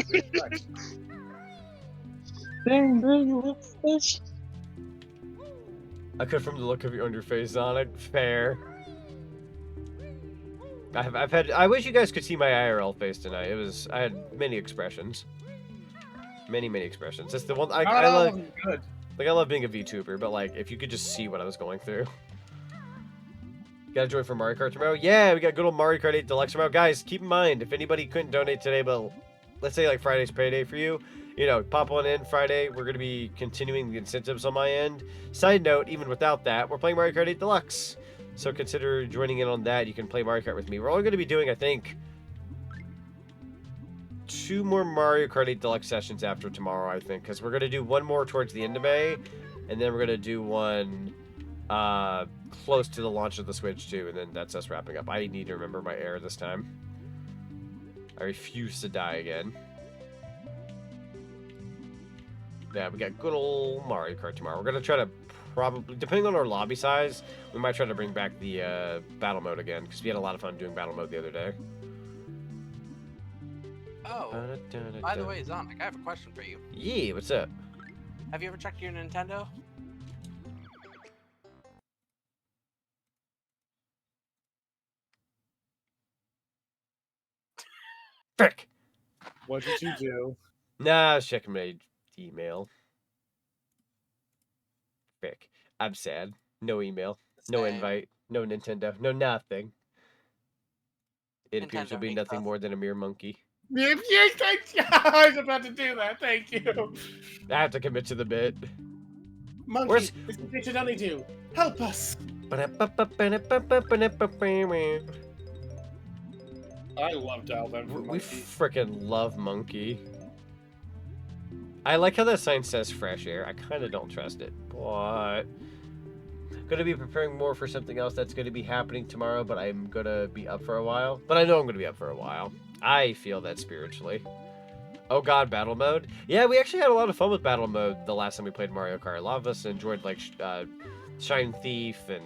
Dang, B, you live like this. I could from the look of you on your face, Zonic. Fair. I wish you guys could see my IRL face tonight. I had many expressions. Many expressions. It's the one I love. Good. Like I love being a VTuber, but like if you could just see what I was going through. Gotta join for Mario Kart tomorrow? Yeah, we got good old Mario Kart 8 Deluxe tomorrow. Guys, keep in mind, if anybody couldn't donate today, but let's say like Friday's payday for you, you know, pop on in Friday. We're going to be continuing the incentives on my end. Side note, even without that, we're playing Mario Kart 8 Deluxe. So consider joining in on that. You can play Mario Kart with me. We're only going to be doing, I think, 2 more Mario Kart 8 Deluxe sessions after tomorrow, I think. Because we're going to do one more towards the end of May. And then we're going to do one close to the launch of the Switch, too. And then that's us wrapping up. I need to remember my error this time. I refuse to die again. Yeah, we got good old Mario Kart tomorrow. We're going to try to probably, depending on our lobby size, we might try to bring back the battle mode again, because we had a lot of fun doing battle mode the other day. Oh, by the way, Zonic, I have a question for you. Yeah, what's up? Have you ever checked your Nintendo? Frick! What did you do? Nah, I was checking my email. Frick. I'm sad. No email. No invite. No Nintendo. No nothing. It appears to be nothing more than a mere monkey. Yes, I was about to do that. Thank you. I have to commit to the bit. Monkey, this is what you should only do. Help us. I love Dial Them. We frickin' love Monkey. I like how that sign says fresh air. I kind of don't trust it, but gonna be preparing more for something else that's gonna be happening tomorrow. But I'm gonna be up for a while. But I know I'm gonna be up for a while. I feel that spiritually. Oh god, battle mode? Yeah, we actually had a lot of fun with battle mode the last time we played Mario Kart. A lot of us enjoyed like Shine Thief and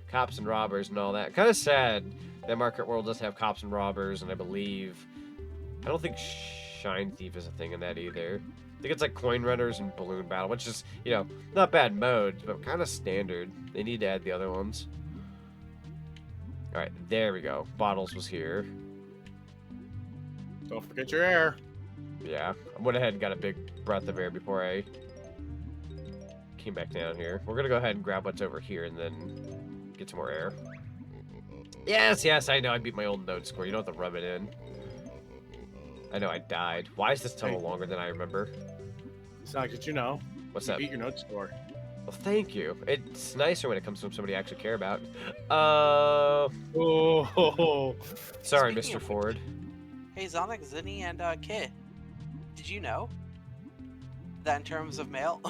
Cops and Robbers and all that. Kind of sad that Mario Kart World doesn't have Cops and Robbers, and I don't think Shine Thief is a thing in that either. I think it's like Coin Runners and Balloon Battle, which is, you know, not bad modes, but kind of standard. They need to add the other ones. Alright, there we go. Bottles was here. Don't forget your air. Yeah, I went ahead and got a big breath of air before I came back down here. We're gonna go ahead and grab what's over here and then get some more air. Yes, yes, I know I beat my old note score. You don't have to rub it in. I know I died. Why is this tunnel longer than I remember? Sonic, did you know? What's you that? Beat your note score. Well, thank you. It's nicer when it comes from somebody I actually care about. Oh. Sorry, Speaking Mr. of Ford. Hey, Zonic, Zinni, and Kit. Did you know that in terms of mail?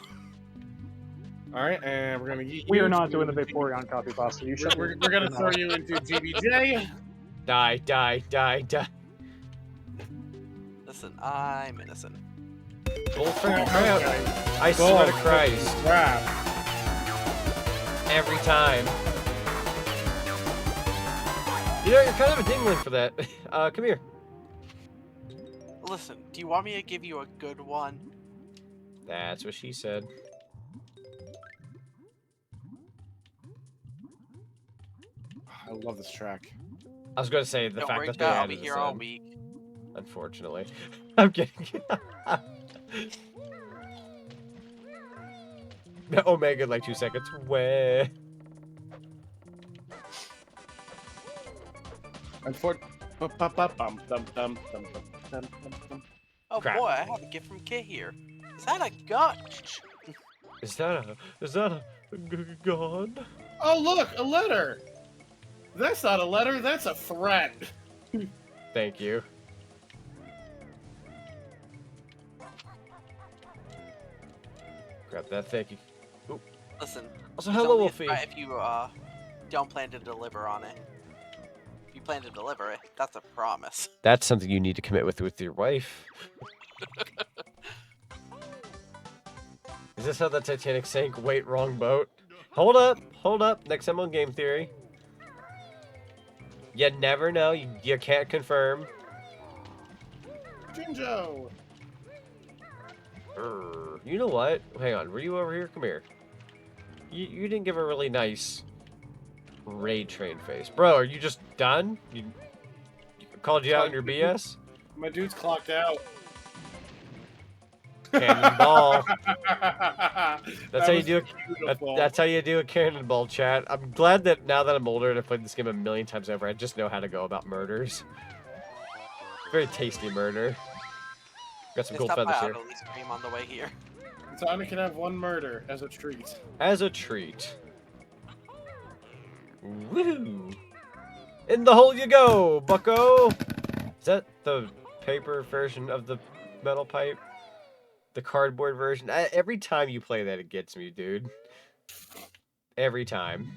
Alright, and we're gonna get you. We are not doing the Vaporeon copy pasta. You should. We're gonna throw you into GBJ. Die, die, die, die. Listen, I'm innocent. Bull freaking crap. I swear to Christ. Crap. Every time. You know, you're kind of a dingling for that. Come here. Listen, do you want me to give you a good one? That's what she said. I love this track. I was going to say the Don't fact worry, that they I'll added be this here all in. week. Unfortunately. I'm kidding. Omega in like 2 seconds. Where? Oh Crap. boy, I have a gift from Kit here. Is that a gun? Is that a gun? Oh look, a letter. That's not a letter. That's a threat. Thank you. Grab that. Thank you. Ooh. Listen. Also, it's hello, only a Wolfie. threat if you don't plan to deliver on it. If you plan to deliver it, that's a promise. That's something you need to commit with your wife. Is this how the Titanic sank? Wait, wrong boat. Hold up. Next time on Game Theory. You never know. You can't confirm. Jinjo. You know what? Hang on. Were you over here? Come here. You didn't give a really nice raid train face. Bro, are you just done? You called you out on your BS? My dude's clocked out. Cannonball. That's how you do beautiful. that's how you do a cannonball, chat. I'm glad that now that I'm older and I've played this game a million times over, I just know how to go about murders. Very tasty murder. Got some gold feathers here. Stream on the way here. Sonic can have one murder as a treat. As a treat. Woo! In the hole you go, bucko! Is that the paper version of the metal pipe? The cardboard version? Every time you play that, it gets me, dude. Every time.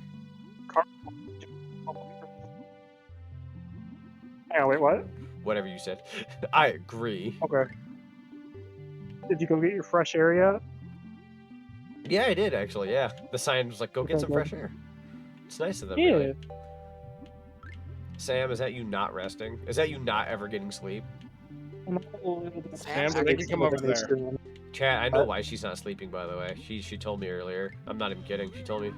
Yeah, wait, what? Whatever you said. I agree. Okay. Did you go get your fresh air yet? Yeah, I did, actually, yeah. The sign was like, go get some fresh air. It's nice of them, Yeah. really. Sam, is that you not resting? Is that you not ever getting sleep? Sam, they can come over there. Chat, I know why she's not sleeping, by the way. She told me earlier. I'm not even kidding. She told me.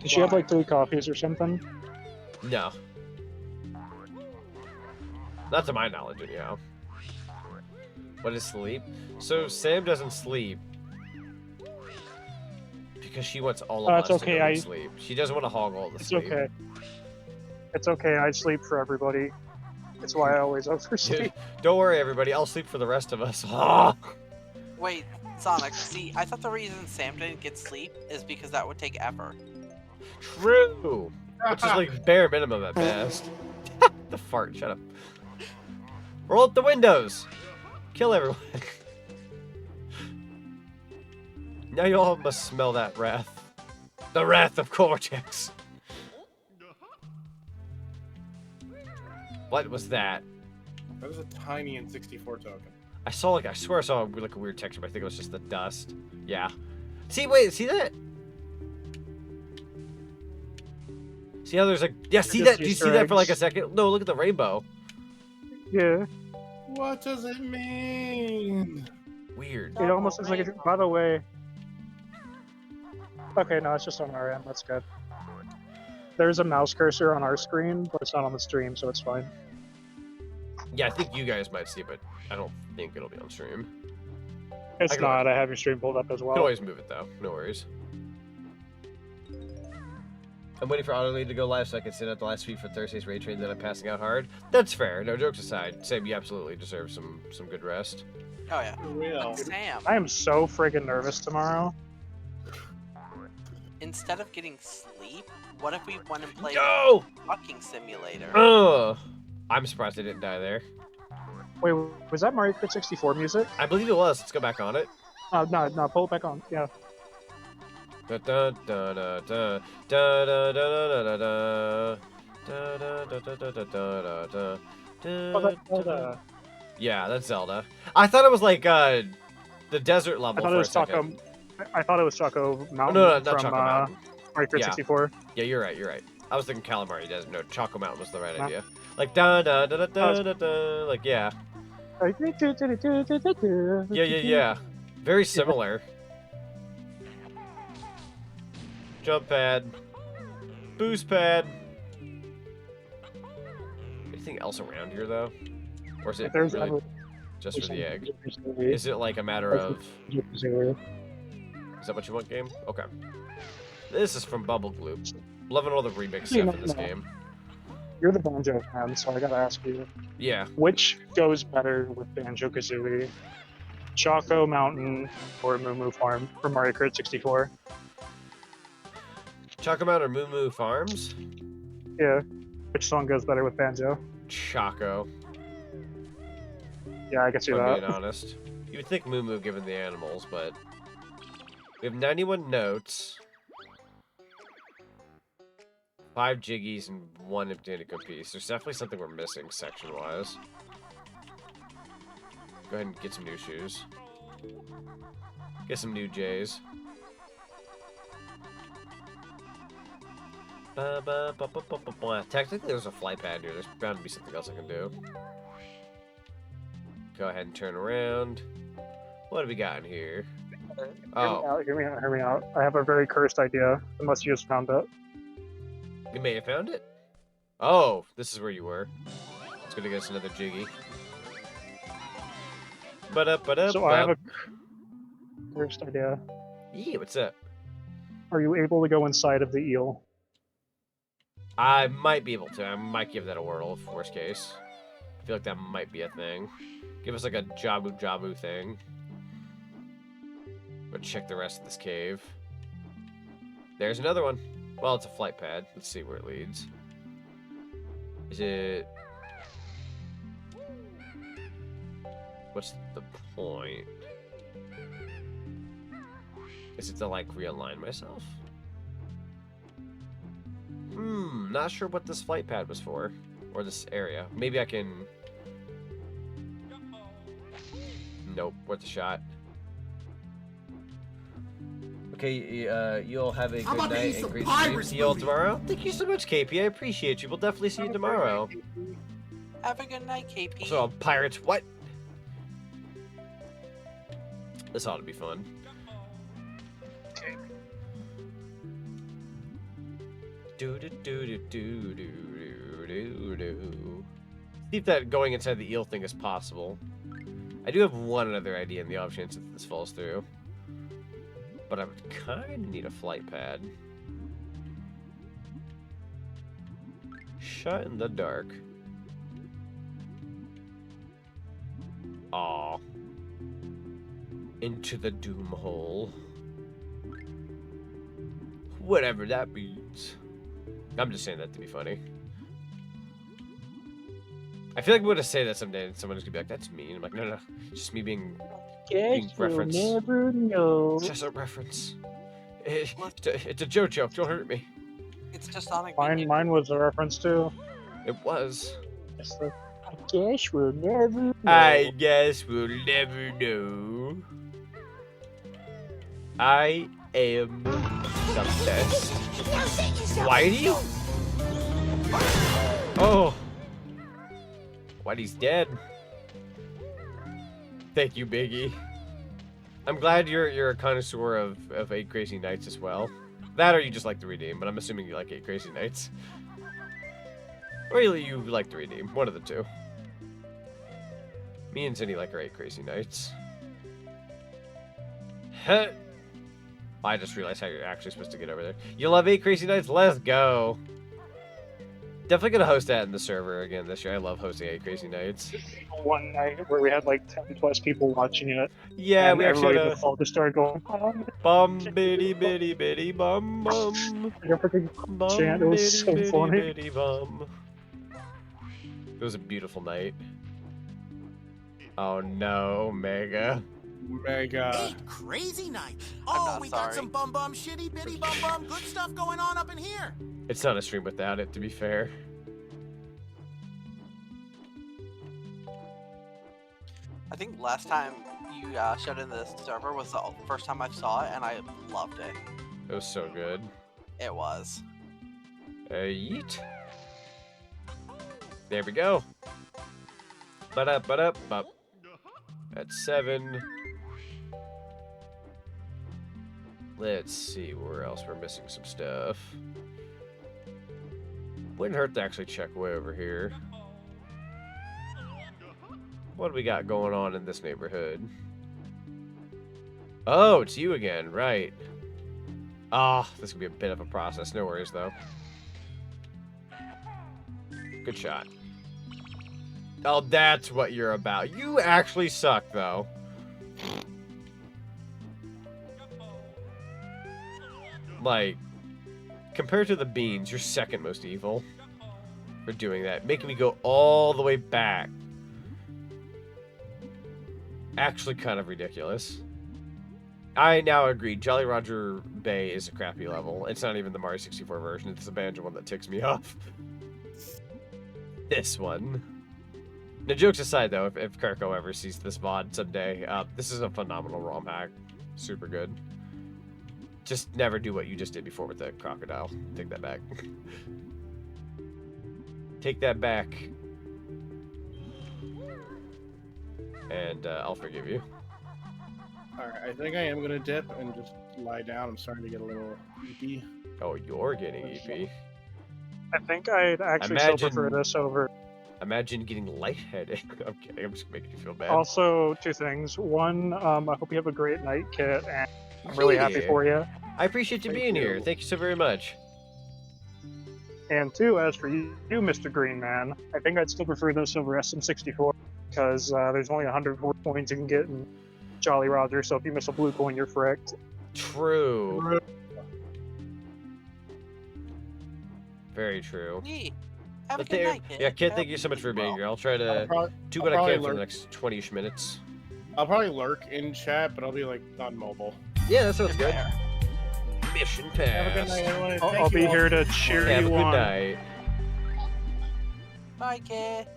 Did she have like 3 coffees or something? No. Not to my knowledge, anyhow. What is sleep? So Sam doesn't sleep because she wants all of us to go to sleep. She doesn't want to hog all the sleep. It's okay. It's okay. I sleep for everybody. That's why I always oversleep. Don't worry, everybody. I'll sleep for the rest of us. Ah! Wait, Sonic, see, I thought the reason Sam didn't get sleep is because that would take effort. True! Which is like bare minimum at best. The fart, shut up. Roll up the windows! Kill everyone. Now you all must smell that wrath. The wrath of Cortex. What was that? That is a tiny N64 token. I swear I saw like a weird texture, but I think it was just the dust. Yeah. See, wait, see that? See how there's like, yeah, see that? Do you see that for like a second? No, look at the rainbow. Yeah. What does it mean? Weird. It almost looks like it. By the way. Okay, no, it's just on our end. That's good. There's a mouse cursor on our screen, but it's not on the stream, so it's fine. Yeah, I think you guys might see it, but I don't think it'll be on stream. It's not. I have your stream pulled up as well. You can always move it though. No worries. I'm waiting for Autolead to go live so I can sit out the last week for Thursday's raid train, then I'm passing out hard. That's fair. No jokes aside. Sam, you absolutely deserve some good rest. Oh yeah. Real. Sam. I am so friggin' nervous tomorrow. Instead of getting sleep, what if we went and played No! Walking Simulator? I'm surprised I didn't die there. Wait, was that Mario Kart 64 music? I believe it was. Let's go back on it. No, pull it back on. Yeah. Da da da da da da da da da da da da da da. Yeah, that's Zelda. I thought it was like the desert level. I thought it was Choco. I thought it was Choco Mountain. No, not from, Choco Mountain. Mario Kart 64. Yeah, you're right. You're right. I was thinking Calamari Desert. No, Choco Mountain was the right idea. Like da da da da da da da. Like yeah. Yeah. Very similar. Jump pad. Boost pad. Anything else around here though? Or is it really just for the egg? Is it like a matter of... Is that what you want, game? Okay. This is from Bubble Gloop. Loving all the remix stuff in this game. You're the Banjo fan, so I gotta ask you. Yeah. Which goes better with Banjo-Kazooie? Choco Mountain or Moo Moo Farm for Mario Kart 64? Choco Mountain or Moo Moo Farms? Yeah. Which song goes better with Banjo? Choco. Yeah, I can see if that. I'm being honest. You would think Moo Moo given the animals, but... We have 91 notes. 5 jiggies and 1 Ibdanica piece. There's definitely something we're missing section-wise. Go ahead and get some new shoes. Get some new J's. Technically, there's a fly pad here. There's bound to be something else I can do. Go ahead and turn around. What have we got in here? Oh. Hear me out. I have a very cursed idea, unless you just found it. You may have found it? Oh, this is where you were. Let's go to get us another jiggy. So I have a cursed idea. Yeah, what's up? Are you able to go inside of the eel? I might be able to. I might give that a whirl, worst case. I feel like that might be a thing. Give us like a Jabu thing. But check the rest of this cave. There's another one. Well, it's a flight pad. Let's see where it leads. Is it... What's the point? Is it to, like, realign myself? Not sure what this flight pad was for. Or this area. Maybe I can... Nope, worth a shot. Okay, you'll have a good night and great stream. See you all tomorrow. Thank you so much, KP. I appreciate you. We'll definitely see you tomorrow. Have a good night, KP. So, pirates, what? This ought to be fun. See if that going inside the eel thing is possible. I do have one other idea in the off chance that this falls through. But I would kind of need a flight pad. Shut in the dark. Aw. Into the doom hole. Whatever that means. I'm just saying that to be funny. I feel like I'm going to say that someday and someone's going to be like, that's mean. I'm like, no. It's just me being reference. Never know. It's just a reference. It's a joke. Don't hurt me. It's just Sonic. Mine was a reference too. It was. Yes, Guess we'll never know. I guess we'll never know. I am the best. Whitey? Oh. Whitey's dead. Thank you, Biggie. I'm glad you're a connoisseur of 8 Crazy Nights as well. That or you just like the redeem, but I'm assuming you like 8 Crazy Nights. Or you like the redeem, one of the two. Me and Zinni like our 8 Crazy Nights. Huh. I just realized how you're actually supposed to get over there. You love 8 Crazy Nights? Let's go. Definitely gonna host that in the server again this year. I love hosting 8 Crazy Nights. One night where we had like 10 plus people watching it. Yeah, and we actually everybody default just started going. Bum bitty bitty bitty bum bum. Bum Chant, it was so bitty funny. bitty bum. It was a beautiful night. Oh no, Mega. Mega. 8 crazy nights. Oh, we got some bum bum shitty bitty bum bum good stuff going on up in here. It's not a stream without it, to be fair. I think last time you showed in this server was the first time I saw it, and I loved it. It was so good. It was. Yeet. There we go. Ba-da-ba-da-ba. That's 7. Let's see where else we're missing some stuff. Wouldn't hurt to actually check way over here. What do we got going on in this neighborhood? Oh, it's you again, right. Ah, this could be a bit of a process. No worries, though. Good shot. Oh, that's what you're about. You actually suck, though. Like, compared to the beans, you're second most evil for doing that. Making me go all the way back. Actually kind of ridiculous. I now agree. Jolly Roger Bay is a crappy level. It's not even the Mario 64 version. It's the Banjo one that ticks me off. This one. No, jokes aside, though, if Kirko ever sees this VOD someday, this is a phenomenal ROM hack. Super good. Just never do what you just did before with the crocodile. Take that back. Take that back. And I'll forgive you. Alright, I think I am gonna dip and just lie down. I'm starting to get a little eepy. Oh, you're getting eepy. I think I'd actually still prefer this over. Imagine getting lightheaded. I'm kidding. I'm just making you feel bad. Also, 2 things. One, I hope you have a great night, Kit, and I'm really happy for you. I appreciate you being here. Thank you so very much. And 2, as for you, Mr. Green Man, I think I'd still prefer this over SM64 because there's only 100 points you can get in Jolly Roger, so if you miss a blue coin, you're fricked. True. Very true. Have a But good there, night, Kit. yeah, Kid, thank you so much for being here. I'll try to do what I can for the next 20-ish minutes. I'll probably lurk in chat, but I'll be like on mobile. Yeah, that sounds good. Mission passed. Have a good night, everyone. I'll be here to cheer Have a you good on. night. Bye, Kit.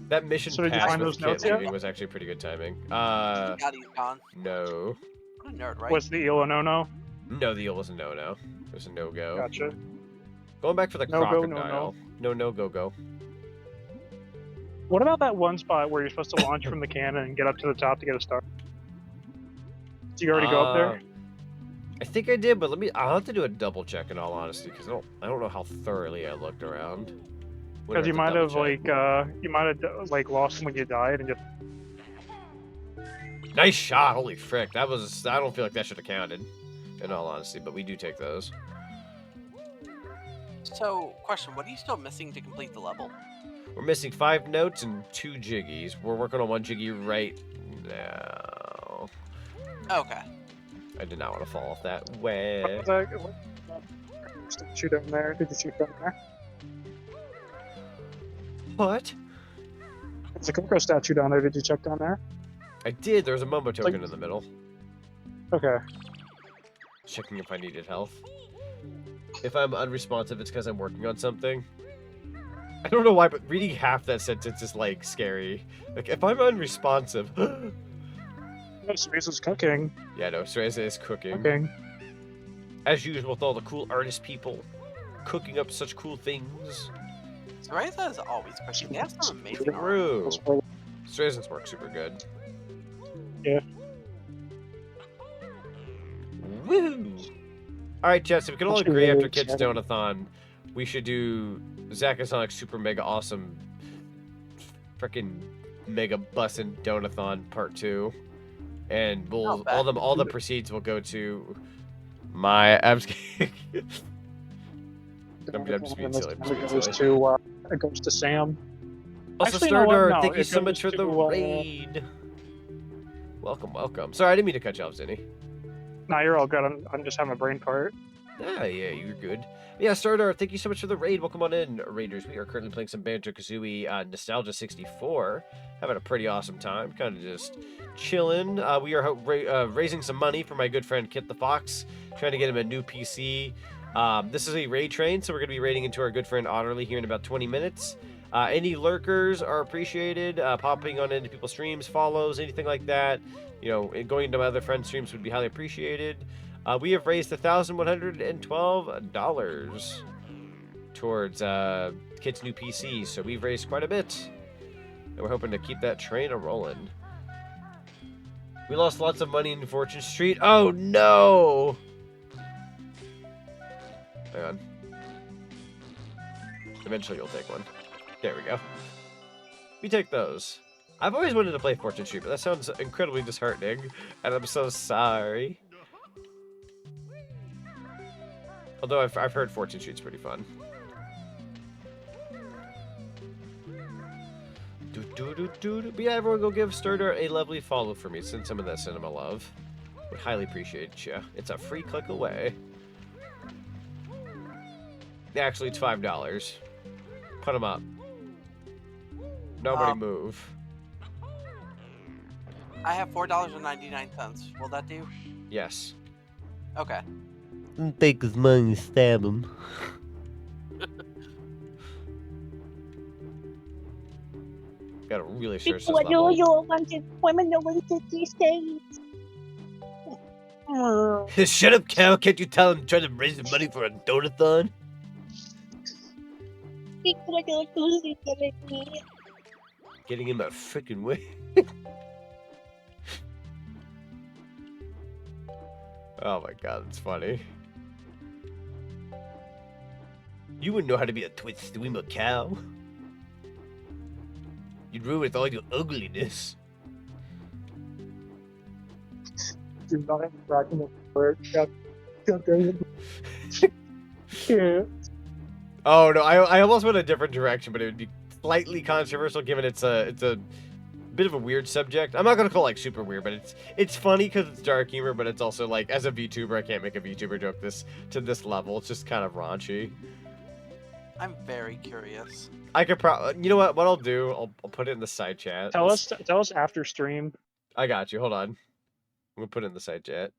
That mission So did you pass find with those Kit notes yet? leaving was actually pretty good timing. God, he's gone. No. What a nerd, right? Was the eel a no-no? No, the eel was a no-no. It was a no-go. Gotcha. Going back for the No-go, crocodile. No, go-go. What about that one spot where you're supposed to launch from the cannon and get up to the top to get a star? Did you already go up there? I think I did, but I'll have to do a double check in all honesty, because I don't know how thoroughly I looked around. Because you might have like lost when you died and just. Nice shot! Holy frick! That was. I don't feel like that should have counted, in all honesty, but we do take those. So, question: what are you still missing to complete the level? We're missing 5 notes and 2 jiggies. We're working on 1 jiggy right now. Okay. Oh, I did not want to fall off that way. Did you shoot down there? Did you shoot down there? What? There's a Coco statue down there. Did you check down there? I did. There was a Momo token in the middle. Okay. Checking if I needed health. If I'm unresponsive, it's because I'm working on something. I don't know why, but reading half that sentence is like scary. Like if I'm unresponsive. No, Cereza's cooking. Yeah, no, Cereza is cooking. Cooking. As usual with all the cool artist people cooking up such cool things. Cereza is always cooking. They have some amazing art. True. Cereza's work super good. Yeah. Woo! Alright, chat, so we can all agree after Kids Donathon, we should do Zack and Sonic's Super Mega Awesome frickin' Mega Bussin' Donathon Part 2. And we'll all the proceeds will go to my I'm just being silly. It goes to Sam. Also, Actually, no, Stardar, no, thank you it so goes much for to, the raid. Welcome, welcome. Sorry, I didn't mean to cut you off, Zinni. Nah, you're all good. I'm just having a brain fart. Ah, yeah, you're good. Yeah, Stardar, thank you so much for the raid. Welcome on in, Raiders. We are currently playing some Banjo-Kazooie Nostalgia 64. Having a pretty awesome time. Kind of just chilling. We are raising some money for my good friend Kit the Fox. Trying to get him a new PC. This is a raid train, so we're going to be raiding into our good friend Otterly here in about 20 minutes. Any lurkers are appreciated. Popping on into people's streams, follows, anything like that. You know, going into my other friends' streams would be highly appreciated. We have raised $1,112 towards Kit's new PC, so we've raised quite a bit. And we're hoping to keep that train a-rolling. We lost lots of money in Fortune Street. Oh, no! Hang on. Eventually you'll take one. There we go. We take those. I've always wanted to play Fortune Street, but that sounds incredibly disheartening, and I'm so sorry. Although I've heard Fortune Street's pretty fun. But yeah, everyone go give Stardar a lovely follow for me. Send some of that cinema love. Would highly appreciate you. It's a free click away. Actually, it's $5. Put them up. Nobody move. I have $4.99. Will that do? Yes. Okay. Take his money and stab him. Gotta really search this level. Shut up, cow. Can't you tell I'm trying to raise the money for a donathon? Getting in my freaking way. Oh my god, that's funny. You wouldn't know how to be a twit streamer cow. You'd ruin with all your ugliness. Do not interact in the word. Oh no, I almost went a different direction, but it would be slightly controversial given it's a bit of a weird subject. I'm not gonna call it like super weird, but it's funny because it's dark humor, but it's also like as a VTuber, I can't make a VTuber joke to this level. It's just kind of raunchy. I'm very curious. I could probably, you know what? What I'll do, I'll put it in the side chat. Tell us after stream. I got you. Hold on. I'm gonna put it in the side chat.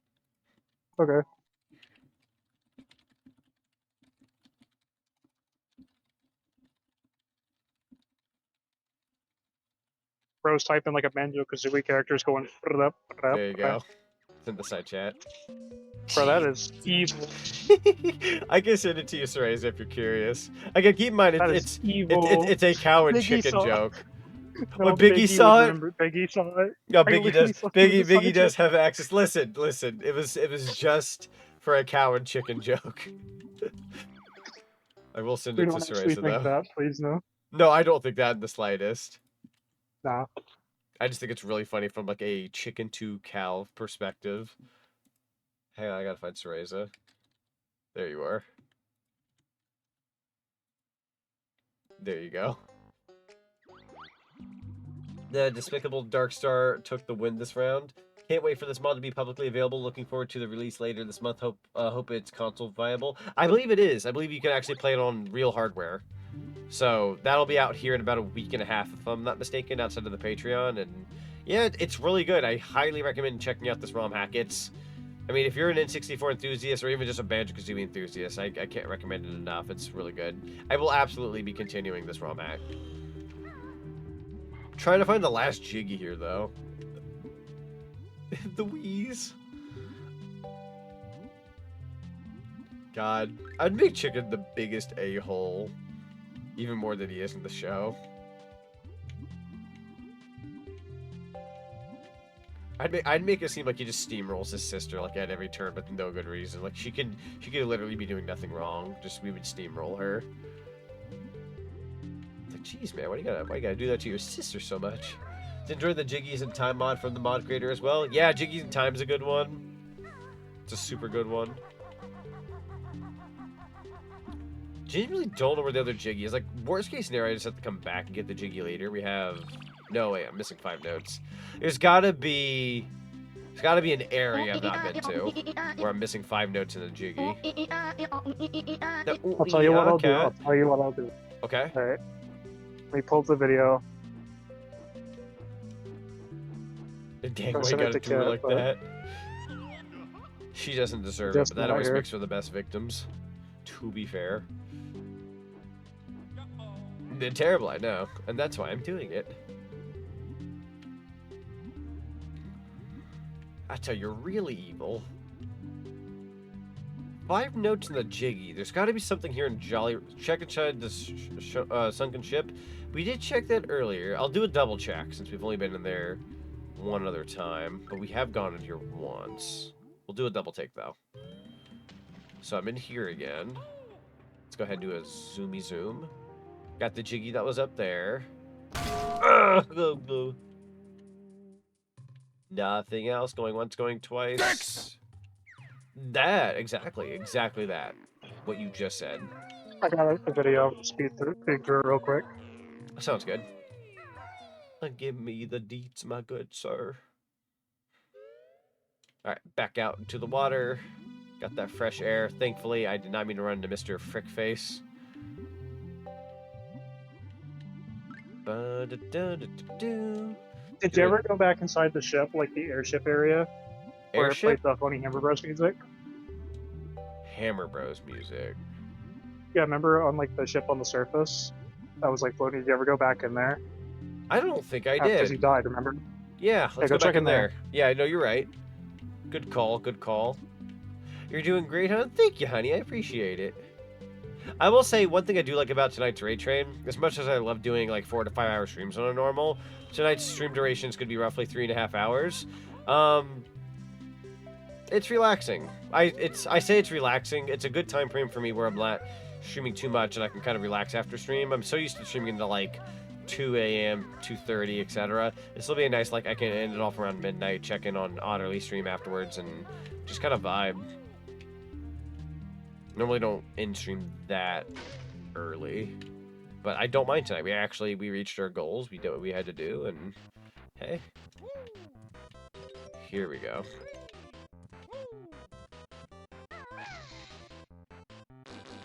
Okay. Bro's typing like a Banjo-Kazooie character's going. There you go. It's in the side chat. Bro, that is evil. I can send it to you, Cereza, if you're curious. Again, keep in mind, it's a cow and chicken joke. When Biggie saw it, Biggie saw it. No, Biggie does. Biggie does have access. Listen. It was just for a cow and chicken joke. I will send it to Cereza though. That, please no. No, I don't think that in the slightest. Nah. I just think it's really funny from like a chicken to cow perspective. Hang on, I gotta find Cereza. There you are. There you go. The Despicable Darkstar took the win this round. Can't wait for this mod to be publicly available. Looking forward to the release later this month. Hope it's console viable. I believe it is. I believe you can actually play it on real hardware. So that'll be out here in about a week and a half, if I'm not mistaken, outside of the Patreon. And yeah, it's really good. I highly recommend checking out this ROM hack. It's I mean, if you're an N64 enthusiast or even just a Banjo-Kazooie enthusiast, I can't recommend it enough. It's really good. I will absolutely be continuing this ROM hack. Trying to find the last Jiggy here, though. The Wheeze. God, I'd make Chicken the biggest a-hole. Even more than he is in the show. I'd make it seem like he just steamrolls his sister like at every turn, but no good reason. Like she could literally be doing nothing wrong. Just we would steamroll her. It's like, jeez, man, why you gotta do that to your sister so much? Enjoy the Jiggies and Time mod from the mod creator as well. Yeah, Jiggies and Time's a good one. It's a super good one. Genuinely don't know where the other Jiggy is. Like, worst case scenario, I just have to come back and get the Jiggy later. We have... No, wait, I'm missing 5 notes. There's gotta be an area I've not been to where I'm missing 5 notes in the Jiggy. I'll tell you what I'll do. I'll tell you what I'll do. Okay. Alright. We pulled the video. Dang, why you gotta do her like that? She doesn't deserve it, but that always makes her the best victims. To be fair. They're terrible, I know. And that's why I'm doing it. I tell you, you're really evil. 5 notes in the Jiggy. There's got to be something here in Jolly... Check inside the sunken ship. We did check that earlier. I'll do a double check since we've only been in there one other time. But we have gone in here once. We'll do a double take, though. So I'm in here again. Let's go ahead and do a zoomy zoom. Got the Jiggy that was up there. Nothing else. Going once, going twice. Fix! That, exactly that. What you just said. I got a video. Speed through it real quick. Sounds good. Give me the deets, my good sir. Alright, back out into the water. Got that fresh air. Thankfully, I did not mean to run into Mr. Frickface. Did you ever go back inside the ship, like the airship area? Where it played the funny Hammer Bros music? Hammer Bros music? Yeah, remember on like the ship on the surface? That was like floating. Did you ever go back in there? I don't think I did. Because you died, remember? Yeah, let's go back in there. Yeah, no, you're right. Good call, good call. You're doing great, huh? Thank you, honey. I appreciate it. I will say one thing I do like about tonight's Raid Train, as much as I love doing like 4 to 5 hour streams on a normal, tonight's stream duration is going to be roughly 3.5 hours. It's relaxing. I say it's relaxing. It's a good time frame for me where I'm not streaming too much and I can kind of relax after stream. I'm so used to streaming into like 2 a.m., 2:30, etc. This will be a nice, like, I can end it off around midnight, check in on Otterly stream afterwards, and just kind of vibe. Normally don't end stream that early, but I don't mind tonight. We reached our goals. We did what we had to do, and hey, here we go.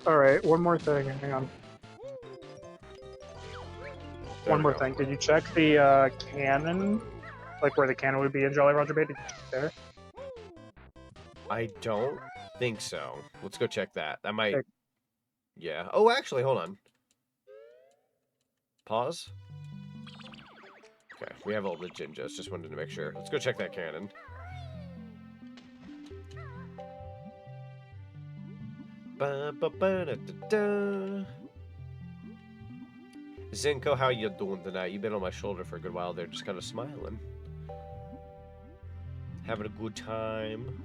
All right, one more thing. Hang on. One more thing. Did you check the cannon? Like where the cannon would be in Jolly Roger Bay? Did you check there? I don't think so. Let's go check that. That might... Yeah. Oh, actually, hold on. Pause. Okay, we have all the Jinjos. Just wanted to make sure. Let's go check that cannon. Ba-ba-ba-da-da-da. Zenko, how you doing tonight? You've been on my shoulder for a good while there, just kind of smiling. Having a good time.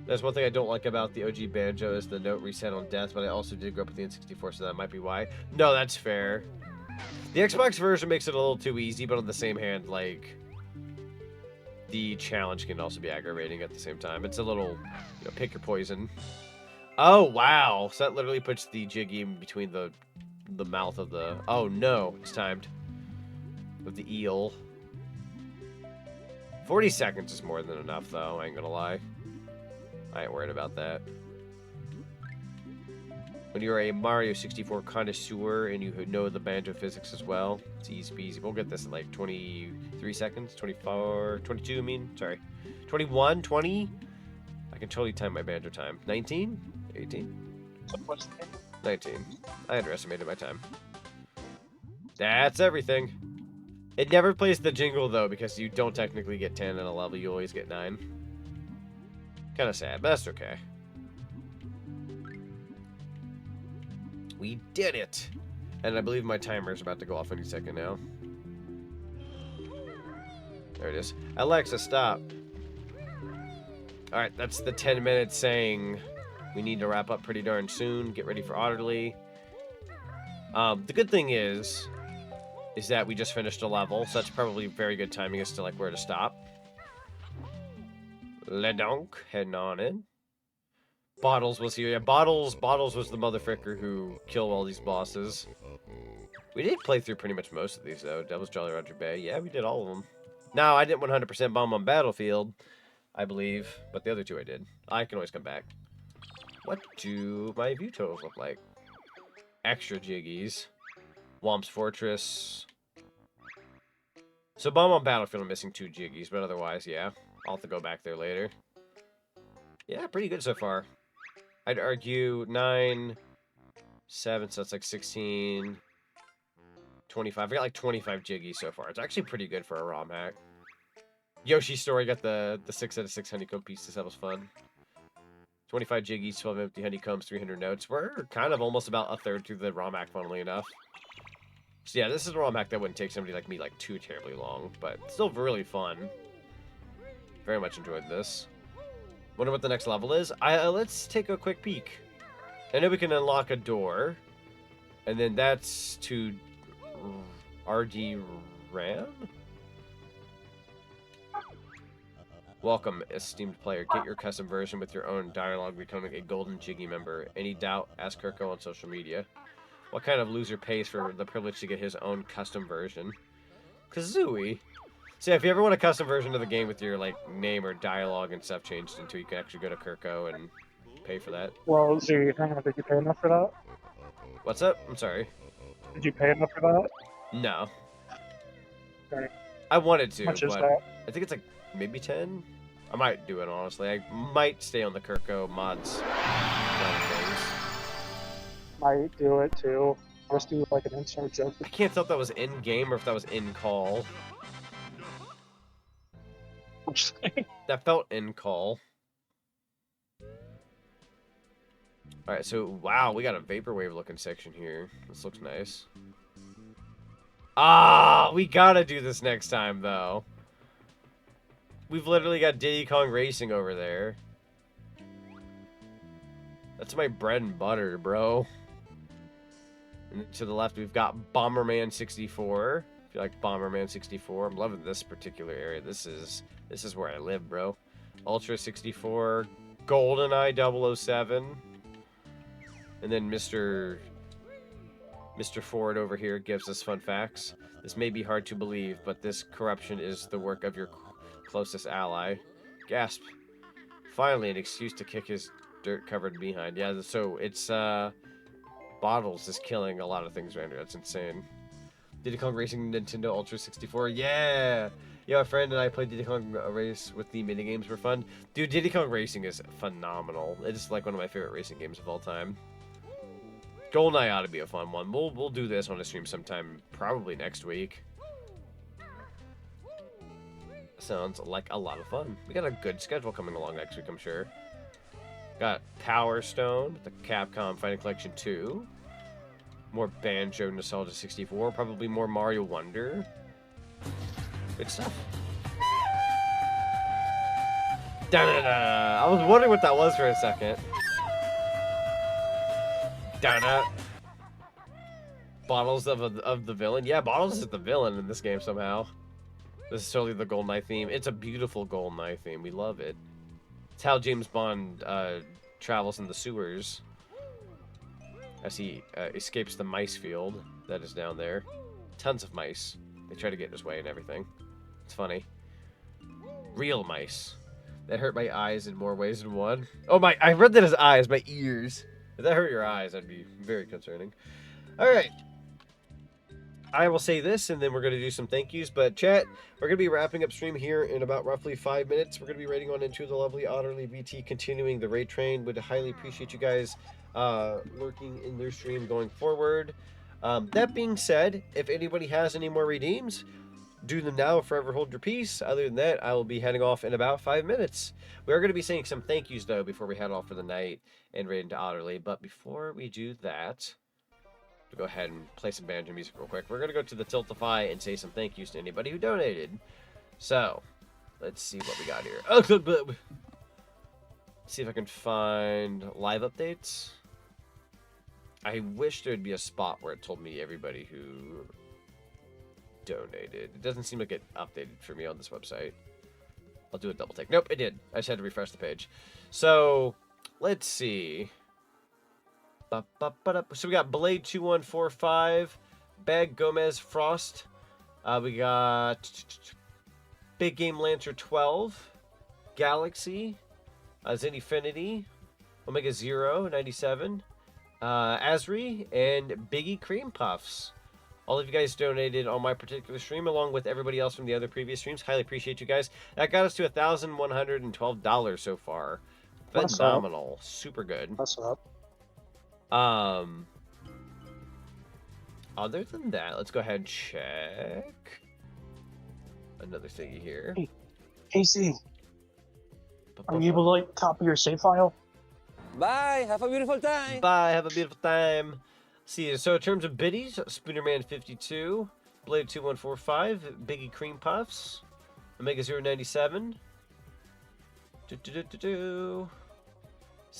That's one thing I don't like about the OG Banjo is the note reset on death, but I also did grow up with the N64, so that might be why. No, that's fair. The Xbox version makes it a little too easy, but on the same hand, like, the challenge can also be aggravating at the same time. It's a little, you know, pick your poison. Oh, wow. So that literally puts the Jiggy in between the mouth of the... Oh, no. It's timed. With the eel. 40 seconds is more than enough, though. I ain't gonna lie. I ain't worried about that. When you're a Mario 64 connoisseur and you know the banjo physics as well, it's easy peasy. We'll get this in like 23 seconds, 24, 22, I mean, sorry. 21, 20? I can totally time my banjo time. 19? 18? 19. I underestimated my time. That's everything. It never plays the jingle, though, because you don't technically get 10 in a level. You always get 9. Kind of sad, but that's okay. We did it! And I believe my timer is about to go off any second now. There it is. Alexa, stop. Alright, that's the 10 minutes saying we need to wrap up pretty darn soon. Get ready for Otterly. The good thing is that we just finished a level, so that's probably very good timing as to like where to stop. Le donc, heading on in. Bottles was here. Yeah, Bottles was the motherfucker who killed all these bosses. We did play through pretty much most of these, though. Devil's Jolly Roger Bay. Yeah, we did all of them. No, I didn't 100% bomb on Battlefield, I believe, but the other two I did. I can always come back. What do my view totals look like? Extra jiggies. Womp's Fortress. So bomb on Battlefield, I'm missing 2 jiggies, but otherwise, yeah. I'll have to go back there later. Yeah, pretty good so far. I'd argue 9, 7, so that's like 16, 25. I got like 25 jiggies so far. It's actually pretty good for a ROM hack. Yoshi's Story got the 6 out of 6 honeycomb pieces. That was fun. 25 jiggies, 12 empty honeycombs, 300 notes. We're kind of almost about a third through the ROM hack, funnily enough. So yeah, this is a ROM hack that wouldn't take somebody like me like too terribly long, but still really fun. Very much enjoyed this. Wonder what the next level is. Let's take a quick peek. I know we can unlock a door, and then that's to RD Ram. Welcome, esteemed player. Get your custom version with your own dialogue, becoming a golden Jiggy member. Any doubt? Ask Kirko on social media. What kind of loser pays for the privilege to get his own custom version? Kazooie. So yeah, if you ever want a custom version of the game with your like name or dialogue and stuff changed into, you can actually go to Kirko and pay for that. Well, Z, hang on, did you pay enough for that? What's up? I'm sorry. Did you pay enough for that? No. Okay. I wanted to, How much is but that? I think it's like maybe 10. I might do it honestly. I might stay on the Kirko mods side of things. Might do it too. Let's do like an inside joke. I can't tell if that was in game or if that was in call. That felt in call. Alright, so wow, we got a vaporwave looking section here. This looks nice. Ah, we gotta do this next time though. We've literally got Diddy Kong Racing over there. That's my bread and butter, bro. And to the left, we've got Bomberman 64. If you like Bomberman 64, I'm loving this particular area. This is where I live, bro. Ultra 64, GoldenEye 007, and then Mr. Ford over here gives us fun facts. This may be hard to believe, but this corruption is the work of your closest ally. Gasp. Finally, an excuse to kick his dirt-covered behind. Yeah, so it's, Bottles is killing a lot of things around here. That's insane. Diddy Kong Racing Nintendo Ultra 64. Yeah! Yeah, my friend and I played Diddy Kong Race with the minigames. Were fun. Dude, Diddy Kong Racing is phenomenal. It is like one of my favorite racing games of all time. GoldenEye ought to be a fun one. We'll do this on a stream sometime, probably next week. Sounds like a lot of fun. We got a good schedule coming along next week, I'm sure. Got Power Stone, the Capcom Fighting Collection 2. More Banjo Nostalgia 64. Probably more Mario Wonder. Good stuff. Da-da-da. I was wondering what that was for a second. Da-da. Bottles of the villain. Yeah, Bottles is the villain in this game somehow. This is totally the GoldenEye theme. It's a beautiful GoldenEye theme. We love it. It's how James Bond travels in the sewers as he escapes the mice field that is down there. Tons of mice. They try to get in his way and everything. It's funny. Real mice that hurt my eyes in more ways than one. Oh my! I read that as eyes. My ears. If that hurt your eyes, that'd be very concerning. All right. I will say this, and then we're going to do some thank yous. But chat, we're going to be wrapping up stream here in about roughly 5 minutes. We're going to be raiding on into the lovely Otterly VT, continuing the raid train. Would highly appreciate you guys lurking in their stream going forward. That being said, if anybody has any more redeems, do them now, forever hold your peace. Other than that, I will be heading off in about 5 minutes. We are going to be saying some thank yous, though, before we head off for the night and raid into Otterly. But before we do that, we'll go ahead and play some banjo music real quick. We're going to go to the Tiltify and say some thank yous to anybody who donated. So, let's see what we got here. Oh, let's see if I can find live updates. I wish there'd be a spot where it told me everybody who donated. It doesn't seem like it updated for me on this website. I'll do a double take. Nope, it did. I just had to refresh the page. So, let's see. So we got Blade 2145, Bag Gomez Frost. We got Big Game Lancer 12, Galaxy, Zenfinity, Omega Zero 97, Asri, and Biggie Cream Puffs. All of you guys donated on my particular stream, along with everybody else from the other previous streams. Highly appreciate you guys. That got us to $1,112 so far. Phenomenal. Super good. What's up? Other than that, let's go ahead and check another thingy here. Hey, Casey, are you able to like copy your save file? Bye. Have a beautiful time. Bye. Have a beautiful time. See, so in terms of biddies, Spoonerman 52, Blade 2145, Biggie Cream Puffs, Omega 097. See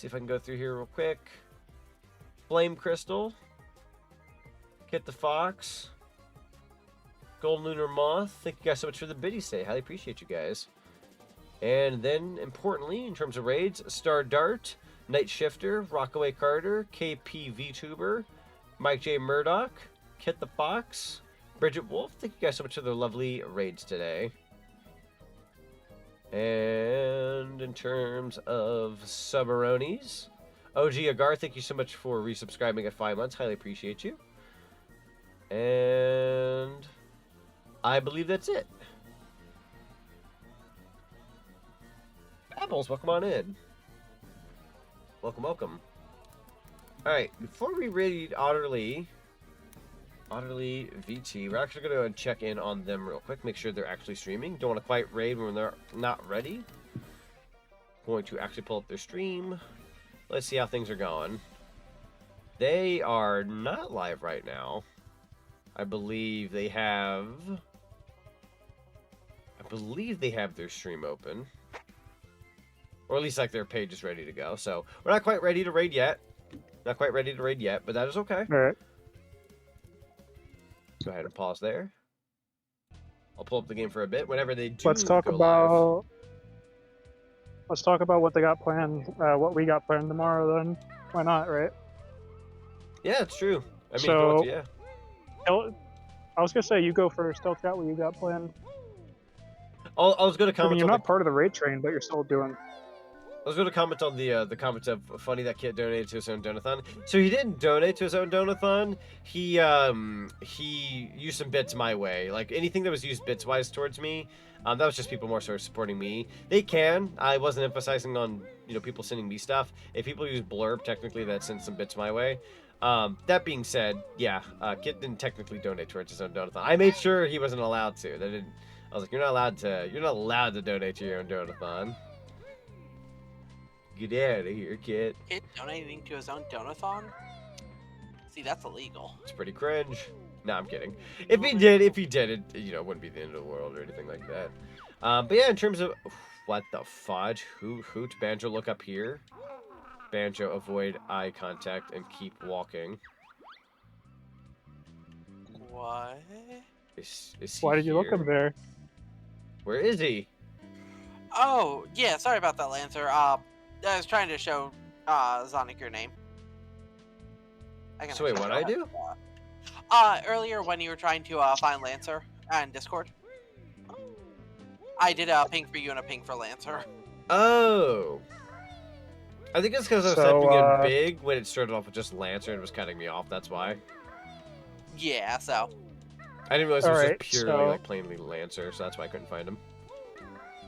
if I can go through here real quick. Flame Crystal, Kit the Fox, Gold Lunar Moth. Thank you guys so much for the biddies today. Highly appreciate you guys. And then, importantly, in terms of raids, Star Dart, Night Shifter, Rockaway Carter, KP VTuber, Mike J. Murdoch, Kit the Fox, Bridget Wolf. Thank you guys so much for the lovely raids today. And in terms of Submaronis, OG Agar, thank you so much for resubscribing at 5 months. Highly appreciate you. And I believe that's it. Apples, welcome on in. Welcome, welcome. Alright, before we raid Otterly VT, we're actually going to go and check in on them real quick, make sure they're actually streaming. Don't want to quite raid when they're not ready. Going to actually pull up their stream. Let's see how things are going. They are not live right now. I believe they have their stream open. Or at least like their page is ready to go. So we're not quite ready to raid yet. Not quite ready to raid yet, but that is okay. All right. Go ahead and pause there. I'll pull up the game for a bit. Whenever they do Let's talk go about. live. Let's talk about what they got planned. What we got planned tomorrow. Then why not, right? Yeah, it's true. I mean, so, yeah. I was gonna say you go first. Tell chat what you got planned. I was gonna comment. I mean, you're not part of the raid train, but you're still doing. I was going to comment on the comments of funny that Kit donated to his own donathon. So he didn't donate to his own donathon. He used some bits my way. Like anything that was used bits wise towards me, that was just people more sort of supporting me. They can. I wasn't emphasizing on people sending me stuff. If people use Blurb, technically that sends some bits my way. That being said, yeah, Kit didn't technically donate towards his own donathon. I made sure he wasn't allowed to. I was like, you're not allowed to donate to your own donathon. Get out of here, Kit. Kit donating to his own donathon? See, that's illegal. It's pretty cringe. No, I'm kidding. If he did, it wouldn't be the end of the world or anything like that. But yeah, in terms of what the fudge, hoot, Banjo, look up here. Banjo, avoid eye contact and keep walking. What? Is he Why did you look up there? Where is he? Oh, yeah, sorry about that, Lancer. I was trying to show Zonic your name. So wait, what I do? Earlier when you were trying to find Lancer on Discord, I did a ping for you and a ping for Lancer. Oh. I think it's because I was typing in big when it started off with just Lancer and it was cutting me off. That's why. Yeah, so. I didn't realize it was Alright, just purely like plainly Lancer, so that's why I couldn't find him.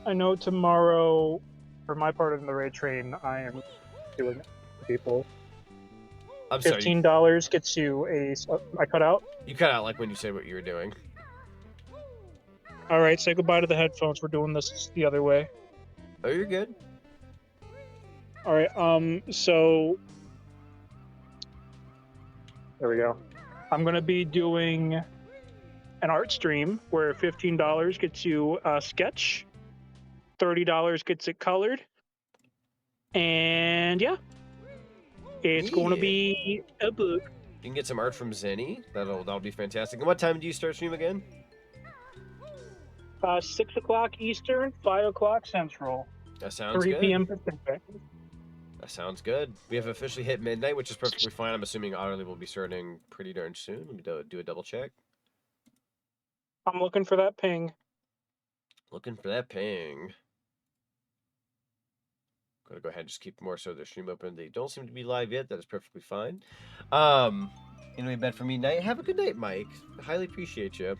I know tomorrow, for my part in the raid train, I am doing it for people. I'm sorry. $15 gets you a. I cut out. You cut out like when you said what you were doing. All right, say goodbye to the headphones. We're doing this the other way. Oh, you're good. All right. So there we go. I'm gonna be doing an art stream where $15 gets you a sketch, $30 gets it colored, and yeah, it's going to be a book. You can get some art from Zenny. That'll be fantastic. And what time do you start stream again? 6 o'clock Eastern, 5 o'clock Central. That sounds 3 good. p.m. Pacific. That sounds good. We have officially hit midnight, which is perfectly fine. I'm assuming Otterly will be starting pretty darn soon. Let me do a double check. I'm looking for that ping. Looking for that ping. Gonna go ahead and just keep more so their stream open. They don't seem to be live yet. That is perfectly fine. Anyway, bed for me night. Have a good night, Mike. I highly appreciate you.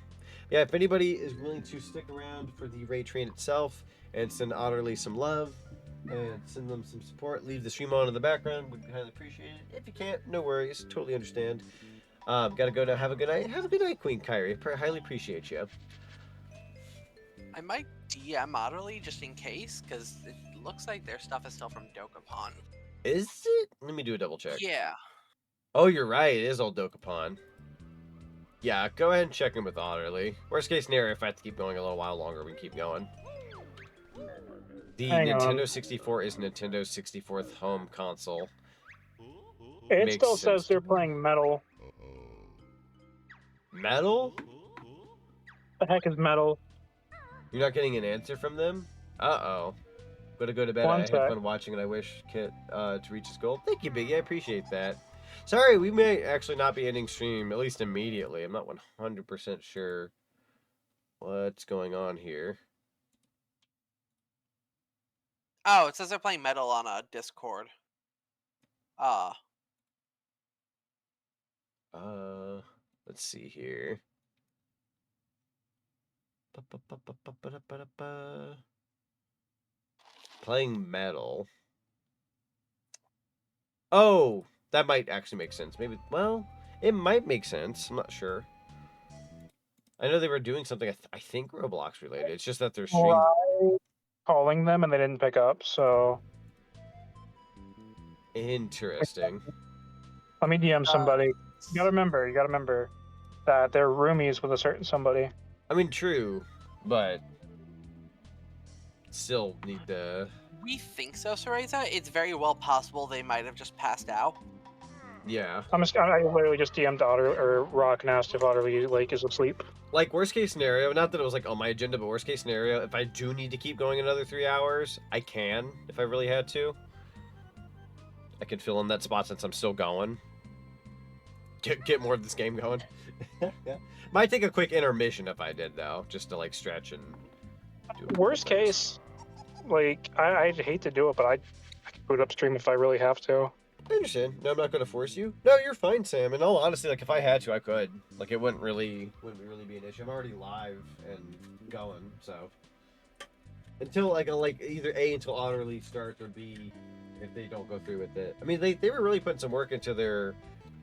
Yeah, if anybody is willing to stick around for the raid train itself and send Otterly some love and send them some support, leave the stream on in the background. Would be highly appreciated. If you can't, no worries. Totally understand. Gotta go now. Have a good night. Have a good night, Queen Kyrie. Highly appreciate you. I might DM Otterly just in case, because it looks like their stuff is still from Dokapon. Is it? Let me do a double check. Yeah. Oh, you're right. It is all Dokapon. Yeah, go ahead and check in with Otterly. Worst case scenario, if I have to keep going a little while longer, we can keep going. The Nintendo 64 is Nintendo's 64th home console. It Makes still sense. says they're playing Metal. Metal? The heck is Metal? You're not getting an answer from them? Uh-oh. Gotta go to bed. I had fun watching and I wish Kit to reach his goal. Thank you, Biggie. I appreciate that. Sorry, we may actually not be ending stream, at least immediately. I'm not 100% sure what's going on here. Oh, it says they're playing Metal on a Discord. Let's see here. Playing Metal. Oh, that might actually make sense. Maybe, well, it might make sense. I'm not sure. I know they were doing something, I think Roblox related. It's just that their stream... calling them and they didn't pick up, so... Interesting. Let me DM somebody. You gotta remember that they're roomies with a certain somebody. I mean, true, but still need to... We think so, Soreza. It's very well possible they might have just passed out. Yeah. I literally just DM'd Otter or Rock and asked if Otterly like is asleep. Like, worst case scenario, not that it was like on my agenda, but worst case scenario, if I do need to keep going another 3 hours, I can, if I really had to. I can fill in that spot since I'm still going. Get more of this game going. Might take a quick intermission if I did, though, just to like stretch and do Worst case, like I'd hate to do it, but I can boot up stream if I really have to. I understand. No, I'm not going to force you. No, you're fine, Sam. In all honesty, like if I had to, I could. Like it wouldn't really be an issue. I'm already live and going, so until like either A, until Otterly starts, or B, if they don't go through with it. I mean, they were really putting some work into their,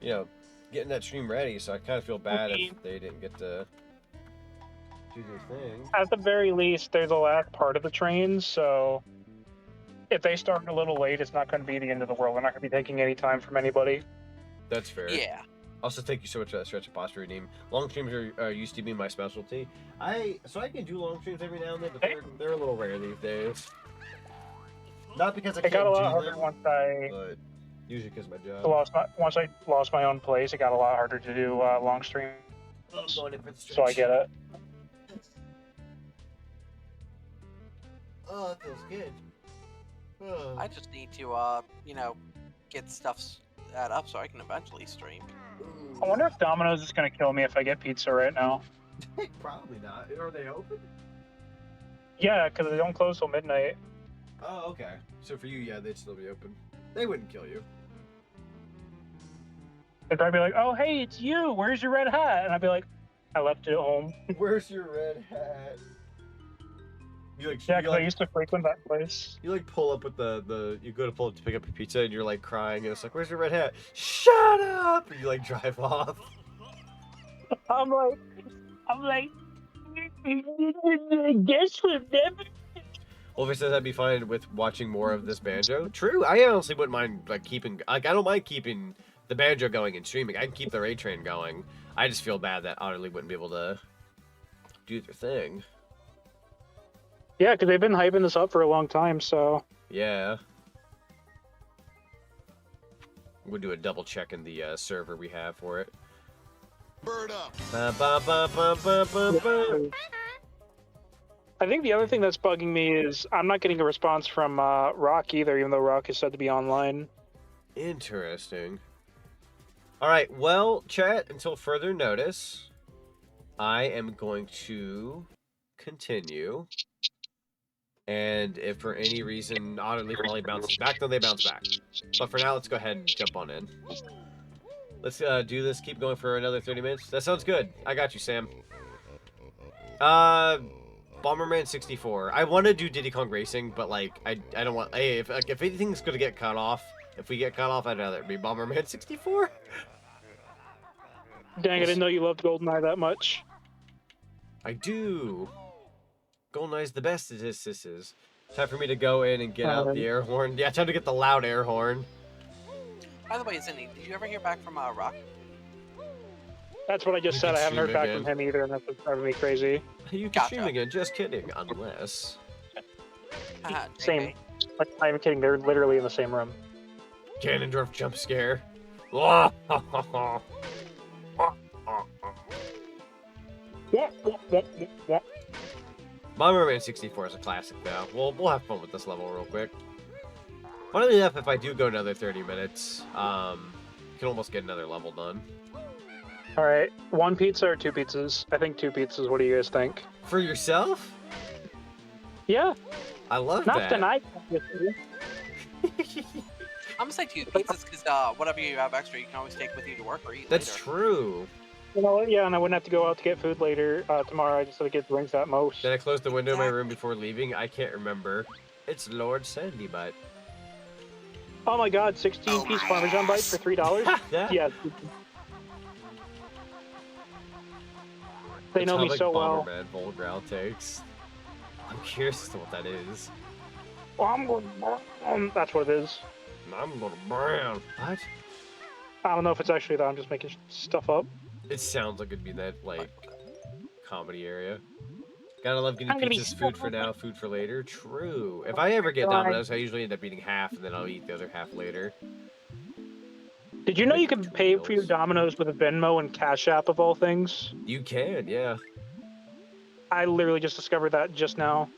you know, getting that stream ready. So I kind of feel bad if they didn't get to do their thing. At the very least, they're the last part of the train, so if they start a little late, it's not going to be the end of the world. They're not going to be taking any time from anybody. That's fair. Yeah. Also, thank you so much for that stretch of posture redeem. Long streams are used to be my specialty. So I can do long streams every now and then, but they're a little rare these days. Not because I can't got a lot do harder them, once I but usually because of my job. Once I lost my own place, it got a lot harder to do long streams. So I get it. Oh, that feels good. Oh. I just need to, you know, get stuff set up so I can eventually stream. I wonder if Domino's is going to kill me if I get pizza right now. Probably not. Are they open? Yeah, because they don't close till midnight. Oh, okay. So for you, yeah, they'd still be open. They wouldn't kill you. They'd probably be like, "Oh, hey, it's you. Where's your red hat?" And I'd be like, "I left it at home." Where's your red hat? You like, yeah, because I used to frequent that place. You like pull up with you go to pull up to pick up your pizza and you're like crying and it's like, where's your red hat? Shut up! And you like drive off. I'm like, guess we've never. Wolfie says I'd be fine with watching more of this Banjo. True, I honestly wouldn't mind like keeping, like I don't mind keeping the Banjo going and streaming. I can keep the raid train going. I just feel bad that Otterly wouldn't be able to do their thing. Yeah, because they've been hyping this up for a long time, so... Yeah. We'll do a double check in the server we have for it. Bird up. I think the other thing that's bugging me is I'm not getting a response from Rock either, even though Rock is said to be online. Interesting. Alright, well, chat, until further notice, I am going to continue. And if for any reason Otterly probably bounces back, then they bounce back. But for now, let's go ahead and jump on in. Let's do this, keep going for another 30 minutes. That sounds good. I got you, Sam. Bomberman 64. I want to do Diddy Kong Racing, but like, I don't want... Hey, if anything's going to get cut off, if we get cut off, I'd rather it be Bomberman 64. Dang, I didn't know you loved GoldenEye that much. I do. GoldenEye's the best it is. Time for me to go in and get out the air horn. Yeah, time to get the loud air horn. By the way, Zinni, did you ever hear back from Rock? That's what I just said. I haven't heard back from him either, and that's what's driving me crazy. You can stream again. Just kidding. Unless... Same. Like, I'm not even kidding. They're literally in the same room. Ganondorf jump scare. Bomberman 64 is a classic, though. We'll have fun with this level real quick. Funnily enough, if I do go another 30 minutes, you can almost get another level done. Alright, 1 pizza or 2 pizzas? I think 2 pizzas. What do you guys think? For yourself? Yeah. I love that. Not tonight. I'm gonna say 2 pizzas because whatever you have extra, you can always take with you to work or eat That's later. true. You know, yeah, and I wouldn't have to go out to get food later tomorrow. I just had to get drinks at most. Did I close the window in my room before leaving? I can't remember. It's Lord Sandy Butt. Oh my god, 16-piece Parmesan bites for $3? Yeah. They know me so well. Bomberman Volgrowl takes. I'm curious as to what that is. I'm going to that's what it is. I'm going to brown. What? I don't know if it's actually that. I'm just making stuff up. It sounds like it'd be that, like, comedy area. Gotta love getting I'm pizzas, food for now, food for later. True. If I ever get Domino's, I usually end up eating half, and then I'll eat the other half later. Did you know you can pay for your Domino's with a Venmo and Cash App of all things? You can, yeah. I literally just discovered that just now.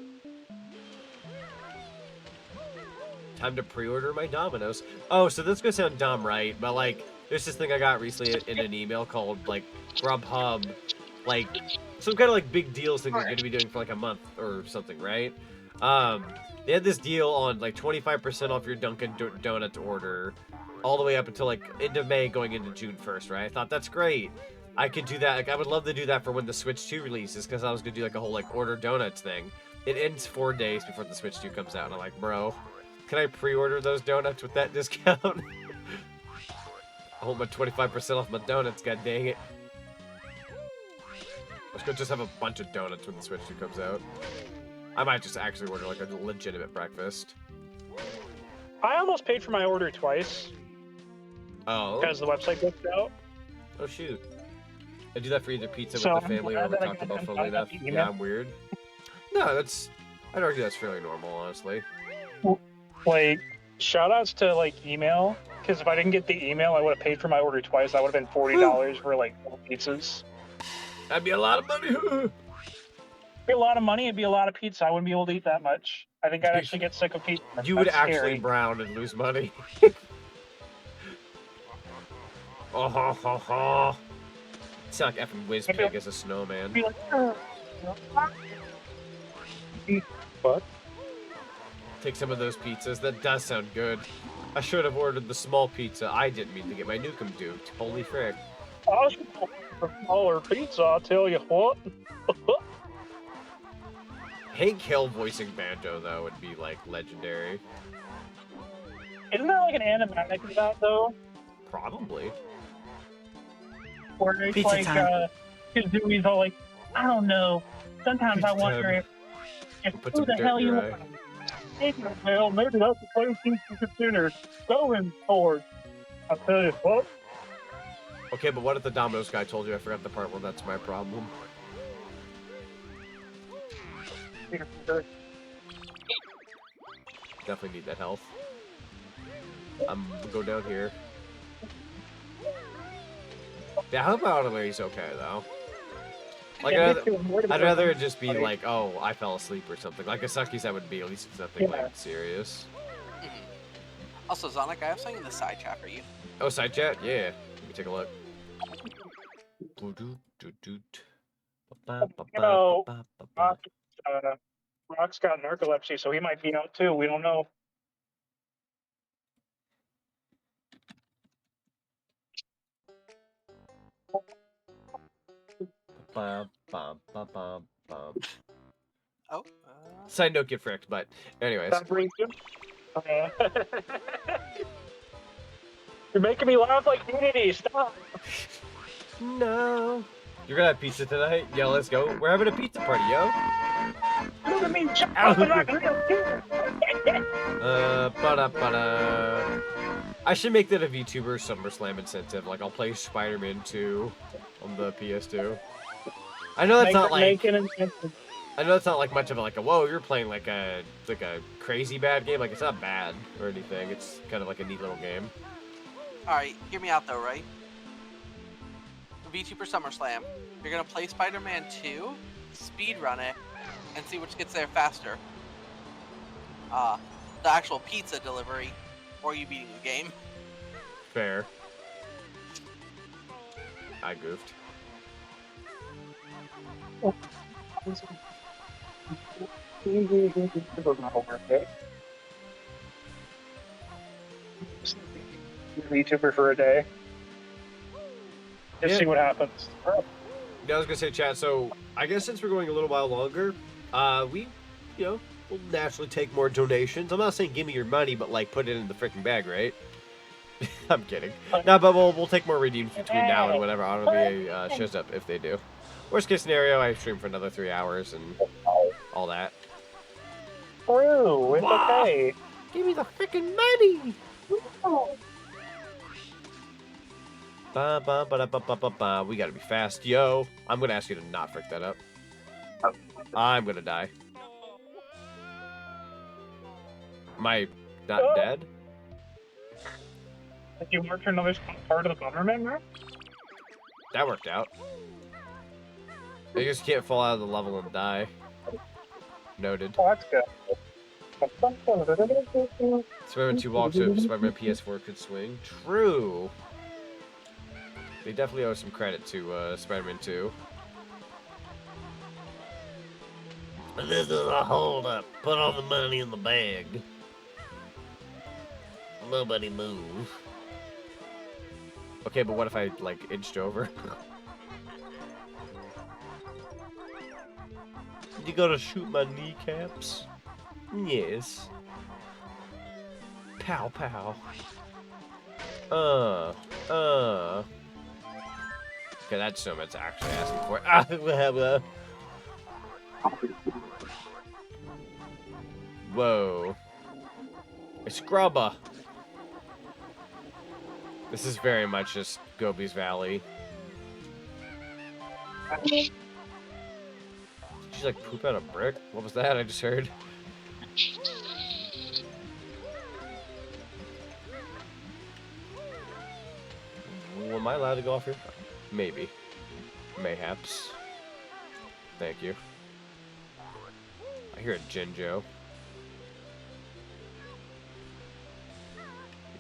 Time to pre-order my Domino's. Oh, so this is gonna sound dumb, right? But, like, there's this thing I got recently in an email called, like, Grubhub. Like, some kind of, like, big deals thing they're gonna be doing for, like, a month or something, right? They had this deal on, like, 25% off your Dunkin' Donuts order all the way up until, like, end of May going into June 1st, right? I thought, that's great. I could do that. Like, I would love to do that for when the Switch 2 releases, because I was gonna do, like, a whole, like, order donuts thing. It ends 4 days before the Switch 2 comes out, and I'm like, bro, can I pre-order those donuts with that discount? I want my 25% off my donuts, god dang it. Let's go just have a bunch of donuts when the Switch 2 comes out. I might just actually order, like, a legitimate breakfast. I almost paid for my order twice. Oh? Because the website glitched out. Oh, shoot. I do that for either pizza So with the family or we I'm talked about, glad funnily I got enough. the email. Yeah, I'm weird. No, that's... I'd argue that's fairly normal, honestly. Like, shoutouts to, like, email. Because if I didn't get the email, I would have paid for my order twice. That would have been $40 for, like, 4 pizzas. That'd be a lot of money. It'd be a lot of money. It'd be a lot of pizza. I wouldn't be able to eat that much. I think I'd actually get sick of pizza. You would That's actually scary. brown and lose money. Oh, ho, ho, ho. You sound like effing Whizpig as a snowman. Be like, what? take some of those pizzas. That does sound good. I should have ordered the small pizza. I didn't mean to get my Nukem duped. Holy frick. I should order a smaller pizza, I'll tell you what. Hank Hill voicing Banjo, though, would be, like, legendary. Isn't there like an animatic of that though? Probably. Where it's Pizza like time. Kazooie's all like, I don't know. Sometimes Pizza I wonder time. if Put who some the dirt hell in you your want. eye. Well, maybe that's the place you should consider going towards. I'll tell you what. Okay, but what if the Domino's guy told you? I forgot the part where that's my problem. Definitely need that health. I'm gonna go down here. Yeah, how about Larry's okay though? Like I'd rather it just be like, oh, I fell asleep or something. Like a Sucky's, that would be at least it's nothing like serious. Also, Zonic, I have something in the side chat for you. Oh, side chat? Yeah. Let me take a look. You know, Rock's got narcolepsy, so he might be out too. We don't know. Oh. Side note, get fricked, but anyways. That brings you. You're making me laugh like Unity. Stop. No. You're gonna have pizza tonight? Yeah, let's go. We're having a pizza party, yo. Look at me. I should make that a VTuber SummerSlam incentive. Like, I'll play Spider-Man 2 on the PS2. I know that's not like... I know it's not like much of a whoa, you're playing like a crazy bad game. Like, it's not bad or anything. It's kind of like a neat little game. Alright, hear me out though, right? VTuber SummerSlam. You're gonna play Spider-Man 2, speedrun it, and see which gets there faster. The actual pizza delivery, or you beating the game. Fair. I goofed. VTuber for a day. Just see what happens. Yeah, I was gonna say, chat. So I guess since we're going a little while longer, we, we'll naturally take more donations. I'm not saying give me your money, but like put it in the freaking bag, right? I'm kidding. No, but we'll take more redeems between now and whenever RWA shows up if they do. Worst case scenario, I stream for another 3 hours and all that. True, it's okay. Give me the freaking money. We gotta be fast, yo. I'm gonna ask you to not frick that up. I'm gonna die. Am I not dead? Did you mark another part of the Bomberman map? That worked out. I just can't fall out of the level and die. Noted. Oh, that's good. Spider-Man 2 walks so Spider-Man PS4 could swing. True. They definitely owe some credit to Spider-Man 2. This is a hold up. Put all the money in the bag. Nobody move. Okay, but what if I, like, inched over? You gotta shoot my kneecaps? Yes. Pow, pow. Okay, that's so much actually asking for. Whoa. It's Grubba. This is very much just Gobi's Valley. Did you like poop out a brick? What was that I just heard? Am I allowed to go off here? Maybe. Mayhaps. Thank you. I hear a Jinjo.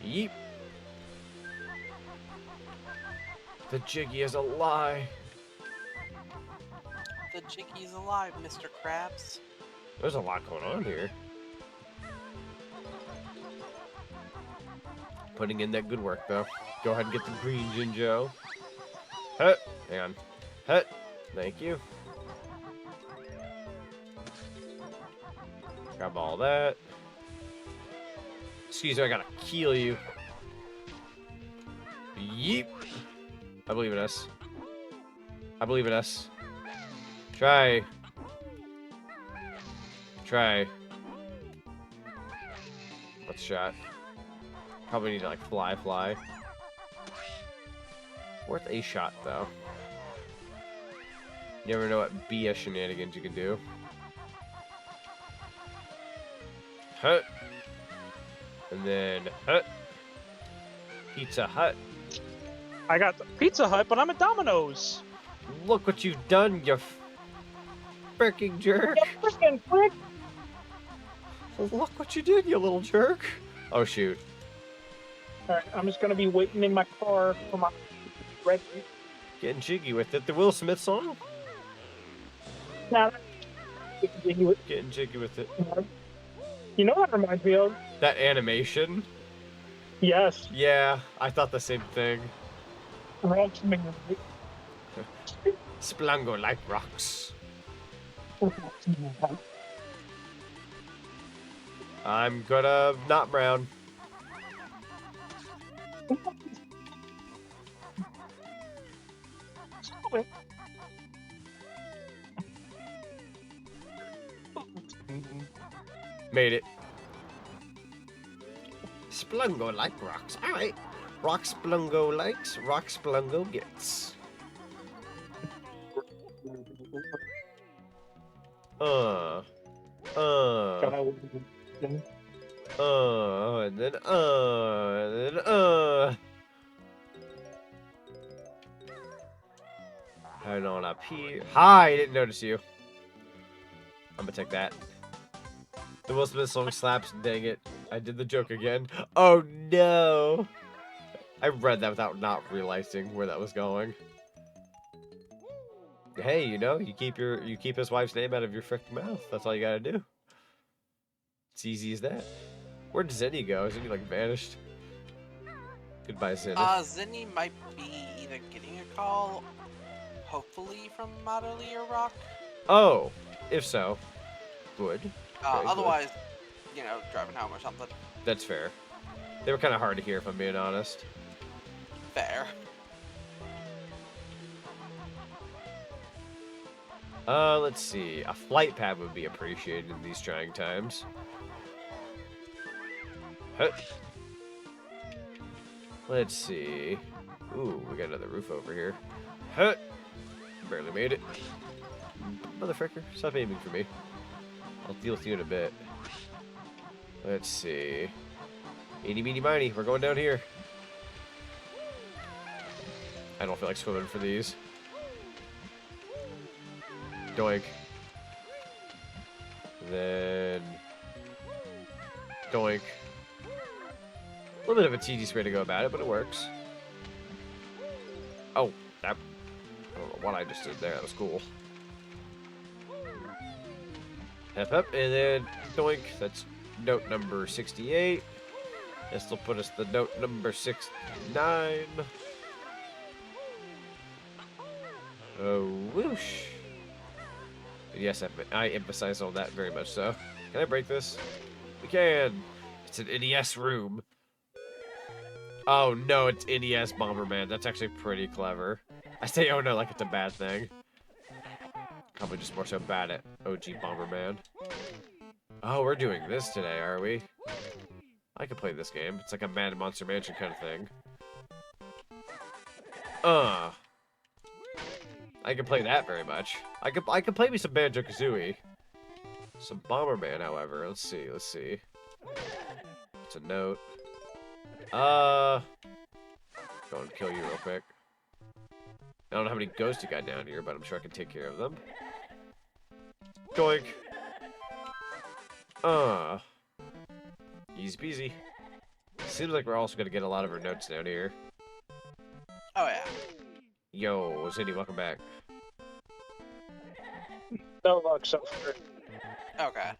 Yeep. The Jiggy is a lie. The Jiggy's alive, Mr. Krabs. There's a lot going on here. Putting in that good work, though. Go ahead and get the green Jinjo. Hut. Hang on. Hut. Thank you. Grab all that. Excuse me, I gotta kill you. Yeep. I believe in us. I believe in us. Try. Try. What's shot? Probably need to like fly. Worth a shot though. You never know what BS shenanigans you can do. Hut. And then Hut. Pizza Hut. I got the Pizza Hut, but I'm at Domino's. Look what you've done, you freaking jerk. You freaking prick. Look what you did, you little jerk. Oh, shoot. Alright, I'm just gonna be waiting in my car for my red. Getting jiggy with it. The Will Smith song? Nah, getting jiggy with it. You know what reminds me of? That animation? Yes. Yeah, I thought the same thing. Splango like rocks. I'm gonna not brown. Made it. Splungo like rocks. Alright. Rock Splungo likes, Rock Splungo gets. And then Heading on up here. Hi, I didn't notice you. I'm gonna take that. The Will Smith song slaps, dang it. I did the joke again. Oh no! I read that without not realizing where that was going. Hey, you know, you keep his wife's name out of your freaking mouth. That's all you gotta do. It's easy as that. Where did Zenny go? Zenny like vanished. Goodbye, Zenny. Zenny might be either getting a call, hopefully from Moderly or Rock. Oh, if so, good. Otherwise, you know, driving home or something. That's fair. They were kind of hard to hear, if I'm being honest. Fair. Let's see. A flight pad would be appreciated in these trying times. Huh. Let's see. Ooh, we got another roof over here. Huh. Barely made it. Motherfucker, stop aiming for me. I'll deal with you in a bit. Let's see. Eeny, meeny, miny. We're going down here. I don't feel like swimming for these. Doink. Then... Doink. A little bit of a tedious way to go about it, but it works. Oh, that... I don't know what I just did there. That was cool. Hep, hep, and then doink. That's note number 68. This will put us the note number 69. Oh, whoosh. Yes, I emphasize on that very much so. Can I break this? We can. It's an NES room. Oh no, it's NES Bomberman. That's actually pretty clever. I say oh no like it's a bad thing. Probably just more so bad at OG Bomberman. Oh, we're doing this today, are we? I could play this game. It's like a Mad Monster Mansion kind of thing. I can play that very much. I could play me some Banjo-Kazooie. Some Bomberman, however. Let's see. It's a note. Go and kill you real quick. I don't know how many ghosts you got down here, but I'm sure I can take care of them. Doink. Easy peasy. Seems like we're also gonna get a lot of our notes down here. Oh yeah. Yo, Cindy, welcome back. No luck so far. Okay.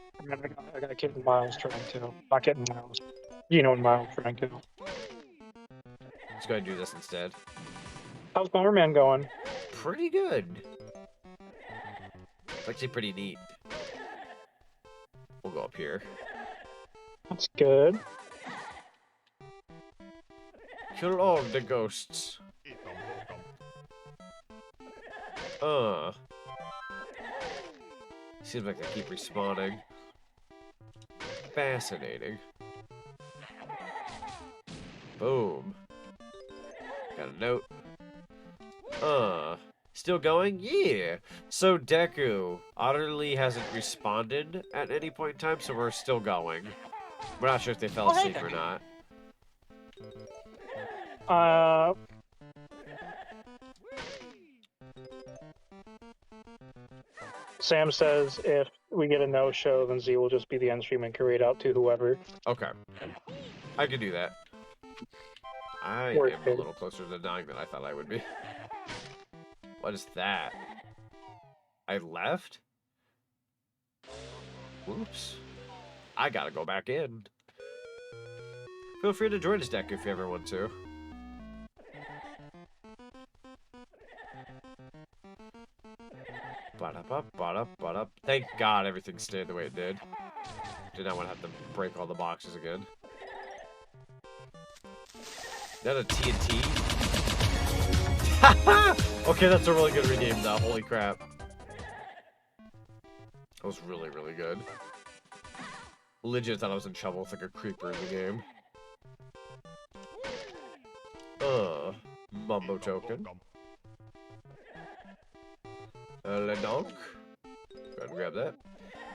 I got Kitten Miles trying to. Not Kitten Miles. You know what Miles trying to. Let's go ahead and do this instead. How's Bomberman going? Pretty good. It's actually pretty neat. We'll go up here. That's good. Kill all the ghosts. Seems like they keep respawning. Fascinating. Boom. Got a note. Still going? Yeah. So Deku utterly hasn't responded at any point in time, so we're still going. We're not sure if they fell asleep or not. Sam says if we get a no-show, then Z will just be the end stream and carry it out to whoever. Okay. I could do that. I am a little closer to dying than I thought I would be. What is that? I left? Oops. I gotta go back in. Feel free to join us, Deck, if you ever want to. Thank God everything stayed the way it did. Did not want to have to break all the boxes again. Is that a TNT? Okay, that's a really good rename though. Holy crap. That was really, really good. Legit thought I was in trouble with like a creeper in the game. Mumbo token. Ledonk. Go ahead and grab that.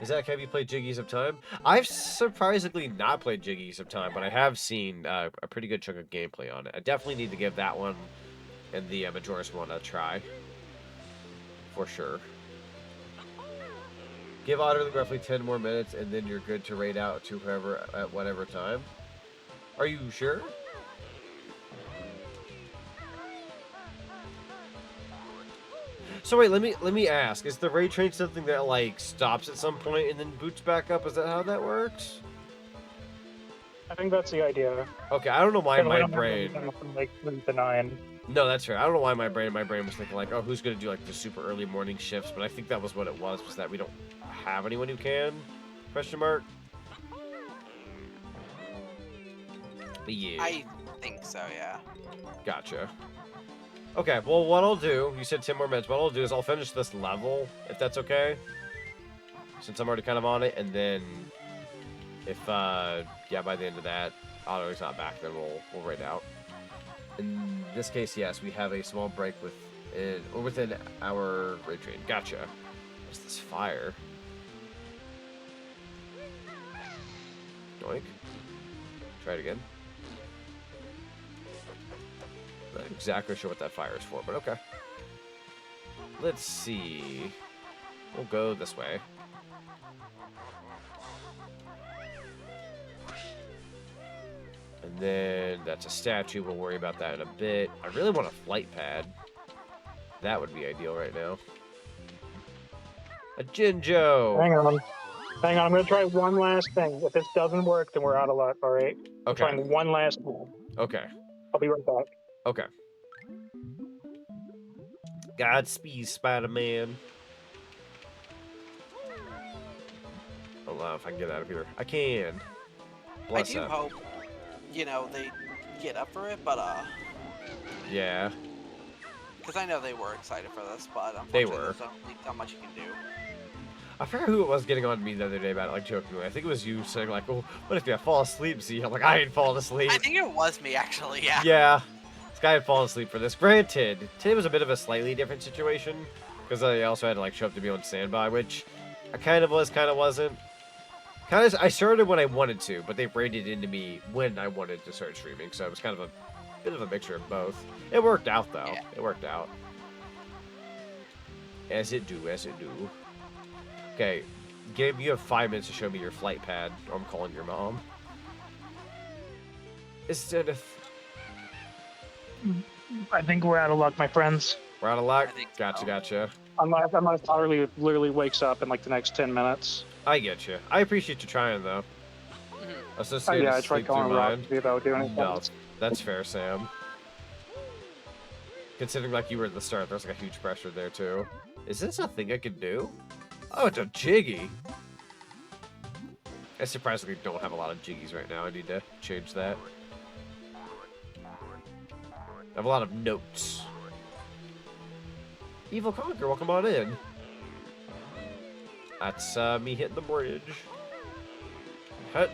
Is that, have you played Jiggies of Time? I've surprisingly not played Jiggies of Time, but I have seen a pretty good chunk of gameplay on it. I definitely need to give that one and the Majora's one a try. For sure. Give Otterly roughly 10 more minutes, and then you're good to raid out to whoever at whatever time. Are you sure? So wait, let me ask: is the raid train something that like stops at some point and then boots back up? Is that how that works? I think that's the idea. Okay, I don't know why my brain. From like 3 to 9. No, that's fair. I don't know why my brain was thinking like, oh, who's gonna do like the super early morning shifts? But I think that was what it was that we don't have anyone who can? Question mark. But yeah. I think so, yeah. Gotcha. Okay, well, what I'll do, you said 10 more minutes, what I'll do is I'll finish this level, if that's okay, since I'm already kind of on it, and then if, yeah, by the end of that, Otto's not back, then we'll raid out. In this case, yes, we have a small break within our raid train. Gotcha. What's this fire? Doink. Try it again. Not exactly sure what that fire is for, but okay. Let's see. We'll go this way. And then that's a statue. We'll worry about that in a bit. I really want a flight pad. That would be ideal right now. A Jinjo! Hang on. Hang on, I'm gonna try one last thing. If this doesn't work, then we're out of luck, alright? Okay. I'm trying one last one. Okay. I'll be right back. Okay. Godspeed, Spider-Man. I don't know if I can get out of here. I can. Bless I do hope, you know, they get up for it, but, yeah. Because I know they were excited for this, but they unfortunately, were. there's only so much you can do. I forgot who it was getting on me the other day about it, like, jokingly. I think it was you saying, like, oh, what if you fall asleep, Z? I'm like, I ain't falling asleep. I think it was me, actually, yeah. Yeah. This guy had fallen asleep for this. Granted, today was a bit of a slightly different situation, because I also had to, like, show up to be on standby, which I kind of was, kind of wasn't. I started when I wanted to, but they raided into me when I wanted to start streaming, so it was kind of a bit of a mixture of both. It worked out, though. Yeah. It worked out. As it do, as it do. Okay, Gabe, you have 5 minutes to show me your flight pad, or I'm calling your mom. I think we're out of luck, my friends. We're out of luck? Gotcha, gotcha. Unless Otterly literally wakes up in like the next 10 minutes. I get you. I appreciate you trying, though. Yeah, I tried calling Rob without doing anything. No, that's fair, Sam. Considering like you were at the start, there's like a huge pressure there too. Is this a thing I can do? Oh, it's a jiggy. I surprisingly don't have a lot of jiggies right now. I need to change that. I have a lot of notes. Evil Conquer, welcome on in. That's me hitting the bridge. Hut.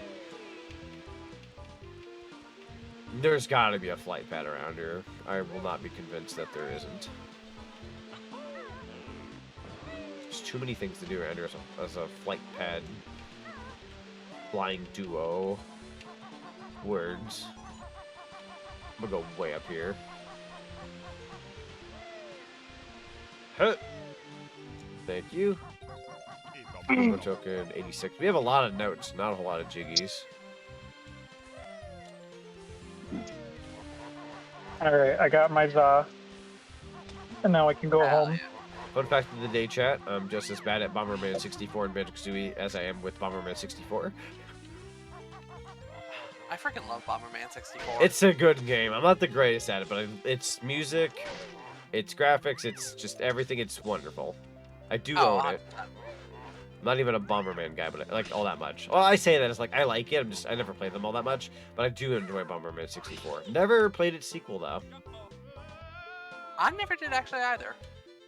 There's gotta be a flight pad around here. I will not be convinced that there isn't. There's too many things to do around here as a flight pad. Flying duo. Words. I'm gonna go way up here. Huh. Thank you. Token 86. We have a lot of notes, not a whole lot of jiggies. Alright, I got my za. And now I can go home. Fun fact of the day, chat. I'm just as bad at Bomberman 64 and Banjo-Kazooie as I am with Bomberman 64. I freaking love Bomberman 64. It's a good game. I'm not the greatest at it, but it's music, it's graphics, it's just everything. It's wonderful. I do own it. I'm not even a Bomberman guy, but I like all that much. Well, I say that it's like I like it. I never play them all that much, but I do enjoy Bomberman 64. Never played its sequel though. I never did actually either.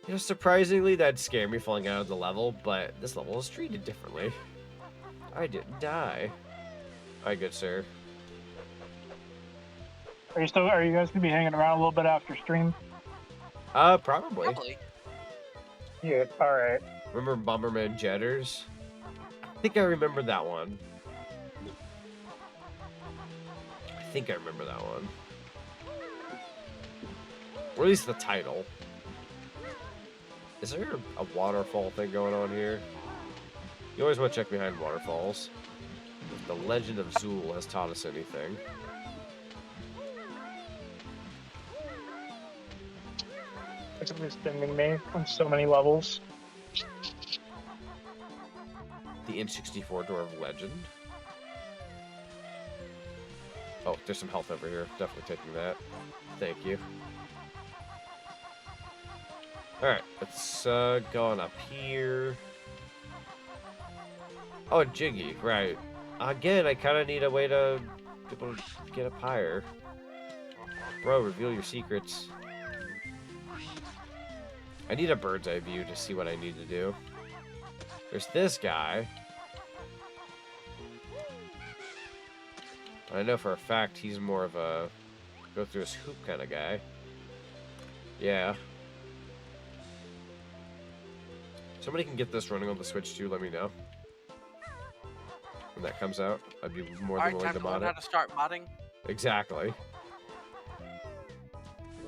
You know, surprisingly, that'd scare me falling out of the level, but this level is treated differently. I didn't die. Alright, good sir. Are you guys gonna be hanging around a little bit after stream? Probably. Yeah, alright. Remember Bomberman Jetters? I think I remember that one. Or at least the title. Is there a waterfall thing going on here? You always want to check behind waterfalls. If the Legend of Zool has taught us anything. It's extending me on so many levels. The N64 Door of Legend. Oh, there's some health over here. Definitely taking that. Thank you. Alright, let's go on up here. Oh, Jiggy, right. Again, I kind of need a way to be able to get up higher. Bro, reveal your secrets. I need a bird's eye view to see what I need to do. There's this guy. I know for a fact he's more of a go through his hoop kind of guy. Yeah. Somebody can get this running on the Switch too, let me know. When that comes out, I'd be more than willing to mod it. How to start modding? Exactly.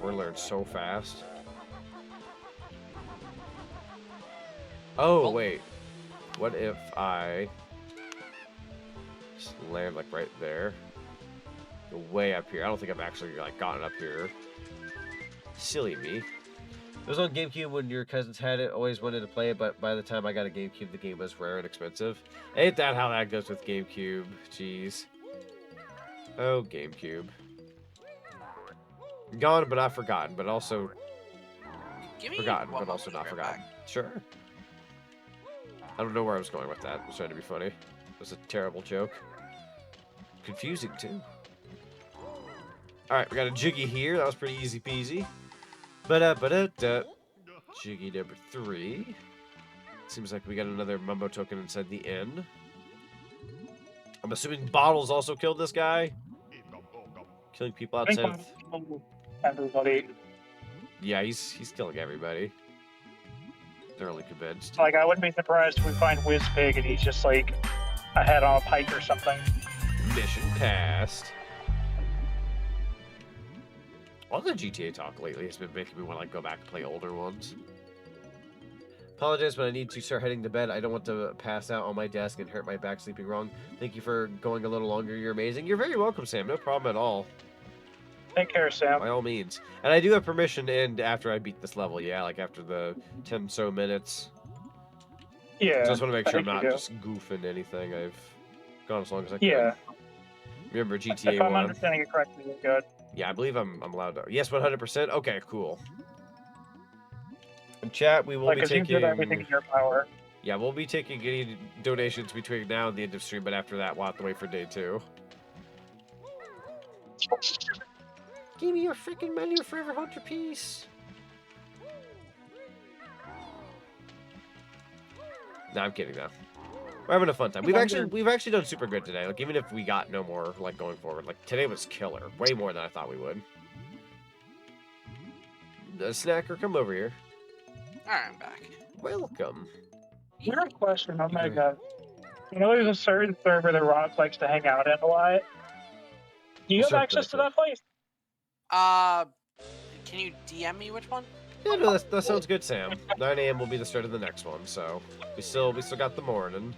We're learning so fast. Oh, wait. What if I just land like right there? Go way up here. I don't think I've actually like gotten up here. Silly me. It was on GameCube when your cousins had it. Always wanted to play it, but by the time I got a GameCube, the game was rare and expensive. Ain't that how that goes with GameCube? Jeez. Oh, GameCube. Gone, but not forgotten, but also forgotten, but also not forgotten. Sure. I don't know where I was going with that. I was trying to be funny. It was a terrible joke. Confusing, too. Alright, we got a Jiggy here. That was pretty easy peasy. Jiggy number 3. Seems like we got another Mumbo token inside the inn. I'm assuming Bottles also killed this guy. Killing people outside of... Everybody. Yeah, he's killing everybody. Thoroughly convinced. Like, I wouldn't be surprised if we find Whizpig and he's just like a head on a pike or something. Mission passed. All the GTA talk lately has been making me want to like go back and play older ones. Apologize, but I need to start heading to bed. I don't want to pass out on my desk and hurt my back sleeping wrong. Thank you for going a little longer. You're amazing. You're very welcome, Sam. No problem at all. Take care, Sam. By all means. And I do have permission to end after I beat this level. Yeah, like after the 10 so minutes. Yeah. Just want to make sure I'm not just goofing anything. I've gone as long as I can. Yeah. Remember GTA 1? If I'm understanding it correctly, you're good. Yeah, I believe I'm allowed to. Yes, 100%. Okay, cool. In chat, we will be taking. You did everything in your power. Yeah, we'll be taking any donations between now and the end of stream, but after that, we'll have to wait for day 2. Give me your freaking money, or forever hold your peace. No, I'm kidding though. We're having a fun time. We've actually done super good today. Like even if we got no more like going forward, like today was killer. Way more than I thought we would. The snacker, come over here. Alright, I'm back. Welcome. Weird question, Omega. You know, there's a certain server that Rock likes to hang out in a lot. Do you have access to that place? Can you DM me which one? Yeah, no, that sounds good, Sam. 9 a.m. will be the start of the next one, so we still got the morning.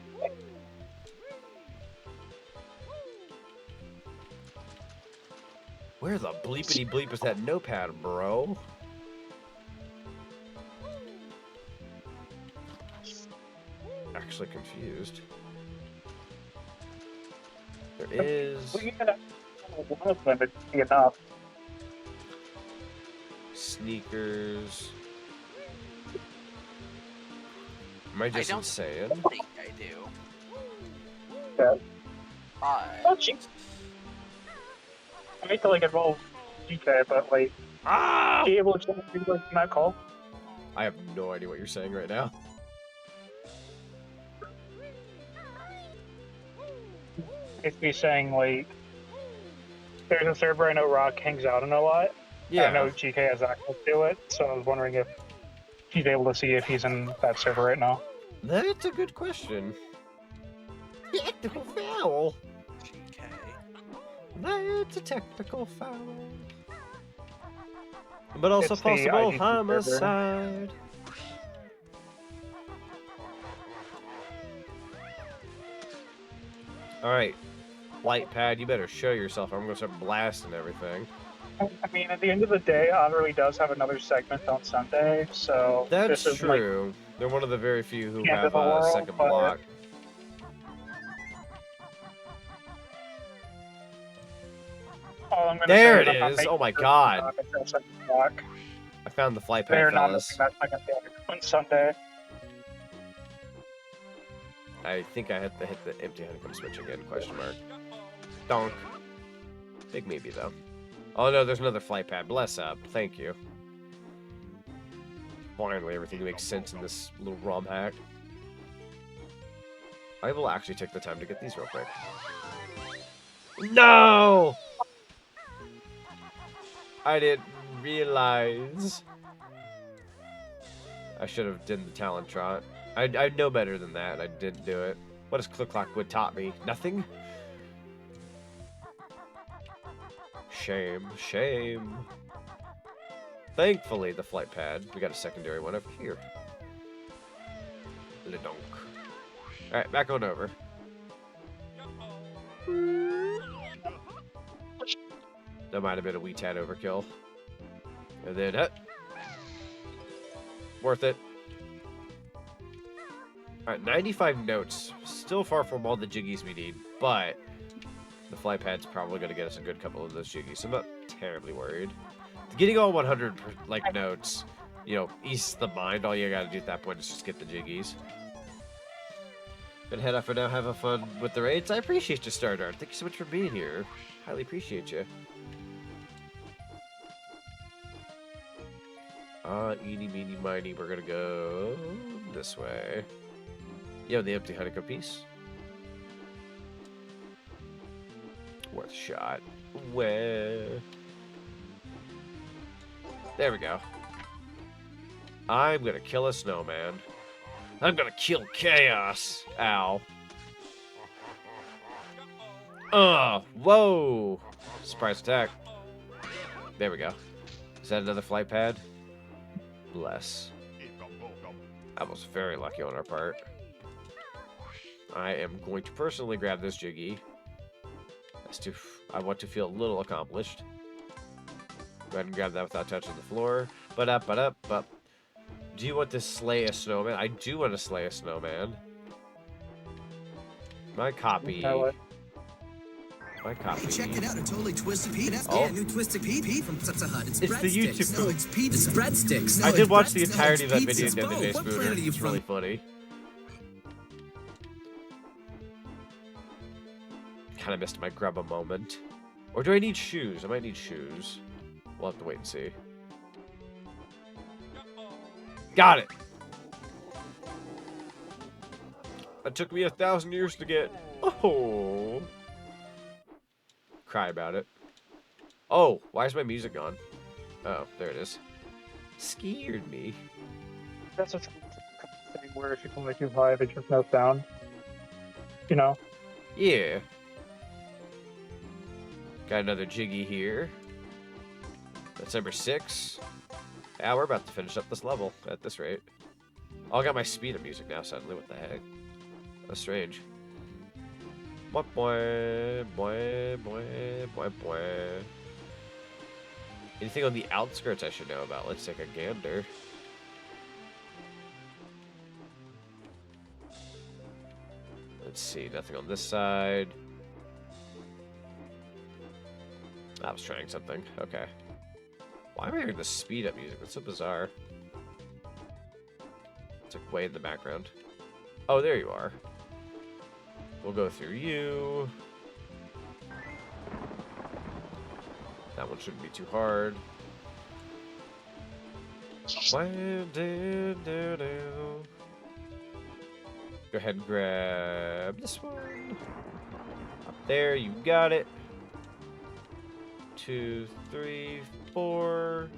Where the bleepity bleep is that notepad, bro? Actually confused. There is. One of them would be enough. Sneakers. Am I just insane? I don't think I do. Yeah. But... I hate to like involve DK, but like, be able to change things like that call. I have no idea what you're saying right now. If he's saying like, there's a server I know Rock hangs out in a lot. Yeah. I know GK has access to it, so I was wondering if he's able to see if he's in that server right now. That's a good question. Technical foul. GK. That's a technical foul. But also possible homicide. Alright. Flight pad, you better show yourself. I'm gonna start blasting everything. I mean, at the end of the day, Honorly does have another segment on Sunday, so that's this is true. Like, they're one of the very few who have a second block. There it is! Oh my god! I found the flight pad, fellas. On Sunday. I think I had to hit the empty honeycomb switch again, question mark. Donk. Big maybe, though. Oh no, there's another flight pad. Bless up. Thank you. Finally, everything makes sense in this little ROM hack. I will actually take the time to get these real quick. No! I didn't realize. I should have done the talent trot. I know better than that, and I didn't do it. What has Click Clockwood taught me? Nothing? Shame, shame. Thankfully, the flight pad. We got a secondary one over here. Le donk. Alright, back on over. That might have been a wee tad overkill. And then, worth it. Alright, 95 notes. Still far from all the jiggies we need, but the flight pad's probably going to get us a good couple of those jiggies. So I'm not terribly worried. Getting all 100 like notes, you know, eases the mind. All you got to do at that point is just get the jiggies. Gonna head off for now. Have a fun with the raids. I appreciate you, Stardart. Thank you so much for being here. Highly appreciate you. Eeny, meeny, miny. We're gonna go this way. Yo, the empty honeycomb piece. Worth a shot. Where? There we go. I'm gonna kill a snowman. I'm gonna kill chaos. Ow. Whoa. Surprise attack. There we go. Is that another flight pad? Bless. That was very lucky on our part. I am going to personally grab this jiggy. I want to feel a little accomplished. Go ahead and grab that without touching the floor. But. Do you want to slay a snowman? I do want to slay a snowman. My copy. My copy. Check it out, a totally twisted Pete. Oh. Yeah, new twisted Pete from ZonicTHedgehog. It's the breadsticks. YouTube. No, it's Pete. It's breadsticks. No, I did it's watch the breadsticks. entirety of that No, video it's the other day, What Spooner. planet are you It's from? really funny. Kind of missed my grub a moment. Or do I need shoes? I might need shoes. We'll have to wait and see. Got it! That took me 1,000 years to get. Oh! Cry about it. Oh, why is my music gone? Oh, there it is. Scared me. That's a thing where if you can make too high, they just melt down. You know? Yeah. Got another Jiggy here. That's number 6. Yeah, we're about to finish up this level at this rate. Oh, I got my speed of music now suddenly. What the heck? That's strange. Boy, boy, boy, boy, boy, boy. Anything on the outskirts I should know about? Let's take a gander. Let's see. Nothing on this side. I was trying something. Okay. Why am I hearing the speed up music? That's so bizarre. It's like way in the background. Oh, there you are. We'll go through you. That one shouldn't be too hard. Go ahead and grab this one. Up there, you got it. 2, 3, 4.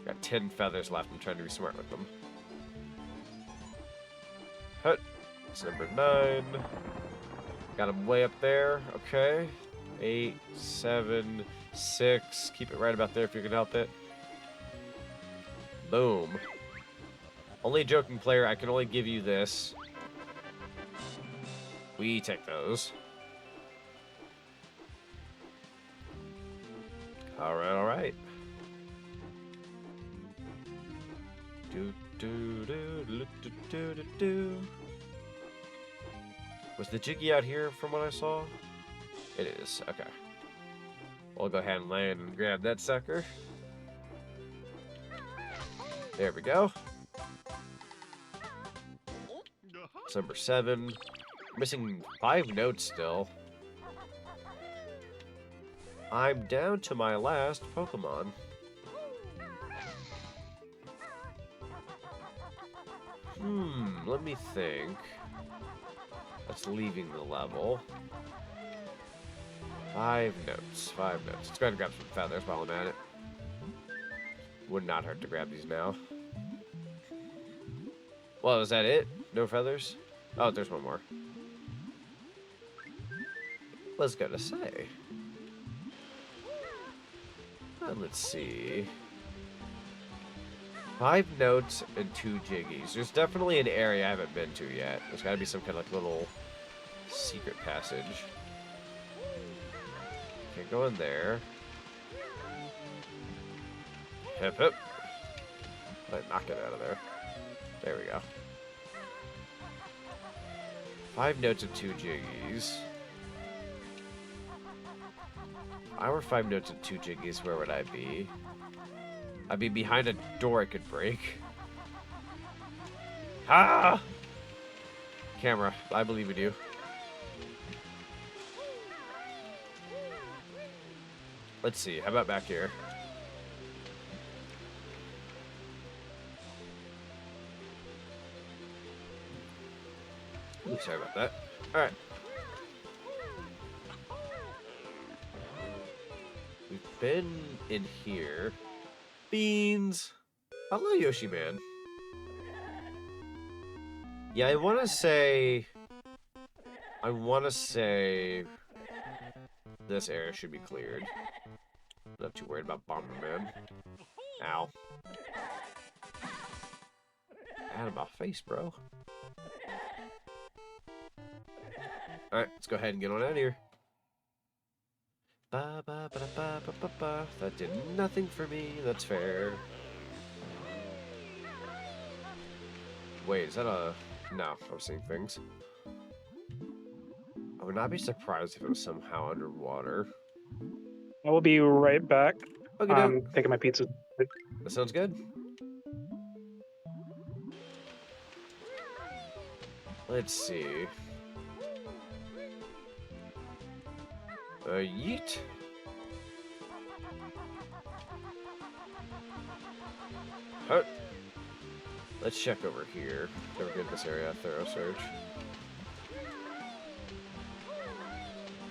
Got 10 feathers left. I'm trying to be smart with them. Hut. It's number 9. Got him way up there. Okay. 8, 7, 6. Keep it right about there if you can help it. Boom. Only joking player, I can only give you this. We take those. Alright, alright. Do do do do do do do do. Was the Jiggy out here from what I saw? It is. Okay. We'll go ahead and land and grab that sucker. There we go. It's number 7. Missing 5 notes still. I'm down to my last Pokemon. Let me think. That's leaving the level. 5 notes. 5 notes. Let's go ahead and grab some feathers while I'm at it. Would not hurt to grab these now. Well, is that it? No feathers? Oh, there's one more. Was gonna say. Let's see. 5 notes and 2 Jiggies. There's definitely an area I haven't been to yet. There's gotta be some kind of like little secret passage. Okay, go in there. Hip hip. Might knock it out of there. There we go. 5 notes and 2 Jiggies. If I were 5 notes and 2 Jiggies, where would I be? I'd be behind a door I could break. Ah! Camera, I believe in you. Let's see, how about back here? Ooh, sorry about that. Alright. We've been in here. Beans! Hello, Yoshi Man. Yeah, I want to say this area should be cleared. Not too worried about Bomberman. Ow. Out of my face, bro. Alright, let's go ahead and get on out of here. Ba, ba, ba, ba, ba, ba, ba. That did nothing for me, that's fair. Wait, is that a... No, I'm seeing things. I would not be surprised if it was somehow underwater. I will be right back. Okay, I'm taking my pizza. That sounds good. Let's see. Yeet. Huh. Let's check over here. Never get this area. Thorough search.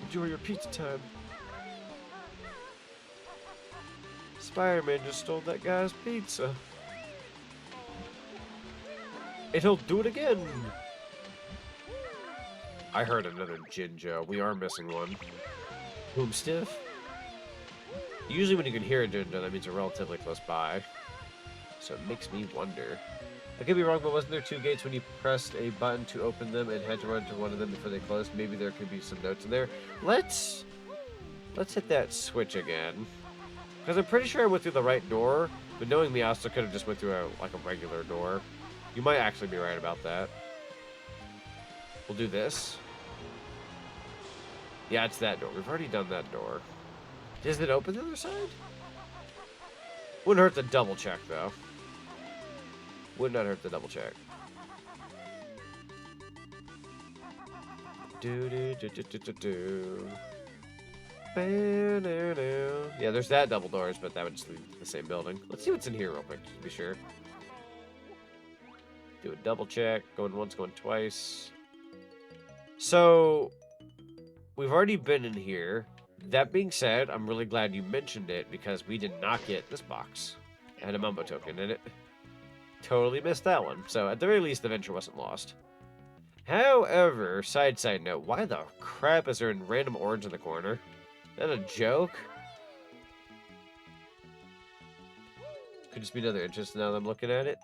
Enjoy your pizza time. Spider-Man just stole that guy's pizza. And he'll do it again. I heard another Jinjo. We are missing one. Boom stiff. Usually when you can hear a Jinjo, that means you're relatively close by. So it makes me wonder. I could be wrong, but wasn't there 2 gates when you pressed a button to open them and had to run to one of them before they closed? Maybe there could be some notes in there. Let's hit that switch again. Because I'm pretty sure I went through the right door, but knowing me, I also could have just went through a regular door. You might actually be right about that. We'll do this. Yeah, it's that door. We've already done that door. Does it open the other side? Wouldn't hurt to double check, though. Would not hurt to double check. Yeah, there's that double doors, but that would just lead to the same building. Let's see what's in here real quick, just to be sure. Do a double check. Going once, going twice. So, we've already been in here. That being said, I'm really glad you mentioned it, because we did not get this box. It had a Mumbo token in it. Totally missed that one. So, at the very least, the venture wasn't lost. However, side note, why the crap is there a random orange in the corner? Is that a joke? Could just be another interest now that I'm looking at it.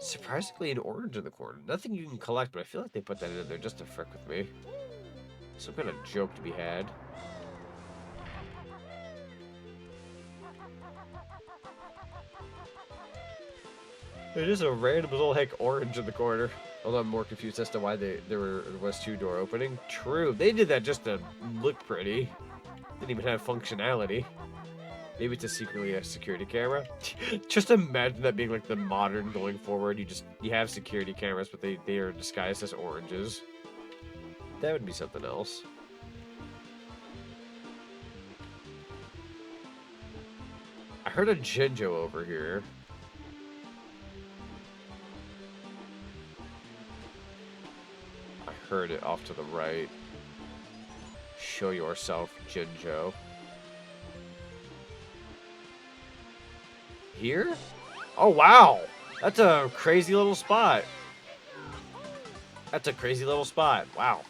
Surprisingly, an orange in the corner. Nothing you can collect, but I feel like they put that in there just to frick with me. Some kind of joke to be had. It is a random little heck orange in the corner. Although I'm more confused as to why there was 2-door opening. True, they did that just to look pretty. Didn't even have functionality. Maybe it's secretly a security camera. Just imagine that being like the modern going forward. You have security cameras, but they are disguised as oranges. That would be something else. I heard a Jinjo over here. I heard it off to the right. Show yourself, Jinjo. Here? Oh, wow. That's a crazy little spot. That's a crazy little spot. Wow.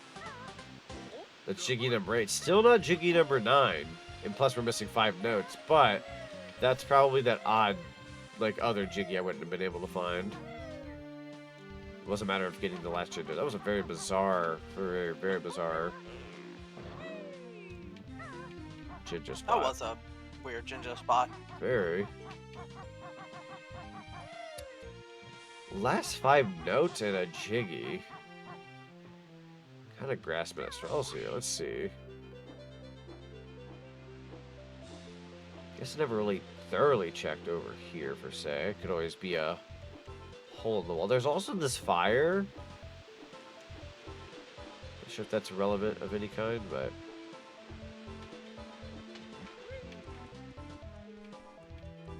That's Jiggy number 8. Still not Jiggy number 9. And plus we're missing 5 notes. But that's probably that odd, like, other Jiggy I wouldn't have been able to find. It wasn't a matter of getting the last Jinjo. That was a very bizarre, very, very bizarre Jinjo spot. That was a weird Jinjo spot. Very. Last 5 notes and a Jiggy. Kind of grasping at straws here. Let's see. Guess I never really thoroughly checked over here, per se. Could always be a hole in the wall. There's also this fire. Not sure if that's relevant of any kind, but...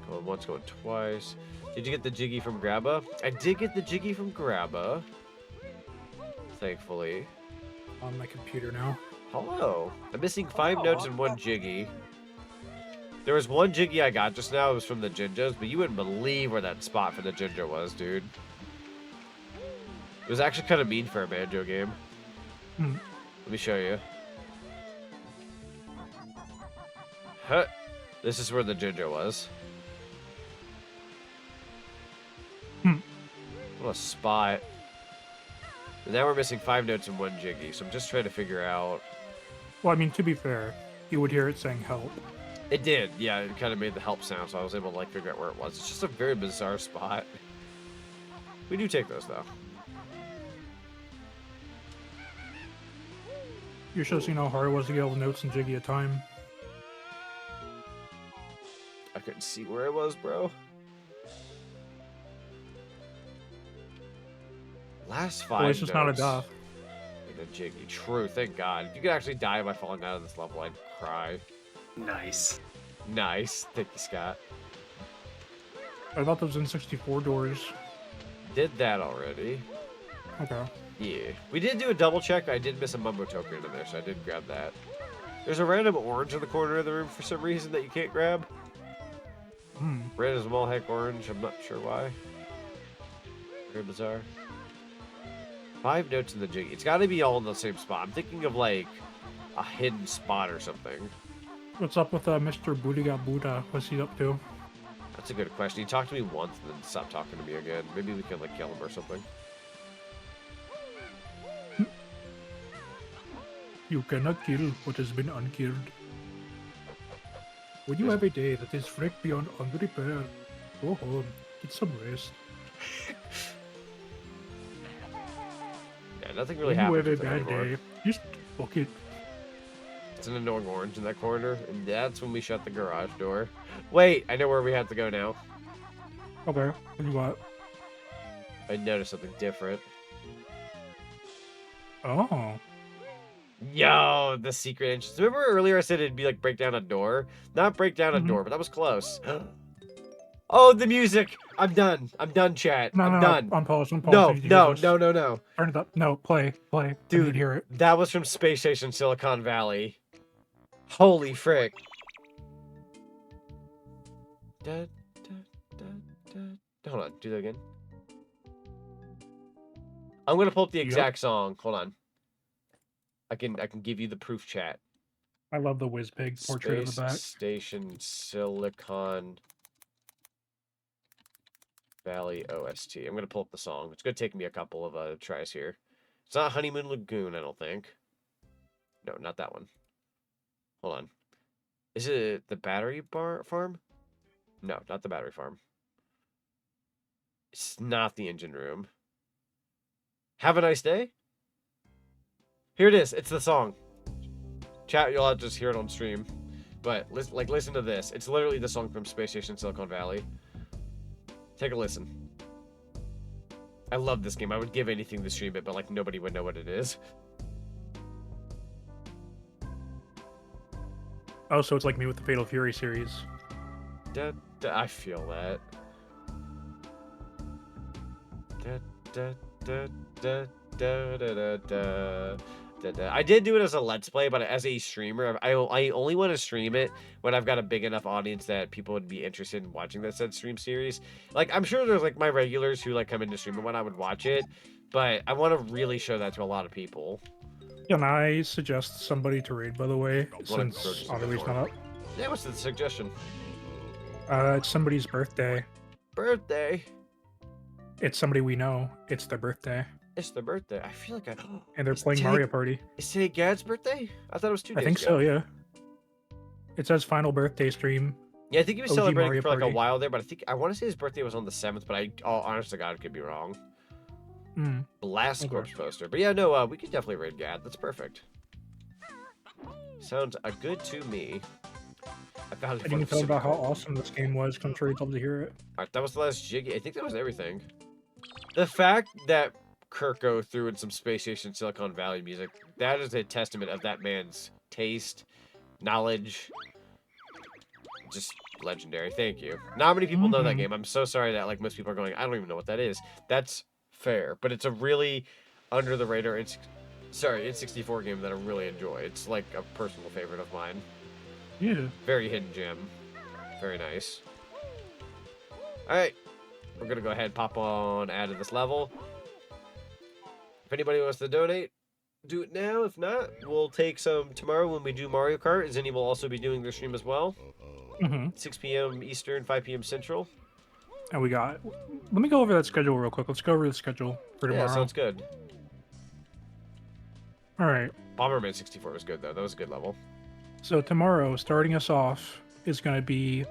Going once, going twice. Did you get the Jiggy from Grabba? I did get the Jiggy from Grabba. Thankfully. On my computer now. Hello. I'm missing 5 notes and 1 Jiggy. There was 1 Jiggy I got just now. It was from the Jinjos, but you wouldn't believe where that spot for the Jinjo was, dude. It was actually kind of mean for a Banjo game. Let me show you. Huh. This is where the Jinjo was. What a spot. And now we're missing 5 notes and 1 Jiggy, so I'm just trying to figure out... Well, I mean, to be fair, you would hear it saying help. It did, yeah, it kind of made the help sound, so I was able to, like, figure out where it was. It's just a very bizarre spot. We do take those, though. You should have seen how hard it was to get all the notes in Jiggy at time. I couldn't see where it was, bro. Last 5 Well, it's just not a notes death. in a Jiggy. True, thank God. If you could actually die by falling out of this level, I'd cry. Nice. Nice. Thank you, Scott. I thought those N64 doors. Did that already. Okay. Yeah. We did do a double check. I did miss a Mumbo token in there, so I did grab that. There's a random orange in the corner of the room for some reason that you can't grab. Random small heck orange. I'm not sure why. Very bizarre. 5 notes in the Jiggy. It's got to be all in the same spot. I'm thinking of like a hidden spot or something. What's up with Mr. Buddha Buddha? What's he up to? That's a good question. He talked to me once and then stopped talking to me again. Maybe we can like kill him or something. You cannot kill what has been unkilled. When you have a day that is wrecked beyond under repair, go home, get some rest. Yeah, nothing really When you happens have a with it bad anymore. day, just fuck it. It's an annoying orange in that corner, and that's when we shut the garage door. Wait, I know where we have to go now. Okay, what do you got? I noticed something different. Oh. Yo, the secret entrance. Remember earlier I said it'd be like break down a door? Not break down a door, but that was close. Oh, the music! I'm done. I'm done, chat. I'm done. On pause, on pause. No, I need to hear no, this. no, no, no. Turn it up. No, play. I need Dude, to hear it. that was from Space Station Silicon Valley. Holy frick. Da, da, da, da. Hold on, do that again. I'm gonna pull up the exact song. Hold on. I can give you the proof, chat. I love the Whiz Pig portrait in the back. Station Silicon Valley OST. I'm gonna pull up the song. It's gonna take me a couple of tries here. It's not Honeymoon Lagoon, I don't think. No, not that one. Hold on. Is it the Battery Farm? No, not the Battery Farm. It's not the Engine Room. Have a Nice Day? Here it is. It's the song. Chat, you'll have to just hear it on stream. But, listen to this. It's literally the song from Space Station Silicon Valley. Take a listen. I love this game. I would give anything to stream it, but, like, nobody would know what it is. Oh, so it's like me with the Fatal Fury series. I feel that. I did do it as a Let's Play, but as a streamer, I only want to stream it when I've got a big enough audience that people would be interested in watching that said stream series. Like, I'm sure there's, like, my regulars who, like, come into stream and when I would watch it, but I want to really show that to a lot of people. Can I suggest somebody to raid, by the way, since Otterly's not up? Yeah, what's the suggestion? It's somebody's birthday. Birthday? It's somebody we know. It's their birthday. It's their birthday. I feel like And they're playing Mario Party. Is today Gad's birthday? I thought it was 2 days I think ago. so, yeah. It says final birthday stream. Yeah, I think he was OG celebrating Mario for like Party. a while there, but I want to say his birthday was on the 7th, but honest to God, could be wrong. Blast Corpse poster. But yeah, no, we could definitely raid Gad. That's perfect. Sounds good to me. I didn't tell about how awesome this game was. I'm sure you'd love to hear it. Alright, that was the last Jiggy. I think that was everything. The fact that Kirko threw in some Space Station Silicon Valley music, that is a testament of that man's taste, knowledge. Just legendary. Thank you. Not many people know that game. I'm so sorry that like most people are going, I don't even know what that is. That's fair, but it's a really under the radar N64 game that I really enjoy. It's like a personal favorite of mine. Yeah. Very hidden gem. Very nice. Alright. We're gonna go ahead and pop on out of this level. If anybody wants to donate, do it now. If not, we'll take some tomorrow when we do Mario Kart. Zinni will also be doing their stream as well. 6 p.m. Eastern, 5 p.m. Central. And we got... Let me go over that schedule real quick. Let's go over the schedule for tomorrow. Yeah, sounds good. Alright. Bomberman 64 was good, though. That was a good level. So tomorrow, starting us off, is going to be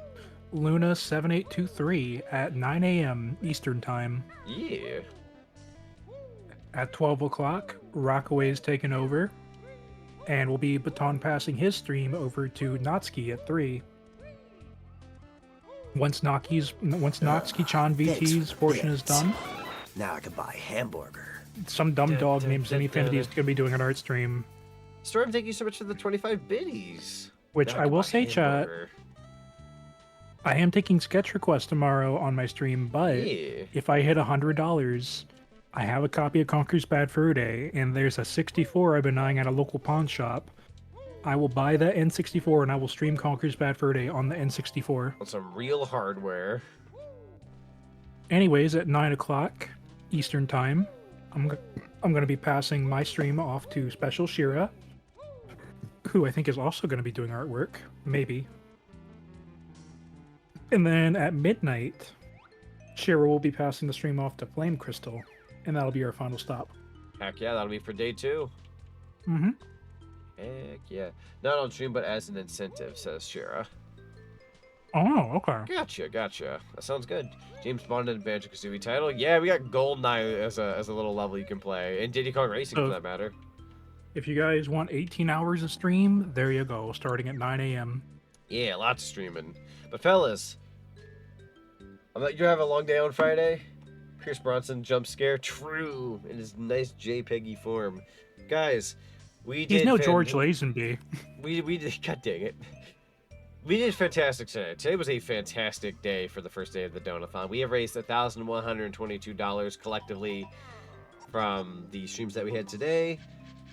Luna7823 at 9 a.m. Eastern Time. Yeah. At 12 o'clock, Rockaway's taken over, and will be baton passing his stream over to Natsuki at 3. Once Natsuki-chan VT's portion is done, Now I can buy a hamburger. some dumb dog named Zennyfinity is going to be doing an art stream. Storm, thank you so much for the 25 biddies. Which Now I can will buy say, chat, hamburger. I am taking sketch requests tomorrow on my stream, but Yeah. if I hit $100, I have a copy of Conker's Bad Fur Day, and there's a 64 I've been eyeing at a local pawn shop. I will buy that N64 and I will stream Conker's Bad Fur Day on the N64. On some real hardware. Anyways, at 9 o'clock Eastern Time, I'm going to be passing my stream off to Special Shira, who I think is also going to be doing artwork. Maybe. And then at midnight, Shira will be passing the stream off to Flame Crystal, and that'll be our final stop. Heck yeah, that'll be for day 2. Mm-hmm. Heck yeah. Not on stream, but as an incentive, says Shira. Oh, okay. Gotcha. That sounds good. James Bond and Banjo-Kazooie title. Yeah, we got GoldenEye as a little level you can play, and Diddy Kong Racing for that matter. If you guys want 18 hours of stream, there you go, starting at 9 a.m. Yeah, lots of streaming. But fellas, you have a long day on Friday? Pierce Bronson jump scare, true, in his nice JPEG-y form. Guys, we did... He's no George Lazenby. We did... God dang it. We did fantastic today. Today was a fantastic day for the first day of the Donathon. We have raised $1,122 collectively from the streams that we had today.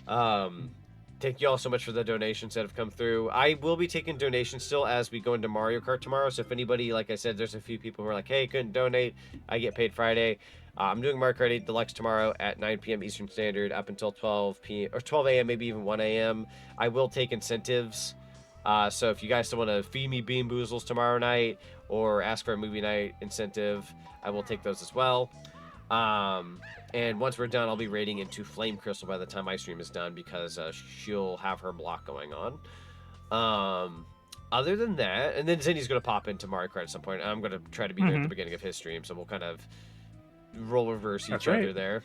Thank you all so much for the donations that have come through. I will be taking donations still as we go into Mario Kart tomorrow. So if anybody, like I said, there's a few people who are like, hey, couldn't donate. I get paid Friday. I'm doing Mario Kart 8 Deluxe tomorrow at 9 p.m. Eastern Standard up until 12 p.m. or 12 a.m., maybe even 1 a.m. I will take incentives. So if you guys still want to feed me Bean Boozles tomorrow night or ask for a movie night incentive, I will take those as well. And once we're done, I'll be raiding into Flame Crystal by the time my stream is done because she'll have her block going on. Other than that, and then Zinni's going to pop into Mario Kart at some point. I'm going to try to be there at the beginning of his stream, so we'll kind of role reverse each other there.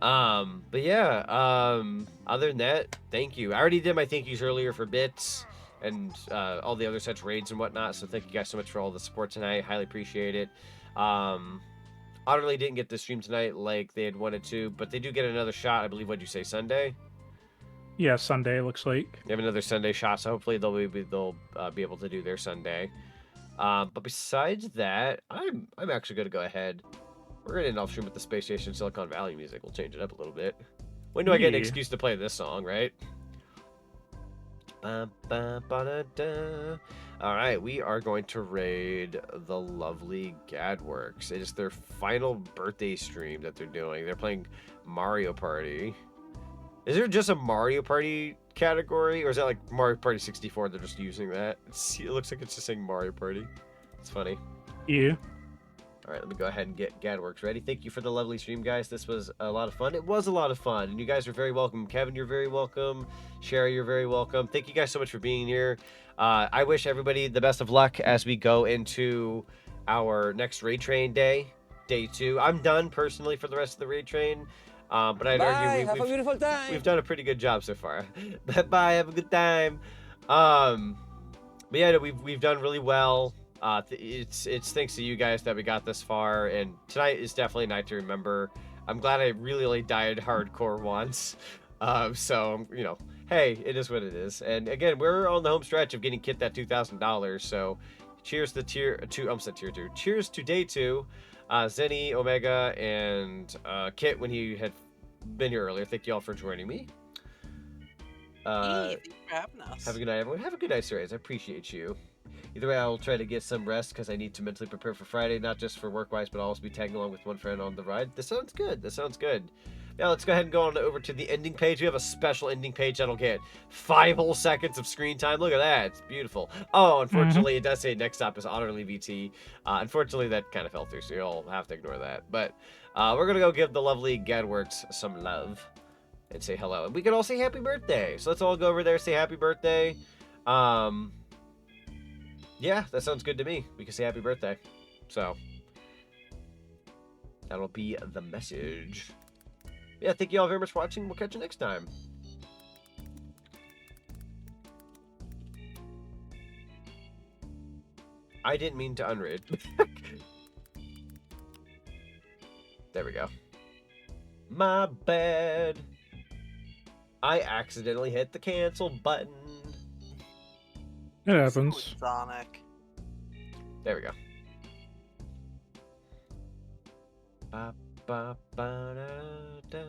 But yeah, other than that, thank you. I already did my thank yous earlier for bits and all the other such raids and whatnot, so thank you guys so much for all the support tonight. Highly appreciate it. Utterly didn't get the stream tonight like they had wanted to, but they do get another shot. I believe, what'd you say, Sunday? Yeah, Sunday looks like. They have another Sunday shot, so hopefully they'll be able to do their Sunday. But besides that, I'm actually going to go ahead. We're going to end off stream with the Space Station Silicon Valley music. We'll change it up a little bit. When do I get an excuse to play this song, right? Alright, we are going to raid the lovely Gadworks. It is their final birthday stream that they're doing. They're playing Mario Party. Is there just a Mario Party category? Or is that like Mario Party 64? They're just using that? It looks like it's just saying Mario Party. It's funny. Yeah. Alright, let me go ahead and get Gadworks ready. Thank you for the lovely stream, guys. This was a lot of fun. It was a lot of fun, and you guys are very welcome. Kevin, you're very welcome. Sherry, you're very welcome. Thank you guys so much for being here. I wish everybody the best of luck as we go into our next raid train day, day 2. I'm done personally for the rest of the raid train, but I'd argue have a beautiful time. We've done a pretty good job so far. Bye, have a good time. But yeah, no, we've done really well. It's thanks to you guys that we got this far, and tonight is definitely a night to remember. I'm glad I really died hardcore once. So, you know, hey, it is what it is. And again, we're on the home stretch of getting Kit that $2,000. So cheers to tier 2. I'm tier 2. Cheers to day 2. Zenny, Omega, and Kit when he had been here earlier. Thank you all for joining me. Hey, thanks for having us. Have a good night, everyone. Have a good night, Sir. I appreciate you. Either way, I will try to get some rest because I need to mentally prepare for Friday, not just for work-wise, but I'll also be tagging along with one friend on the ride. This sounds good. This sounds good. Now let's go ahead and go on over to the ending page. We have a special ending page that'll get 5 whole seconds of screen time. Look at that. It's beautiful. Oh, unfortunately, it does say next stop is Utterly VT. Unfortunately, that kind of fell through, so you'll have to ignore that. But we're going to go give the lovely Gadworks some love and say hello. And we can all say happy birthday. So let's all go over there, say happy birthday. Yeah, that sounds good to me. We can say happy birthday. So, that'll be the message. Yeah, thank you all very much for watching. We'll catch you next time. I didn't mean to unread. There we go. My bad. I accidentally hit the cancel button. It happens. Sonic. There we go. Ba, ba, ba, da, da.